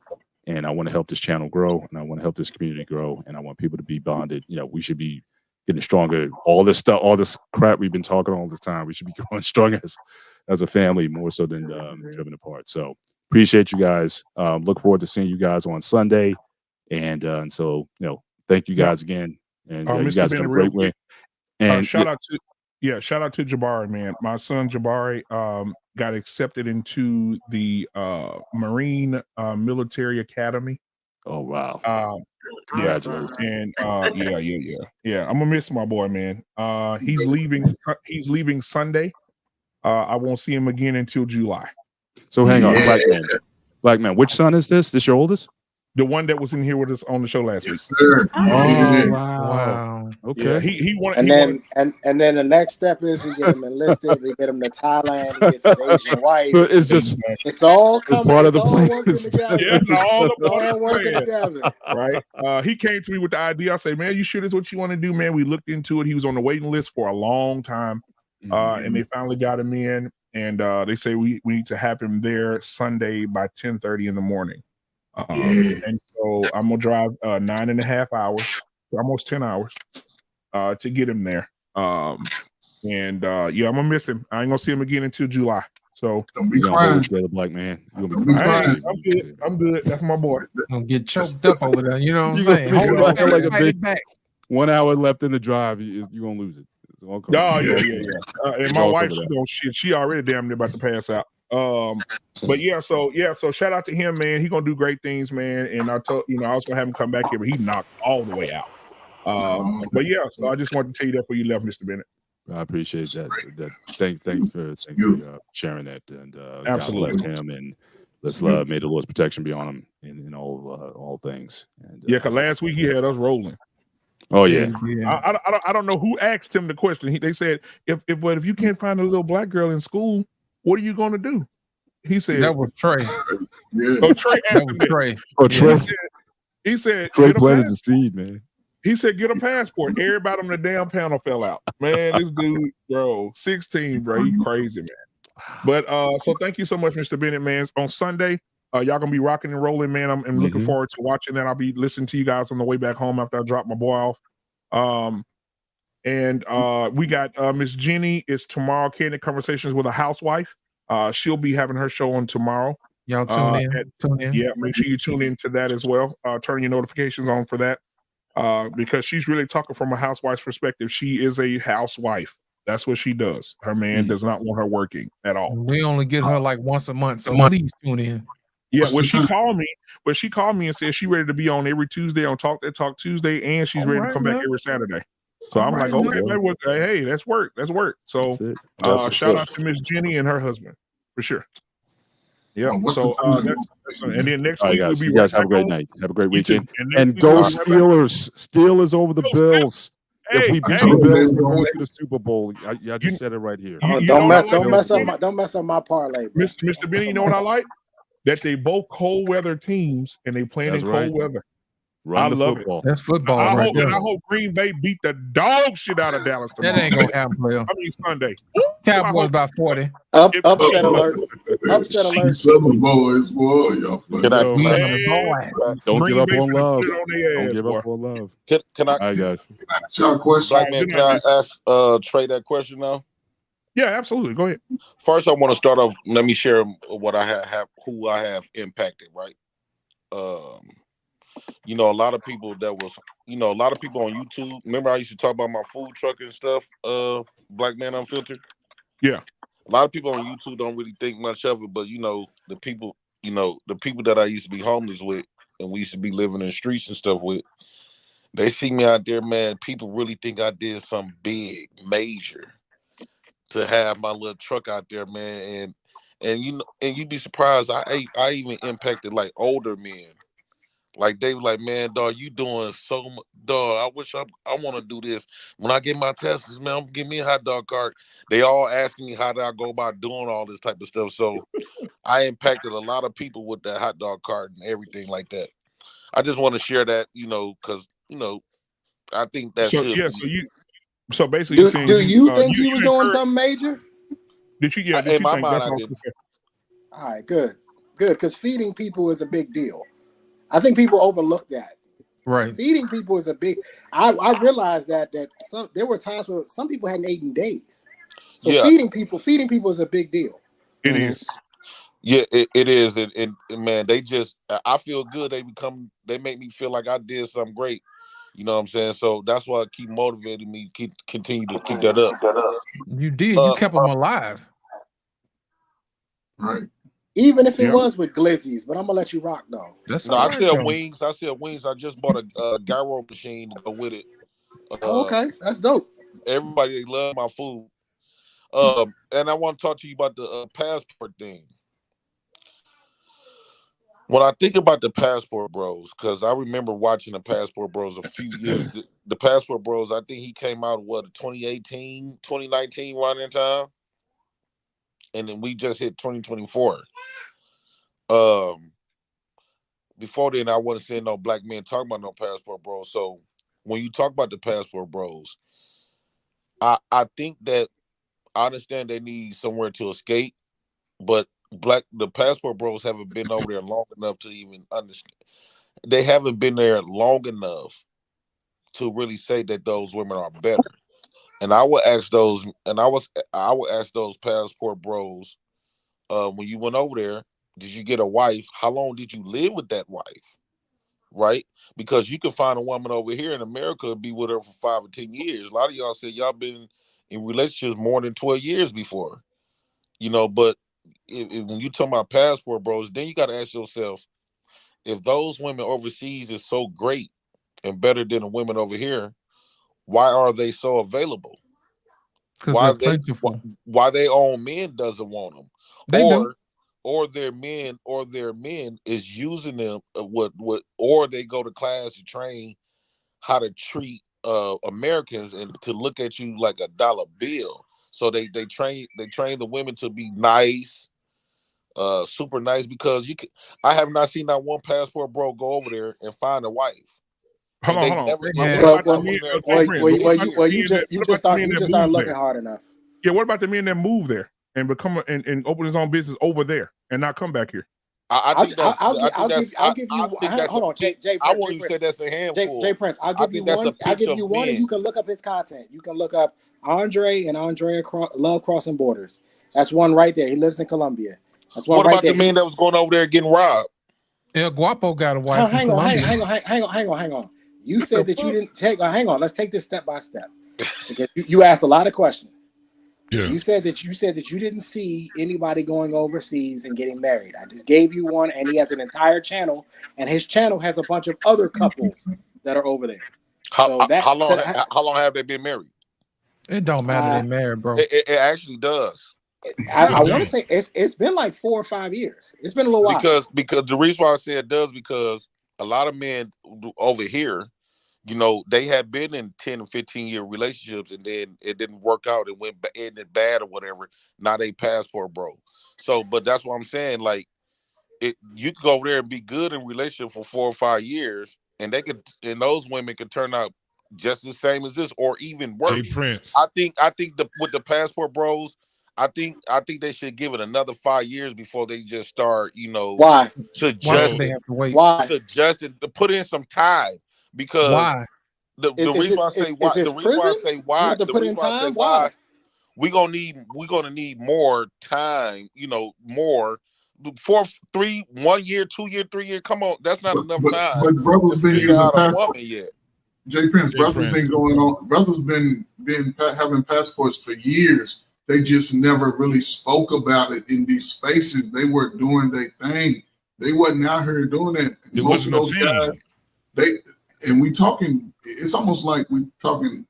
And I want to help this channel grow, and I want to help this community grow, and I want people to be bonded. We should be getting stronger. All this stuff, all this crap we've been talking all this time, we should be growing stronger as a family, more so than driven apart. So appreciate you guys. Look forward to seeing you guys on Sunday. And so, thank you guys again. And you guys have a great way. And shout out to Jabari, man. My son Jabari got accepted into the Marine Military Academy. Oh wow! Congratulations. And yeah. I'm gonna miss my boy, man. He's leaving Sunday. I won't see him again until July. So hang on, Black man. Which son is this? This your oldest? The one that was in here with us on the show last week. Sir. Oh wow! Okay. Yeah, he wanted, and then the next step is we get him enlisted, we get him to Thailand, he gets his Asian wife. It's all coming. Part of the plan. Working together. Yeah, it's all working together. Right. He came to me with the idea. I said, man, you sure this is what you want to do, man? We looked into it. He was on the waiting list for a long time, and they finally got him in. And they say we need to have him there Sunday by 10:30 in the morning. And so I'm gonna drive 9.5 hours, almost 10 hours, to get him there. I'm gonna miss him. I ain't gonna see him again until July. So don't be crying, Black man. Don't be crying. I'm good. That's my boy. Don't get choked up over there. You know what I'm saying? Hold on, like a big back. 1 hour left in the drive. You're gonna lose it. Oh yeah. And my wife, she already damn near about to pass out. But so shout out to him, man. He gonna do great things, man. And I was gonna have him come back here, but he knocked all the way out. But yeah, so I just wanted to tell you that before you left, Mr. Bennett. I appreciate that. Thanks for sharing that. And absolutely, God bless him, and let's may the Lord's protection be on him in all things. And because last week he had us rolling. Oh yeah. I don't know who asked him the question. They said if you can't find a little black girl in school, what are you going to do? He said that was Trey. Oh, Trey. That was Trey. Oh, Trey. He said Trey planted the seed, man. He said, get a passport. Everybody on the damn panel fell out. Man, this dude, bro, 16, bro. He crazy, man. But so thank you so much, Mr. Bennett, man. On Sunday, y'all gonna be rocking and rolling, man. I'm looking forward to watching that. I'll be listening to you guys on the way back home after I drop my boy off. And we got Miss Jenny is tomorrow, Candid Conversations with a Housewife. She'll be having her show on tomorrow. Y'all tune in. Yeah, make sure you tune into that as well. Turn your notifications on for that. Because she's really talking from a housewife's perspective. She is a housewife. That's what she does. Her man does not want her working at all. We only get her like once a month, so please tune in. Yeah, she called me and said she's ready to be on every Tuesday on Talk That Talk Tuesday, and she's ready to come back every Saturday. So I'm like, okay, hey, that's work. So shout out to Miss Jenny and her husband for sure. Yeah. And then next week you guys have a great night. Have a great weekend. And go Steelers! Steelers over the Bills. If we beat the Bills, we're going to the Super Bowl. I just said it right here. Don't mess up my parlay, bro. Mr. Benny. You know what I like? That they both cold weather teams and they playing in cold weather. Run the love it. football. That's football I right hope, there. and I hope Green Bay beat the dog shit out of Dallas That tomorrow. ain't gonna happen, player. I mean Sunday. Ooh, I Cowboys hope by 40. Upset alert. Upset alert. Southern boys, boy, y'all funny. Can I? Yo, Can I? Southern boy. don't Green give up Bay on finna love. put it on their Don't ass, give boy. up on love. Can I? All right, guys. Y'all question. Black man, good can I night, ask Trey that question now? Yeah, absolutely. Go ahead. First, I want to start off. Let me share what I have who I have impacted. Right. You know, a lot of people a lot of people on YouTube. Remember, I used to talk about my food truck and stuff. Black Man Unfiltered. Yeah. A lot of people on YouTube don't really think much of it, but the people that I used to be homeless with, and we used to be living in the streets and stuff with. They see me out there, man. People really think I did something big, major, to have my little truck out there, man. And you'd be surprised. I even impacted like older men. Like they were like, man, dog, you doing so much, dog. I wish I want to do this. When I get my tests, man, give me a hot dog cart. They all asking me how do I go about doing all this type of stuff. So I impacted a lot of people with that hot dog cart and everything like that. I just want to share that, because I think that So should yeah, be. so basically you're saying Do you think you he was doing encourage, something major? did you In my think mind, that's I all? did. All right, good. Because feeding people is a big deal. I think people overlook that. Right. Feeding people is a big. I realized that there were times where some people hadn't eaten days. So Yeah, feeding people is a big deal. It is. yeah, it is, and man, I feel good. They make me feel like I did something great. You know what I'm saying? So that's why I keep motivating me, continue to keep that up. You did. You kept them alive. Right. Even if it Yeah. was with glizzies, but I'm gonna let you rock though. That's No, all I right, sell though. wings. I just bought a gyro machine to go with it. Oh, okay, that's dope. Everybody they love my food. And I want to talk to you about the passport thing. When I think about the Passport Bros, because I remember watching the Passport Bros a few years. The Passport Bros, I think he came out 2018, 2019 running time, and then we just hit 2024. Before then, I wasn't seeing no black men talking about no Passport Bros. So when you talk about the Passport Bros, I think that I understand they need somewhere to escape, but the Passport Bros haven't been over there long enough to even understand. They haven't been there long enough to really say that those women are better. And I would ask those, I would ask those Passport Bros, when you went over there, did you get a wife? How long did you live with that wife? Right? Because you can find a woman over here in America and be with her for 5 or 10 years. A lot of y'all said y'all been in relationships more than 12 years before. But when you talk about Passport Bros, then you got to ask yourself, if those women overseas is so great and better than the women over here, why are they so available? Because they're plentiful. Why their own men doesn't want them, They do. or their men is using them, or they go to class to train how to treat Americans and to look at you like a dollar bill. So they train the women to be nice, super nice, because I have not seen that one Passport Bro go over there and find a wife. Hold And on. they What never about the men? You just aren't looking hard enough. Yeah. What about the men that move there and become and open his own business over there and not come back here? I'll give you. Hold on, Jay. I won't even say that's a handful. Jay Prince. I'll give you one. I'll give you one, and you can look up his content. You can look up Andre and Andrea Love Crossing Borders. That's one right there. He lives in Colombia. That's one What right about there. the man that was going over there getting robbed? El Guapo got a wife. Hang on. You said that you didn't take. Hang on. Let's take this step by step, because you asked a lot of questions. Yeah. You said that you didn't see anybody going overseas and getting married. I just gave you one, and he has an entire channel, and his channel has a bunch of other couples that are over there. How long have they been married? It don't matter. They married, bro. It actually does. I want to say it's been like 4 or 5 years. It's been a little while. Because the reason why I say it does, because a lot of men over here, they had been in 10 or 15-year relationships, and then it didn't work out. It went ended bad or whatever. Now they Passport Bro. So, but that's what I'm saying. Like, you can go over there and be good in relationship for 4 or 5 years, and those women could turn out just the same as this or even Jay worse. Prince. I think with the passport bros, I think they should give it another 5 years before they just start, Why? Why should suggesting they have to wait? Why? to put in some time because Why? the Is reason it why I say is why this the reason why I prison? say You why have to the put reason in why I say time. why Why? we're gonna need more time, more for 1 year, 2 year, 3 year. Come on, that's not enough time But to brothers been figure using out a passport. woman yet. J Prince, Jay brothers Prince. been going on. Brothers been having passports for years. They just never really spoke about it in these spaces. They were doing their thing. They wasn't out here doing that. It Most of wasn't a those guys, thing. we talking. It's almost like we talking.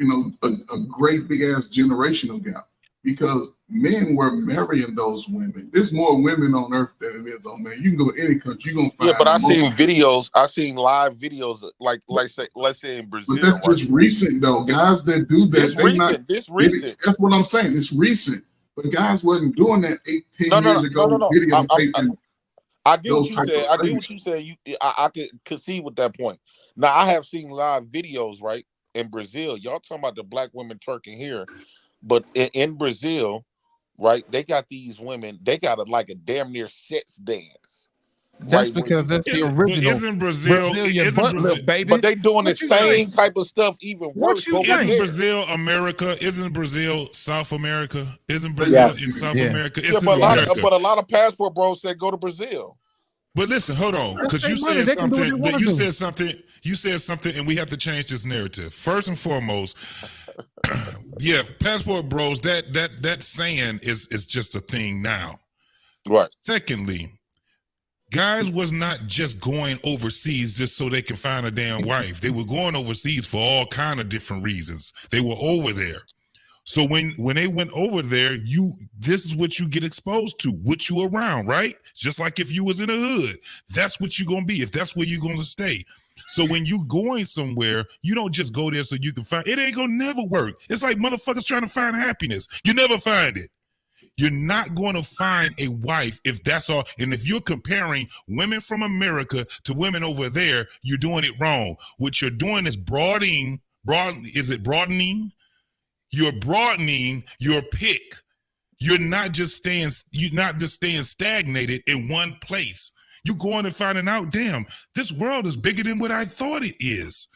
A great big ass generational gap because men were marrying those women. There's more women on earth than it is on men. You can go to any country, you're gonna Yeah, find but more. I seen live videos like let's say in But Brazil, that's right? just recent though. Guys that do that, they not. This recent. That's what I'm saying. It's recent. But guys wasn't doing that 8, 10 No, no, years no, no, no, ago, no. videotaping I get what those you type said. of I get what you relationships. said. I could concede with that point. Now I have seen live videos, right, in Brazil. Y'all talking about the black women twerking here, but in Brazil, right, they got these women. They got like a damn near sex dance, That's right? Where because that's the But original isn't Brazil? Brazilian Isn't butt Brazil? lip, baby. but they doing the What you think? same type of stuff, even What worse you over think? Isn't there. Brazil America? Isn't Brazil South America? Isn't Brazil in Yes. South Yeah. America? Yeah, It's in America. but a lot of passport bros said go to Brazil. But listen, hold on, That's because their money. They can do what they want to do. you said something, and we have to change this narrative. First and foremost, yeah, passport bros. That saying is just a thing now. Right. Secondly, guys was not just going overseas just so they can find a damn wife. They were going overseas for all kind of different reasons. They were over there. So when they went over there, this is what you get exposed to, what you around, right? Just like if you was in a hood, that's what you're gonna be. If that's where you're gonna stay. So when you going somewhere, you don't just go there so you can find it. Ain't gonna never work. It's like motherfuckers trying to find happiness. You never find it. You're not going to find a wife if that's all. And if you're comparing women from America to women over there, you're doing it wrong. What you're doing is broadening. You're broadening your pick. You're not just staying stagnated in one place. You're going and finding out, damn, this world is bigger than what I thought it is.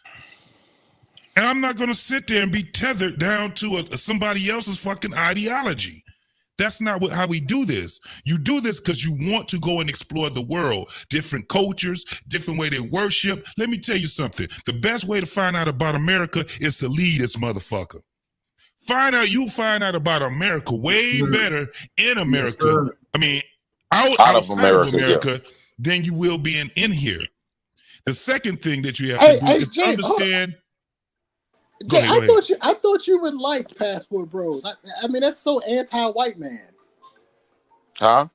And I'm not going to sit there and be tethered down to somebody else's fucking ideology. That's not how we do this. You do this because you want to go and explore the world, different cultures, different way they worship. Let me tell you something. The best way to find out about America is to lead this motherfucker. Find out about America way better in America. I mean, outside of America than you will be in here. The second thing that you have to do is Jay, understand. Jay, I thought you would like passport bros. I mean, that's so anti-white man. Huh?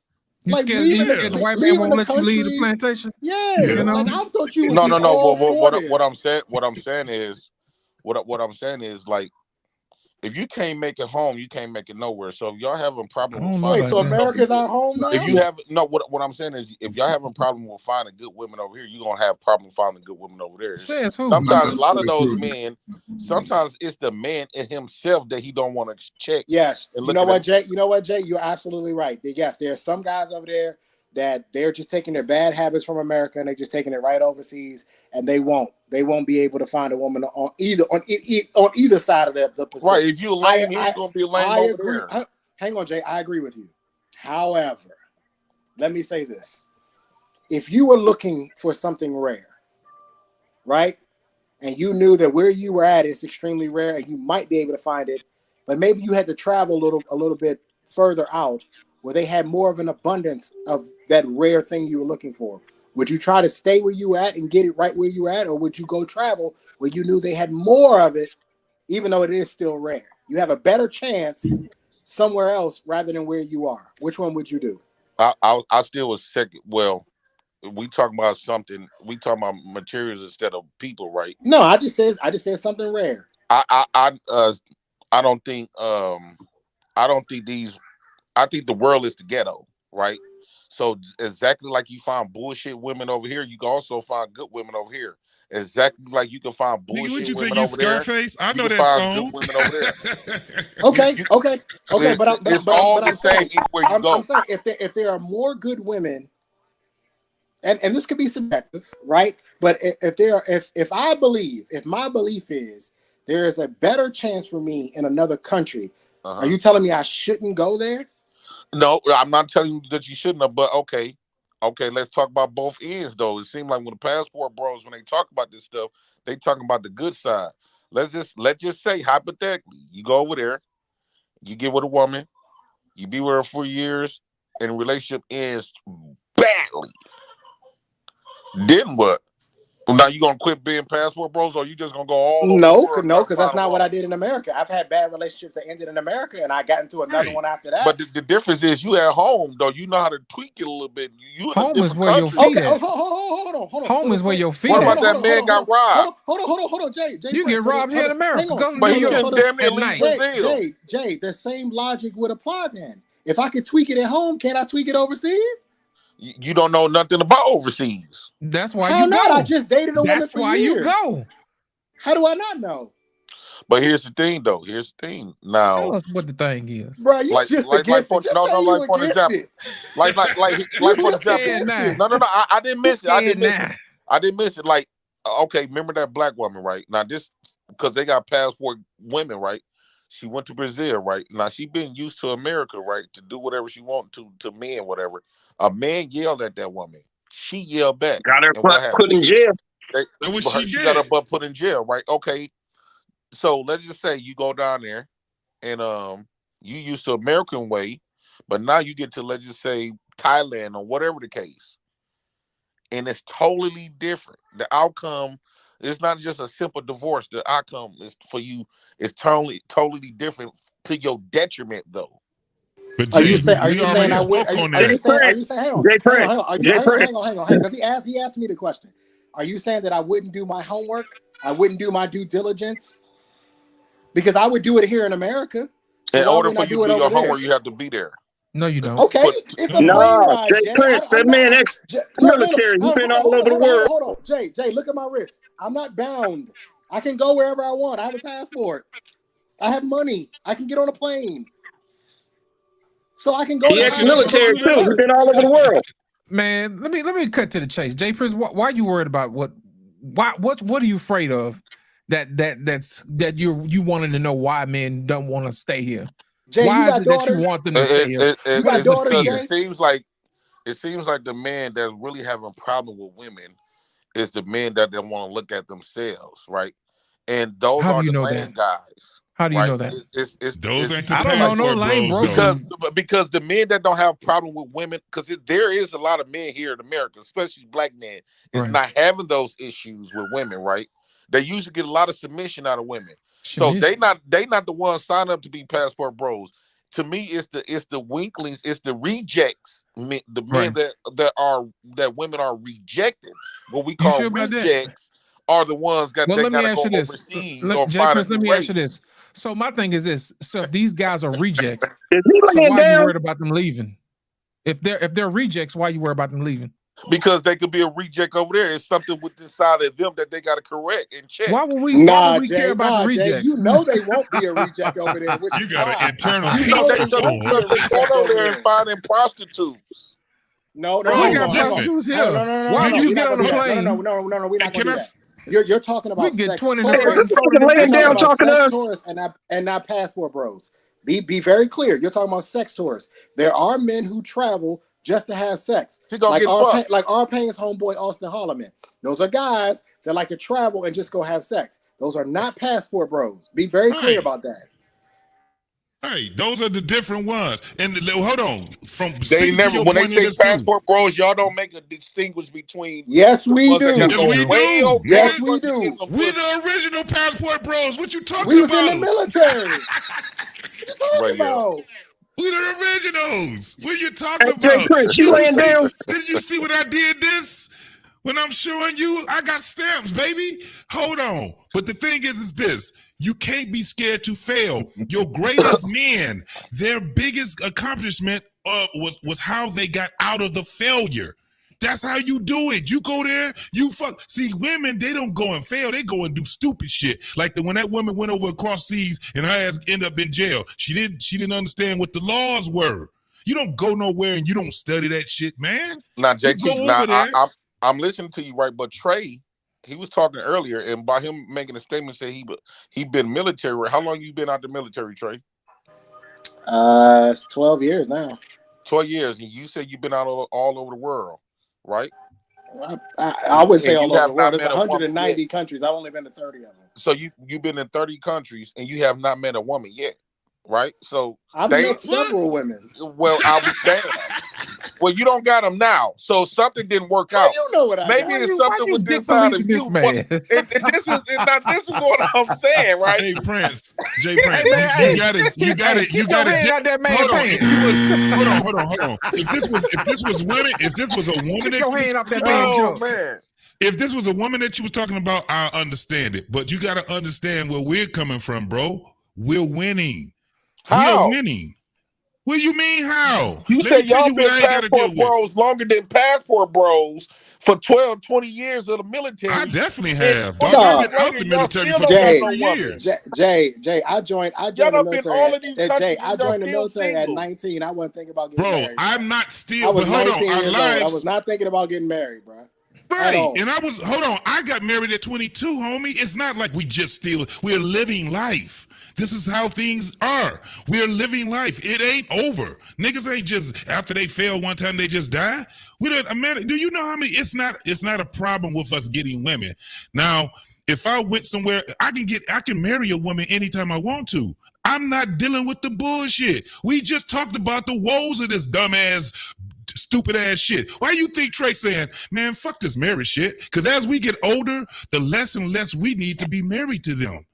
You Like scared, leaving the white man won't let you leave the plantation? Yeah, You know? like I thought you would No, be no, no. all for this. What I'm saying is like, if you can't make it home, you can't make it nowhere. So if y'all having problem with finding, so America's our home now. if you have what I'm saying is, if y'all having problem with finding good women over here, you're gonna have problem finding good women over there. Says who? Sometimes a lot of those men, sometimes it's the man in himself that he don't want to check. Yes, and you know what, Jay? You know what, Jay? You're absolutely right. Yes, there are some guys over there that they're just taking their bad habits from America and they're just taking it right overseas, and they won't be able to find a woman on either side of the Pacific. Right? If you lame, he's gonna be lame over agree. there. Hang on, Jay. I agree with you. However, let me say this: if you were looking for something rare, right, and you knew that where you were at is extremely rare, and you might be able to find it, but maybe you had to travel a little bit further out, where they had more of an abundance of that rare thing you were looking for. Would you try to stay where you were at and get it right where you were at, or would you go travel where you knew they had more of it, even though it is still rare? You have a better chance somewhere else rather than where you are. Which one would you do? I still was second. Well, we talking about something. We talking about materials instead of people, right? No, I just said something rare. I don't think I think the world is the ghetto, right? So exactly like you find bullshit women over here, you can also find good women over here. exactly like you can find Nigga, what bullshit you think women you over there. Scarface? I You know can that find song. good women over there. Okay, okay, It's all the I'm same saying, anywhere you go. I'm saying if there are more good women, and this could be subjective, right? But if I believe, if my belief is there is a better chance for me in another country, are you telling me I shouldn't go there? No, I'm not telling you that you shouldn't have, but okay, let's talk about both ends though. It seems like when the passport bros, when they talk about this stuff, they talking about the good side. Let's just say hypothetically, you go over there, you get with a woman, you be with her for years, and the relationship ends badly. Then what? Well, now you gonna quit being passport bros, or you just gonna go all over the No, world? because that's not what I did in America. I've had bad relationships that ended in America, and I got into another one after that. But the difference is you at home though. You know how to tweak it a little bit. You in a Home is different where your country. feet Okay, at. hold on. Home So is where your feet What at. about that man got robbed? Hold on, Jay. You get robbed here in America. Go to But New he York couldn't damn near at leave night. Brazil. Jay, the same logic would apply then. If I could tweak it at home, can't I tweak it overseas? You don't know nothing about overseas. That's why How you not? go. I just dated a woman That's for why years. you go. How do I not know? But here's the thing, though. Now, Tell us what the thing is, bro. You just against it. Just say you against it. Like for example. No. I didn't miss it. I didn't miss it. Like, okay, remember that black woman, right? Now this because they got passport women, right? She went to Brazil, right? Now she been used to America, right? To do whatever she want to men, whatever. A man yelled at that woman. She yelled back. Got her and what happened? put in jail. She got her butt put in jail, right? Okay. So let's just say you go down there and you used to American way, but now you get to, let's just say, Thailand or whatever the case. And it's totally different. The outcome is not just a simple divorce. The outcome is for you is totally different to your detriment though. But Are you saying I would? Are you saying? Hang on. Because he asked me the question. Are you saying that I wouldn't do my homework? I wouldn't do my due diligence? Because I would do it here in America. So in order for you to do your homework, you have to be there. No, you don't. Okay, it's a plane ride, Jay Jay. Prince, that man ex-military. He's been all over the world. Hold on, Jay, look at my wrist. I'm not bound. I can go wherever I want. I have a passport. I have money. I can get on a plane. So I can go. He ex-military too. He's been all over the world. Man, let me cut to the chase. Jay Prince, why are you worried about what are you afraid of? That you wanting to know why men don't want to stay here. Jay, why you got is it that daughters? you want them to stay here? You got daughters, Jay? It seems like the man that's really having problem with women is the men that don't want to look at themselves, right? And those are the lame guys. How do you know that? Those ain't the I don't know no lame bros. Because the men that don't have problem with women, because there is a lot of men here in America, especially black men, is not having those issues with women, right? They usually get a lot of submission out of women. So they not the ones sign up to be passport bros. To me, it's the winklings, it's the rejects, the men that women are rejecting. What we call rejects are the ones that they gotta go overseas or find a new race. Ask you this. So my thing is this: so if these guys are rejects, so why are you worried about them leaving? If they're rejects, why are you worried about them leaving? Because they could be a reject over there. It's something with this side of them that they got to correct and check. Why would we care about the rejects? Jay, you know they won't be a reject over there. You got an internal. They go over there and finding prostitutes. No. We got prostitutes here. Why did you get on the plane? No, we're not going to do that. You're talking about sex tourists and not passport bros. Be very clear. You're talking about sex tourists. There are men who travel just to have sex. Like our Payne's homeboy Austin Holloman. Those are guys that like to travel and just go have sex. Those are not passport bros. Be very clear about that. Hey, those are the different ones. And hold on, they never when they say passport bros, y'all don't make a distinguish between. Yes, we do. Yes, we do. We the original passport bros. What you talking about? We was in the military. What you talking about? We the originals. What are you talking about? Jay Prince, you laying down? Didn't you see what I did this? When I'm showing you, I got stamps, baby. Hold on. But the thing is this. You can't be scared to fail. Your greatest men, their biggest accomplishment was how they got out of the failure. That's how you do it. You go there, you fuck. See, women, they don't go and fail. They go and do stupid shit. Like when that woman went over across seas and her ass ended up in jail. She didn't understand what the laws were. You don't go nowhere and you don't study that shit, man. Now, You JT, go now over there. I'm listening to you, right? But Trey, he was talking earlier, and by him making a statement, say he been military. How long you been out the military, Trey? It's 12 years now. 12 years, and you said you've been out all over the world, right? I wouldn't say all over the world. It's There's 190 countries. I've only been to 30 of them. So you've been in 30 countries, and you have not met a woman yet, right? So I've met several women. Well, I was damn. Well, you don't got them now, so something didn't work out. You know what I Maybe got. it's something with this side of you. Man. This is what I'm saying, right? Hey Prince, Jay Prince, you got it. Hold on. If this was a woman that your hand up that man junk. Man. If this was a woman that you was talking about, I understand it. But you got to understand where we're coming from, bro. We're winning. How? We're winning. What do you mean how? You said y'all been passport bros longer than passport bros for 12, 20 years of the military. I definitely have. Dog, I've been out the military for 20 years. Jay, I joined the military. all of these Jay, I countries, joined the y'all military still at single. 19. I wasn't thinking about getting married. I'm not still. I was But hold 19 on, our years lives. old. I was not thinking about getting married, bro. Right. And I got married at 22, homie. It's not like we're living life. This is how things are. We're living life. It ain't over. Niggas ain't just after they fail one time, they just die. Do you know how many? It's not a problem with us getting women. Now, if I went somewhere, I can marry a woman anytime I want to. I'm not dealing with the bullshit. We just talked about the woes of this dumbass, stupid ass shit. Why you think Trey saying, man, fuck this marriage shit? Because as we get older, the less and less we need to be married to them.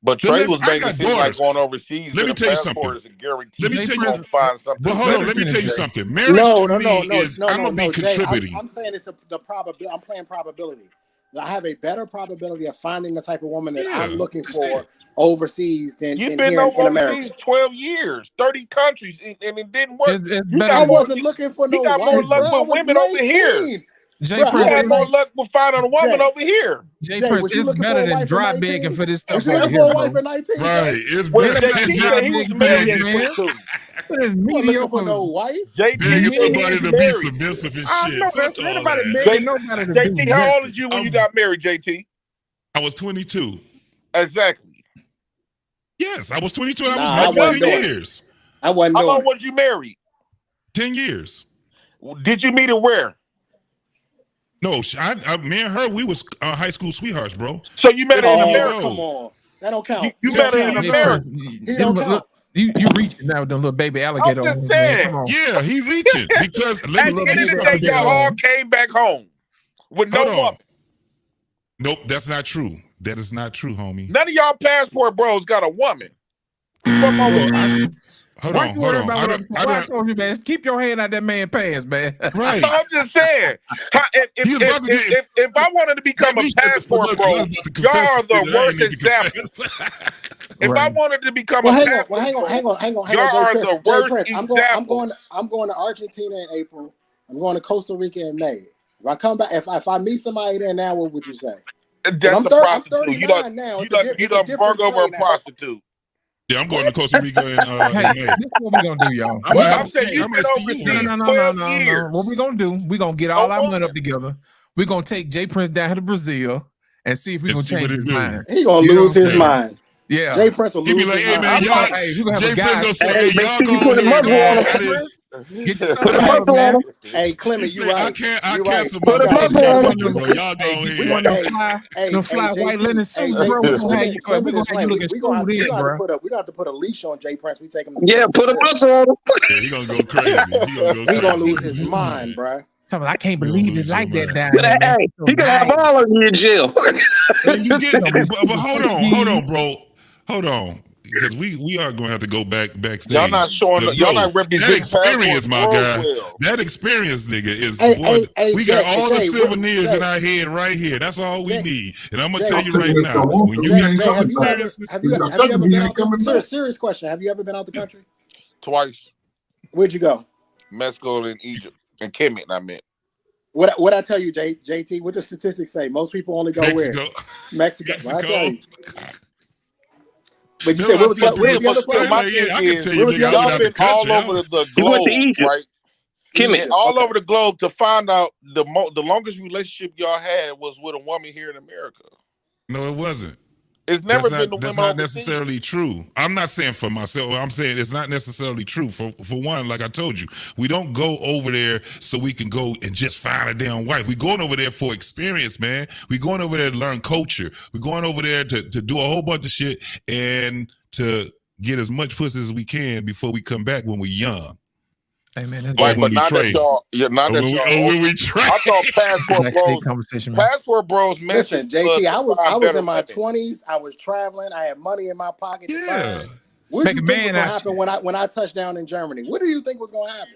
But Trey was making it seem like going overseas. Let me tell you something. Is a guarantee. Let me tell you. Find something. But hold on. Let me tell you something. Marriage No, to me is I'm gonna be contributing. I'm saying it's the probability. I'm playing probability. I have a better probability of finding the type of woman that I'm looking for overseas than You've in been here in America. overseas 12 years, 30 countries, and it didn't work. I wasn't looking for no You got more luck with women over here. You had more luck with finding a woman over here. Jay Prince, it's better than dry begging for this stuff over here. Right, it's better. He was married at 22. Looking for no wife. JT, somebody to be submissive and shit. JT, how old is you when you got married, JT? I was 22. Exactly. Yes, I was 22. I was married 10 years. I wasn't. How long was you married? 10 years. Did you meet her where? No, me and her, we was high school sweethearts, bro. So you met her in America? Come on, that don't count. You met her in America. He don't count. You reaching now with them little baby alligator. I'm just saying. Yeah, he reaching because at the end of the day, y'all all came back home with no woman. Nope, that's not true. That is not true, homie. None of y'all passport bros got a woman. Hold on. I told you, man, keep your hand out that man's pants, man. Right. I'm just saying. If I wanted to become a passport bro, y'all are the worst example. If I wanted to become a passport hang on. y'all are the worst example. I'm going to Argentina in April. I'm going to Costa Rica in May. If I come back, if I meet somebody there now, what would you say? I'm 39 now. You done brung over a prostitute. Yeah, I'm going to Costa Rica in May. This is what we're going to do, y'all. I'm saying you've been overseas No. 12 years. What we're going to do, we're going to get all our money up together. We're going to take Jay Prince down to Brazil and see if we can change his mind. He going to lose his mind. Yeah. Jay Prince will lose his mind. Hey, man, y'all, Jay Prince going to say, hey, y'all put going the muscle on him. Hey, Clement, you right. I cancel Put my a muscle on him. bro. Y'all go ahead. No fly white linen suits, bro. We're going to have you looking smooth in, bro. We got to put a leash on Jay Prince. We take him. Yeah, put a muscle on him. Yeah, he gonna go crazy. He gonna lose his mind, bro. I can't believe it's like that down there. Hey, he could have all of you in jail. But hold on, bro. Hold on. Because we are going to have to go backstage. Y'all not showing. Y'all not representing that experience, my guy. That experience, nigga, is. We got all the souvenirs in our head right here. That's all we need. And I'm gonna tell you right now, when you get those experiences, have you ever been out? Serious question. Have you ever been out the country? Twice. Where'd you go? Mexico and Egypt and Kemet. I meant. What I tell you, JT? What the statistics say? Most people only go Mexico. where? Mexico. What I tell you. But you No, said where was the other Still, place? my thing is, Where was the other y'all place? been all over the globe, right? Egypt, All over the globe to find out the longest relationship y'all had was with a woman here in America. No, it wasn't. It's never That's been the that's women not overseas. necessarily true. I'm not saying for myself. I'm saying it's not necessarily true. For one, like I told you, we don't go over there so we can go and just find a damn wife. We're going over there for experience, man. We're going over there to learn culture. We're going over there to do a whole bunch of shit and to get as much pussy as we can before we come back when we're young. Hey man, Right, but not that y'all. Yeah, not that y'all. When we trade. I thought passport bros. Conversation, man. Passport bros. Listen, JT, I was in my 20s. I was traveling. I had money in my pocket. Yeah. What do Make you a think was man going to out happen when I touched down in Germany? What do you think was going to happen?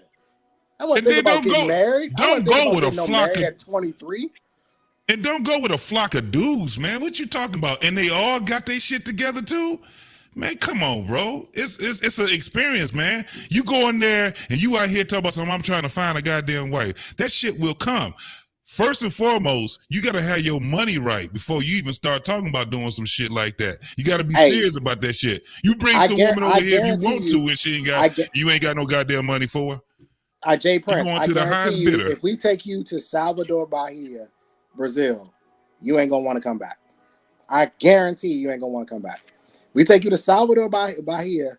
I wasn't And thinking then about getting married. I wasn't don't thinking go about with a getting flock married of at 23. And don't go with a flock of dudes, man. What you talking about? And they all got their shit together too? Man, come on, bro. It's an experience, man. You go in there and you out here talking about something, I'm trying to find a goddamn wife. That shit will come. First and foremost, you got to have your money right before you even start talking about doing some shit like that. You got to be serious about that shit. You bring some woman over here if you want to, and she ain't got you ain't got no goddamn money for her. Jay Prince, going I to the guarantee highest you, bidder. if we take you to Salvador Bahia, Brazil, you ain't gonna want to come back. I guarantee you ain't gonna want to come back. We take you to Salvador Bahia,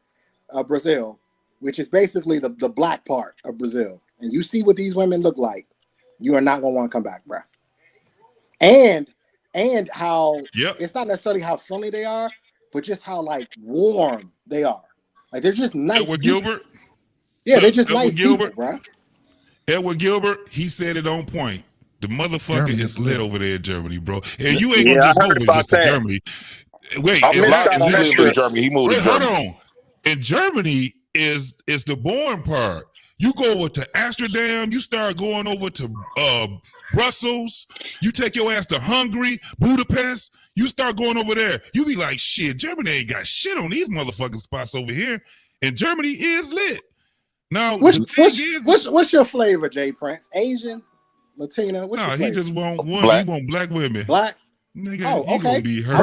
Brazil, which is basically the black part of Brazil, and you see what these women look like. You are not gonna want to come back, bro. And how it's not necessarily how friendly they are, but just how like warm they are. Like they're just nice. Edward people. Gilbert? Yeah, they're just Edward nice Gilbert? people, bro. Edward Gilbert, he said it on point. The motherfucker is lit over there in Germany, bro. And you ain't gonna just go over just to Germany. Wait, He lives in Germany. He moved to Germany. Hold on. And Germany is the boring part. You go over to Amsterdam, you start going over to Brussels, you take your ass to Hungary, Budapest, you start going over there. You be like, shit, Germany ain't got shit on these motherfucking spots over here. And Germany is lit. Now, what's your flavor, Jay Prince? Asian? Latina? What's your flavor? He just want one. Black. He want black women. Black? Nigga, oh, okay. You gonna be hurt.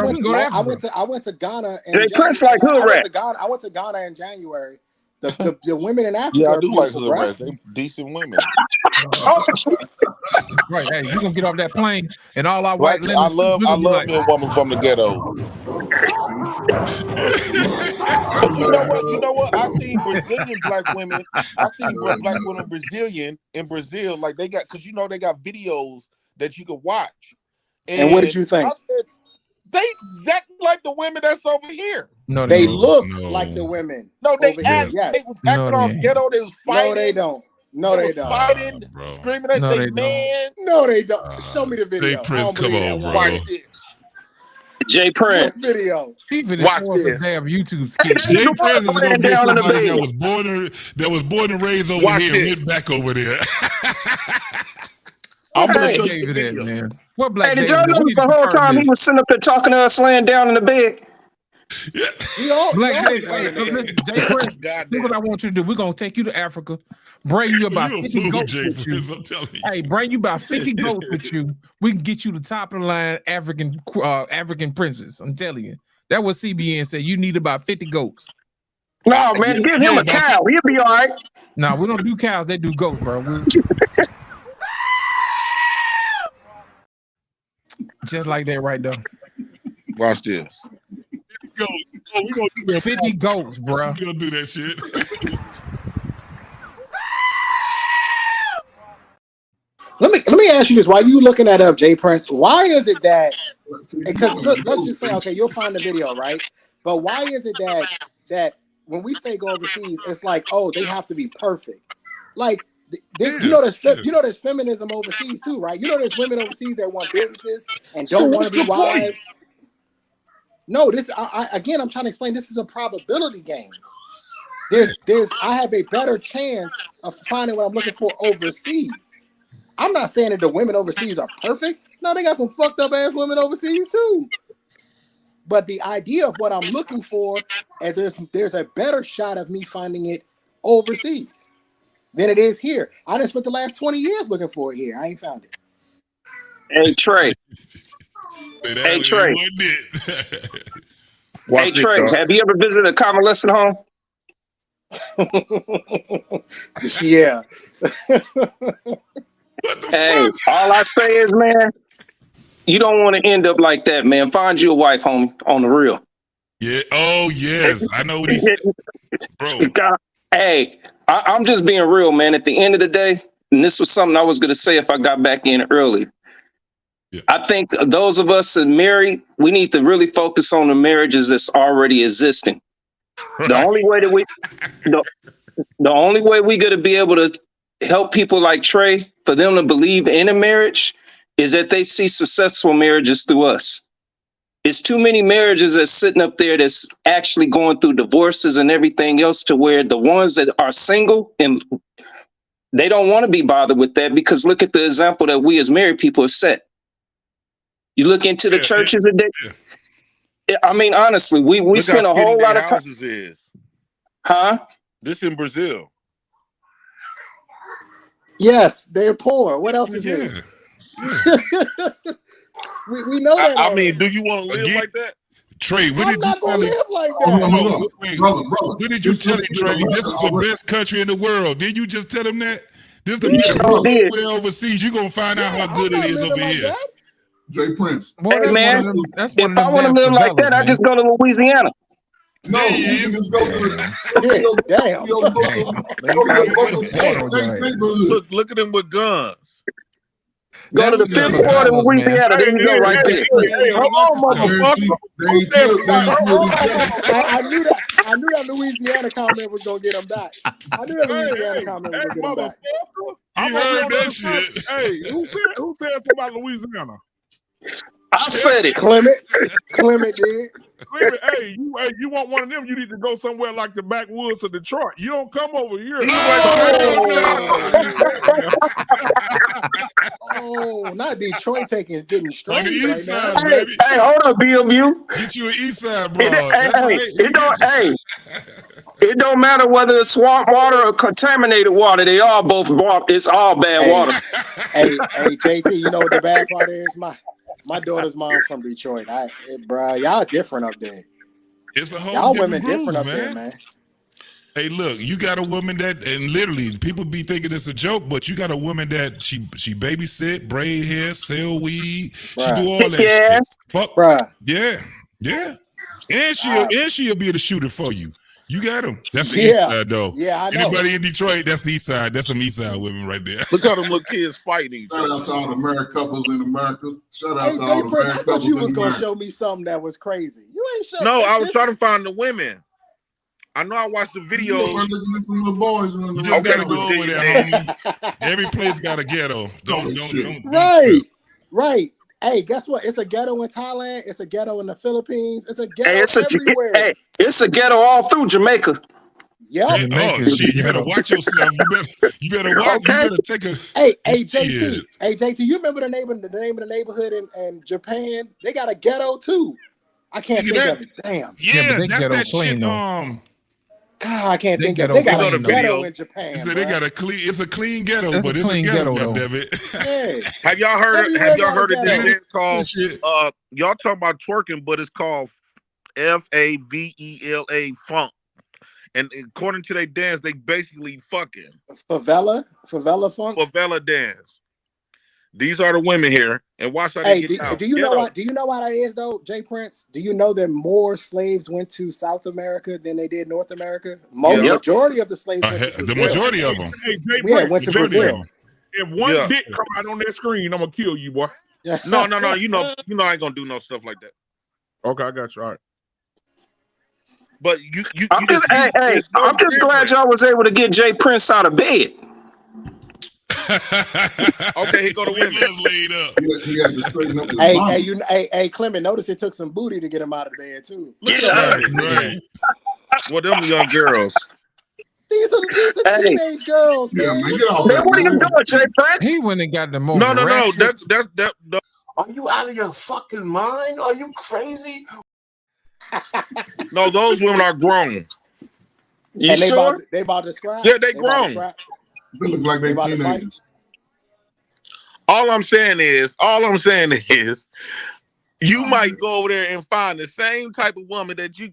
I went to Ghana in Jay Prince like hood rats. I went to Ghana in January. The women in Africa Yeah, I are do like beautiful, hood bro. rats. They decent women. Right, hey, you gonna get off that plane and all our Like, white linen suits, we I gonna be love like, me a woman from the ghetto. But you know what? I seen Brazilian black women. I seen black women Brazilian in Brazil. Like they got, because they got videos that you could watch. And what did you think? I said, they exactly like the women that's over here. No, they look like the women. No, they over act. here. Yes. They was acting all ghetto. They was fighting. No, they don't. No, they don't. Fighting, screaming at their man. No, they don't. Show me the video. Jay Prince, come on, bro. Watch this. Jay Prince. What video? Even Watch as this. a damn YouTube skit. Jay Prince is gonna be down in the somebody bed. that was born and raised over Watch here this. and went back over there. I'm Hey. gonna gave you that, man. What black Hey, did David y'all do? We notice need the to whole confirm time he this. was sitting up there talking to us laying down in the bed? Black David, hey, listen, Jay Prince, here's what I want you to do. We're gonna take you to Africa, bring you about You a 50 fool, goats Jay with you. Prince, I'm telling you. Hey, bring you about 50 goats with you. We can get you the top of the line African princes. I'm telling you. That was CBN said. You need about 50 goats. No, man, give him a cow. He'll be all right. No, we don't do cows. They do goats, bro. Just like that right there. Watch this. We gonna do that. 50 goats, bro. We gonna do that shit. Let me ask you this: while you looking that up, Jay Prince, why is it that? Because let's just say, okay, you'll find the video, right? But why is it that when we say go overseas, it's like, oh, they have to be perfect? Like, you know, there's feminism overseas too, right? You know, there's women overseas that want businesses and don't want to be wives. No, again, I'm trying to explain. This is a probability game. I have a better chance of finding what I'm looking for overseas. I'm not saying that the women overseas are perfect. No, they got some fucked up ass women overseas too. But the idea of what I'm looking for, and there's a better shot of me finding it overseas. than it is here. I done spent the last 20 years looking for it here. I ain't found it. Hey Trey. Hey Trey. Hey Trey, have you ever visited a convalescent home? Yeah. Hey, all I say is, man, you don't want to end up like that, man. Find you a wife, homie, on the real. Yeah. Oh yes, I know what he said, bro. Hey, I'm just being real, man. At the end of the day, and this was something I was going to say if I got back in early. Yeah. I think those of us that married, we need to really focus on the marriages that's already existing. Right. The only way that the only way we're going to be able to help people like Trey, for them to believe in a marriage, is that they see successful marriages through us. It's too many marriages that's sitting up there that's actually going through divorces and everything else, to where the ones that are single, and they don't want to be bothered with that, because look at the example that we as married people have set. You look into the churches and I mean, honestly, we spend a whole lot of time. Huh? This in Brazil. Yes, they're poor. What else is new? we know that. I mean, do you want to live like that? Trey, what did you tell him? live like that. Brother. What did you tell him, Trey? This is the best country in the world. Did you just tell him that? This is the best country overseas. You're going to find out how good it is over here. Jay Prince. Hey, man, if I want to live like that, I just go to Louisiana. No, you can just go to damn. Look at them with guns. Go to the fifth ward in Louisiana. There you go, right there. I knew that Louisiana comment was gonna get him back. I knew that Louisiana comment was gonna get him back. You heard that shit. Hey, who said something about Louisiana? I said it. Clement did. Clement, hey, you want one of them? You need to go somewhere like the backwoods of Detroit. You don't come over here. Oh, not Detroit getting straight right now. Hey, hold up, BMU. Get you an East Side, bro. It don't matter whether it's swamp water or contaminated water. They all it's all bad water. Hey, JT, you know what the bad part is? My daughter's mom from Detroit. Bro, y'all different up there. It's a whole y'all women groove, different up man. there, man. Hey, look, you got a woman that, and literally people be thinking it's a joke, but you got a woman that she babysit, braid hair, sell weed, she do all that shit. Fuck, bruh. Yeah, and she'll be able to shoot it for you. You got him. That's the East Side, though. Yeah, I know. Anybody in Detroit, that's the East Side. That's some East Side women right there. Look how them little kids fighting. Shout out to all the married couples in America. Shout out Hey, to Jay all the Prince, married I thought couples you in was gonna America. show me something that was crazy. You ain't showing. No, I was trying to find the women. I know I watched the video. We're looking at some of the boys. You just gotta go over there, homie. Every place got a ghetto. Don't. Right. Hey, guess what? It's a ghetto in Thailand. It's a ghetto in the Philippines. It's a ghetto everywhere. It's a ghetto all through Jamaica. Yep. Oh shit! You better watch yourself. You better watch. Okay. You better take a. Hey, JT. Hey, JT. You remember the name of the neighborhood in Japan? They got a ghetto too. I can't think of it. Damn. Yeah, that's that shit. God, I can't think of it. They got a ghetto in Japan. So they got a clean. It's a clean ghetto, but it's a ghetto. Goddammit. Yeah. Have y'all heard of this dance called? Y'all talking about twerking, but it's called FAVELA funk. And according to their dance, they basically fucking favela funk, favela dance. These are the women here, and watch how they get down. Do you know why that is though, Jay Prince? Do you know that more slaves went to South America than they did North America? Majority of the slaves went to Brazil. The majority of them. Hey, Jay Prince, went to Brazil. If one dick come out on that screen, I'm gonna kill you, boy. No. You know I ain't gonna do no stuff like that. Okay, I got you. All right. But I'm just glad y'all was able to get Jay Prince out of bed. Okay, he go to women. Laid up. He had to straighten up his Hey, Clement, notice it took some booty to get him out of bed too. Right. Well, them young girls. These are teenage girls, man. Man, get off Man, what are you doing, Jay Prince? He went and got the most. No. That. Are you out of your fucking mind? Are you crazy? No, those women are grown. You sure? They about to scrap. Yeah, they grown. They look like they about to fight? teenagers. All I'm saying is, you might go over there and find the same type of woman that you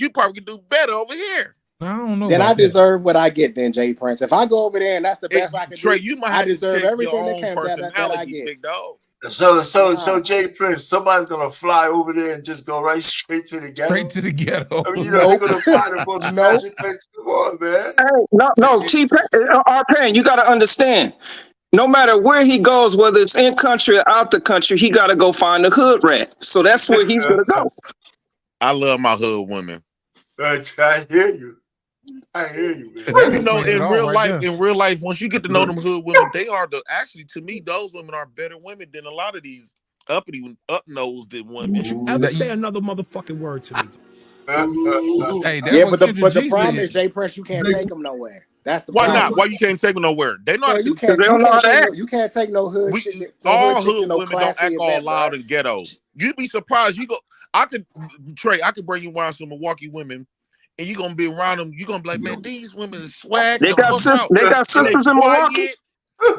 probably could do better over here. I don't know. Then I about deserve what I get. Then Jay Prince, if I go over there and that's the best I can Trey, do, you might I have to deserve check everything your that own came that I get. big dog. So Jay Prince, somebody's gonna fly over there and just go right straight to the ghetto. Straight to the ghetto. I mean, they're gonna find the most magic place. Come on, man. Hey, no, R-Pain, you got to understand. No matter where he goes, whether it's in country or out the country, he got to go find the hood rat. So that's where he's gonna go. I love my hood women. I hear you. Man. You know, in real life, once you get to know them hood women, they are to me, those women are better women than a lot of these uppity, up-nosed women. Don't you ever say another motherfucking word to me. Hey, but the problem is, Jay Prince, you can't take them nowhere. That's the Why problem. not? Why you can't take them nowhere? They know you can't take no hood shit. All hood women don't act all loud and ghetto. You'd be surprised. I could bring you around some Milwaukee women, and you're gonna be around them. You're gonna be like, man, these women is swag. They got sisters in Milwaukee.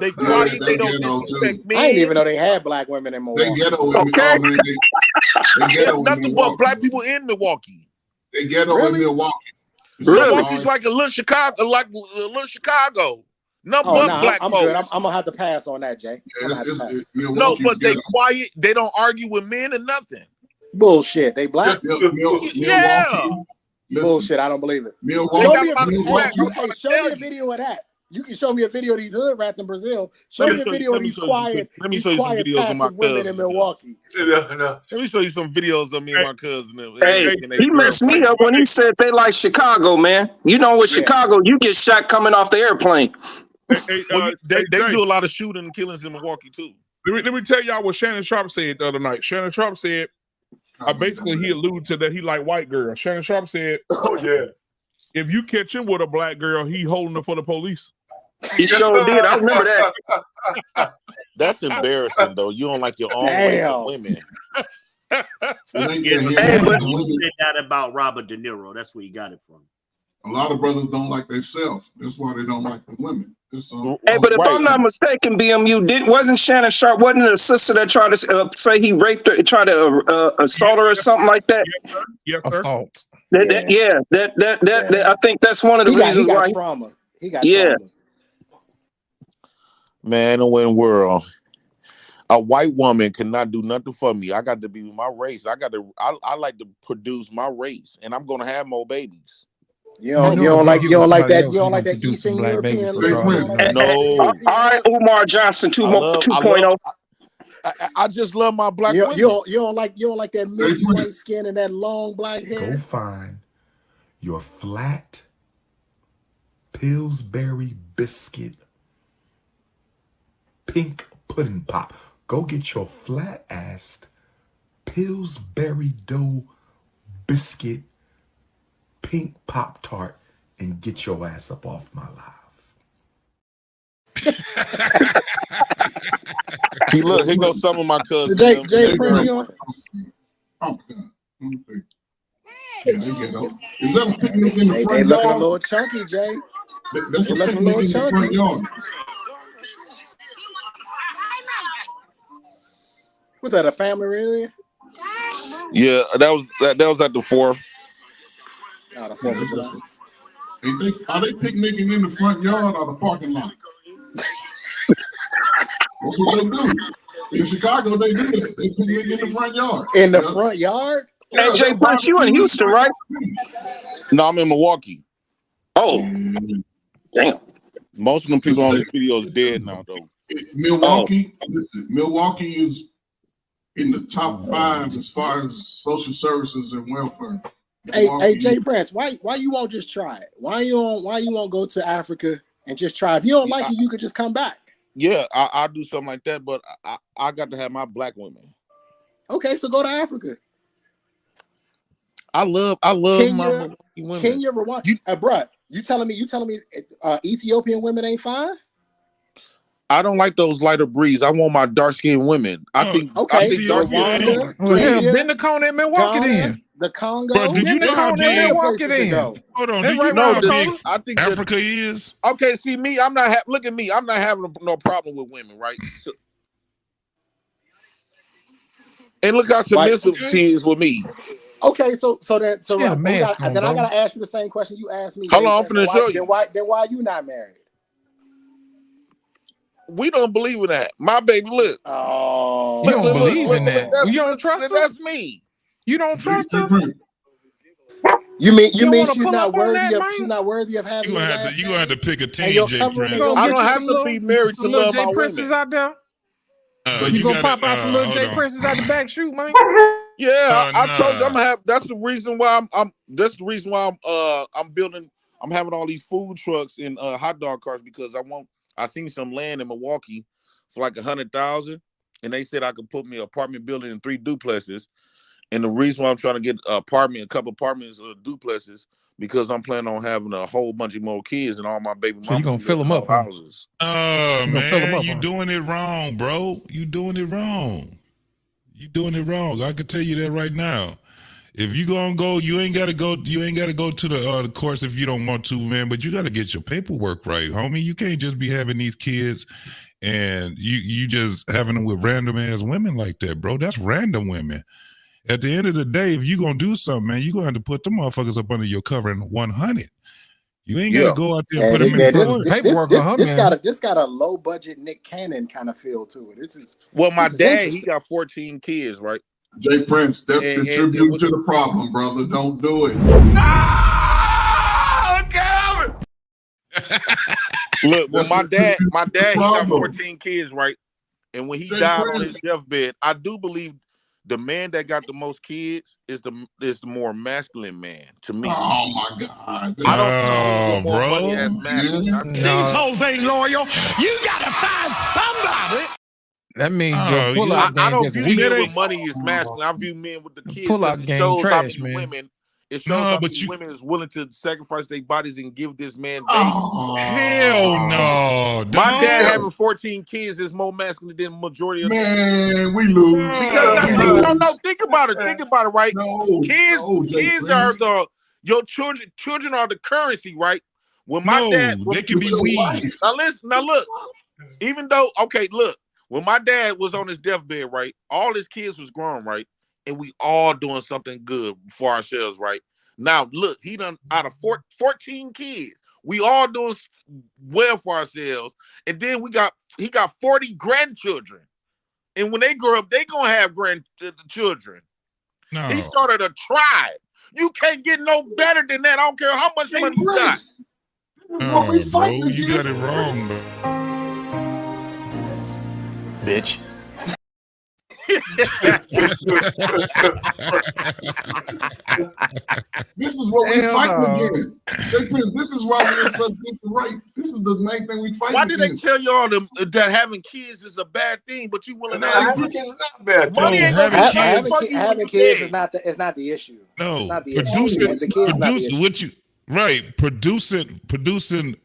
They quiet. They don't disrespect men. I didn't even know they had black women in Milwaukee. They ghetto women. Okay. There's nothing but black people in Milwaukee. They ghetto in Milwaukee. Milwaukee's like a little Chicago, No, black I'm folks. good. I'm gonna have to pass on that, Jay. No, but they quiet. They don't argue with men or nothing. Bullshit. They black. Yeah. Bullshit. I don't believe it. Show me a video of that. You can show me a video of these hood rats in Brazil. Show me a video of these quiet, let me show you some videos of my women in Milwaukee. Let me show you some videos of me and my cousin. Hey, he messed me up when he said they like Chicago, man. You know, with Chicago, you get shot coming off the airplane. They do a lot of shooting and killings in Milwaukee too. Let me tell y'all what Shannon Sharp said the other night. Shannon Sharp said, basically he alluded to that he like white girls. Shannon Sharp said, "Oh yeah, if you catch him with a black girl, he holding her for the police." He sure did. I remember that. That's embarrassing, though. You don't like your own women. He said that about Robert De Niro. That's where he got it from. A lot of brothers don't like themselves. That's why they don't like the women. Hey, but if I'm not mistaken, BMU wasn't Shannon Sharp, wasn't it a sister that tried to say he raped her, tried to assault her or something like that? Yes, sir. Assault. That I think that's one of the reasons why. Trauma. He got trauma. Man, in the world, a white woman cannot do nothing for me. I got to be with my race. I like to produce my race, and I'm gonna have more babies. You don't like that Eastern European. No. All right, Umar Johnson 2.0. I just love my black women. You don't like that milky white skin and that long black hair. Go find your flat Pillsbury biscuit pink pudding pop. Go get your flat-assed Pillsbury dough biscuit pink Pop-Tart and get your ass up off my live. See, look, here goes some of my cousins. Jay Prince, you on? Oh, God. Yeah, is that a picnic in the front They yard? looking a little chunky, Jay. That's a picnic in the front yard. Was that a family reunion? Yeah, that was at the 4th. Oh, the 4th was just. Are they picnicking in the front yard or the parking lot? That's what they do. In Chicago, they do that. They picnic in the front yard. In the front yard? Hey, Jay Prince, you in Houston, right? No, I'm in Milwaukee. Oh, damn. Most of them people on this video is dead now, though. Milwaukee, listen, Milwaukee is in the top 5 as far as social services and welfare. Hey, Jay Prince, why you won't just try it? Why you won't go to Africa and just try? If you don't like it, you could just come back. Yeah, I'll do something like that, but I got to have my black women. Okay, so go to Africa. I love my women. Kenya, Rwanda. Bruh, you telling me Ethiopian women ain't fine? I don't like those lighter breeds. I want my dark skinned women. I think okay. dark Well, hell, bend the cone in Milwaukee then. The Congo. Bro, do you know how big? Hold on, They do you right know where how the big coast. I think Africa is? Okay, see me, I'm not look at me. I'm not having no problem with women, right? So, and look how submissive she is with me. Okay, so then She had a mask on, then I bro. gotta ask you the same question you asked me. Hold on, I'm Then finna show you. Then why you not married? We don't believe in that. My baby, look. Oh, you don't believe in that. You don't trust her? That's me. You don't trust her? You mean You don't wanna she's pull not up on worthy that, of man? she's not worthy of having You your gonna last have to pick a team, and your J covering Prince. your I don't have to be married to some little love J my Princes women. out there? You You gonna gotta, pop out some little hold J on. Princes out the back shoot, man? Yeah, I told you nah. I'm have. That's the reason why That's the reason why I'm building. I'm having all these food trucks and hot dog cars because I seen some land in Milwaukee for like 100,000, and they said I could put me an apartment building in 3 duplexes. And the reason why I'm trying to get a couple apartments, duplexes, because I'm planning on having a whole bunch of more kids and all my baby mamas. So you gonna fill them up, houses. Oh You gonna fill 'em man, up, you huh? doing it wrong, bro. You doing it wrong. You doing it wrong. I can tell you that right now. If you gonna go, you ain't gotta go. You ain't gotta go to the course if you don't want to, man. But you gotta get your paperwork right, homie. You can't just be having these kids and you just having them with random ass women like that, bro. That's random women. At the end of the day, if you gonna do something, man, you gonna have to put them motherfuckers up under your covering 100. You ain't gotta go out there and put them in the This got a low budget Nick Cannon kind of feel to it. Well, my this is dad, he interesting. got 14 kids, right? J Prince, that's And contributing to the problem, brother. Don't do it. Look, well, my dad, he got problem. 14 kids, right? And when he died on his deathbed, I do believe the man that got the most kids is the more masculine man to me. Oh my God! I don't see people with more money bro. as masculine. These hoes ain't loyal. You gotta find somebody. That means your pull-out game I don't gets view weak. men with money as masculine. I view men with the kids Pull-out because it game shows how trash, many man. women. It shows how many women is willing to sacrifice their bodies and give this man babies. Hell no! My dog. dad having 14 kids is more masculine than the majority of Man, we lose. Because no, think about it. Think about it, right? Kids are your children. Children are the currency, right? When my dad, they can be weed. Now listen, now look. Even though, okay, look. When my dad was on his deathbed, right? All his kids was grown, right? And we all doing something good for ourselves, right? Now look, he done out of 14 kids. We all doing well for ourselves, and then he got 40 grandchildren, and when they grow up, they gonna have grandchildren. No. He started a tribe. You can't get no better than that. I don't care how much money you got. Oh, bro, you got it wrong, bro. Bitch. This is what we Hell fighting no. against. J Prince, this is why we're in such disarray. This is the main thing we fight Why did they against. tell y'all that having kids is a bad thing, but you willing to Having kids is not bad. Money ain't gonna get Having kids is not the issue. No, It's not the producing, issue. The kid's not the issue. what you right, producing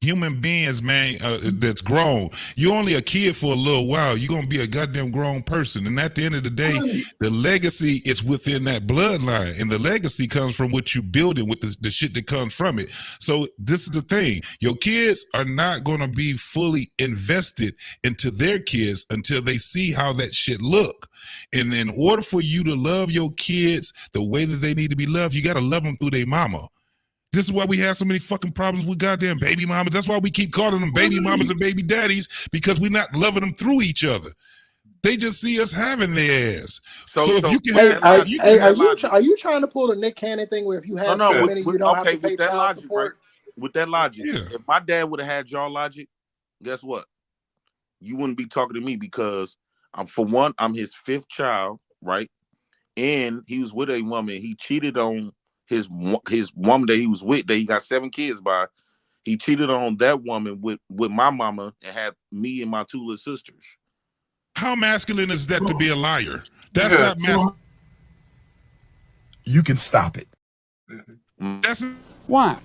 human beings, man, that's grown. You're only a kid for a little while. You're gonna be a goddamn grown person, and at the end of the day, the legacy is within that bloodline, and the legacy comes from what you building with the shit that comes from it. So this is the thing: your kids are not gonna be fully invested into their kids until they see how that shit look. And in order for you to love your kids the way that they need to be loved, you gotta love them through their mama. This is why we have so many fucking problems with goddamn baby mamas. That's why we keep calling them baby mamas and baby daddies, because we're not loving them through each other. They just see us having their ass. So if you can are you trying to pull the Nick Cannon thing where if you have so many, you don't have to pay child support? Right? With that logic, if my dad would have had y'all logic, guess what? You wouldn't be talking to me because for one, I'm his 5th child, right? And he was with a woman. He cheated on his woman that he was with, that he got 7 kids by. He cheated on that woman with my mama and had me and my 2 little sisters. How masculine is that to be a liar? That's not masculine. You can stop it. That's Why?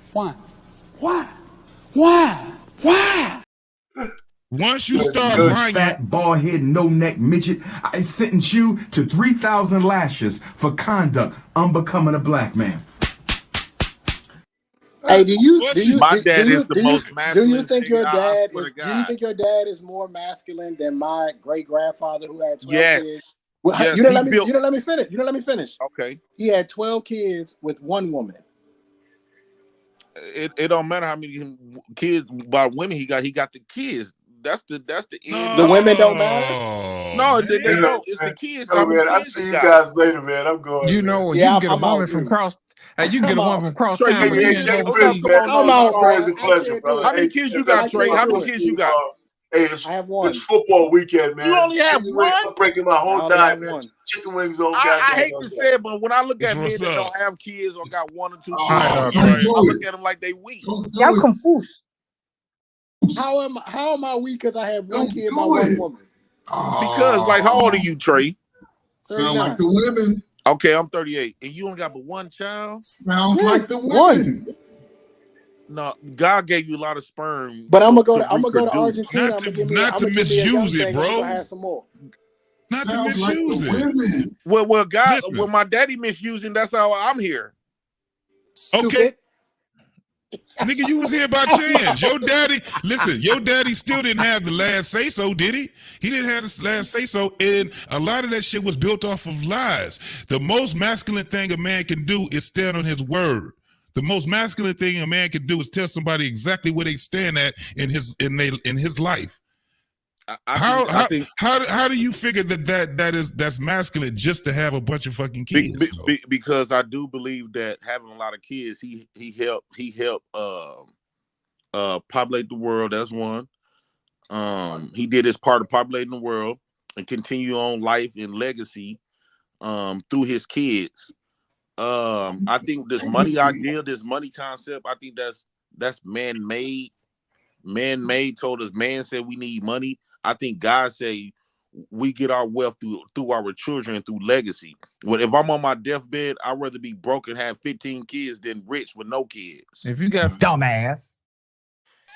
Once you You start buying, fat, bald head, no neck midget, I sentence you to 3,000 lashes for conduct unbecoming a black man. Hey, do you My dad is the most masculine think thing. your I dad swear is to do you God. think your dad is more masculine than my great grandfather who had 12 Yes. kids? Well, Yes, you didn't he let me built. you didn't let me finish. You didn't let me finish. Okay. He had 12 kids with one woman. It don't matter how many kids by women he got. He got the kids. That's the end. The women don't matter? No, they don't. It's the kids. How many Man, I kids see he you got? guys later, man. I'm going, You man. know, you Yeah, can get a I'm woman out from too. cross. You can get I'm a woman out. from cross Trey, town, you but Hey, she hey, ain't Jay gonna Prince, feed you. man. I'm It's out, always bro. a I pleasure, can't do brother. it. how many Hey, kids you let's got, I Trey? keep How can't many do doing it. this, kids you Steve. got? Hey, I have it's one. football weekend, You man. only have Chicken wings. one. I'm breaking my I whole only have diet, man. one. Chicken wings on I goddamn hate on to that. say it, but when I look That's at men what's that up. don't have kids or got one or two All right, kids, all Don't right. I do look it. at them like they weak. Don't Y'all do it. confused. How am I weak because I have one Don't kid by do one it. woman? Because, like, how old are you, Trey? Sound like 39. the women. Okay, I'm 38, and you only got but one child. Sounds Yeah, like the one. women. No, God gave you a lot of sperm But I'm to gonna go to reproduce. Argentina. Not I'm to gonna give me a young misuse it, thing and we're bro. gonna have some more. Not to Sounds like misuse the it. women. Well, God, Listen, when my daddy misusing, that's how I'm here. okay, Stupid. nigga, you was here by chance. Your daddy, listen, your daddy still didn't have the last say so, did he? He didn't have the last say so, and a lot of that shit was built off of lies. The most masculine thing a man can do is stand on his word. The most masculine thing a man can do is tell somebody exactly where they stand at in his life. I think How do you figure that's masculine just to have a bunch of fucking kids? because I do believe that having a lot of kids, he helped populate the world. That's one. He did his part of populating the world and continue on life and legacy through his kids. I think this money idea, this money concept, I think that's man-made. Man-made told us, man said we need money. I think God say we get our wealth through our children and through legacy. Well, if I'm on my deathbed, I'd rather be broke and have 15 kids than rich with no kids. If you got Dumbass.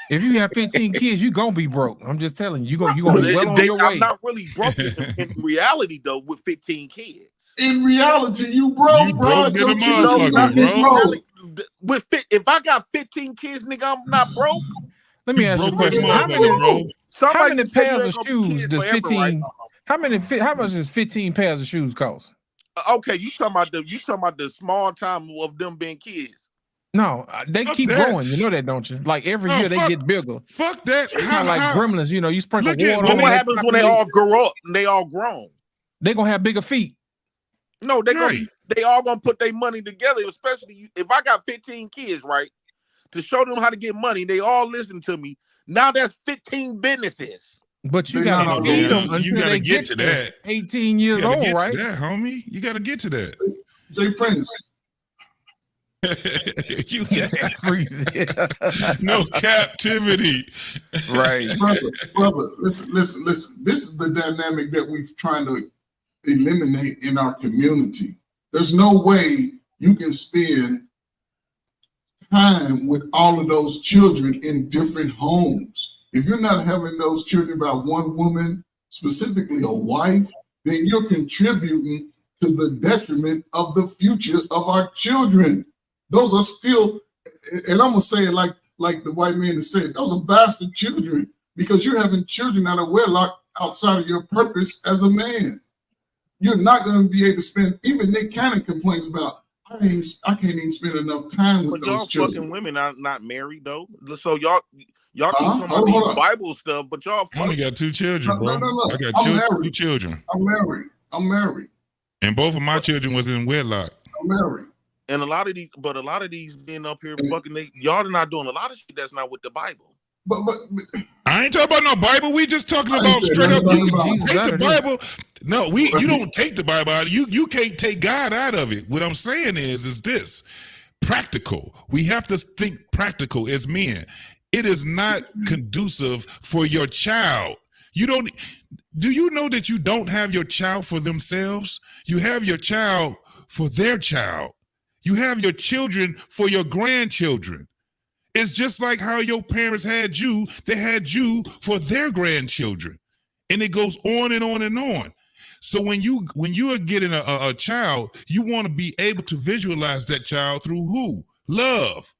If you have 15 kids, you gonna be broke. I'm just telling you, you gonna be well on your I'm way. not really broke in reality though with 15 kids. In reality, you broke, bro. Broke than a Your children motherfucker, not be bro. broke. If I got 15 kids, nigga, I'm not broke. Let me ask you a broke than a question. How motherfucker, bro. Somebody many just said you pairs ain't of gonna be shoes kids does forever, 15? right? How much does 15 pairs of shoes cost? Okay, you talking about the small time of them being kids. No, they Fuck keep that. growing. You know that, don't you? Like every year they get bigger. Fuck that. It's not like gremlins. You know, you sprinkle Look at water But on what them. happens when they all grow up and they all grown? They gonna have bigger feet. No, they all gonna put their money together. Especially if I got 15 kids, right? To show them how to get money, they all listen to me. Now that's 15 businesses. But you gotta feed them until gotta they get get to to that. 18 years You gotta old, get right? to that, homie. You gotta get to that. Jay Prince. You no captivity. Right. Brother, listen. This is the dynamic that we've trying to eliminate in our community. There's no way you can spend time with all of those children in different homes. If you're not having those children by one woman, specifically a wife, then you're contributing to the detriment of the future of our children. Those are still, and I'm gonna say it like the white man has said, those are bastard children because you're having children out of wedlock outside of your purpose as a man. You're not going to be able to spend. Even Nick Cannon complains about I can't even spend enough time with But y'all those children. fucking women are not married though. So y'all keep talking about Hold these on. Bible stuff, but y'all I only got 2 children, bro. No. I got I'm 2 married. children. I'm married. And both of my children was in wedlock. I'm married. And a lot of these being up here fucking y'all are not doing a lot of shit that's not with the Bible. But I ain't talking about no Bible. We just talking about straight up. You can take the Bible. No, you don't take the Bible out. You can't take God out of it. What I'm saying is this: practical. We have to think practical as men. It is not conducive for your child. You don't. Do you know that you don't have your child for themselves? You have your child for their child. You have your children for your grandchildren. It's just like how your parents had you. They had you for their grandchildren, and it goes on and on and on. So when you are getting a child, you want to be able to visualize that child through who? Love,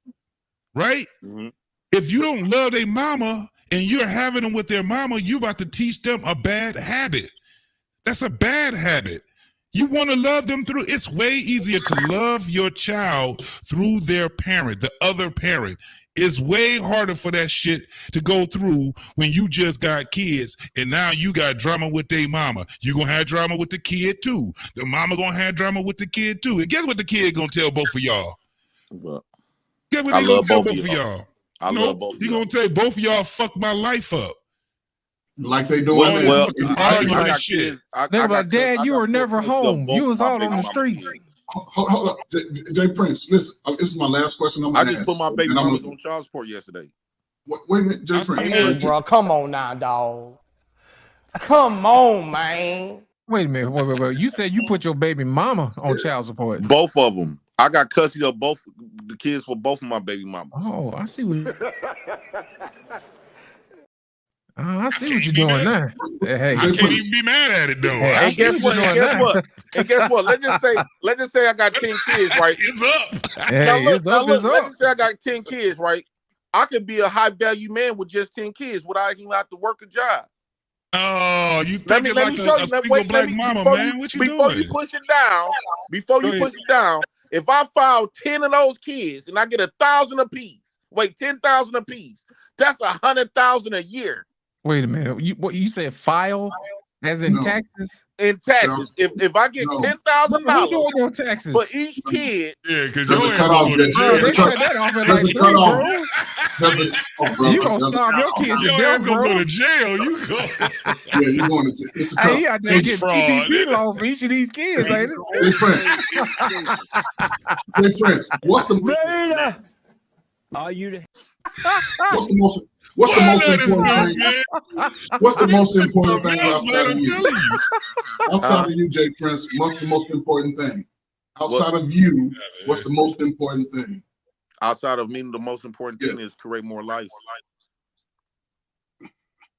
right? Mm-hmm. If you don't love their mama and you're having them with their mama, you're about to teach them a bad habit. That's a bad habit. You want to love them through. It's way easier to love your child through their parent, the other parent. It's way harder for that shit to go through when you just got kids and now you got drama with their mama. You're going to have drama with the kid too. The mama going to have drama with the kid too. And guess what the kid going to tell both of y'all? Well, Guess what I they going love to tell both both of of y'all. y'all? I No, love both of he y'all. going to tell both of y'all fucked my life up. Like they doing Well, now. I got shit. kids. I They were got like, Dad, you were never home. both You of was my out baby on the mama streets. kids. Hold up, Jay Prince. Listen, this is my last question. I'm I gonna just put ask, my baby and I'm mamas gonna, on child support yesterday. wait a minute, Jay Prince. Hey, bro, come on now, dog. Come on, man. Wait a minute. Wait. You said you put your baby mama on child support. Both of them. I got custody of both the kids for both of my baby mamas. Oh, I see what. I see what you're doing now. Hey, I can't even be mad at it though. Hey, I And see guess what? you're And doing guess now. what? And guess what? Let's just say I got 10 kids, right? It's up. Hey, it's up. Let's just say I got 10 kids, right? I could be a high value man with just 10 kids without even have to work a job. Oh, you Let thinking me like show a you. single black mama, man? What you before doing? you push it down, if I file 10 of those kids and I get 1,000 apiece, 10,000 apiece, that's 100,000 a year. Wait a minute. You said file, as in taxes? In taxes, if I get $10,000 doing your taxes for each kid, yeah, because There's your a ass cutoff, going to Jay. jail. They cut that off at like There's a 3, cutoff. bro. You gonna There's a starve your cutoff. kids to Your ass death, gonna bro. go to jail. You go. Yeah, you're going to. It's a Hey, cutoff. you out there getting fraud. PPP loan for each of these kids, ain't it? Jay Prince. Jay Prince. What's the most important thing? What's the most important thing outside of you? Outside of you, Jay Prince, what's the most important thing? Outside of you, what's the most important thing? outside of me, the most important thing is create more life.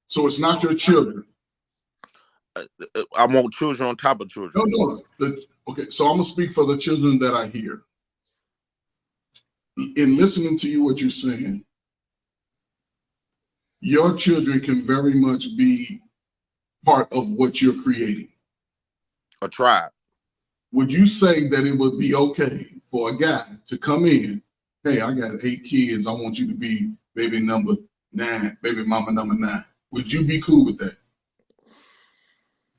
So it's not your children. I want children on top of children. No. Okay, so I'm gonna speak for the children that I hear. In listening to you, what you're saying, your children can very much be part of what you're creating. A tribe. Would you say that it would be okay for a guy to come in, hey, I got 8 kids, I want you to be baby number 9, baby mama number 9. Would you be cool with that?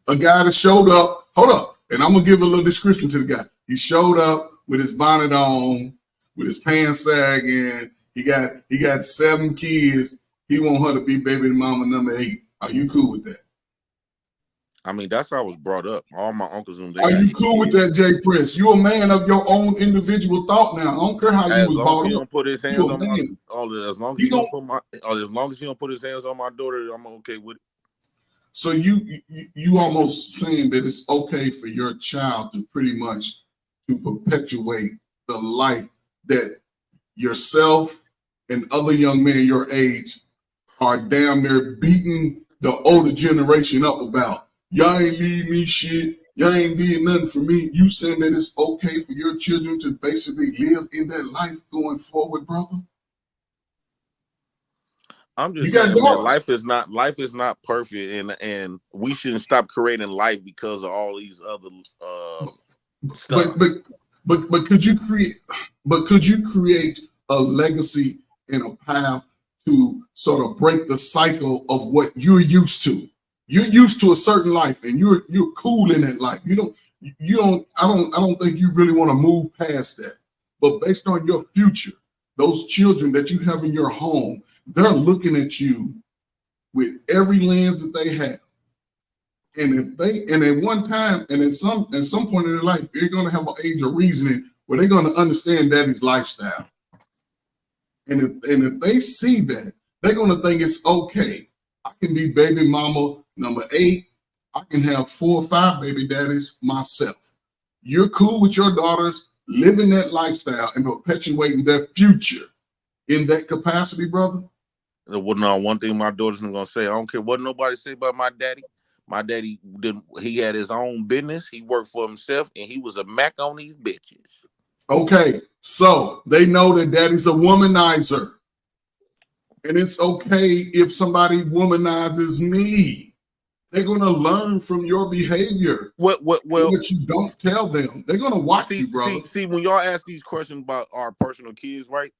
A guy that showed up, hold up, and I'm gonna give a little description to the guy. He showed up with his bonnet on, with his pants sagging. He got 7 kids. He want her to be baby mama number 8. Are you cool with that? I mean, that's how I was brought up. All my uncles and Are you cool with that, Jay Prince? You're a man of your own individual thought now. I don't care how you was brought up. Don't put his hands on my, as long as he don't put as long as he don't put his hands on my daughter, I'm okay with it. So you almost saying that it's okay for your child to pretty much to perpetuate the life that yourself and other young men your age are damn near beating the older generation up about. Y'all ain't leave me shit. Y'all ain't being nothing for me. You saying that it's okay for your children to basically live in that life going forward, brother? I'm just saying, man, life is not perfect, and we shouldn't stop creating life because of all these other stuff. But could you create a legacy and a path to sort of break the cycle of what you're used to? You're used to a certain life, and you're cool in that life. I don't think you really want to move past that. But based on your future, those children that you have in your home, they're looking at you with every lens that they have. And at one time, and at some point in their life, they're going to have an age of reasoning where they're going to understand daddy's lifestyle. And if they see that, they're going to think it's okay. I can be baby mama number 8. I can have 4 or 5 baby daddies myself. You're cool with your daughters living that lifestyle and perpetuating their future. in that capacity, brother? Well, no, one thing my daughter's gonna say, I don't care what nobody say about my daddy. My daddy didn't. He had his own business. He worked for himself, and he was a Mac on these bitches. Okay, so they know that daddy's a womanizer, and it's okay if somebody womanizes me. They're gonna learn from your behavior. Well, what you don't tell them, they're gonna watch you, brother. See, when y'all ask these questions about our personal kids, right?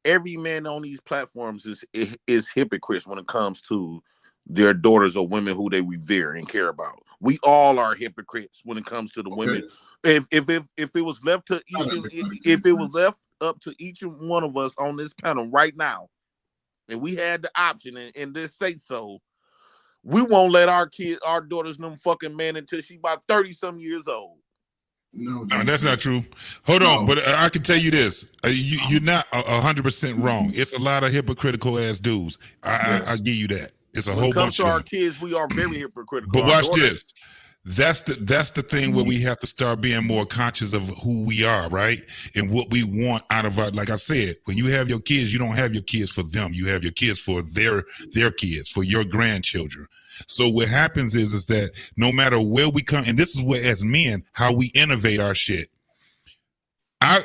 Every man on these platforms is hypocrites when it comes to their daughters or women who they revere and care about. We all are hypocrites when it comes to the women. If it was left to up to each one of us on this panel right now, and we had the option and this say so, we won't let our daughters know fucking man until she about 30-some years old. No, that's not true. Hold on, but I can tell you this: you're not 100% wrong. It's a lot of hypocritical ass dudes. I give you that. It's a whole bunch. When it comes to our kids, we are very hypocritical. But watch this. That's the thing where we have to start being more conscious of who we are, right? And what we want out of our, like I said, when you have your kids, you don't have your kids for them. You have your kids for their kids, for your grandchildren. So what happens is that no matter where we come, and this is what, as men, how we innovate our shit. I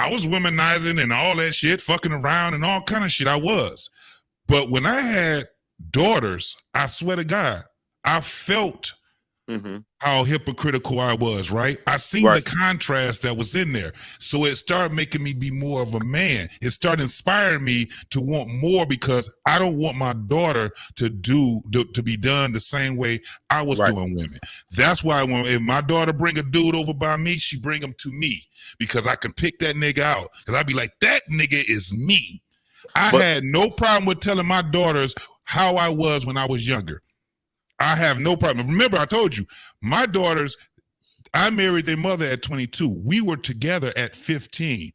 was womanizing and all that shit, fucking around and all kind of shit. I was. But when I had daughters, I swear to God, I felt how hypocritical I was, right? I seen the contrast that was in there. So it started making me be more of a man. It started inspiring me to want more because I don't want my daughter to be done the same way I was doing women. That's why if my daughter bring a dude over by me, she bring him to me because I can pick that nigga out. Because I'd be like, that nigga is me. I had no problem with telling my daughters how I was when I was younger. I have no problem. Remember, I told you, my daughters, I married their mother at 22. We were together at 15.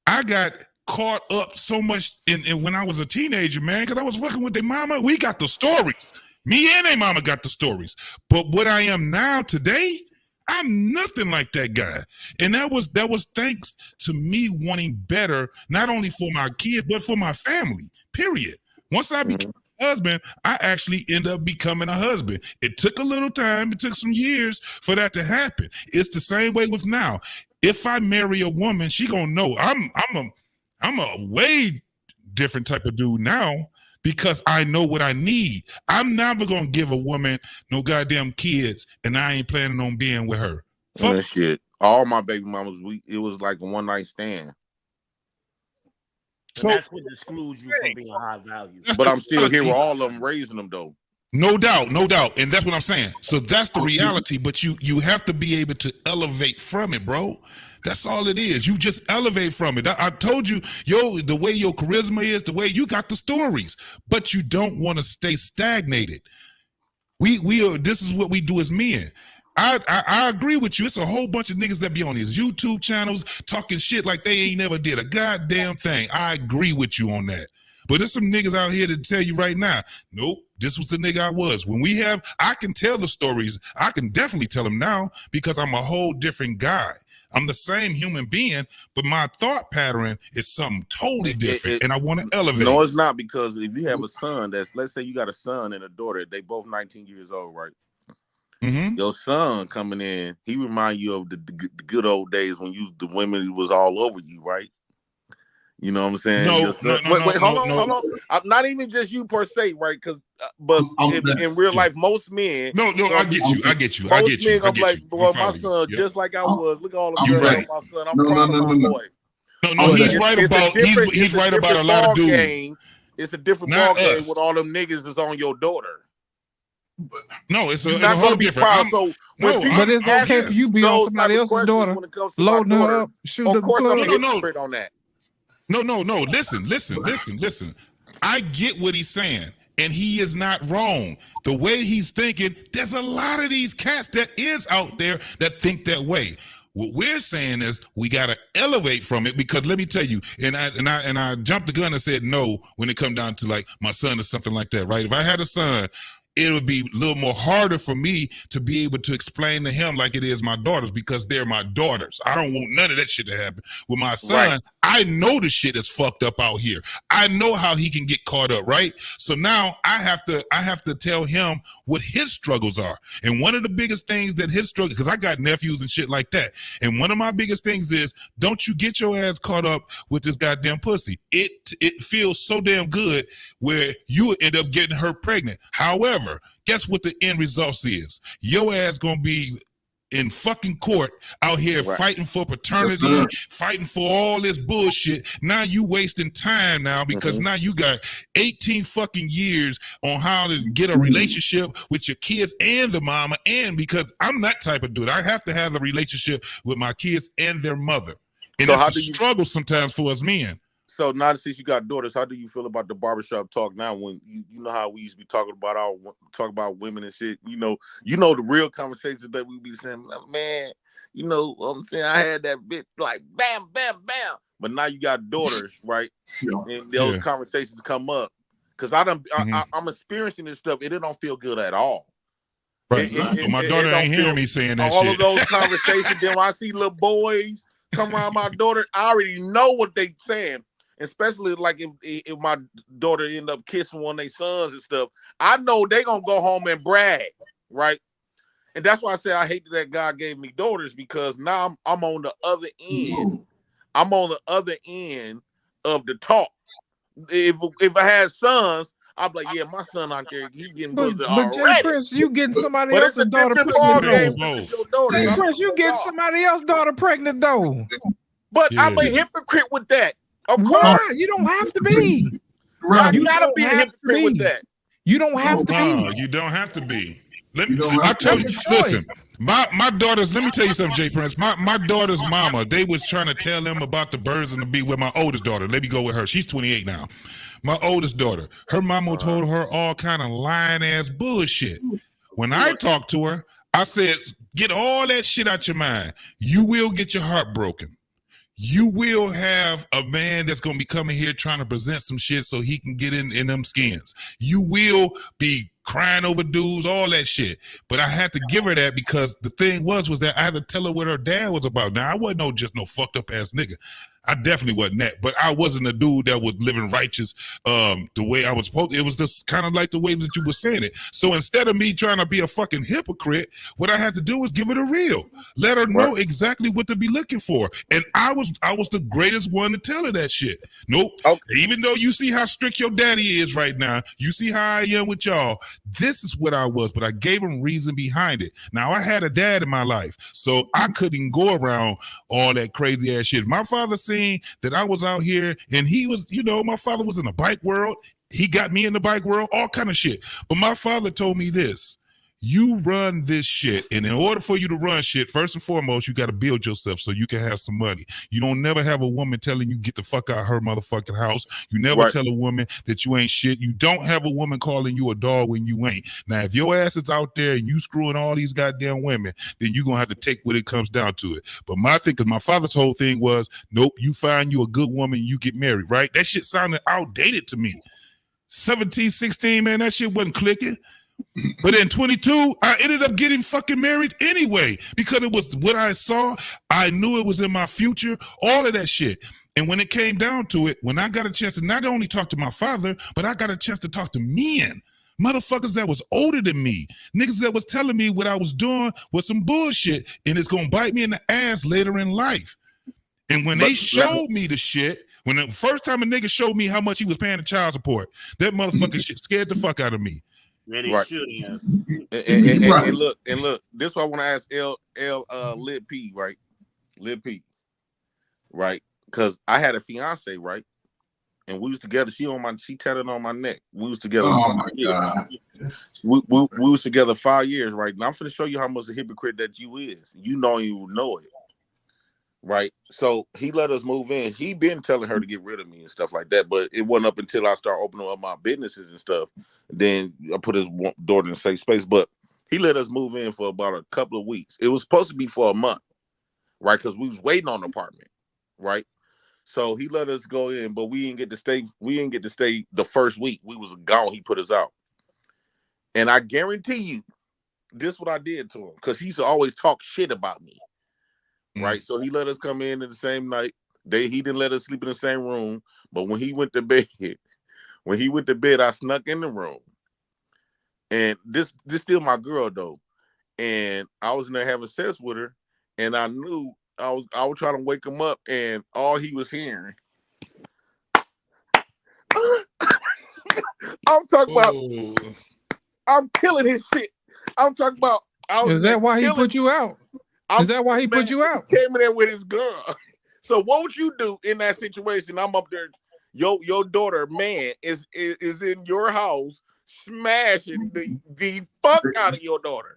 I got caught up so much in when I was a teenager, man, because I was working with their mama. We got the stories. Me and their mama got the stories. But what I am now today, I'm nothing like that guy. And that was thanks to me wanting better, not only for my kids, but for my family, period. Once I became a husband, I actually end up becoming a husband. It took a little time. It took some years for that to happen. It's the same way with now. If I marry a woman, she gonna know I'm a way different type of dude now because I know what I need. I'm never gonna give a woman no goddamn kids, and I ain't planning on being with her. Fuck that shit. All my baby mamas, it was like a one night stand. So that's what excludes you from being high value. But I'm still here with all of them raising them though. No doubt. And that's what I'm saying. So that's the reality, but you have to be able to elevate from it, bro. That's all it is. You just elevate from it. I told you, the way your charisma is, the way you got the stories, but you don't want to stay stagnated. This is what we do as men. I agree with you. It's a whole bunch of niggas that be on these YouTube channels talking shit like they ain't never did a goddamn thing. I agree with you on that. But there's some niggas out here to tell you right now, nope, this was the nigga I was. I can tell the stories. I can definitely tell them now because I'm a whole different guy. I'm the same human being, but my thought pattern is something totally different, and I want to elevate. No, it's not, because if you have a son let's say you got a son and a daughter, they both 19 years old, right? Mm-hmm. Your son coming in, he remind you of the good old days when the women was all over you, right? You know what I'm saying? No, hold on. I'm not even just you per se, right? Because, but in real life, most men. No, I get you. Most men gonna be like, boy, my son, just like I was. Look at all the girls on my son. I'm proud of my boy. No, he's right about he's right about a lot of dudes. It's a different ball game with all them niggas that's on your daughter. No, it's not going to be proud. But it's okay for you to be on somebody else's daughter, loading her up, shooting the plug. On that. No. Listen. I get what he's saying, and he is not wrong. The way he's thinking, there's a lot of these cats that is out there that think that way. What we're saying is we got to elevate from it, because let me tell you, and I jumped the gun and said no when it come down to like my son or something like that, right? If I had a son, it would be a little more harder for me to be able to explain to him like it is my daughters, because they're my daughters. I don't want none of that shit to happen. With my son, I know the shit is fucked up out here. I know how he can get caught up, right? So now I have to tell him what his struggles are. And one of the biggest things that his struggle, because I got nephews and shit like that. And one of my biggest things is, don't you get your ass caught up with this goddamn pussy. It feels so damn good where you end up getting her pregnant. However, guess what the end result is? Your ass gonna be in fucking court out here fighting for paternity, fighting for all this bullshit. Now you wasting time now because now you got 18 fucking years on how to get a relationship with your kids and the mama. And because I'm that type of dude, I have to have a relationship with my kids and their mother. And So that's how a do you- struggle sometimes for us men. So now since you got daughters, how do you feel about the barbershop talk now? When you know how we used to be talking about women and shit. You know the real conversations that we be saying, man. You know what I'm saying? I had that bitch like bam, bam, bam. But now you got daughters, right? And those conversations come up because I'm experiencing this stuff and it don't feel good at all. Right. But my daughter ain't hearing me saying that all shit. of those conversations. Then when I see little boys come around my daughter, I already know what they saying. Especially like if my daughter end up kissing one of their sons and stuff, I know they gonna go home and brag, right? And that's why I say I hate that God gave me daughters because now I'm on the other end. I'm on the other end of the talk. If I had sons, I'd be like, yeah, my son out there, he getting pussy But Jay already. Prince, you getting somebody But it's else's a daughter different pregnant ball game though. when it's your daughter. Jay I Prince, don't you know getting y'all. somebody else's daughter pregnant though. But I'm a hypocrite with that. Of course. Why? You don't have to be. I You gotta don't be a have to hypocrite with be. that. You don't have to No, be. you don't have to be. I told you. Listen, my daughters, let me tell you something, Jay Prince. My daughter's mama, they was trying to tell them about the birds and the bee with my oldest daughter. Let me go with her. She's 28 now. My oldest daughter, her mama told her all kind of lying ass bullshit. When I talked to her, I said, get all that shit out your mind. You will get your heart broken. You will have a man that's going to be coming here trying to present some shit so he can get in them skins. You will be crying over dudes, all that shit. But I had to give her that because the thing was that I had to tell her what her dad was about. Now, I wasn't just no fucked up ass nigga. I definitely wasn't that. But I wasn't a dude that was living righteous the way I was supposed to. It was just kind of like the way that you were saying it. So instead of me trying to be a fucking hypocrite, what I had to do was give her the real. Let her know exactly what to be looking for. And I was the greatest one to tell her that shit. Nope. Even though you see how strict your daddy is right now, you see how I am with y'all, this is what I was, but I gave him reason behind it. Now, I had a dad in my life, so I couldn't go around all that crazy ass shit. My father seen that I was out here, and he was, my father was in the bike world. He got me in the bike world, all kind of shit. But my father told me this. You run this shit, and in order for you to run shit, first and foremost, you got to build yourself so you can have some money. You don't never have a woman telling you get the fuck out of her motherfucking house. You never tell a woman that you ain't shit. You don't have a woman calling you a dog when you ain't. Now, if your ass is out there and you screwing all these goddamn women, then you're going to have to take what it comes down to it. But my thing, because my father's whole thing was, nope, you find you a good woman, you get married, right? That shit sounded outdated to me. 17, 16, man, that shit wasn't clicking. But in 22, I ended up getting fucking married anyway because it was what I saw. I knew it was in my future, all of that shit. And when it came down to it, when I got a chance to not only talk to my father, but I got a chance to talk to men, motherfuckers that was older than me, niggas that was telling me what I was doing was some bullshit and it's going to bite me in the ass later in life. And when they showed me the shit, when the first time a nigga showed me how much he was paying the child support, that motherfucking shit scared the fuck out of me. Yeah, they should have. And look, this is what I want to ask Lil P, right? Lil P, right? Because I had a fiance, right? And we was together. She tatted on my neck. We was together. Oh my God. We was together 5 years, right? Now I'm finna show you how much a hypocrite that you is. You don't even know it. Right. So he let us move in. He been telling her to get rid of me and stuff like that. But it wasn't up until I started opening up my businesses and stuff. Then I put his daughter in a safe space. But he let us move in for about a couple of weeks. It was supposed to be for a month, right? Because we was waiting on an apartment, right? So he let us go in, but we didn't get to stay. We didn't get to stay the first week. We was gone. He put us out. And I guarantee you, this is what I did to him. Because he used to always talk shit about me. Right, so he let us come in the same night. He didn't let us sleep in the same room. But when he went to bed, I snuck in the room. And this still my girl though. And I was in there having sex with her, and I knew I was trying to wake him up, and all he was hearing. I'm talking about. I'm killing his shit. I'm talking about. Is that why he put you out? Is that why he put you out? He came in there with his gun. So what would you do in that situation? I'm up there. Your daughter, man, is in your house smashing the fuck out of your daughter.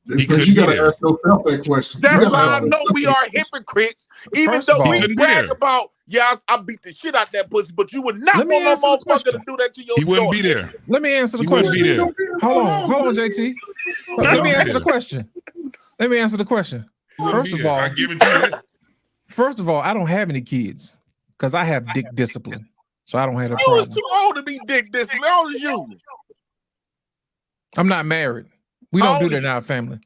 Because you gotta ask yourself that question. That's why I know we are hypocrites. Even though we brag about, I beat the shit out that pussy, but you would not want no motherfucker to do that to your daughter. He wouldn't be there. Let me answer the He question. wouldn't be there. Hold on, JT. Let me answer the question. First of all, I give it to you. First of all, I don't have any kids because I have dick discipline, so I don't have a You problem. was too old to be dick discipline. How old is you? I'm not married. We don't do that in our family.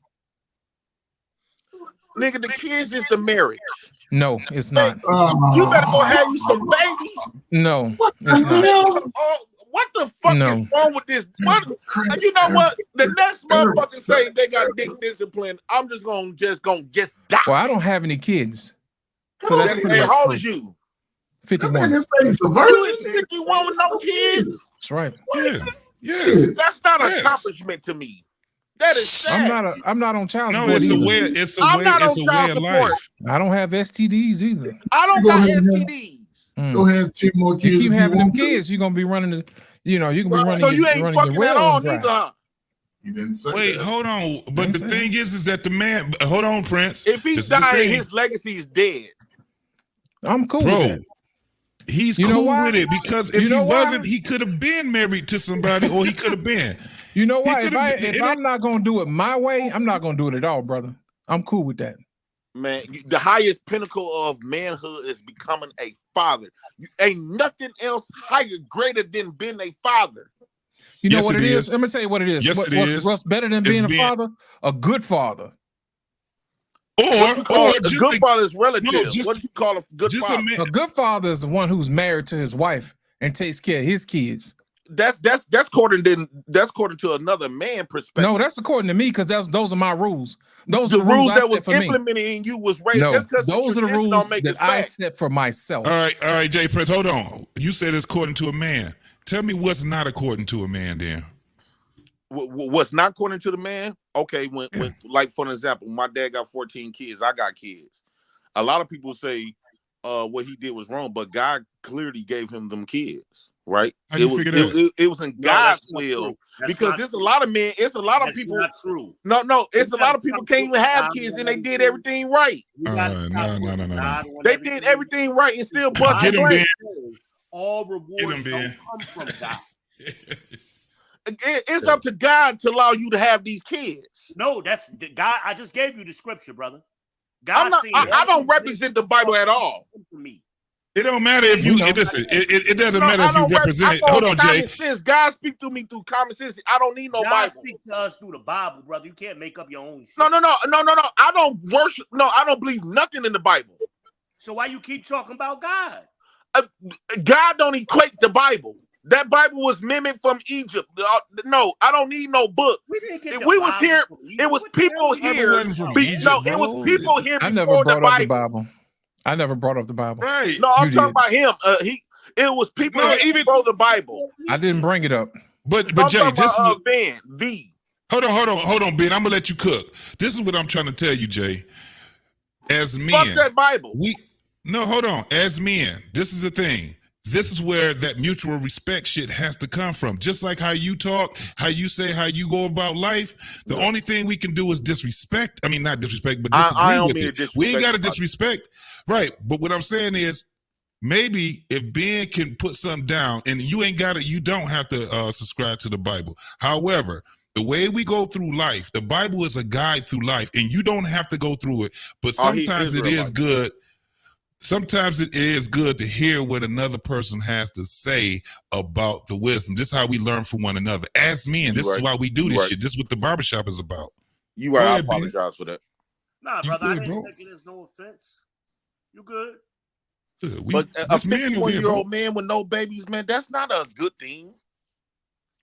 Nigga, the kids is the marriage. No, it's not. You better go have you some babies. No, it's not. What the fuck is wrong with this? You know what? The next motherfucker say they got dick discipline, I'm just gonna die. Well, I don't have any kids. So that's pretty Hey, much how old true. is you? 51. You is 51 with no kids? That's right. Yeah. That's not an accomplishment to me. That is sad. I'm not on child support. No, it's a either. way. It's a I'm way. not It's on a way child of support. life. I don't have STDs either. I don't got STDs. Go ahead and take more kids. You keep if having you them want. kids, you're gonna be running the, you're gonna be running. So you ain't running fucking your at rails all dry. neither, huh? You didn't say Wait, that. hold on. But the thing is that the man. Hold on, Prince. If he's This is the dying, thing. his legacy is dead. I'm cool with Bro, that. he's You know cool why? with it because if You know he why? wasn't, he could have been married to somebody, or he could have been. You know why? could've been- If I'm not gonna do it my way, I'm not gonna do it at all, brother. I'm cool with that. Man, the highest pinnacle of manhood is becoming a father. Ain't nothing else higher, greater than being a father. You know Yes, what it it is? is. Let me tell you what it is. Yes, it is. What's better than It's being a being- father? A good father. What you call a just good father is relative. No, just- What do you call a good just a father? man- A good father is the one who's married to his wife and takes care of his kids. That's according to another man perspective. No, that's according to me because those are my rules. Those the are the rules I that set was for me. implemented in you was raised. No, Just because those are the tradition rules don't make that it I fact. set for myself. All right, Jay Prince, hold on. You said it's according to a man. Tell me what's not according to a man then. What's not according to the man? Okay, when like for an example, my dad got 14 kids. I got kids. A lot of people say what he did was wrong, but God clearly gave him them kids, right? How you figure that? It was in No, God's that's not will true. That's because not there's true. a lot of men. It's a lot of That's people. not true. No, it's You a lot gotta of people stop can't even putting have God kids on and they everything. did everything right. You gotta stop No. putting God on They everything. did everything right and still bust Get the him, blame. Ben. All Get rewards him, don't Ben. come from God. It's up to God to allow you to have these kids. No, that's the God. I just gave you the scripture, brother. God seen I don't represent the Bible at all. me. It don't matter if you listen. It doesn't matter if you represent it. Hold on, Jay. Sense. God speak through me through common sense. I don't need no God Bible. speak to us through the Bible, brother. You can't make up your own shit. No. I don't worship. No, I don't believe nothing in the Bible. So why you keep talking about God? God don't equate the Bible. That Bible was mimicked from Egypt. No, I don't need no book. We didn't get If the we was Bible here, from Egypt. it was What the people hell? here. wasn't from Egypt, No, it bro. was people here I before never the brought up the Bible. Bible. I never brought up the Bible. Right. No, I'm You talking did. about him. It was people No, that even- before the Bible. I didn't bring it up. But I'm Jay, talking just about V. hold on, Ben. I'm gonna let you cook. This is what I'm trying to tell you, Jay. As men, Fuck that Bible. Hold on. As men, this is the thing. This is where that mutual respect shit has to come from. Just like how you talk, how you say, how you go about life. The only thing we can do is disrespect. I mean, not disrespect, but disagree I don't with mean it. to disrespect We ain't got to nobody. disrespect. Right. But what I'm saying is, maybe if Ben can put something down, and you don't have to subscribe to the Bible. However, the way we go through life, the Bible is a guide through life, and you don't have to go through it. But sometimes it is good. Sometimes it is good to hear what another person has to say about the wisdom. This is how we learn from one another. As men, this is why we do this shit. This is what the barbershop is about. You right. I ahead, Ben. apologize for that. Nah, You brother, I good, didn't bro. take it as no offense. You good? But a 51-year-old man with no babies, man, that's not a good thing.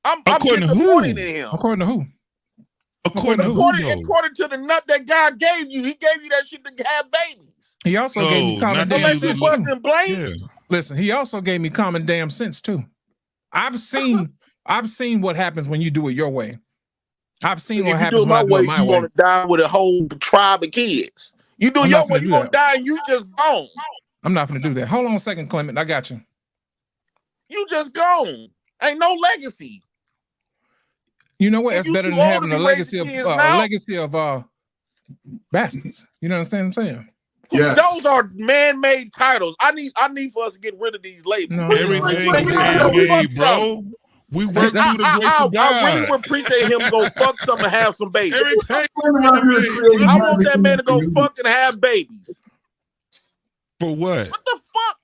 I'm disappointed in him. According to who? According to the nut that God gave you, he gave you that shit to have babies. He also gave me common damn unless sense it wasn't blamed. Yeah. Listen, he also gave me common damn sense too. I've seen what happens when you do it your way. I've seen what happens when I do it my way. You want to die with a whole tribe of kids. You do it your way, you gonna die and you just gone. I'm not gonna do that. Hold on a second, Clement. I got you. You just gone. Ain't no legacy. You know what? It's better than having a legacy of bastards. You know what I'm saying? Yes. Those are man-made titles. I need for us to get rid of these labels. No, everything man-made, bro. We work through the grace of God. I really would appreciate him to go fuck some and have some babies. Everything I want that man to go fuck and have babies. For what? What the fuck?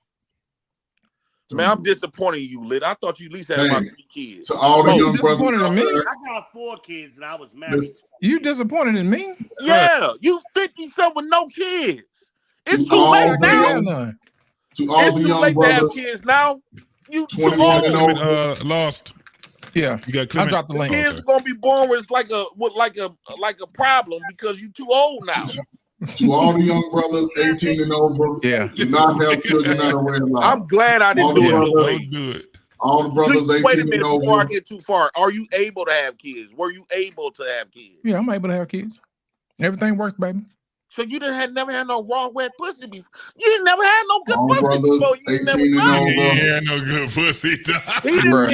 Man, I'm disappointed in you, Lit. I thought you at least had about 3 kids. So all the young disappointed in me? I got 4 kids and I was married. You disappointed in me? Yeah, you 50-something with no kids. It's too late now. To all the young late brothers, to have kids now. You 21 and over. Lost. Yeah, you got. I dropped the link. Kids are gonna be born with like a problem because you're too old now. To all the young brothers, 18 and over, do not have children that are red line. I'm glad I didn't do it. All the brothers, 18 Wait a minute and over. before I get too far. Are you able to have kids? Were you able to have kids? Yeah, I'm able to have kids. Everything works, baby. So you never had no raw wet pussy before. You didn't never had no good pussy brothers, before. You 18 never and got over. it. Yeah, no good pussy. He didn't never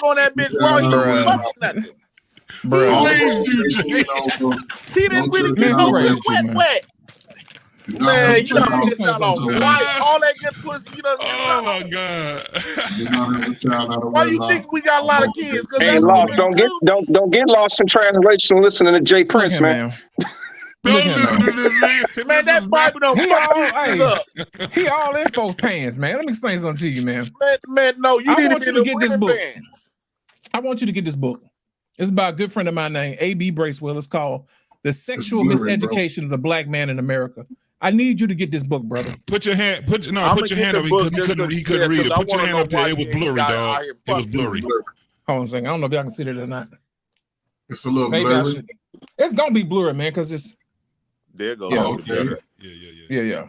go on that bitch raw. He didn't fucking nothing. He didn't really get no good wet. Man, you know how to get out on quiet, all that good pussy. You know. Oh my god. Why you think we got a lot of kids? Hey, lost. Don't get lost in translation listening to Jay Prince, man. Don't listen to this nigga. Man, that Bible don't fuck these up. He all in folks' pants, man. Let me explain something to you, man. Man, no, you need to be in the this book. band. I want you to get this book. It's by a good friend of mine named A.B. Bracewell. It's called The Sexual Miseducation of the Black Man in America. I need you to get this book, brother. Put your hand over because he couldn't read it. Put your hand up there. It was blurry, dog. It was blurry. Hold on a second. I don't know if y'all can see it or not. It's a little blurry. It's gonna be blurry, man, because it's there goes. Yeah.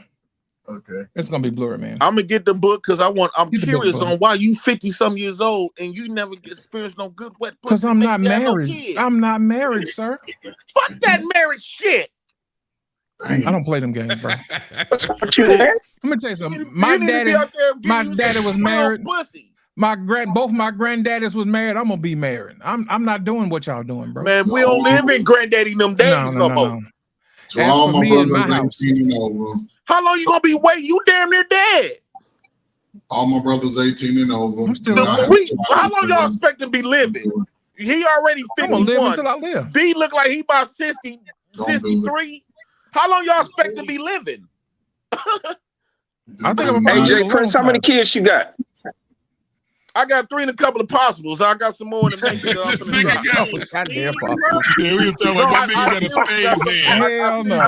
Okay. It's gonna be blurry, man. I'm gonna get the book because I'm curious on why you 50-some years old and you never experienced no good wet pussy. Because I'm not married. I'm not married, sir. Fuck that marriage shit. I don't play them games, bro. Let me tell you something. My daddy was married. Both my granddaddies was married. I'm gonna be married. I'm not doing what y'all doing, bro. Man, we don't live in granddaddy them days no more. So all my brothers 18 and over. How long you gonna be waiting? You damn near dead. All my brothers 18 and over. How long y'all expect to be living? He already 51. I'm gonna live until I live. B look like he about 60, 53. How long y'all expect to be living? I think I'm Hey, Jay Prince, how many kids you got? I got 3 and a couple of possibles. I got some more in the making. Goddamn possible. Yeah, we were talking about that nigga got a space in. Hell no.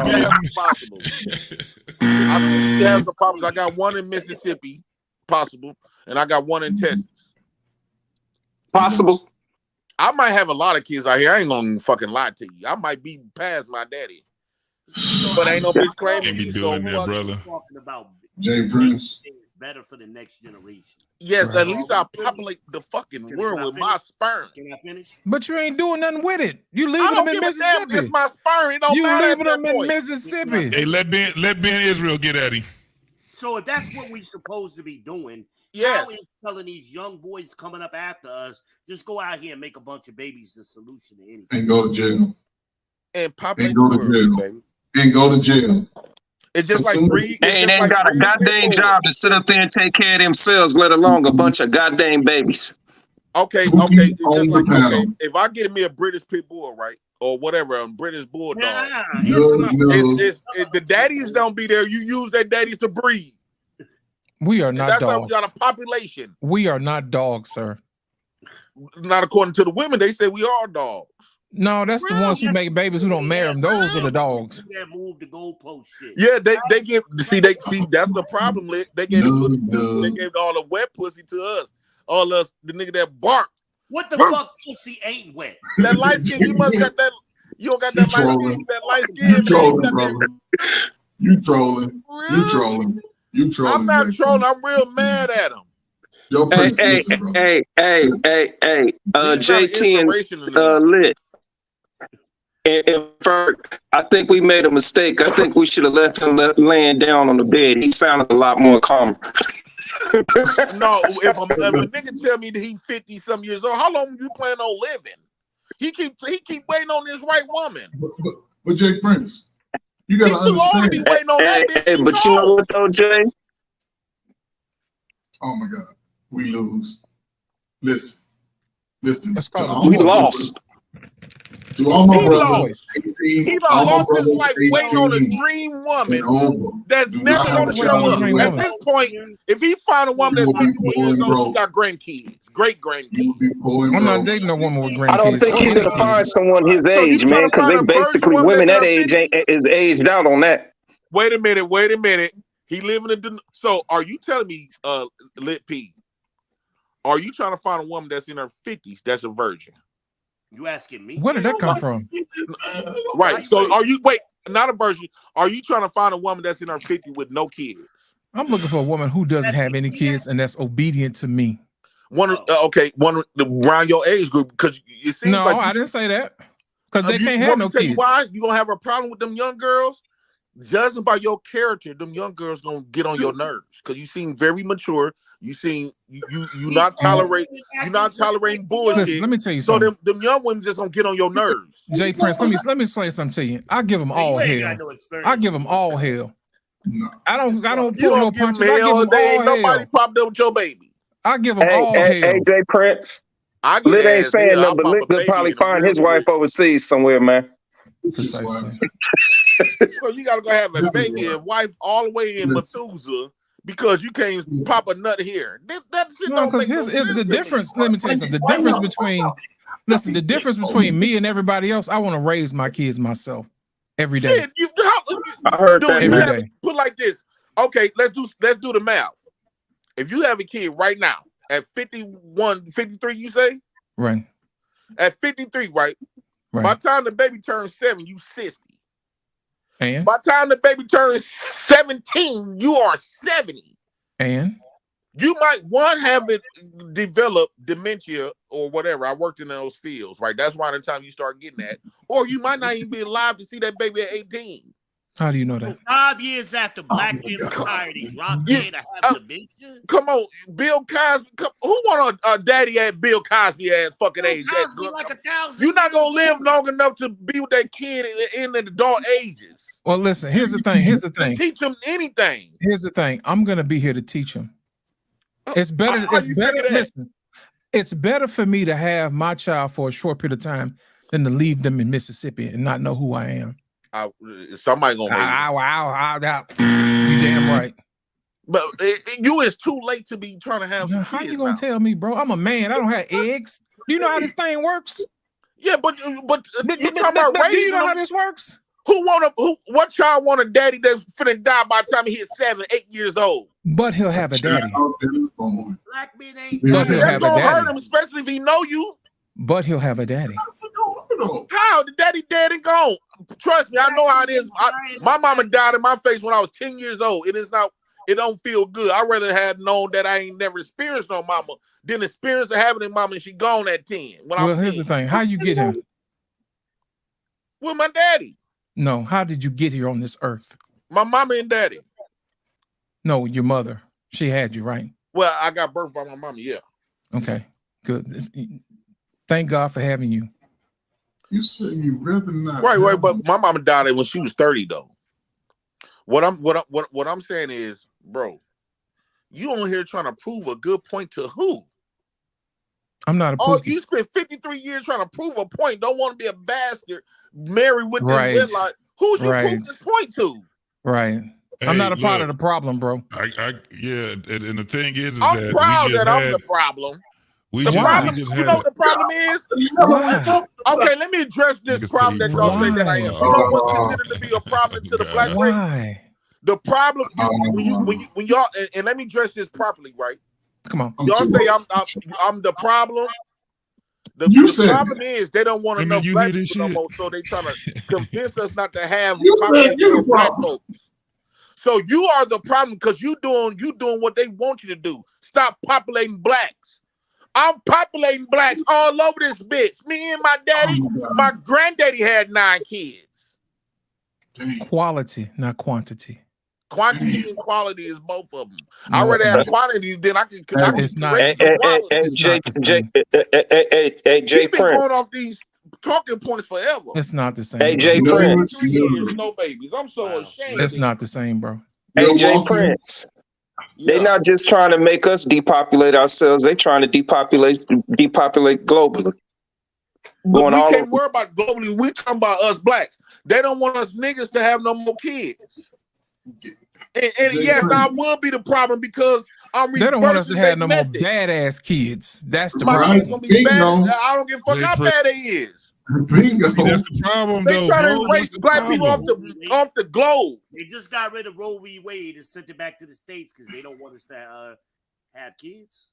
I have some possibles. I got 1 in Mississippi, possible, and I got 1 in Texas. Possible. I might have a lot of kids out here. I ain't gonna fucking lie to you. I might be past my daddy. But ain't no bitch claiming me. So brother. Talking about Jay Prince. Better for the next generation. Yes, at least I populate the fucking world with my sperm. Can I finish? But you ain't doing nothing with it. You leaving them in Mississippi. It's my sperm. It don't matter. You leaving them in Mississippi. Hey, let Ben Israel get at him. So if that's what we supposed to be doing, how is telling these young boys coming up after us, just go out here and make a bunch of babies the solution to anything? And go to jail. And populate and go to jail. baby. And go to jail. It's just like three. They ain't got a goddamn job to sit up there and take care of themselves, let alone a bunch of goddamn babies. Okay. Just like, if I get me a British pit bull, right, or whatever, a British bulldog, the daddies don't be there. You use that daddies to breed. We are not dogs. That's why we got a population. We are not dogs, sir. Not according to the women. They say we are dogs. No, that's the ones who make babies who don't marry them. Those are the dogs. That move the goalpost shit. Yeah, they give that's the problem. They gave they gave all the wet pussy to us. All us the nigga that bark. What the fuck pussy ain't wet? That light skin, you must got that. You don't got that light skin. That light skin. You trolling, brother. You trolling. Really? You trolling. You trolling. I'm not trolling. I'm real mad at him. Yo, Prince, hey, JT and Lit. And Ferg, I think we made a mistake. I think we should have left him laying down on the bed. He sounded a lot more calm. No, if a nigga tell me that he's 50-some years old, how long you plan on living? He keep waiting on this right woman. But Jay Prince, you gotta understand. Be waiting on that bitch. But you know what though, Jay? Oh my God, we lose. Listen. We lost. To all my brothers, he lost his life waiting on a dream woman that's never gonna show up. At this point, if he find a woman that's 51 years old, she got grandkids, great grandkids. I'm not dating a woman with grandkids. I don't think he's gonna find someone his age, man, because they basically women that age is aged out on that. Wait a minute. He living in so are you telling me, Lit P? Are you trying to find a woman that's in her 50s that's a virgin? You asking me? Where did that come from? Right. So are you not a virgin? Are you trying to find a woman that's in her 50s with no kids? I'm looking for a woman who doesn't have any kids and that's obedient to me. One around your age group, because it seems no, like I didn't say that. Because they can't have no kids. Why you gonna have a problem with them young girls? Judging by your character, them young girls gonna get on your nerves because you seem very mature. You seem you not tolerating bullshit. Listen, let me tell you something. something. So them young women just gonna get on your nerves. Jay Prince, let me explain something to you. I give them all hell. I give them all hell. No. I don't pull no punches. I give them all hell. Nobody popped up with your baby. I give them all hell. Hey, Jay Prince. Lit ain't saying nothing, but Lit could probably find his wife overseas somewhere, man. So you gotta go have a baby and wife all the way in Methuselah because you can't pop a nut here. That shit no, don't make because no here's sense the difference. Let me tell you something. The difference between me and everybody else, I want to raise my kids myself every day. Shit, I heard that every day. Put like this. Okay, let's do the math. If you have a kid right now at 51, 53, you say? Right. At 53, right? By the time the baby turns 7, you 60. And by the time the baby turns 17, you are 70. And you might have it develop dementia or whatever. I worked in those fields, right? That's around the time you start getting that. Or you might not even be alive to see that baby at 18. How do you know that? 5 years after Black men retired, he rocked in to have dementia. Come on, Bill Cosby. Who want a daddy at Bill Cosby at fucking age? Like 1,000. You're not gonna live long enough to be with that kid in the adult ages. Well, listen. Here's the thing. Teach him anything. Here's the thing. I'm gonna be here to teach him. It's better. Listen. It's better for me to have my child for a short period of time than to leave them in Mississippi and not know who I am. Somebody gonna you damn right. But you is too late to be trying to have some how kids you gonna now. tell me, bro? I'm a man. I don't have eggs. Do you know how this thing works? Yeah, but you talking about raising do you know them? how this works? What child want a daddy that's finna die by the time he hits 7, 8 years old? But he'll have a daddy. Black men ain't. But he'll That's have a gonna hurt daddy. him, especially if he know you. But he'll have a daddy. How? The daddy dead and gone. Trust me, I know how it is. My mama died in my face when I was 10 years old. It don't feel good. I'd rather have known that I ain't never experienced no mama than experience of having a mama and she gone at 10. Well, here's the thing. How you get here? With my daddy. No, how did you get here on this earth? My mama and daddy. No, your mother. She had you, right? Well, I got birthed by my mama, yeah. Okay, good. Thank God for having you. You say you rather not. Right, but my mama died when she was 30, though. What I'm saying is, bro, you on here trying to prove a good point to who? I'm not a Oh, pookie. you spent 53 years trying to prove a point. Don't want to be a bastard. Married with them Right. wedlock. Who's you Right. prove this point to? Right. I'm not a part of the problem, bro. Yeah, and the thing is I'm that proud we just that I'm had the problem. You know what the problem is? Okay, let me address this problem that y'all say that I am. You know what's considered to be a problem to the black race? Why? The problem when y'all and let me address this properly, right? Come on. Y'all say I'm the problem. The problem is they don't want enough black people no more, so they trying to convince us not to have population of black folks. So you are the problem because you doing what they want you to do. Stop populating blacks. I'm populating blacks all over this bitch. Me and my daddy, my granddaddy had 9 kids. Quality, not quantity. Quantity and quality is both of them. I rather have quantity than I can. It's not. Hey, Jay He's been going Prince. off these talking points forever. It's not the same. Hey, Jay Prince. 3 years, no babies. I'm so ashamed. It's not the same, bro. Hey, Jay Prince. They're not just trying to make us depopulate ourselves. They're trying to depopulate globally. But we can't worry about globally. We talking about us blacks. They don't want us niggas to have no more kids. And yes, I will be the problem because I'm reversing. They don't want us to have no more method. badass kids. That's the My problem. kids gonna be bad. I don't give a fuck how bad they is. Bingo. That's the problem, They though. try to Bro. erase black people off the globe. They just got rid of Roe v. Wade and sent it back to the States because they don't want us to have kids.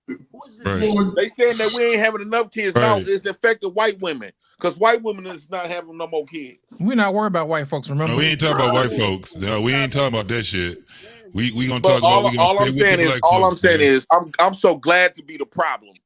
Who is this? Right. They saying that we ain't having enough kids now. It's affecting white women because white women is not having no more kids. We're not worried about white folks. Remember, No, we ain't talking about white folks. No, we ain't talking about that shit. We gonna But talk about. We gonna stay with the black folks. All I'm saying is, I'm so glad to be the problem.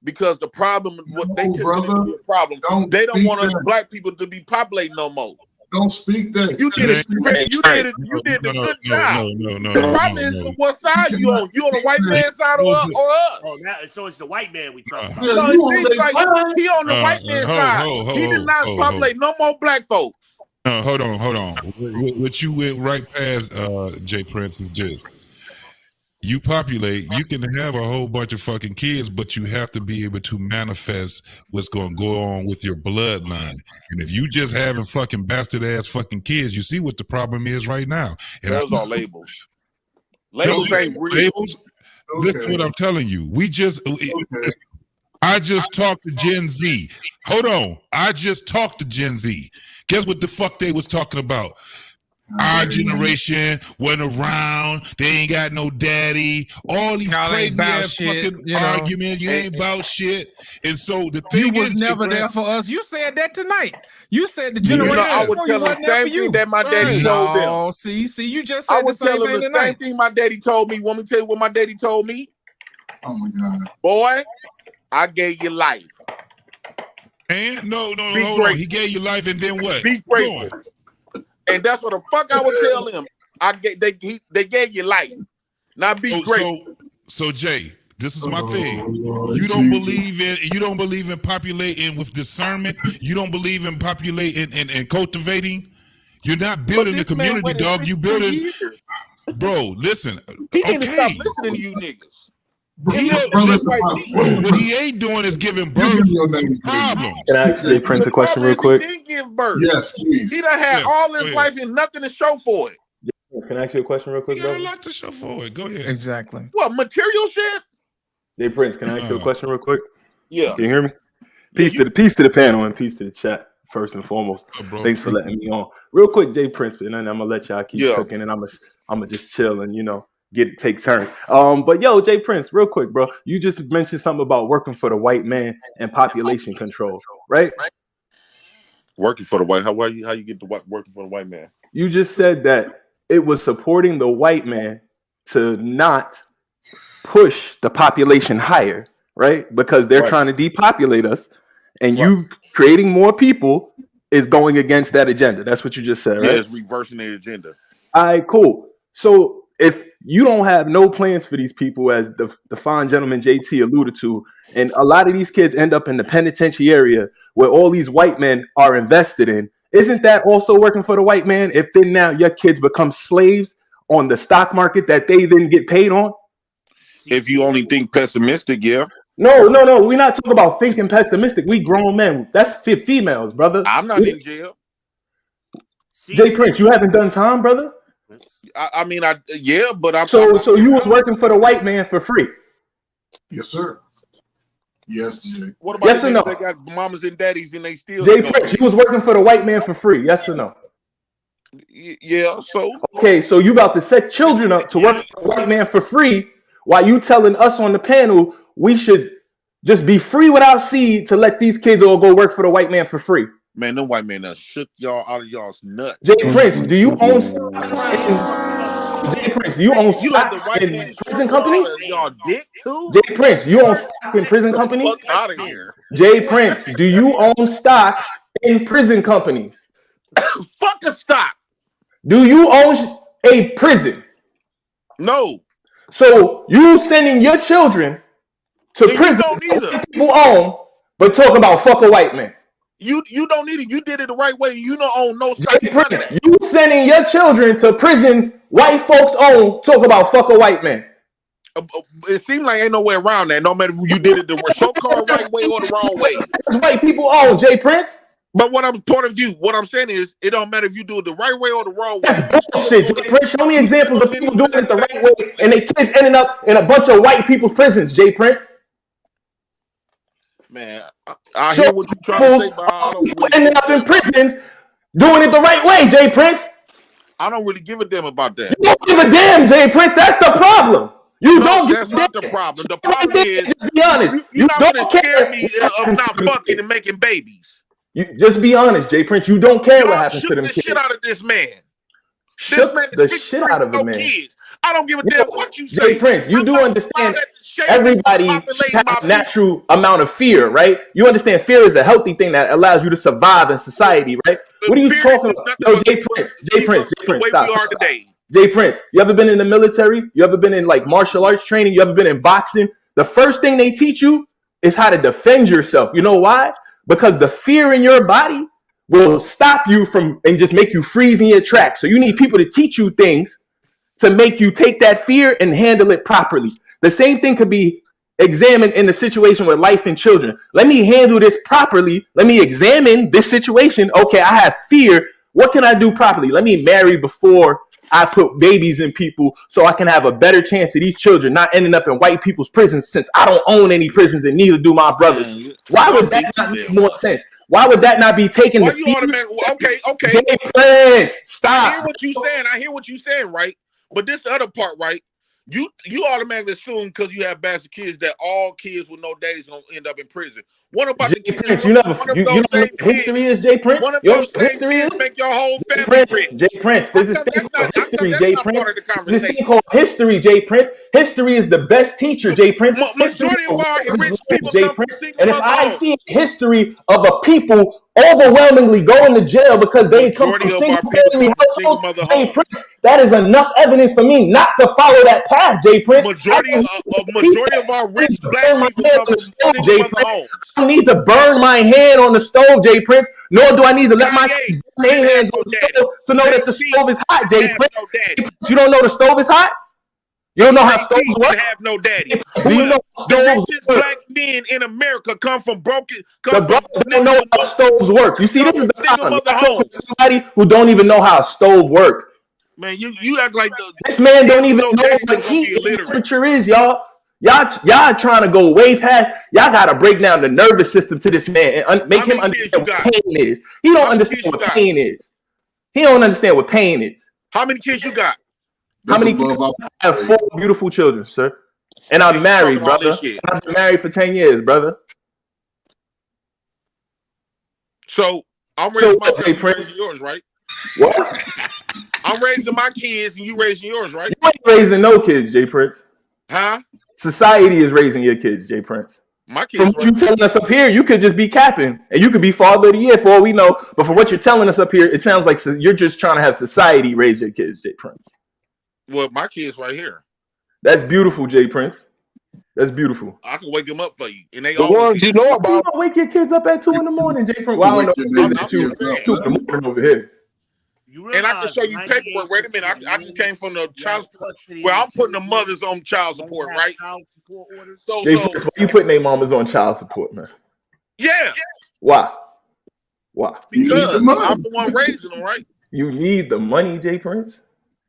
Because the problem, what they consider to be a problem, they don't want us black people to be populating no more. Don't speak that. You did it. You did it. You did the good job. No. The problem is what side you on? You on the white man's side or us? Oh, so it's the white man we talking about. No, it seems like he on the white man's side. He did not populate no more black folks. Hold on. What you went right past, Jay Prince, is just you populate. You can have a whole bunch of fucking kids, but you have to be able to manifest what's going to go on with your bloodline. And if you just having fucking bastard ass fucking kids, you see what the problem is right now. And those are labels. Labels ain't real. Labels. Okay. Listen to what I'm telling you. I just talked to Gen Z. Hold on. I just talked to Gen Z. Guess what the fuck they was talking about? Our generation went around. They ain't got no daddy. All these crazy ass fucking arguments. You ain't about shit. And so the thing you was never there for us. You said that tonight. You said the generation. I would tell them the same thing that my daddy told them. Oh, see, you just said I would tell them the same thing my daddy told me. Want me to tell you what my daddy told me? Oh my God, boy, I gave you life. And no, hold on. He gave you life, and then what? Be grateful. And that's what the fuck I would tell him. They gave you life. Now be grateful. So Jay, this is my thing. You don't believe in populating with discernment. You don't believe in populating and cultivating. You're not building the community, dog. You building, bro. Listen, he need to stop listening to you niggas. What he ain't doing is giving birth to problems. Can I ask Jay Prince a question real quick? He didn't give birth. Yes, please. He done had all his life and nothing to show for it. Can I ask you a question real quick, bro? bro? You got a lot to show for it. Go ahead. Exactly. What, material shit? Jay Prince, can I ask you a question real quick? Yeah. Can you hear me? Peace to the panel and peace to the chat. First and foremost, thanks for letting me on. Real quick, Jay Prince, and then I'm gonna let y'all keep cooking, and I'm gonna just chill and take turns. But yo, Jay Prince, real quick, bro. You just mentioned something about working for the white man and population control, right? Working for the white. How you get to working for the white man? You just said that it was supporting the white man to not push the population higher, right? Because they're trying to depopulate us, and you creating more people is going against that agenda. That's what you just said, right? Yeah, it's reversing the agenda. All right, cool. So if you don't have no plans for these people, as the fine gentleman JT alluded to, and a lot of these kids end up in the penitentiary where all these white men are invested in, isn't that also working for the white man? If then now your kids become slaves on the stock market that they then get paid on? If you only think pessimistic, yeah. No. We're not talking about thinking pessimistic. We grown men. That's females, brother. I'm not in jail. Jay Prince, you haven't done time, brother? But I'm so you was working for the white man for free. Yes, sir. Yes, Jay. What about Yes or no? they got mamas and daddies and they still Jay Prince, you was working for the white man for free. Yes or no? Yeah, so okay, so you about to set children up to work for the white man for free while you telling us on the panel we should just be free without seed to let these kids all go work for the white man for free. Man, them white men done shook y'all out of y'all's nuts. Jay Prince, do you own stocks Jay Prince, do you own stocks in prison companies? Y'all dick too? Jay Prince, you own stock in prison companies? Fuck out of here. Jay Prince, do you own stocks in prison companies? Fuck a stock. Do you own a prison? No. So you sending your children to prison that people own, but talking about fuck a white man. You don't need it. You did it the right way. You don't own no stock. You sending your children to prisons white folks own, talk about fuck a white man. It seems like ain't no way around that. No matter if you did it the so-called right way or the wrong way. That's white people own, Jay Prince. But what I'm saying is, it don't matter if you do it the right way or the wrong way. That's bullshit, Jay Prince. Show me examples of people doing it the right way and their kids ending up in a bunch of white people's prisons, Jay Prince. Man, I hear what you're trying to say, but I don't really ending up in prisons doing it the right way, Jay Prince. I don't really give a damn about that. You don't give a damn, Jay Prince. That's the problem. That's not the problem. The problem is, just be honest. You're not going to scare me of not fucking and making babies. You just be honest, Jay Prince. You don't care what happens to them kids. Shit out of this man. Shook the shit out of a man. Kids. I don't give a damn what you say. Jay Prince, you do understand everybody should have a natural amount of fear, right? You understand fear is a healthy thing that allows you to survive in society, right? What are you talking about? No, Jay Prince, stop. Jay Prince, you ever been in the military? You ever been in like martial arts training? You ever been in boxing? The first thing they teach you is how to defend yourself. You know why? Because the fear in your body will stop you from and just make you freeze in your tracks. So you need people to teach you things to make you take that fear and handle it properly. The same thing could be examined in the situation with life and children. Let me handle this properly. Let me examine this situation. Okay, I have fear. What can I do properly? Let me marry before I put babies in people so I can have a better chance of these children not ending up in white people's prisons, since I don't own any prisons and neither do my brothers. Why would that not make more sense? Why would that not be taken? Okay. Jay Prince, stop. I hear what you're saying, right? But this the other part, right? You automatically assume because you have bastard kids that all kids with no daddy's gonna end up in prison. What about Jay the kids? Prince, you know what history is, Jay Prince? One of You know those what history is? make your whole family rich. Jay Prince, there's this thing called history, Jay Prince. There's this thing called history, Jay Prince. History is the best teacher, Jay Prince. Majority of our rich people Jay come Prince. from single And if mother I homes. see history of a people overwhelmingly going to jail because they come from single family households, Jay Prince, that is enough evidence for me not to follow that path, Jay Prince. Majority of our rich black people come from single mother homes. I don't need to burn my hand on the stove, Jay Prince, nor do I need to let my kids burn their hands on the stove to know that the stove is hot, Jay Prince. You don't know the stove is hot? You don't know how stoves work? Have no daddy. Do you know the richest black men in America come from broken. The brother don't know how stoves work. You see, this is the problem. I'm talking to somebody who don't even know how a stove work. Man, you act like this man don't even know what heat temperature is, y'all. Y'all trying to go way past. Y'all got to break down the nervous system to this man and make him understand what pain is. He don't understand what pain is. He don't understand what pain is. How many kids you got? How many kids? I have 4 beautiful children, sir. And I'm married, brother. I've been married for 10 years, brother. So I'm raising my kids, yours, right? What? I'm raising my kids and you raising yours, right? You ain't raising no kids, Jay Prince. Huh? Society is raising your kids, Jay Prince. My kids. From what you telling us up here, you could just be capping, and you could be father of the year for all we know. But for what you're telling us up here, it sounds like you're just trying to have society raise your kids, Jay Prince. Well, my kids right here. That's beautiful, Jay Prince. That's beautiful. I can wake them up for you, and they the ones you know about. You don't wake your kids up at 2 in the morning, Jay Prince. Well, I don't know. It's 2 in the morning over here. And I can show you paperwork. Wait a minute, I just came from the child support where I'm putting the mothers on child support, right? So, Jay Prince, why you putting their mamas on child support, man? Yeah. Why? Why? Because I'm the one raising them, right? You need the money, Jay Prince.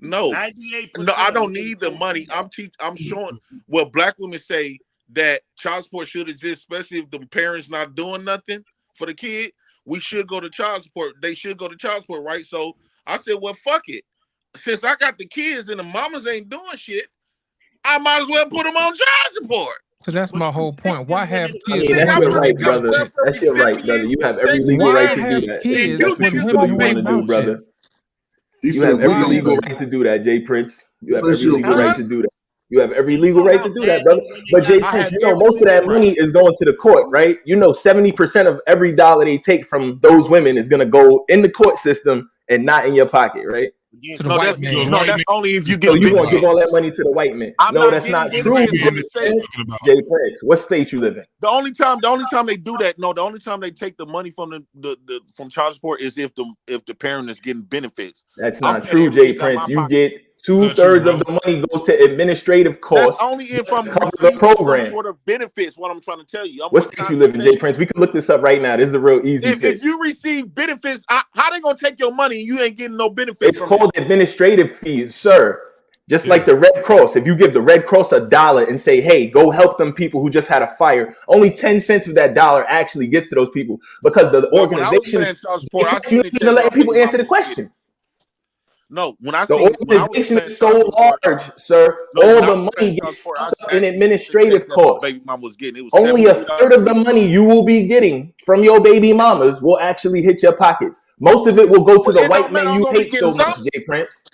No, I don't need the money. I'm showing what black women say that child support should exist, especially if the parents not doing nothing for the kid. We should go to child support. They should go to child support, right? So I said, well, fuck it. Since I got the kids and the mamas ain't doing shit, I might as well put them on child support. So that's my whole point. Why have I kids? mean, with that's your women right, who brother. don't That's your right, brother. You have every legal Why right to have do that. kids That's with what women you who want to ain't do, about brother. He You said have we every gonna legal pay. right to do that, Jay Prince. You have For every sure, legal brother. right to do that. You have every legal right to do that, brother. When But Jay I Prince, have you know, every most of that legal money right. is going to the court, right? You know, 70% of every dollar they take from those women is going to go in the court system and not in your pocket, right? To the No, white that's man. that's only if you So get you going to give benefits. all that money to the white man? I'm No, not that's getting not true, benefits from Jay the state. Jay Prince. What state you live in? The only time they do that, the only time they take the money from the from child support is if the parent is getting benefits. That's I'm not paying true, Jay everything out Prince. my You pocket. get 2/3 of the money goes to administrative That's costs only if just to I'm cover the receiving some program. sort of benefits. What I'm trying to tell you, What state you live in, Jay Prince? We can look this up right now. This is a real easy if fix. you receive benefits, how they gonna take your money and you ain't getting no benefits It's from called it? administrative fees, sir. Just like the Red Cross. If you give the Red Cross $1 and say, hey, go help them people who just had a fire, only 10 cents of that dollar actually gets to those people because the Well, when I was organization paying is, child support, I you're seen not it even that my letting people baby answer mama the was getting. question. No, when The I was organization paying is child so support, large, sir. no, All when I the was paying money child gets support, sucked I up in actually seen the check administrative that my costs. baby mama was getting. It was Only a $73 third a of the week. money you will be getting from your baby mamas will actually hit your pockets. Most of it will go to the It white don't matter. men I'm you gonna be hate so getting much, some. Jay Prince.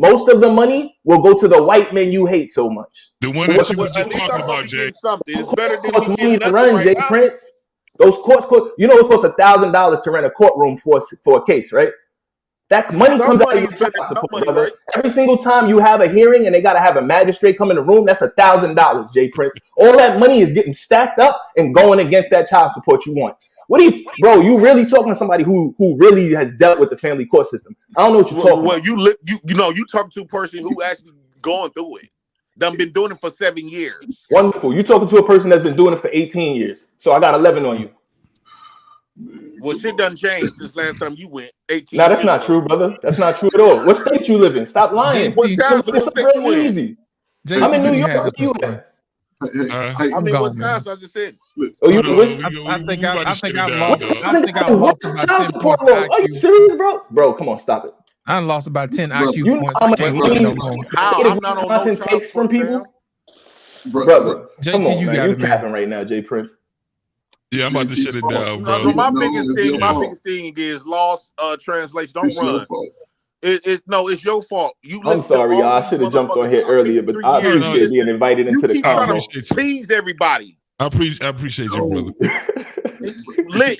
Most of the money will go to the white men you hate so much. The one But that what's you the was At just least talking I'm gonna about, be Jay. getting something. It's courts better than cost me money getting to nothing run, right Jay now. Prince? Those courts cost, you know, it costs $1,000 to rent a courtroom for a case, right? That money Some comes out of money your is better child than no support, money, brother. right? Every single time you have a hearing and they gotta have a magistrate come in the room, that's $1,000, Jay Prince. All that money is getting stacked up and going against that child support you want. What do you, bro? You really talking to somebody who really has dealt with the family court system? I don't know what you're talking about. You talking to a person who actually going through it. Done been doing it for 7 years. Wonderful. You talking to a person that's been doing it for 18 years. So I got 11 on you. Well, shit done changed since last time you went 18 Now that's years not ago. true, brother. That's not true at all. What state you live in? Stop lying. What You can look Wisconsin? this What up state real you in? easy. JT, I'm in New you York. had Where this you story. at? I'm in Wisconsin. I just said. Oh, you in I think I've down, lost. dog. I think I've lost about 10 points Are you IQ. serious, bro? Bro, come on, stop it. I lost about 10 IQ You know points. how I much can't money win no the more. How? state of I'm not on no Wisconsin child takes from support, fam. people? Brother, come JT, on, you man. got You it, man. capping right now, Jay Prince. Yeah, I'm about to shut it down, bro. No, my No, biggest it's your fault. thing is lost translation. Don't It's your run. fault. It's your fault. You I'm listen to sorry, all y'all. I these should have jumped on motherfuckers here for earlier, but 53 I years. appreciate being invited You into the keep trying convo. to please everybody. I appreciate you, brother.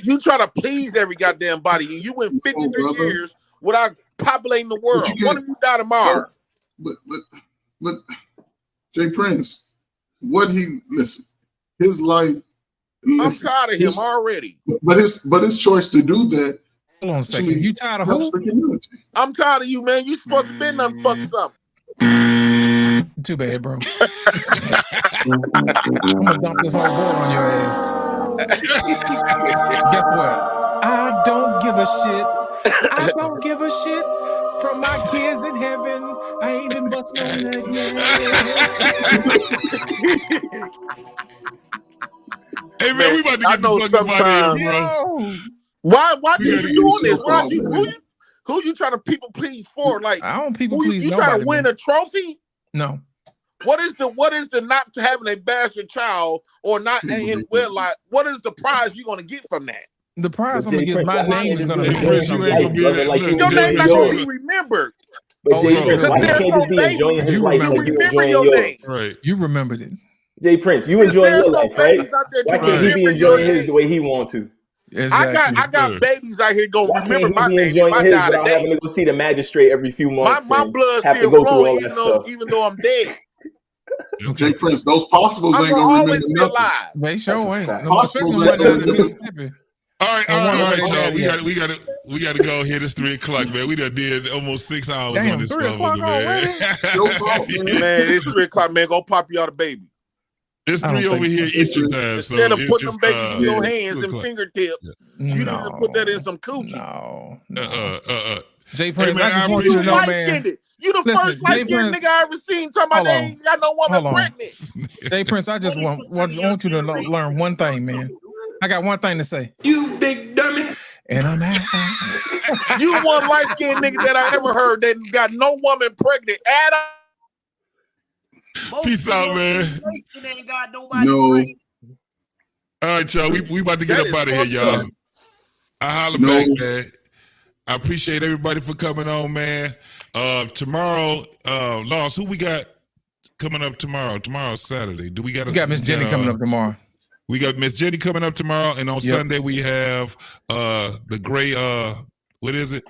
You try to please every goddamn body, and you went 53 years without populating the world. One of you die tomorrow. But Jay Prince, his life. I'm tired of him already. But his choice to do that. Hold on a second. You tired of who? I'm tired of you, man. You supposed to be done fuck something. Too bad, bro. I'm gonna dump this whole board on your ass. Guess what? I don't give a shit. I don't give a shit from my kids in heaven. I ain't been busting on that yet. Hey man, we about to get the fuck up out of here, bro. Why you doing this? Why who you trying to people please for? Like I don't people who please you nobody. trying to win a trophy? No. What is the not having a bastard child or not in wedlock? What is the prize you're gonna get from that? The prize I'm gonna get, my name is gonna be Prince, you ain't gonna be able to your name's not gonna be remembered. But Jay Prince, because why you there's can't no just be enjoying babies. his life You like you remember enjoying your yours? name. Right. You remembered it. Jay Prince, you enjoying There's your no life, right? babies out there Why to can't he be remember your enjoying his name. the way he wants to? Exactly. I got babies out here gonna Why remember can't he my be name if enjoying I his die without having today. to go see the magistrate every few months My and blood's have to still go through all flowing that even stuff? though I'm dead. Jay Prince, those possibles I'm ain't gonna gonna always remember be nothing. alive. They sure ain't. Possibles Especially ain't one down gonna in do it. Mississippi. All And one right, over y'all. there. We got to go here. It's 3:00, man. We done did almost 6 hours Damn, on this 3 o'clock motherfucker, man. already? Your fault, man. Man, it's 3:00, man. Go pop y'all the baby. It's I don't 3 over think here so. Eastern time. Instead of putting them it's, babies in your 2 hands and o'clock. fingertips, you need to put that in some coochie. No. Jay Prince, man, I just want you to know, man. You the first light-skinned nigga I ever seen talking about they ain't got no woman pregnant. Jay Prince, I just want you to learn one thing, man. I got one thing to say. You big dummy. And I'm out. You one light-skinned nigga that I ever heard that got no woman pregnant at all. Peace out, man. Ain't got nobody pregnant. All right, y'all. We about to get up out of here, y'all. I holler back, man. I appreciate everybody for coming on, man. Tomorrow, Lost, who we got coming up tomorrow? Tomorrow's Saturday. We got Miss Jenny coming up tomorrow. We got Miss Jenny coming up tomorrow, and on Sunday we have the gray. What is it?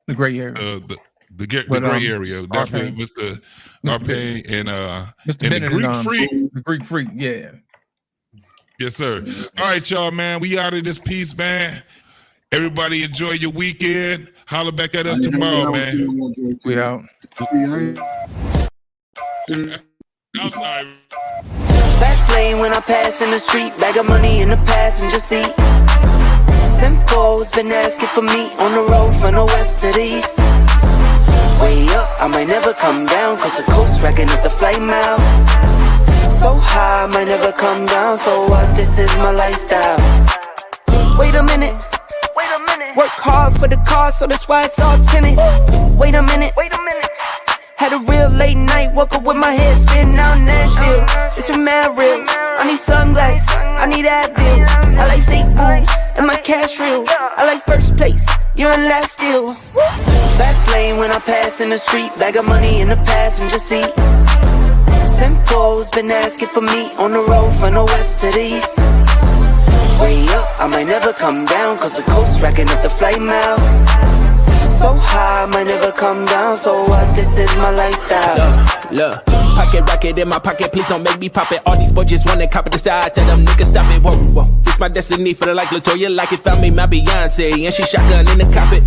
The gray area. The gray area. That's with Mr. Arpane and Mr. and Bennett the Greek Freak. The Greek Freak, yeah. Yes, sir. All right, y'all, man. We out of this piece, man. Everybody enjoy your weekend. Holler back at us tomorrow, man. We out. I'm sorry. Fast lane when I pass in the street, bag of money in the passenger seat. Simcoe's been asking for me on the road from the west to the east. Way up, I might never come down, cause the coast racking up the flight miles. So high, I might never come down, so what, this is my lifestyle. Wait a minute. Work hard for the car, so that's why it's all tinted. Wait a minute. Had a real late night, woke up with my head spinning out in Nashville. It's been mad real. I need sunglasses, I need Advil. I like fake boobs and my cash real. I like first place, you're in last still. Fast lane when I pass in the street, bag of money in the passenger seat. Simcoe's been asking for me on the road from the west to the east. Way up, I might never come down, cause the coast racking up the flight miles. So high, I might never come down, so what, this is my lifestyle. Look, pocket rocket in my pocket, please don't make me pop it. All these boys just wanna copy the side, tell them niggas stop it. Whoa, this my destiny, feeling like Latoya, like it found me my Beyonce, and she shotgun in the cockpit.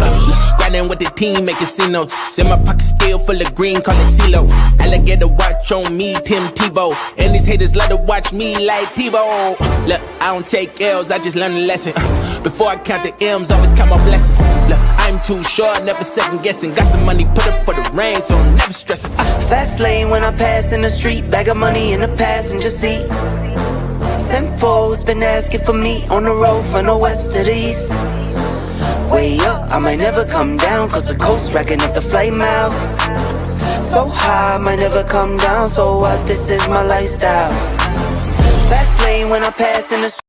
Grinding with the team, making C-notes. In my pocket still full of green, call it CeeLo. Alligator watch on me, Tim Tebow. And these haters love to watch me like Tebow. Look, I don't take L's, I just learn a lesson. Before I count the M's, always count my blessings. Look, I'm too short, never second guessing. Got some money, put up for the rain, so I'm never stressing. Fast lane when I pass in the street, bag of money in the passenger seat. Simcoe's been asking for me on the road from the west to the east. Way up, I might never come down, cause the coast racking up the flight miles. So high, I might never come down, so what, this is my lifestyle. Fast lane when I pass in the street.